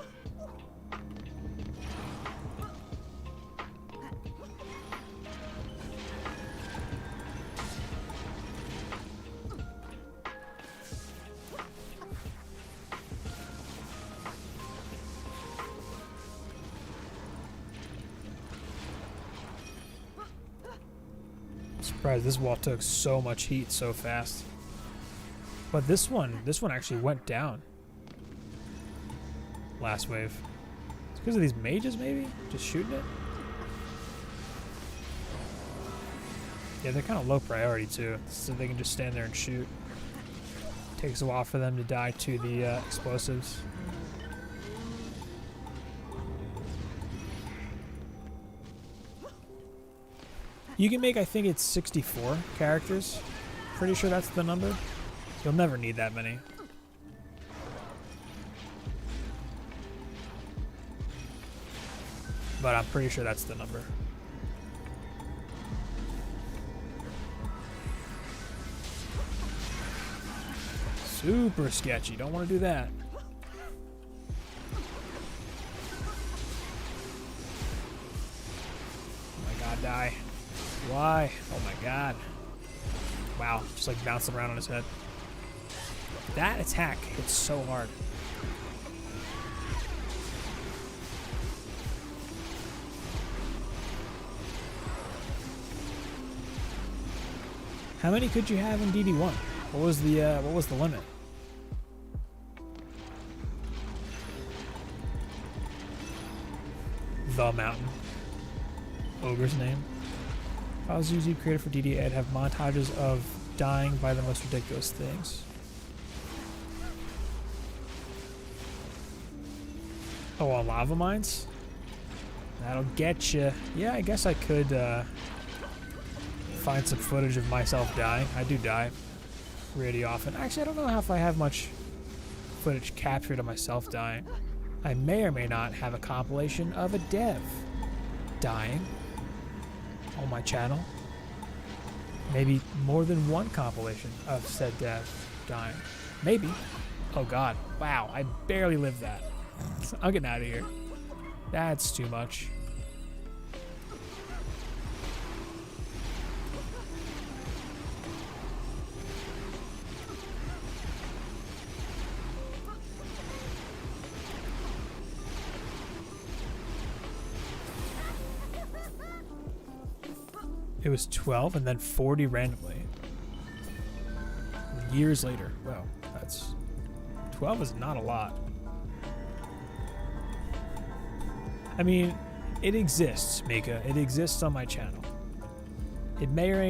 I'm surprised this wall took so much heat so fast. But this one actually went down last wave. It's because of these mages, maybe? Just shooting it? Yeah, they're kind of low priority, too. So they can just stand there and shoot. Takes a while for them to die to the explosives. You can make, I think it's 64 characters. Pretty sure that's the number. You'll never need that many. But I'm pretty sure that's the number. Super sketchy. Don't want to do that. Oh my god, die. Why? Oh my god. Wow, just like bouncing around on his head. That attack hits so hard. How many could you have in DD1? What was the limit? The Mountain. Ogre's name. If I was usually created for DD, I'd have montages of dying by the most ridiculous things. Oh, on lava mines? That'll get you. Yeah, I guess I could find some footage of myself dying. I do die pretty often. Actually, I don't know if I have much footage captured of myself dying. I may or may not have a compilation of a dev dying on my channel. Maybe more than one compilation of said dev dying. Maybe. Oh god. Wow, I barely lived that. I'm getting out of here. That's too much. It was 12 and then 40 randomly. Years later. Wow, that's... 12 is not a lot. I mean, it exists, Mika. It exists on my channel. It may or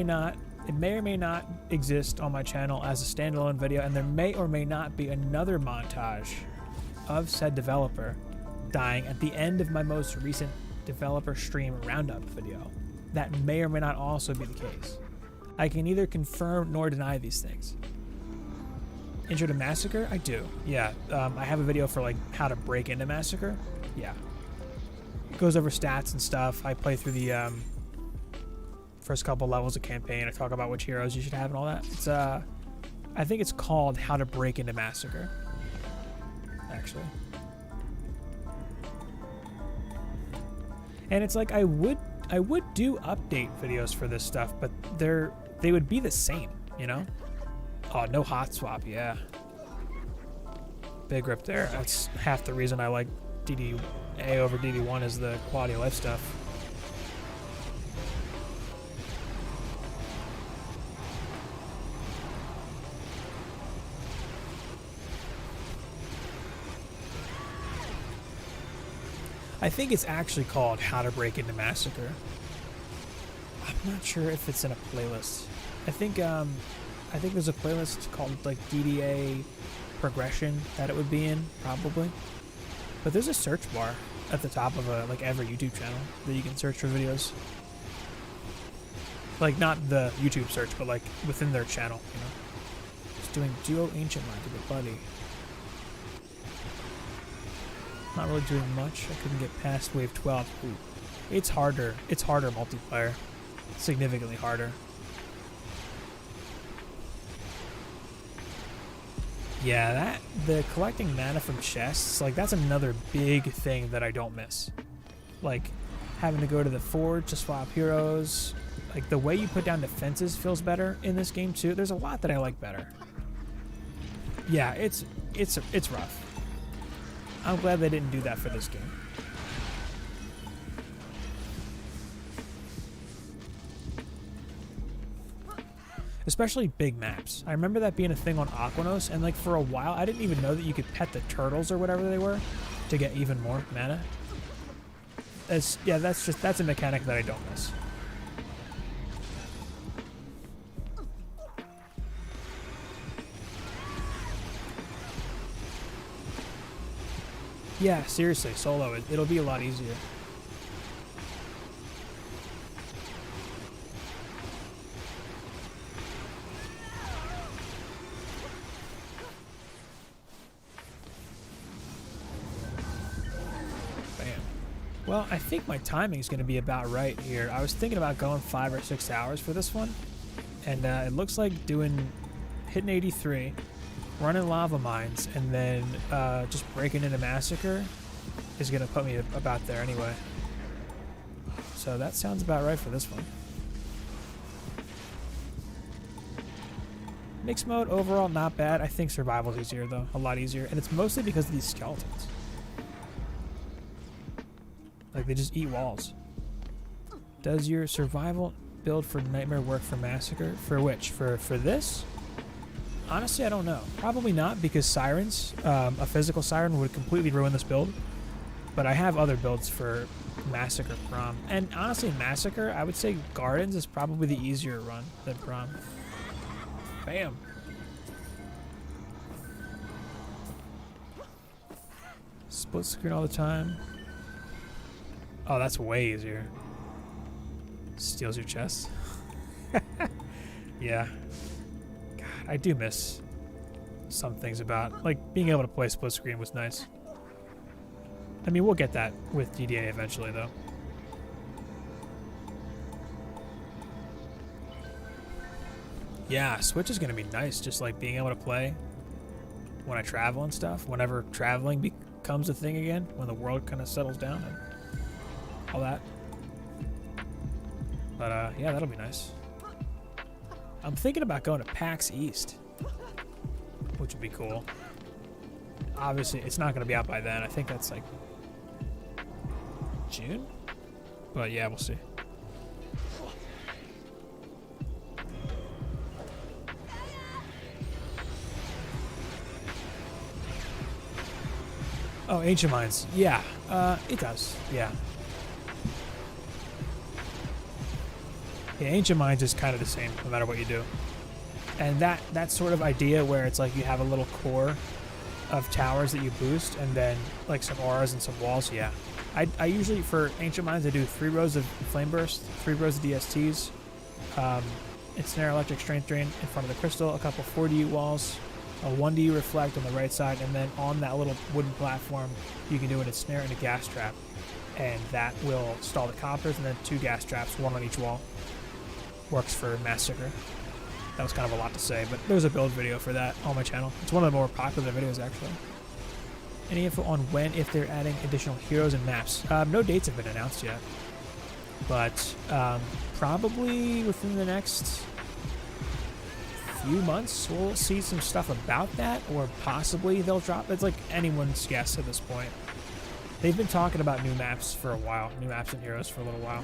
may not exist on my channel as a standalone video, and there may or may not be another montage of said developer dying at the end of my most recent developer stream roundup video. That may or may not also be the case. I can neither confirm nor deny these things. Intro to Massacre? I do. Yeah, I have a video for like how to break into Massacre. Yeah. It goes over stats and stuff. I play through the first couple levels of campaign. I talk about which heroes you should have and all that. It's I think it's called How to Break into Massacre. Actually. And it's like I would do update videos for this stuff, but they would be the same, you know? Oh, no hot swap, yeah. Big rip there. That's half the reason I like DD A over DD1 is the quality of life stuff. I think it's actually called How to Break Into Massacre. I'm not sure if it's in a playlist. I think there's a playlist called like DDA progression that it would be in, probably. But there's a search bar at the top of like every YouTube channel that you can search for videos. Like not the YouTube search, but like within their channel, you know. Just doing duo ancient mind with a buddy. Not really doing much. I couldn't get past wave 12. Ooh. It's harder. It's harder multiplayer. Significantly harder. Yeah, the collecting mana from chests, like that's another big thing that I don't miss. Like having to go to the forge to swap heroes. Like the way you put down defenses feels better in this game too. There's a lot that I like better. Yeah, it's rough. I'm glad they didn't do that for this game. Especially big maps. I remember that being a thing on Aquanos, and like for a while I didn't even know that you could pet the turtles or whatever they were to get even more mana. That's a mechanic that I don't miss. Yeah, seriously, solo, it'll be a lot easier. Bam. Well, I think my timing is going to be about right here. I was thinking about going 5 or 6 hours for this one, and it looks like hitting 83. Running lava mines and then just breaking into Massacre is going to put me about there anyway. So that sounds about right for this one. Mixed mode overall not bad. I think survival's easier though, a lot easier. And it's mostly because of these skeletons. Like they just eat walls. Does your survival build for Nightmare work for Massacre? For which? For this? Honestly, I don't know. Probably not, because sirens, a physical siren would completely ruin this build. But I have other builds for Massacre Prom. And honestly, Massacre, I would say Gardens is probably the easier run than Prom. Bam. Split screen all the time. Oh, that's way easier. Steals your chest. Yeah. I do miss some things about, like, being able to play split screen was nice. I mean, we'll get that with DDA eventually, though. Yeah, Switch is going to be nice, just, like, being able to play when I travel and stuff, whenever traveling becomes a thing again, when the world kind of settles down and all that. But, yeah, that'll be nice. I'm thinking about going to PAX East, which would be cool. Obviously, it's not going to be out by then. I think that's like June? But yeah, we'll see. Oh, Ancient Mines. Yeah, it does. Yeah. Yeah, Ancient Mines is kind of the same no matter what you do. And that sort of idea where it's like you have a little core of towers that you boost and then like some auras and some walls, yeah. I usually, for Ancient Mines, I do 3 rows of Flame Burst, 3 rows of DSTs, Ensnare Electric Strength Drain in front of the crystal, a couple 4D walls, a 1D Reflect on the right side, and then on that little wooden platform, you can do an Ensnare and a Gas Trap. And that will stall the Coppers, and then 2 Gas Traps, 1 on each wall. Works for Massacre. That was kind of a lot to say, but there's a build video for that on my channel. It's one of the more popular videos, actually. Any info on when, if they're adding additional heroes and maps? No dates have been announced yet, but probably within the next few months we'll see some stuff about that, or possibly they'll drop. It's like anyone's guess at this point. They've been talking about new maps for a while, new maps and heroes for a little while.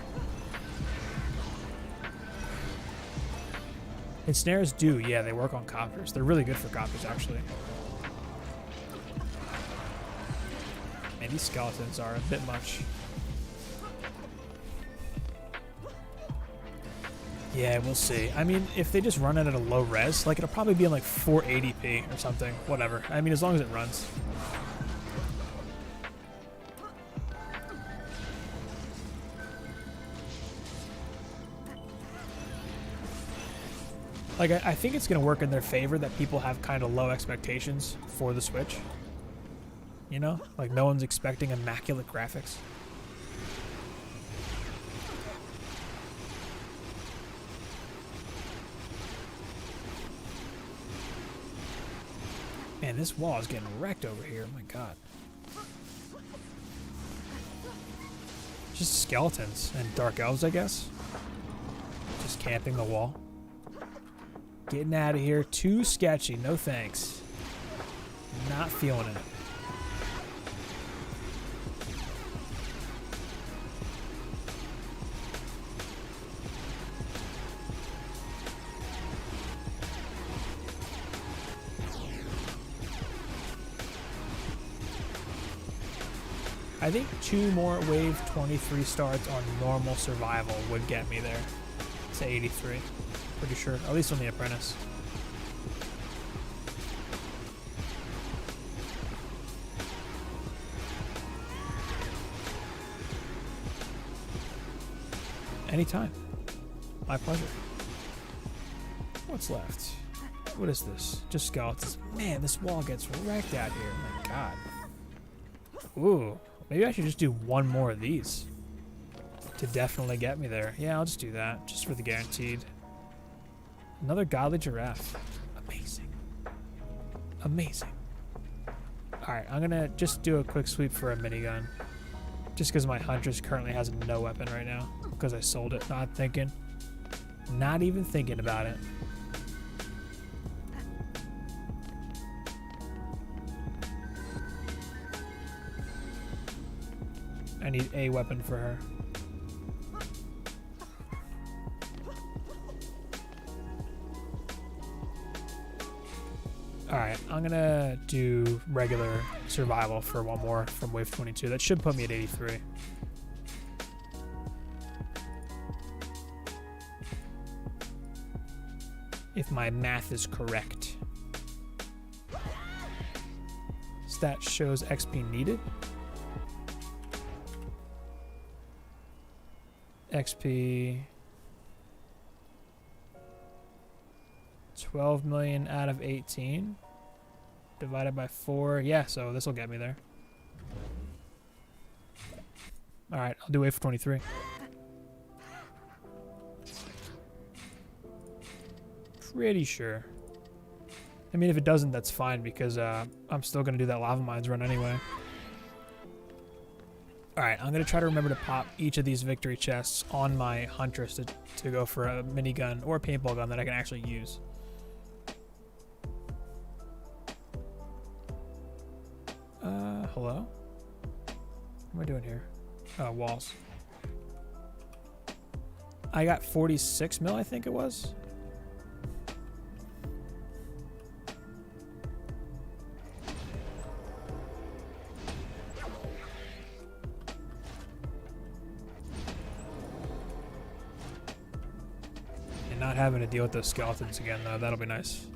And snares do, yeah, they work on Coppers. They're really good for Coppers, actually. And these skeletons are a bit much. Yeah, we'll see. I mean, if they just run it at a low res, like, it'll probably be in, like, 480p or something. Whatever. I mean, as long as it runs. Like, I think it's going to work in their favor that people have kind of low expectations for the Switch. You know? Like, no one's expecting immaculate graphics. Man, this wall is getting wrecked over here. Oh my god. Just skeletons and dark elves, I guess. Just camping the wall. Getting out of here. Too sketchy. No thanks. Not feeling it. I think 2 more wave 23 starts on normal survival would get me there to 83. Pretty sure, at least on the Apprentice. Anytime. My pleasure. What's left? What is this? Just skeletons. Man, this wall gets wrecked out here. Oh my god. Ooh. Maybe I should just do 1 more of these to definitely get me there. Yeah, I'll just do that, just for the guaranteed. Another godly giraffe. Amazing. Amazing. Alright, I'm gonna just do a quick sweep for a minigun. Just because my Huntress currently has no weapon right now. Because I sold it, not thinking. Not even thinking about it. I need a weapon for her. Alright, I'm gonna do regular survival for 1 more from wave 22. That should put me at 83. If my math is correct. Stat shows XP needed. XP 12 million out of 18 divided by 4. Yeah, so this will get me there. All right, I'll do wave for 23. Pretty sure. I mean, if it doesn't, that's fine because I'm still gonna do that lava mines run anyway. Alright, I'm going to try to remember to pop each of these victory chests on my Huntress to go for a minigun or a paintball gun that I can actually use. Hello? What am I doing here? Oh, walls. I got 46 mil, I think it was. Not having to deal with those skeletons again, though. That'll be nice.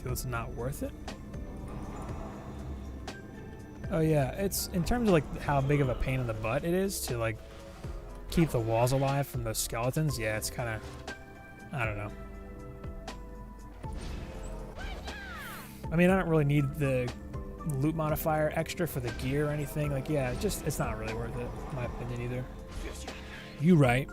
Feels not worth it. Oh yeah, it's in terms of like how big of a pain in the butt it is to like keep the walls alive from those skeletons. Yeah, it's kind of, I don't know. I mean, I don't really need the loot modifier extra for the gear or anything. Like, yeah, it's not really worth it, in my opinion either. You right.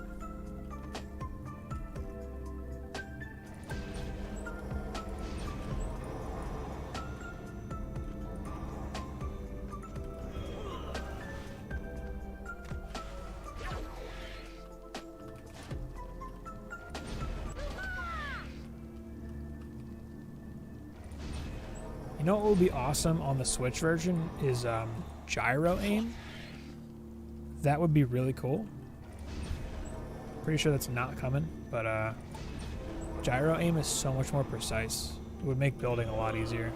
know what would be awesome on the Switch version is gyro aim. That would be really cool. Pretty sure that's not coming, but gyro aim is so much more precise. It would make building a lot easier.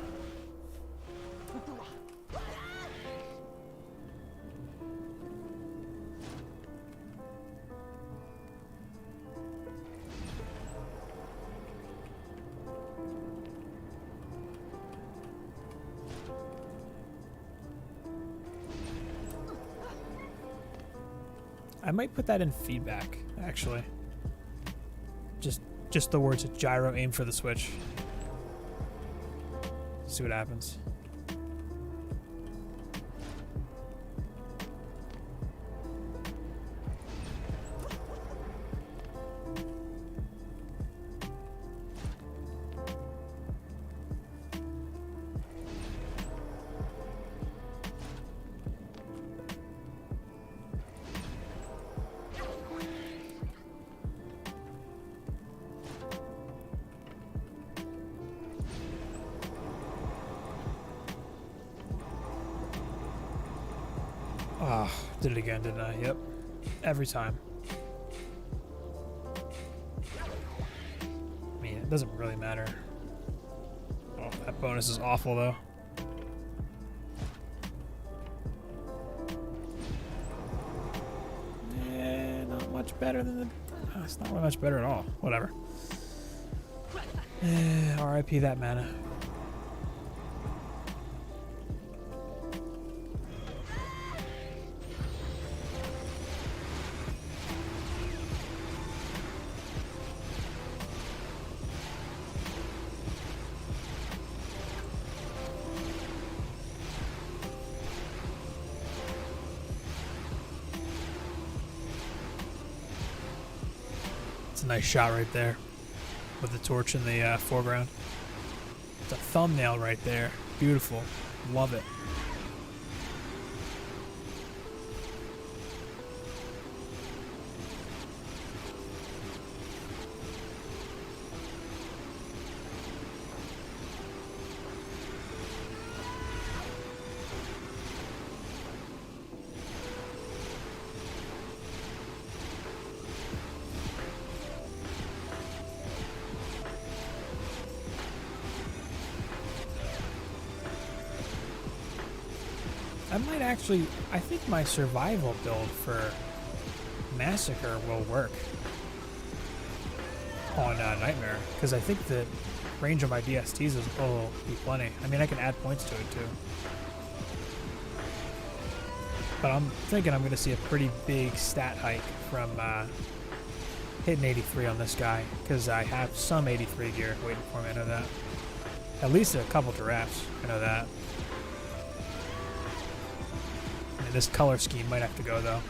I might put that in feedback, actually. Just the words gyro aim for the Switch. See what happens. Ah, did it again, didn't I? Yep. Every time. I mean, it doesn't really matter. Oh, that bonus is awful, though. Not much better than the... Oh, it's not really much better at all. Whatever. RIP that mana. It's a nice shot right there with the torch in the foreground. It's a thumbnail right there. Beautiful. Love it. I might actually, I think my survival build for Massacre will work on Nightmare, because I think the range of my DSTs will be plenty. I mean, I can add points to it too. But I'm thinking I'm going to see a pretty big stat hike from hitting 83 on this guy, because I have some 83 gear waiting for me, I know that. At least a couple giraffes, I know that. This color scheme might have to go, though.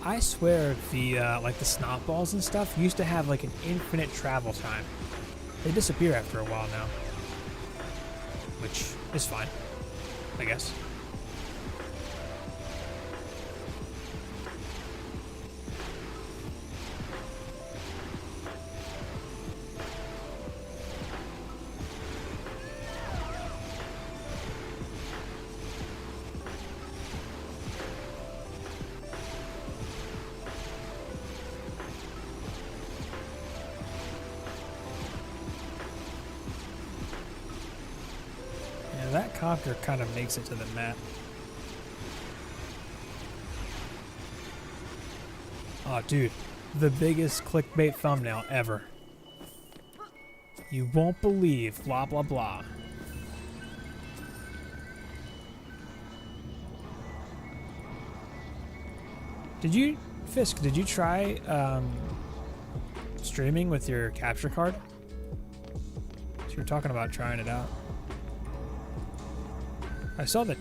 I swear the like the snot balls and stuff used to have like an infinite travel time. They disappear after a while now, which is fine, I guess. That copter kind of makes it to the map. Oh, dude. The biggest clickbait thumbnail ever. You won't believe blah, blah, blah. Did you, Fisk, did you try streaming with your capture card? So you were talking about trying it out. I saw the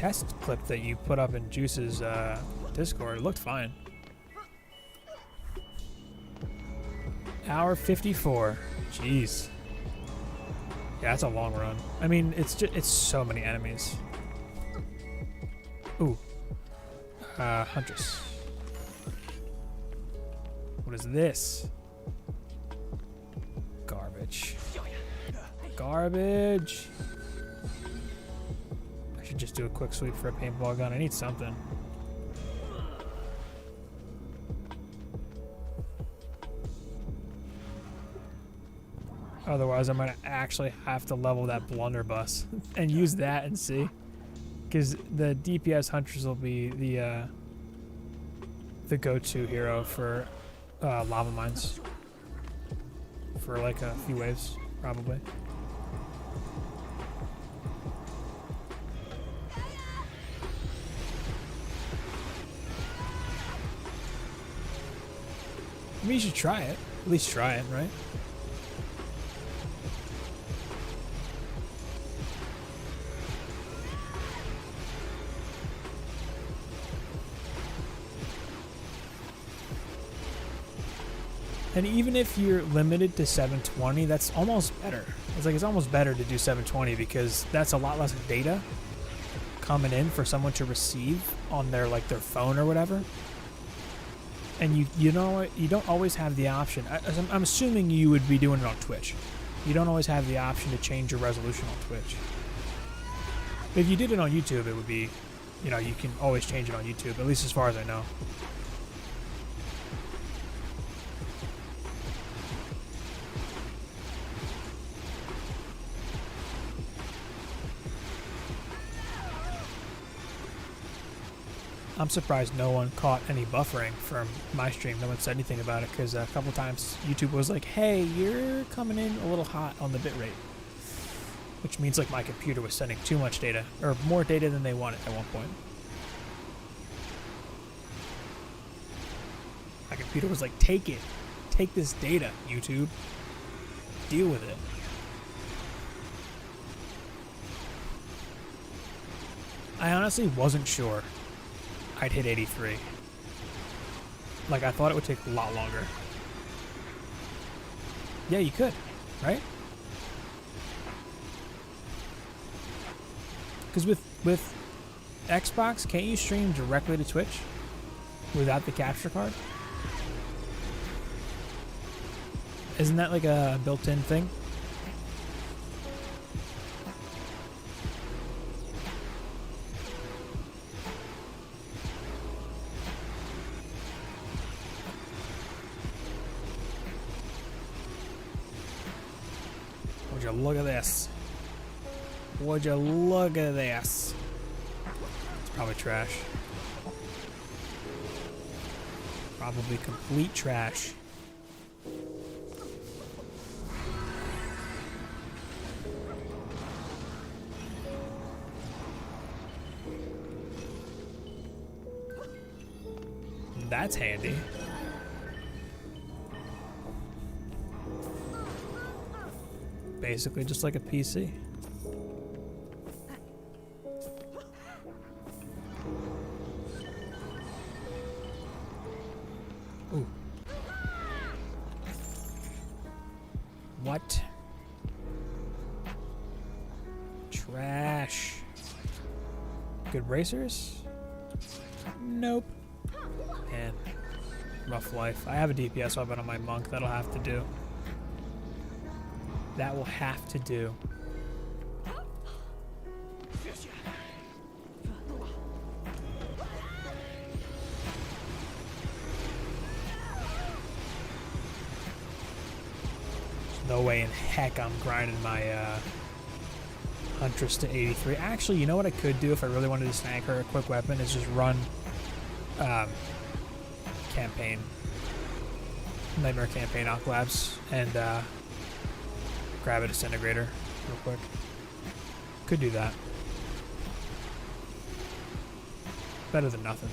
test clip that you put up in Juice's Discord. It looked fine. Hour 54. Jeez. Yeah, that's a long run. I mean, it's so many enemies. Ooh. Huntress. What is this? Garbage. Garbage. I should just do a quick sweep for a paintball gun. I need something. Otherwise, I'm gonna actually have to level that blunderbuss and use that and see, because the DPS hunters will be the go-to hero for lava mines for like a few waves, probably. I mean, you should try it. At least try it, right? And even if you're limited to 720, that's almost better. It's almost better to do 720 because that's a lot less data coming in for someone to receive on their phone or whatever. And you don't always have the option. I'm assuming you would be doing it on Twitch. You don't always have the option to change your resolution on Twitch. If you did it on YouTube, it would be, you can always change it on YouTube, at least as far as I know. I'm surprised no one caught any buffering from my stream. No one said anything about it because a couple times YouTube was like, hey, you're coming in a little hot on the bitrate. Which means my computer was sending too much data, or more data than they wanted at one point. My computer was like, take it. Take this data, YouTube. Deal with it. I honestly wasn't sure I'd hit 83. I thought it would take a lot longer. Yeah, you could, right? Because with Xbox, can't you stream directly to Twitch without the capture card? Isn't that a built-in thing? Would you look at this? Would you look at this? It's probably trash. Probably complete trash. That's handy. Basically just like a PC. Ooh. What? Trash. Good bracers? Nope. Man, rough life. I have a DPS weapon on my monk. That'll have to do. That will have to do. There's no way in heck I'm grinding my Huntress to 83. Actually, you know what I could do if I really wanted to snag her a quick weapon is just run campaign. Nightmare campaign Alch Labs and grab a disintegrator real quick. Could do that. Better than nothing.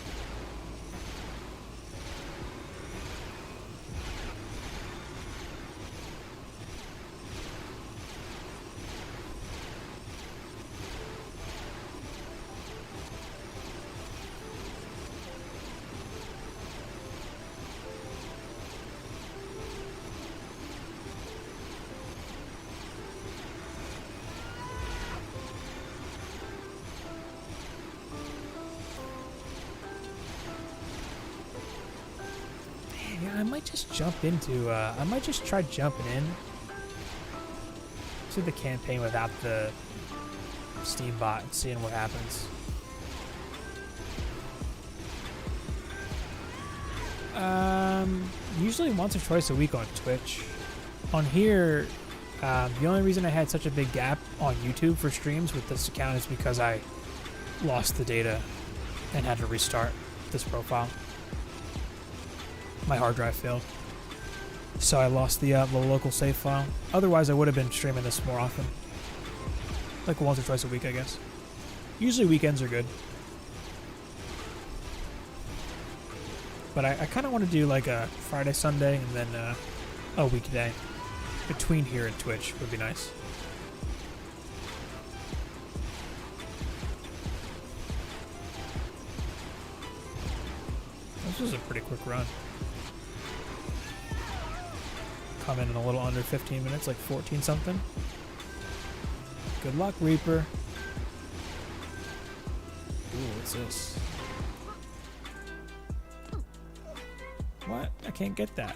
might just jump into, I might just try jumping in to the campaign without the Steam bot and seeing what happens. Usually once or twice a week on Twitch. On here, the only reason I had such a big gap on YouTube for streams with this account is because I lost the data and had to restart this profile. My hard drive failed, so I lost the local save file. Otherwise, I would have been streaming this more often, like once or twice a week, I guess. Usually weekends are good, but I kind of want to do like a Friday, Sunday, and then a weekday between here and Twitch would be nice. This was a pretty quick run. Come in a little under 15 minutes, like 14 something. Good luck, Reaper. Ooh, what's this? What? I can't get that.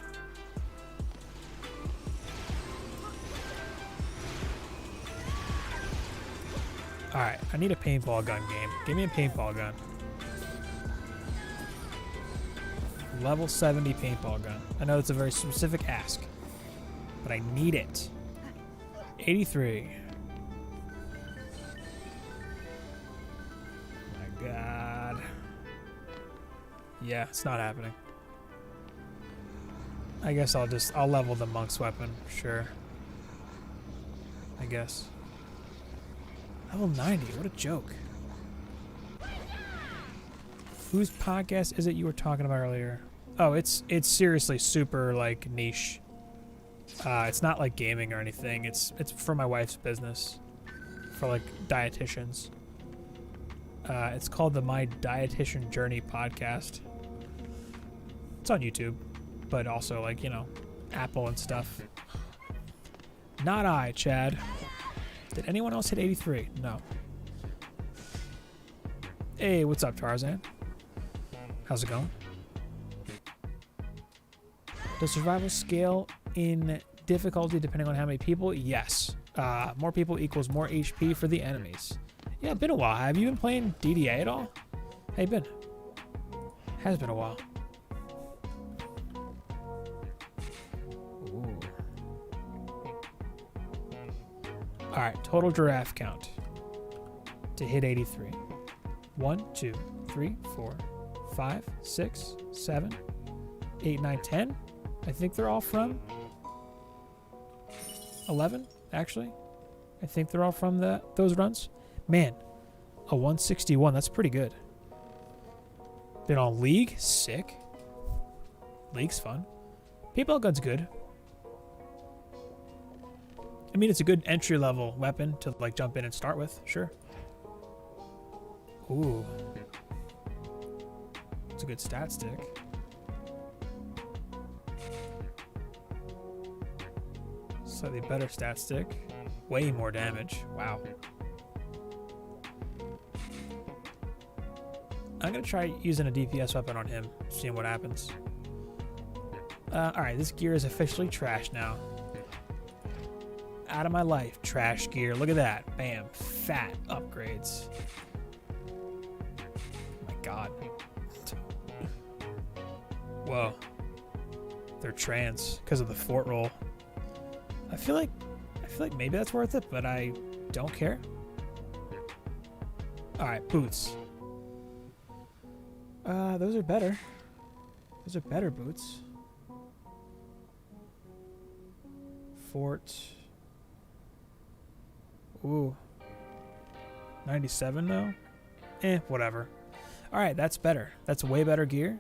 Alright, I need a paintball gun game. Give me a paintball gun. Level 70 paintball gun. I know it's a very specific ask, but I need it. 83. My god. Yeah, it's not happening. I guess I'll level the monk's weapon, sure. I guess. Level 90, what a joke. Whose podcast is it you were talking about earlier? Oh, it's seriously super like niche. It's not like gaming or anything. It's for my wife's business, for like dietitians. It's called the My Dietitian Journey podcast. It's on YouTube, but also like, you know, Apple and stuff. Not I, Chad. Did anyone else hit 83? No. Hey, what's up, Tarzan? How's it going? Does survival scale in difficulty depending on how many people? Yes. More people equals more HP for the enemies. Yeah, been a while. Have you been playing DDA at all? Hey, been. Has been a while. Ooh. Alright, total giraffe count to hit 83. 1, 2, 3, 4, 5, 6, 7, 8, 9, 10. I think they're all from 11, actually. I think they're all from those runs. Man, a 161, that's pretty good. Been on League, sick. League's fun. Paintball gun's good. I mean, it's a good entry-level weapon to like jump in and start with, sure. Ooh. It's a good stat stick. Slightly better stat stick. Way more damage. Wow. I'm gonna try using a DPS weapon on him, seeing what happens. Alright, this gear is officially trash now. Out of my life, trash gear. Look at that. Bam. Fat upgrades. My god. Whoa. They're trans because of the fort roll. I feel like maybe that's worth it, but I don't care. Alright, boots. Those are better. Those are better boots. Fort. Ooh. 97 though? Whatever. Alright, that's better. That's way better gear.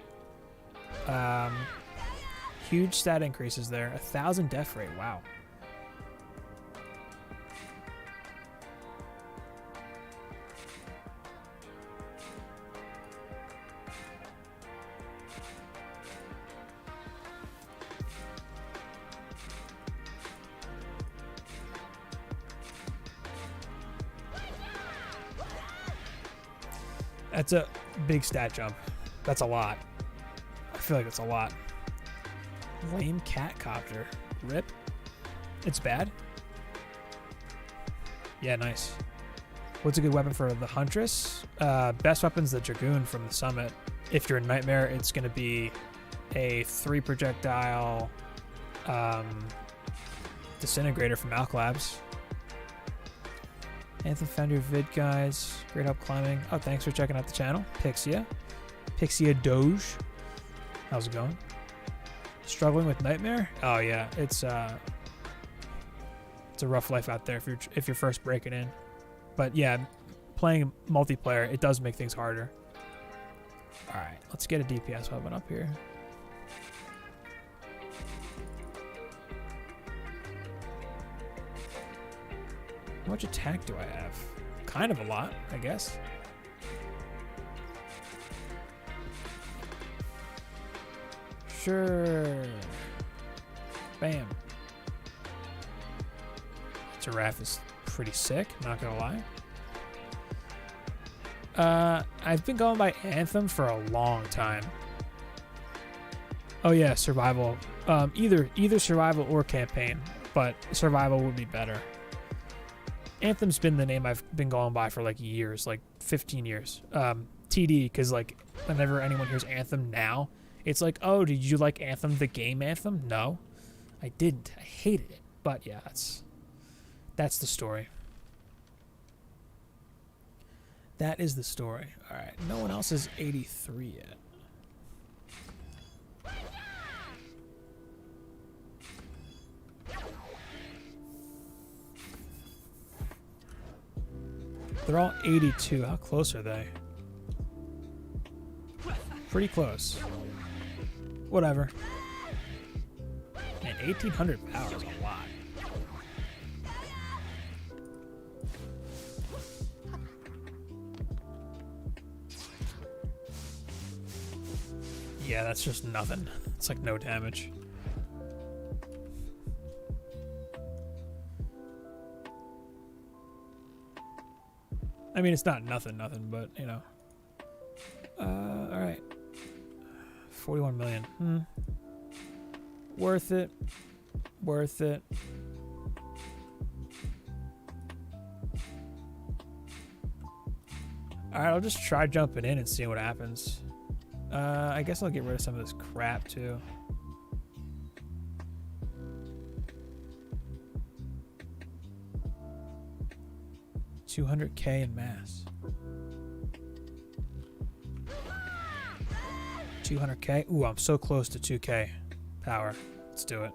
Huge stat increases there. 1,000 death rate. Wow. That's a big stat jump. That's a lot. I feel like it's a lot. Lame cat copter. Rip. It's bad? Yeah, nice. What's a good weapon for the Huntress? Best weapon's the Dragoon from the Summit. If you're a Nightmare, it's going to be a 3 projectile disintegrator from Alk Labs. Anthem found your vid, guys. Great help climbing. Oh, thanks for checking out the channel. Pixia Doge. How's it going? Struggling with Nightmare? Oh yeah, it's a rough life out there if you're first breaking in. But yeah, playing multiplayer, it does make things harder. All right, let's get a DPS weapon up here. How much attack do I have? Kind of a lot, I guess. Sure. Bam. Giraffe is pretty sick, not gonna lie. I've been going by Anthem for a long time. Oh yeah, survival. Either survival or campaign, but survival would be better. Anthem's been the name I've been going by for like years, like 15 years. TD, because like whenever anyone hears Anthem now, it's like, oh, did you like Anthem, the game Anthem? No, I didn't. I hated it. But yeah, that's the story. That is the story. All right, no one else is 83 yet. They're all 82. How close are they? Pretty close. Whatever. Man, 1,800 power is a lot. Yeah, that's just nothing. It's like no damage. I mean, it's not nothing, but, you know. Alright. 41 million. Worth it. Worth it. Alright, I'll just try jumping in and see what happens. I guess I'll get rid of some of this crap, too. $200K in mass. 200K. Ooh, I'm so close to 2K power. Let's do it.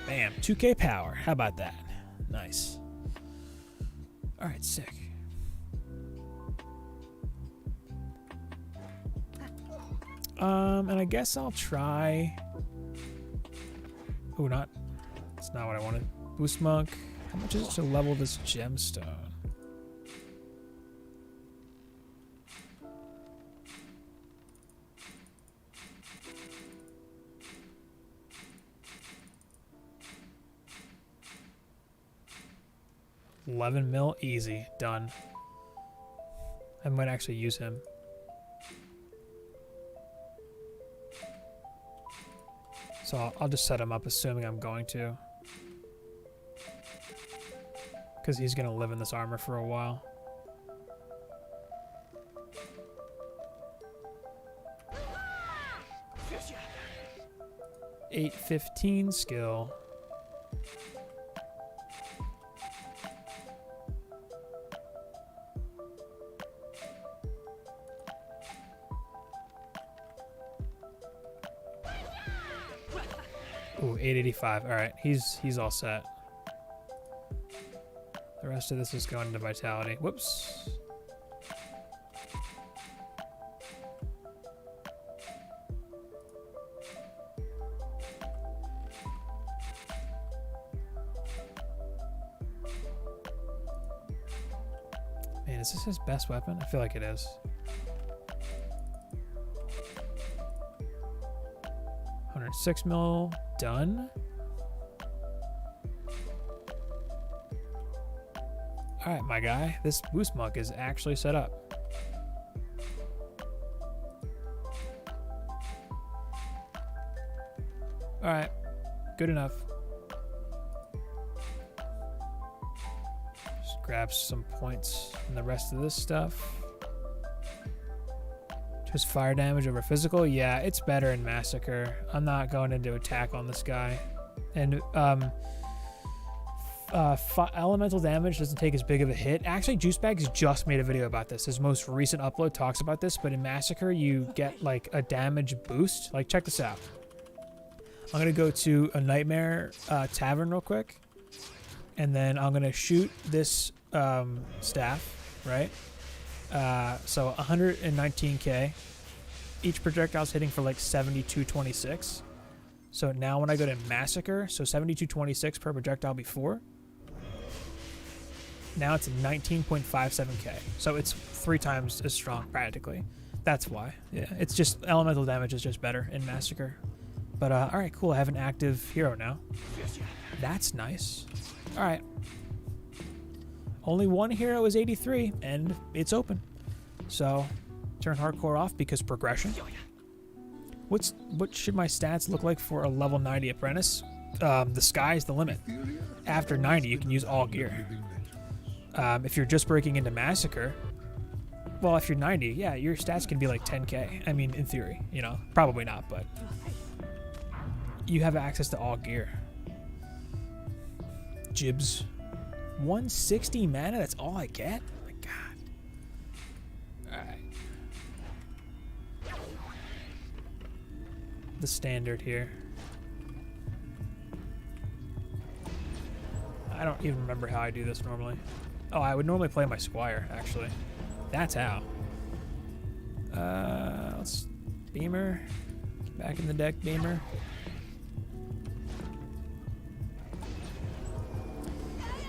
Bam, 2K power. How about that? Nice. All right, sick. And I guess I'll try. Oh, not. That's not what I wanted. Boost monk. How much is it to level this gemstone? $11 mil, easy, done. I might actually use him. So I'll just set him up, assuming I'm going to. Because he's going to live in this armor for a while. $815 skill. Ooh, 885. All right, he's all set. The rest of this is going into vitality. Whoops. Man, is this his best weapon? I feel like it is. 106 mil, done. All right, my guy, this boost monk is actually set up. Alright. Good enough. Just grab some points and the rest of this stuff. Just fire damage over physical? Yeah, it's better in Massacre. I'm not going into attack on this guy. And elemental damage doesn't take as big of a hit. Actually, Juicebags just made a video about this. His most recent upload talks about this, but in Massacre, you get like a damage boost. Like, check this out. I'm going to go to a Nightmare Tavern real quick. And then I'm going to shoot this staff, right? So 119k. Each projectile's hitting for like 7226. So now when I go to Massacre, so 7226 per projectile before. Now it's 19.57k. So it's 3 times as strong practically. That's why. Yeah, it's just elemental damage is just better in Massacre. But all right, cool. I have an active hero now. That's nice. All right. Only one hero is 83, and it's open. So, turn hardcore off because progression. What should my stats look like for a level 90 apprentice? The sky's the limit. After 90, you can use all gear. If you're just breaking into Massacre, well, if you're 90, yeah, your stats can be like 10k. I mean, in theory, you know, probably not, but you have access to all gear. Jibs. 160 mana, that's all I get? Oh my god. Alright. The standard here. I don't even remember how I do this normally. Oh, I would normally play my Squire, actually. That's how. Let's... Beamer. Get back in the deck, Beamer.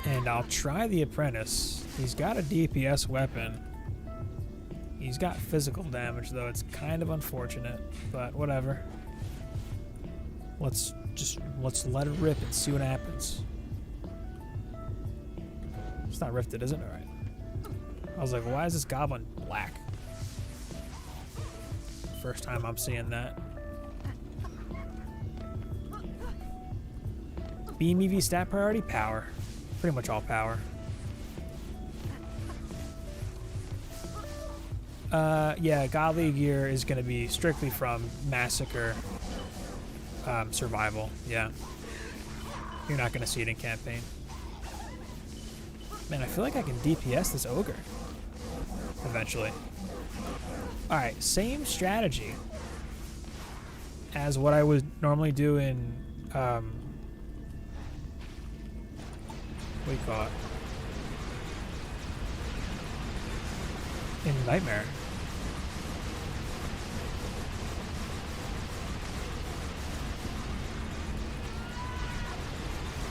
And I'll try the Apprentice. He's got a DPS weapon. He's got physical damage, though. It's kind of unfortunate, but whatever. Let's let it rip and see what happens. It's not rifted, is it? All right. I was like, why is this goblin black? First time I'm seeing that. Beam EV stat priority? Power. Pretty much all power. Yeah, godly gear is going to be strictly from Massacre survival. Yeah. You're not going to see it in campaign. Man, I feel like I can DPS this ogre. Eventually. Alright, same strategy as what I would normally do in what do you call it? In Nightmare.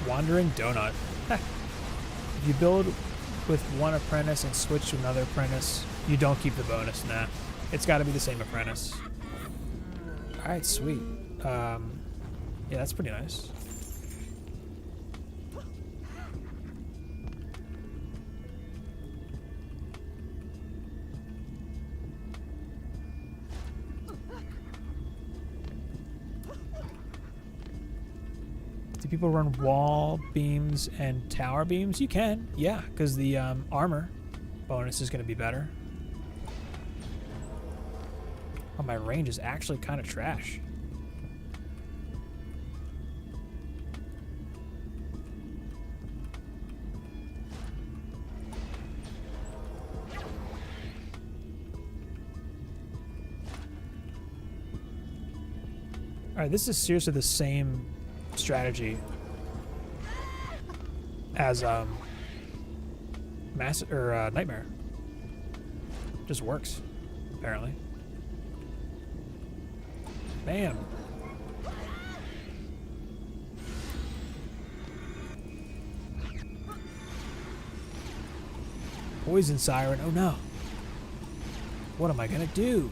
Wandering Donut. If you build with one apprentice and switch to another apprentice, you don't keep the bonus. Nah. It's got to be the same apprentice. Alright, sweet. Yeah, that's pretty nice. Do people run wall beams and tower beams? You can, yeah, because the armor bonus is going to be better. Oh, my range is actually kind of trash. Alright, this is seriously the same strategy as Nightmare. Just works, apparently. Bam. Poison Siren. Oh no. What am I gonna do?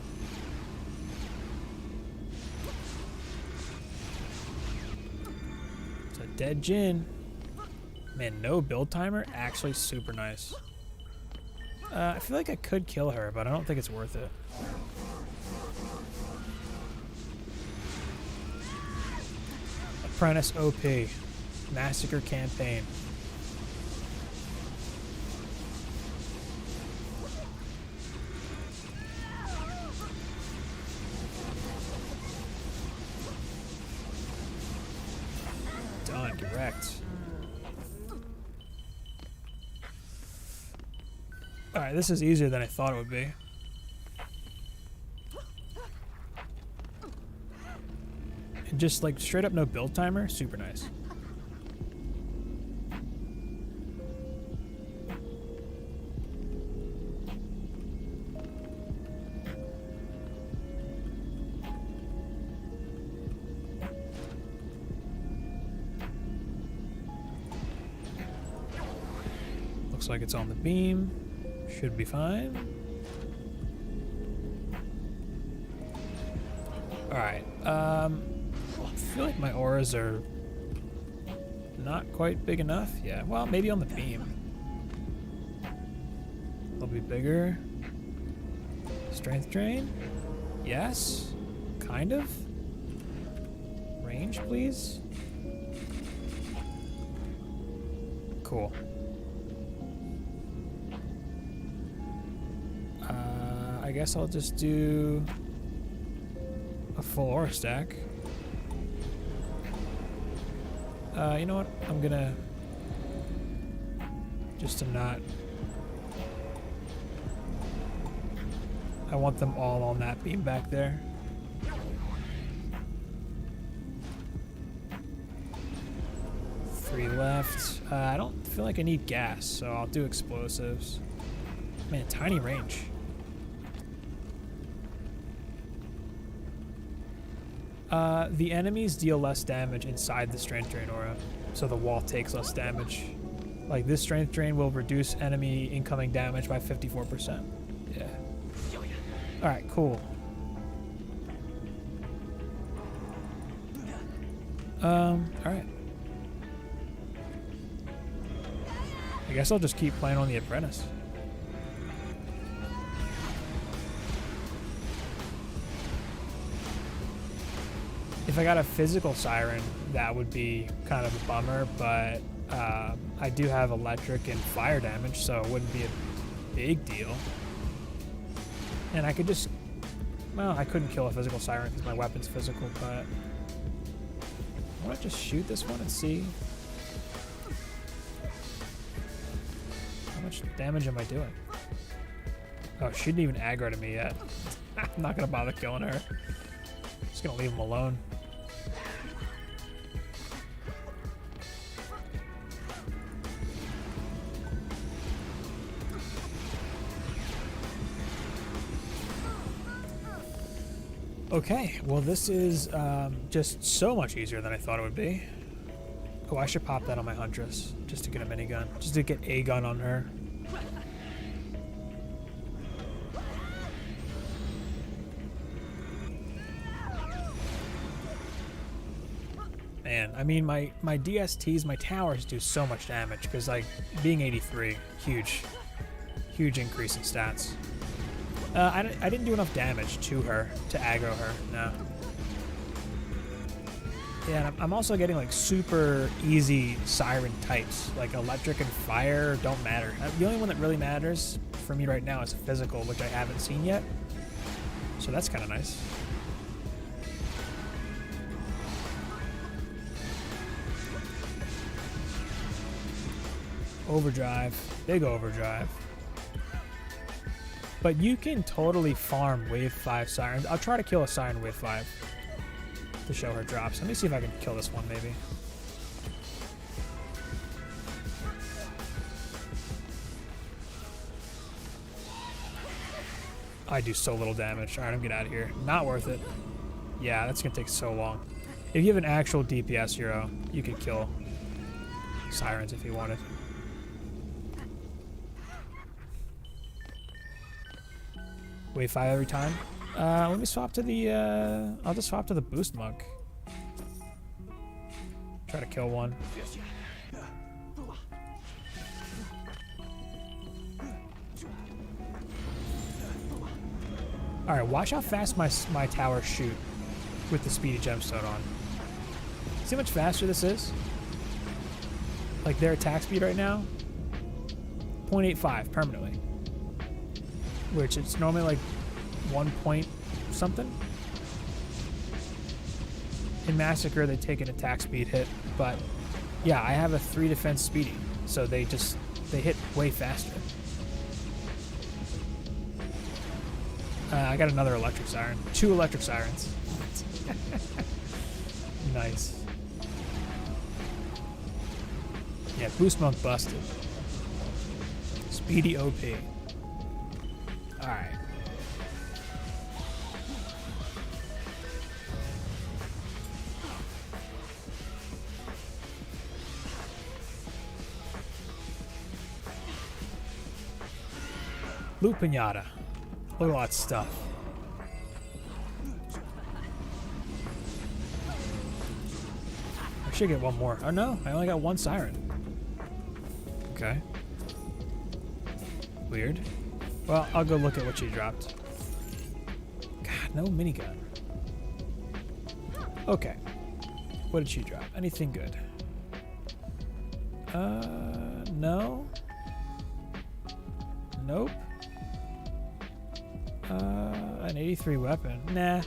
It's a dead Jinn. Man, no build timer. Actually super nice. I feel like I could kill her, but I don't think it's worth it. Apprentice OP. Massacre campaign. Done. Direct. Alright, this is easier than I thought it would be. And just like straight up no build timer, super nice. Looks like it's on the beam. Should be fine. Alright, I feel like my auras are not quite big enough. Yeah, well, maybe on the beam. They'll be bigger. Strength drain? Yes. Kind of. Range, please. Cool. I guess I'll just do a full aura stack. You know what? I'm gonna just to not. I want them all on that beam back there. Three left. I don't feel like I need gas, so I'll do explosives. Man, tiny range. The enemies deal less damage inside the strength drain aura, so the wall takes less damage. Like this strength drain will reduce enemy incoming damage by 54%. Yeah. Alright, cool. Alright. I guess I'll just keep playing on the Apprentice. If I got a physical siren, that would be kind of a bummer, but I do have electric and fire damage, so it wouldn't be a big deal. And I could just, well, I couldn't kill a physical siren because my weapon's physical, but I want to just shoot this one and see how much damage am I doing. Oh, she didn't even aggro to me yet. I'm not going to bother killing her. Just going to leave him alone. Okay, well this is just so much easier than I thought it would be. Oh, I should pop that on my Huntress, just to get a minigun. Just to get a gun on her. Man, I mean my DSTs, my towers do so much damage, because like, being 83, huge increase in stats. I didn't do enough damage to her to aggro her, no. Yeah, and I'm also getting like super easy siren types, like electric and fire don't matter. The only one that really matters for me right now is a physical, which I haven't seen yet. So that's kind of nice. Overdrive, big overdrive. But you can totally farm wave 5 sirens. I'll try to kill a siren wave 5 to show her drops. Let me see if I can kill this one maybe. I do so little damage. Alright, I'm getting out of here. Not worth it. Yeah, that's gonna take so long. If you have an actual DPS hero, you could kill sirens if you wanted. Wave 5 every time. Let me swap to the, I'll just swap to the boost monk. Try to kill one. Alright, watch how fast my towers shoot with the speedy gemstone on. See how much faster this is? Like their attack speed right now? 0.85 permanently. Which it's normally like 1 point something. In Massacre, they take an attack speed hit, but yeah, I have a 3 defense speedy, so they hit way faster. I got another electric siren. 2 electric sirens. Nice. Yeah, Boost Monk busted. Speedy OP. Alright. Loot Pinata. Look at all that stuff. I should get one more. Oh no, I only got 1 siren. Okay. Weird. Well, I'll go look at what she dropped. God, no minigun. Okay. What did she drop? Anything good? No. Nope. An 83 weapon. Nah.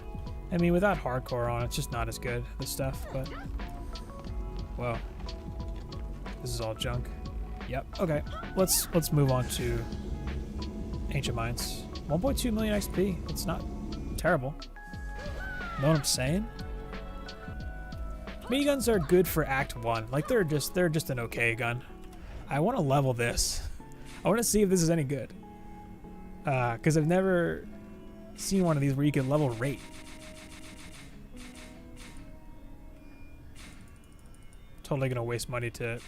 I mean, without hardcore on, it's just not as good, this stuff, but... Well. This is all junk. Yep. Okay. Let's move on to Ancient Mines. 1.2 million XP. It's not terrible. Know what I'm saying? Miniguns are good for Act 1. Like, they're just an okay gun. I want to level this. I want to see if this is any good. Because I've never seen one of these where you can level rate. Totally gonna waste money to...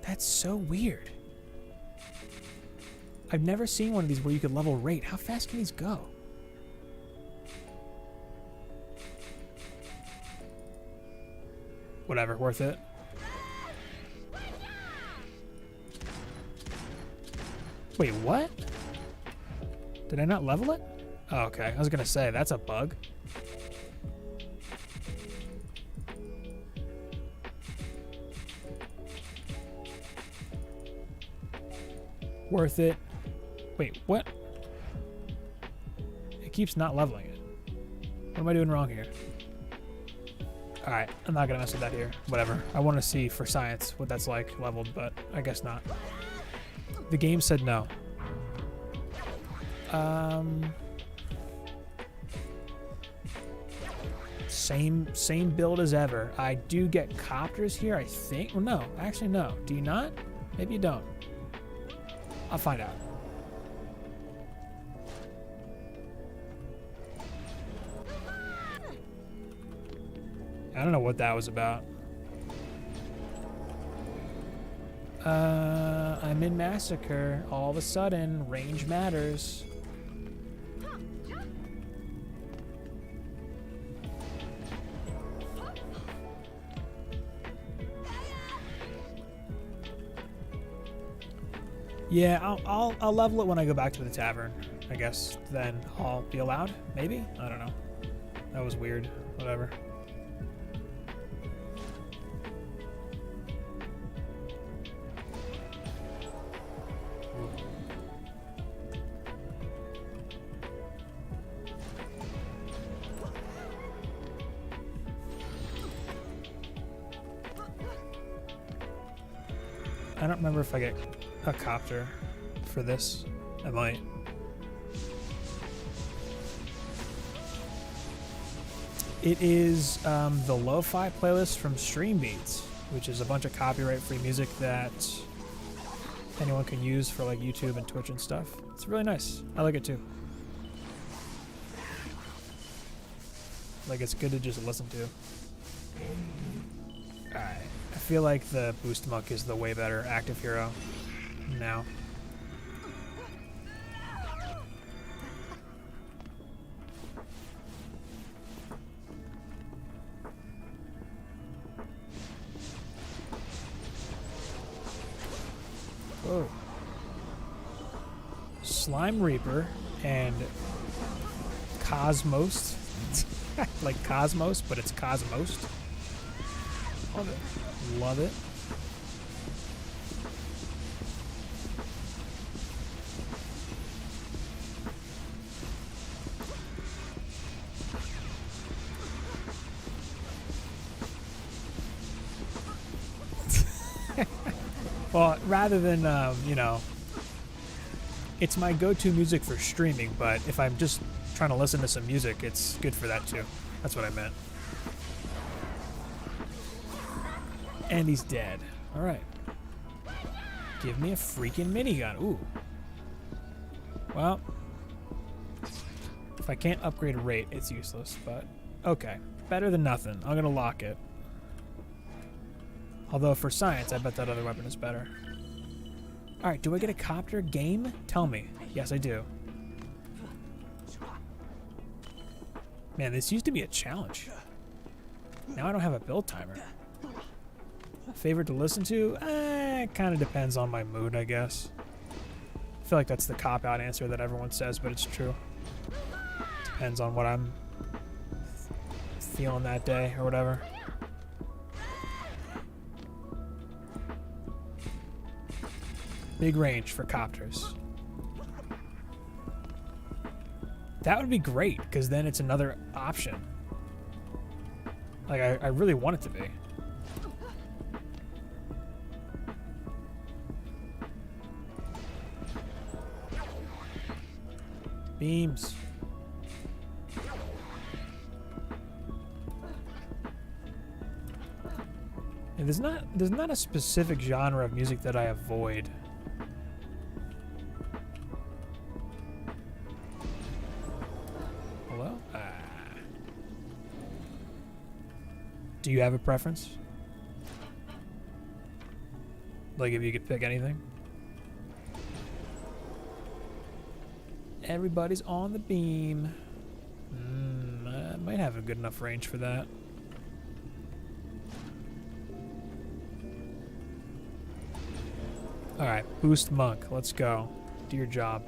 That's so weird. I've never seen one of these where you could level rate. How fast can these go? Whatever, worth it. Wait, what? Did I not level it? Oh, okay. I was gonna say, that's a bug. Worth it. Wait, what? It keeps not leveling it. What am I doing wrong here? Alright, I'm not gonna mess with that here. Whatever. I want to see for science what that's like leveled, but I guess not. The game said no. Same build as ever. I do get copters here, I think. Well, no. Actually, no. Do you not? Maybe you don't. I'll find out. I don't know what that was about. I'm in Massacre. All of a sudden, range matters. Yeah, I'll level it when I go back to the tavern. I guess then I'll be allowed. Maybe? I don't know. That was weird. Whatever. I don't remember if I get a copter for this. I might. It is the lo-fi playlist from Stream Beats, which is a bunch of copyright-free music that anyone can use for like YouTube and Twitch and stuff. It's really nice. I like it too. Like, it's good to just listen to. Alright. I feel like the Boost Monk is the way better active hero now. Whoa. Slime Reaper and Cosmos. Like Cosmos, but it's Cosmos. Love it. Love it. Well, rather than, you know, it's my go-to music for streaming, but if I'm just trying to listen to some music, it's good for that too. That's what I meant. And he's dead. All right. Give me a freaking minigun. Ooh. Well, if I can't upgrade a rate, it's useless, but okay. Better than nothing. I'm going to lock it. Although for science, I bet that other weapon is better. Alright, do I get a copter game? Tell me. Yes, I do. Man, this used to be a challenge. Now I don't have a build timer. Favorite to listen to? It kind of depends on my mood, I guess. I feel like that's the cop-out answer that everyone says, but it's true. Depends on what I'm feeling that day or whatever. Big range for copters. That would be great, because then it's another option. Like, I really want it to be. Beams. And there's not a specific genre of music that I avoid. Hello? Do you have a preference? Like if you could pick anything? Everybody's on the beam. I might have a good enough range for that. Alright, boost monk. Let's go. Do your job.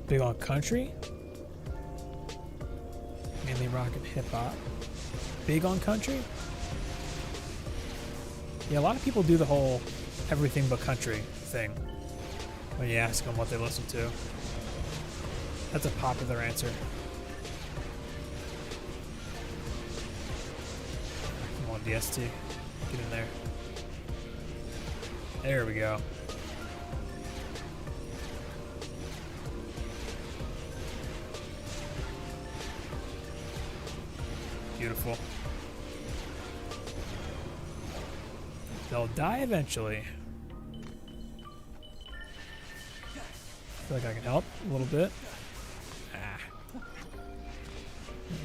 Big on country? Mainly rock and hip hop. Big on country? Yeah, a lot of people do the whole everything but country thing when you ask them what they listen to. That's a popular answer. Come on, DST. Get in there. There we go. Beautiful. They'll die eventually. Feel like I can help a little bit. Ah.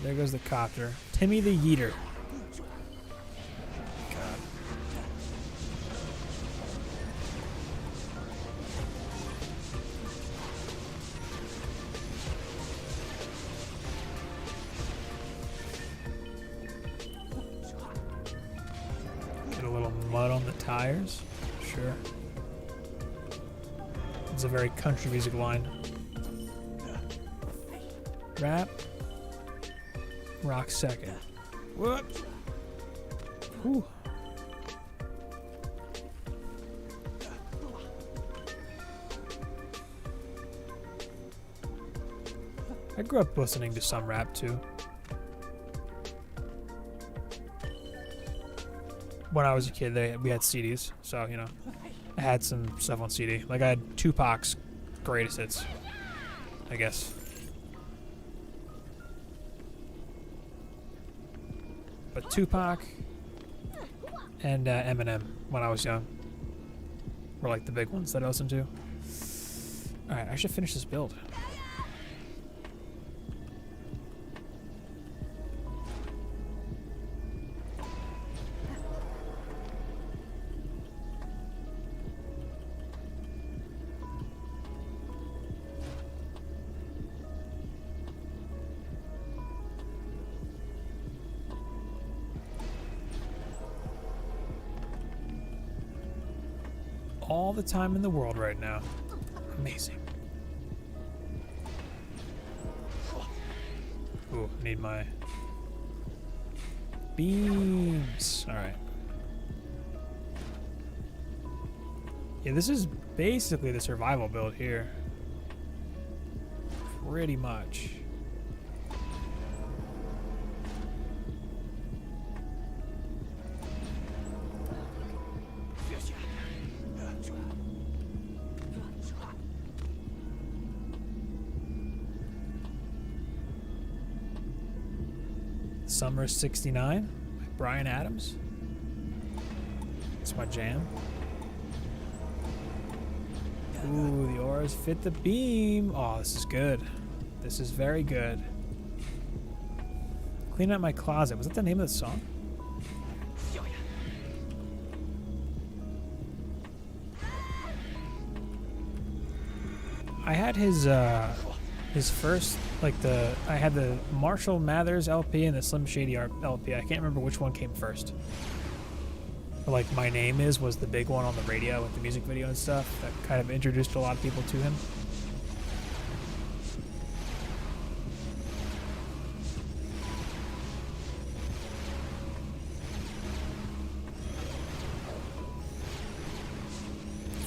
There goes the copter. Timmy the Yeeter. God. Get a little mud on the tires. Sure. It's a very country music line. Rap. Rock second. Whoop. Whew. I grew up listening to some rap too. When I was a kid, we had CDs, so you know, I had some stuff on CD. Like I had Tupac's greatest hits, I guess. But Tupac and Eminem, when I was young, were like the big ones that I listened to. All right, I should finish this build. all the time in the world right now. Amazing. Ooh, need my beams. Alright. Yeah, this is basically the survival build here. Pretty much. Summer '69 by Bryan Adams. It's my jam. Ooh, the auras fit the beam. Oh, this is good. This is very good. Clean out my closet. Was that the name of the song? I had his first, like I had the Marshall Mathers LP and the Slim Shady LP. I can't remember which one came first. But like My Name Is was the big one on the radio with the music video and stuff. That kind of introduced a lot of people to him.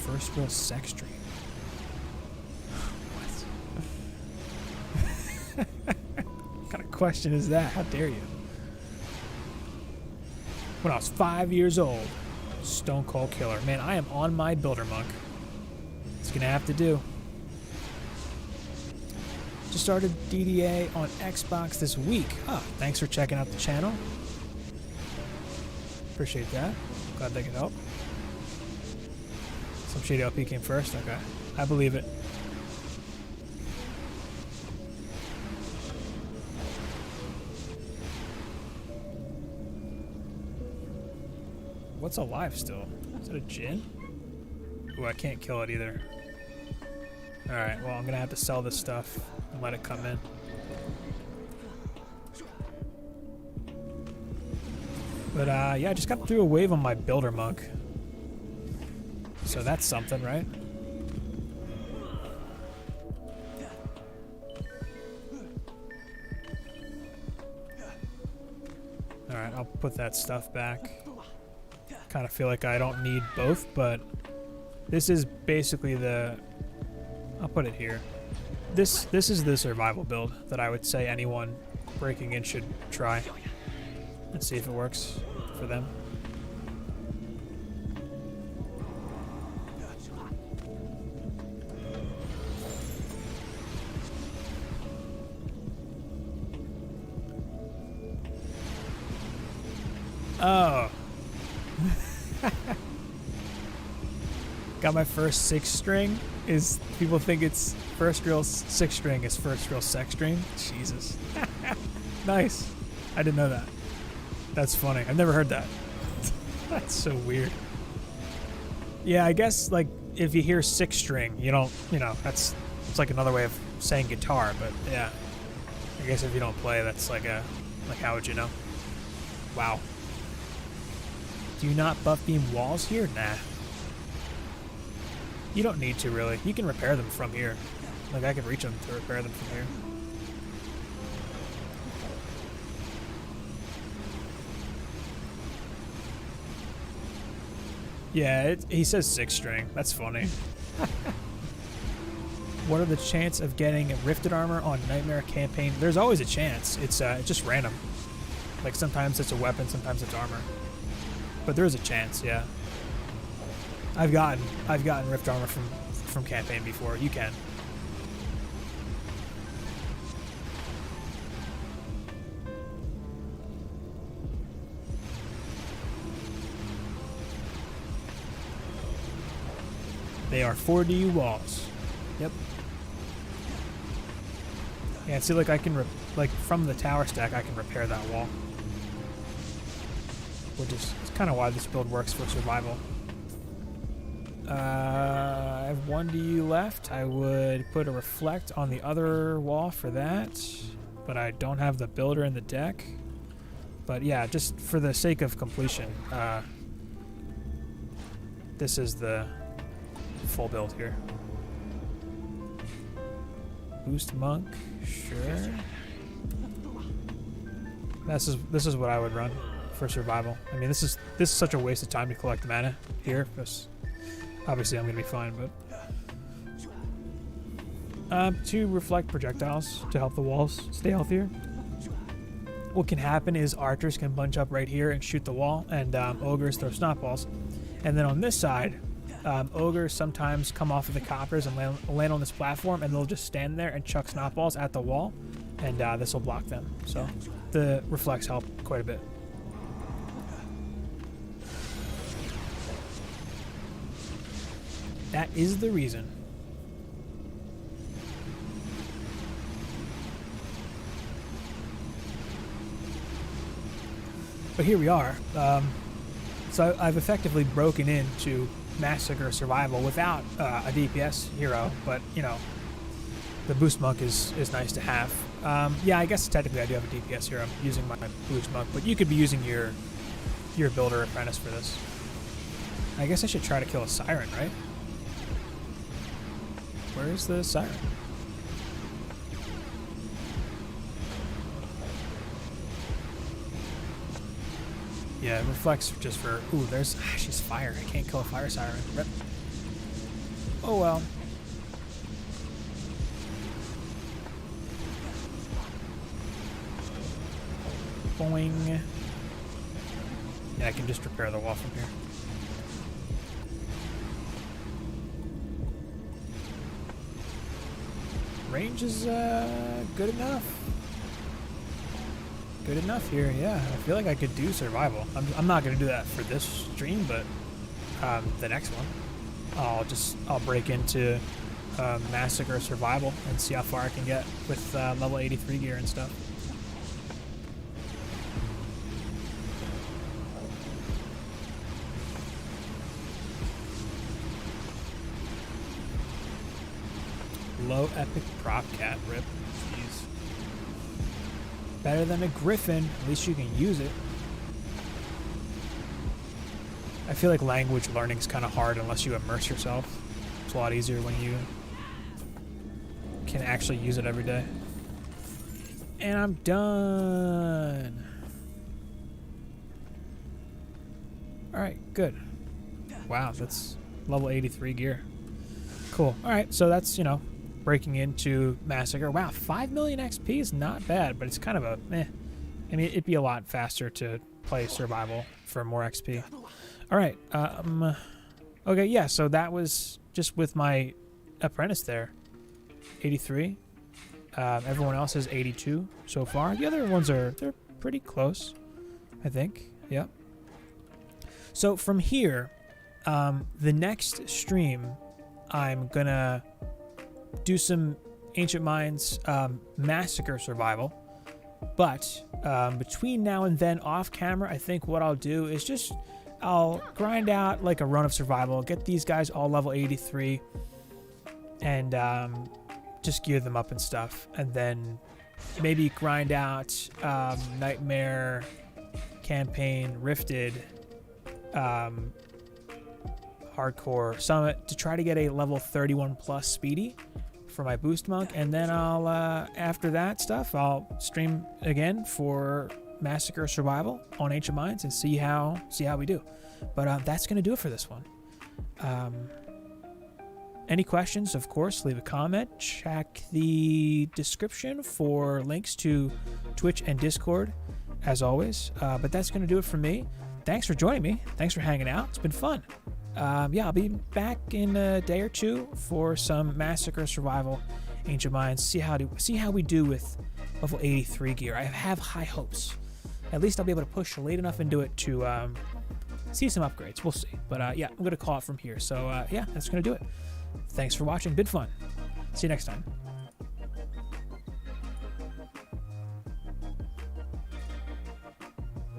First real sex dream. What kind of question is that? How dare you? When I was 5 years old, Stone Cold Killer. Man, I am on my builder monk. It's gonna have to do. Just started DDA on Xbox this week. Ah, thanks for checking out the channel. Appreciate that. Glad they could help. Some Shady LP came first. Okay, I believe it. What's alive still? Is it a djinn? Ooh, I can't kill it either. Alright, well, I'm gonna have to sell this stuff and let it come in. But, yeah, I just got through a wave on my builder monk. So that's something, right? Alright, I'll put that stuff back. Kind of feel like I don't need both, but this is basically the... I'll put it here. This is the survival build that I would say anyone breaking in should try. Let's see if it works for them. Oh. Got my first 6-string. Is people think it's first real 6-string is first real sex dream? Jesus. Nice. I didn't know that. That's funny. I've never heard that. That's so weird. Yeah, I guess like if you hear 6-string, you don't, it's like another way of saying guitar, but yeah. I guess if you don't play, that's like how would you know? Wow. Do you not buff beam walls here? Nah. You don't need to, really. You can repair them from here. Like, I can reach them to repair them from here. Yeah, he says 6-string. That's funny. What are the chances of getting Rifted Armor on Nightmare Campaign? There's always a chance. It's just random. Like, sometimes it's a weapon, sometimes it's armor. But there is a chance, yeah. I've gotten Rift Armor from campaign before. You can. They are 4D walls. Yep. Yeah, see, like I can from the tower stack, I can repair that wall. Which is kind of why this build works for survival. I have 1 DU left. I would put a reflect on the other wall for that, but I don't have the builder in the deck. But yeah, just for the sake of completion, this is the full build here. Boost monk, sure. This is what I would run for survival. I mean, this is such a waste of time to collect mana here. Because obviously, I'm gonna be fine, but to reflect projectiles to help the walls stay healthier. What can happen is archers can bunch up right here and shoot the wall, and ogres throw snot balls. And then on this side, ogres sometimes come off of the coppers and land on this platform, and they'll just stand there and chuck snot balls at the wall, and this will block them. So the reflects help quite a bit. That is the reason. But here we are. So I've effectively broken into Massacre Survival without a DPS hero, but you know, the boost monk is nice to have. Yeah, I guess technically I do have a DPS hero. I'm using my boost monk, but you could be using your builder apprentice for this. I guess I should try to kill a siren, right? Where's the siren? Yeah, it reflects just for... Ooh, there's... she's fire. I can't kill a fire siren. Rip. Oh, well. Boing. Yeah, I can just repair the wall from here. Range is good enough. Good enough here, yeah. I feel like I could do survival. I'm not gonna do that for this stream, but the next one, I'll break into Massacre Survival and see how far I can get with level 83 gear and stuff. Low epic prop cat rip. Jeez. Better than a griffin. At least you can use it. I feel like language learning is kind of hard unless you immerse yourself. It's a lot easier when you can actually use it every day. And I'm done. Alright, good. Wow, that's level 83 gear. Cool. Alright, so that's, you know, breaking into Massacre. Wow, 5 million XP is not bad, but it's kind of a meh. I mean, it'd be a lot faster to play survival for more XP. All right. Okay, yeah, so that was just with my apprentice there. 83. Everyone else is 82 so far. The other ones they're pretty close, I think. Yep. So from here, the next stream, I'm gonna do some Ancient Minds Massacre Survival, but between now and then off camera, I think what I'll do is just I'll grind out like a run of survival, get these guys all level 83, and just gear them up and stuff, and then maybe grind out Nightmare Campaign Rifted Hardcore Summit to try to get a level 31 plus speedy for my boost monk, and then I'll after that stuff I'll stream again for Massacre Survival on Ancient Minds and see how we do. But that's gonna do it for this one. Any questions, of course, leave a comment. Check the description for links to Twitch and Discord as always. But that's gonna do it for me. Thanks for joining me. Thanks for hanging out. It's been fun. Yeah, I'll be back in a day or two for some Massacre Survival Ancient Minds. See how we do with level 83 gear. I have high hopes. At least I'll be able to push late enough into it to see some upgrades. We'll see. But yeah, I'm going to call it from here. So yeah, that's going to do it. Thanks for watching. Been fun. See you next time.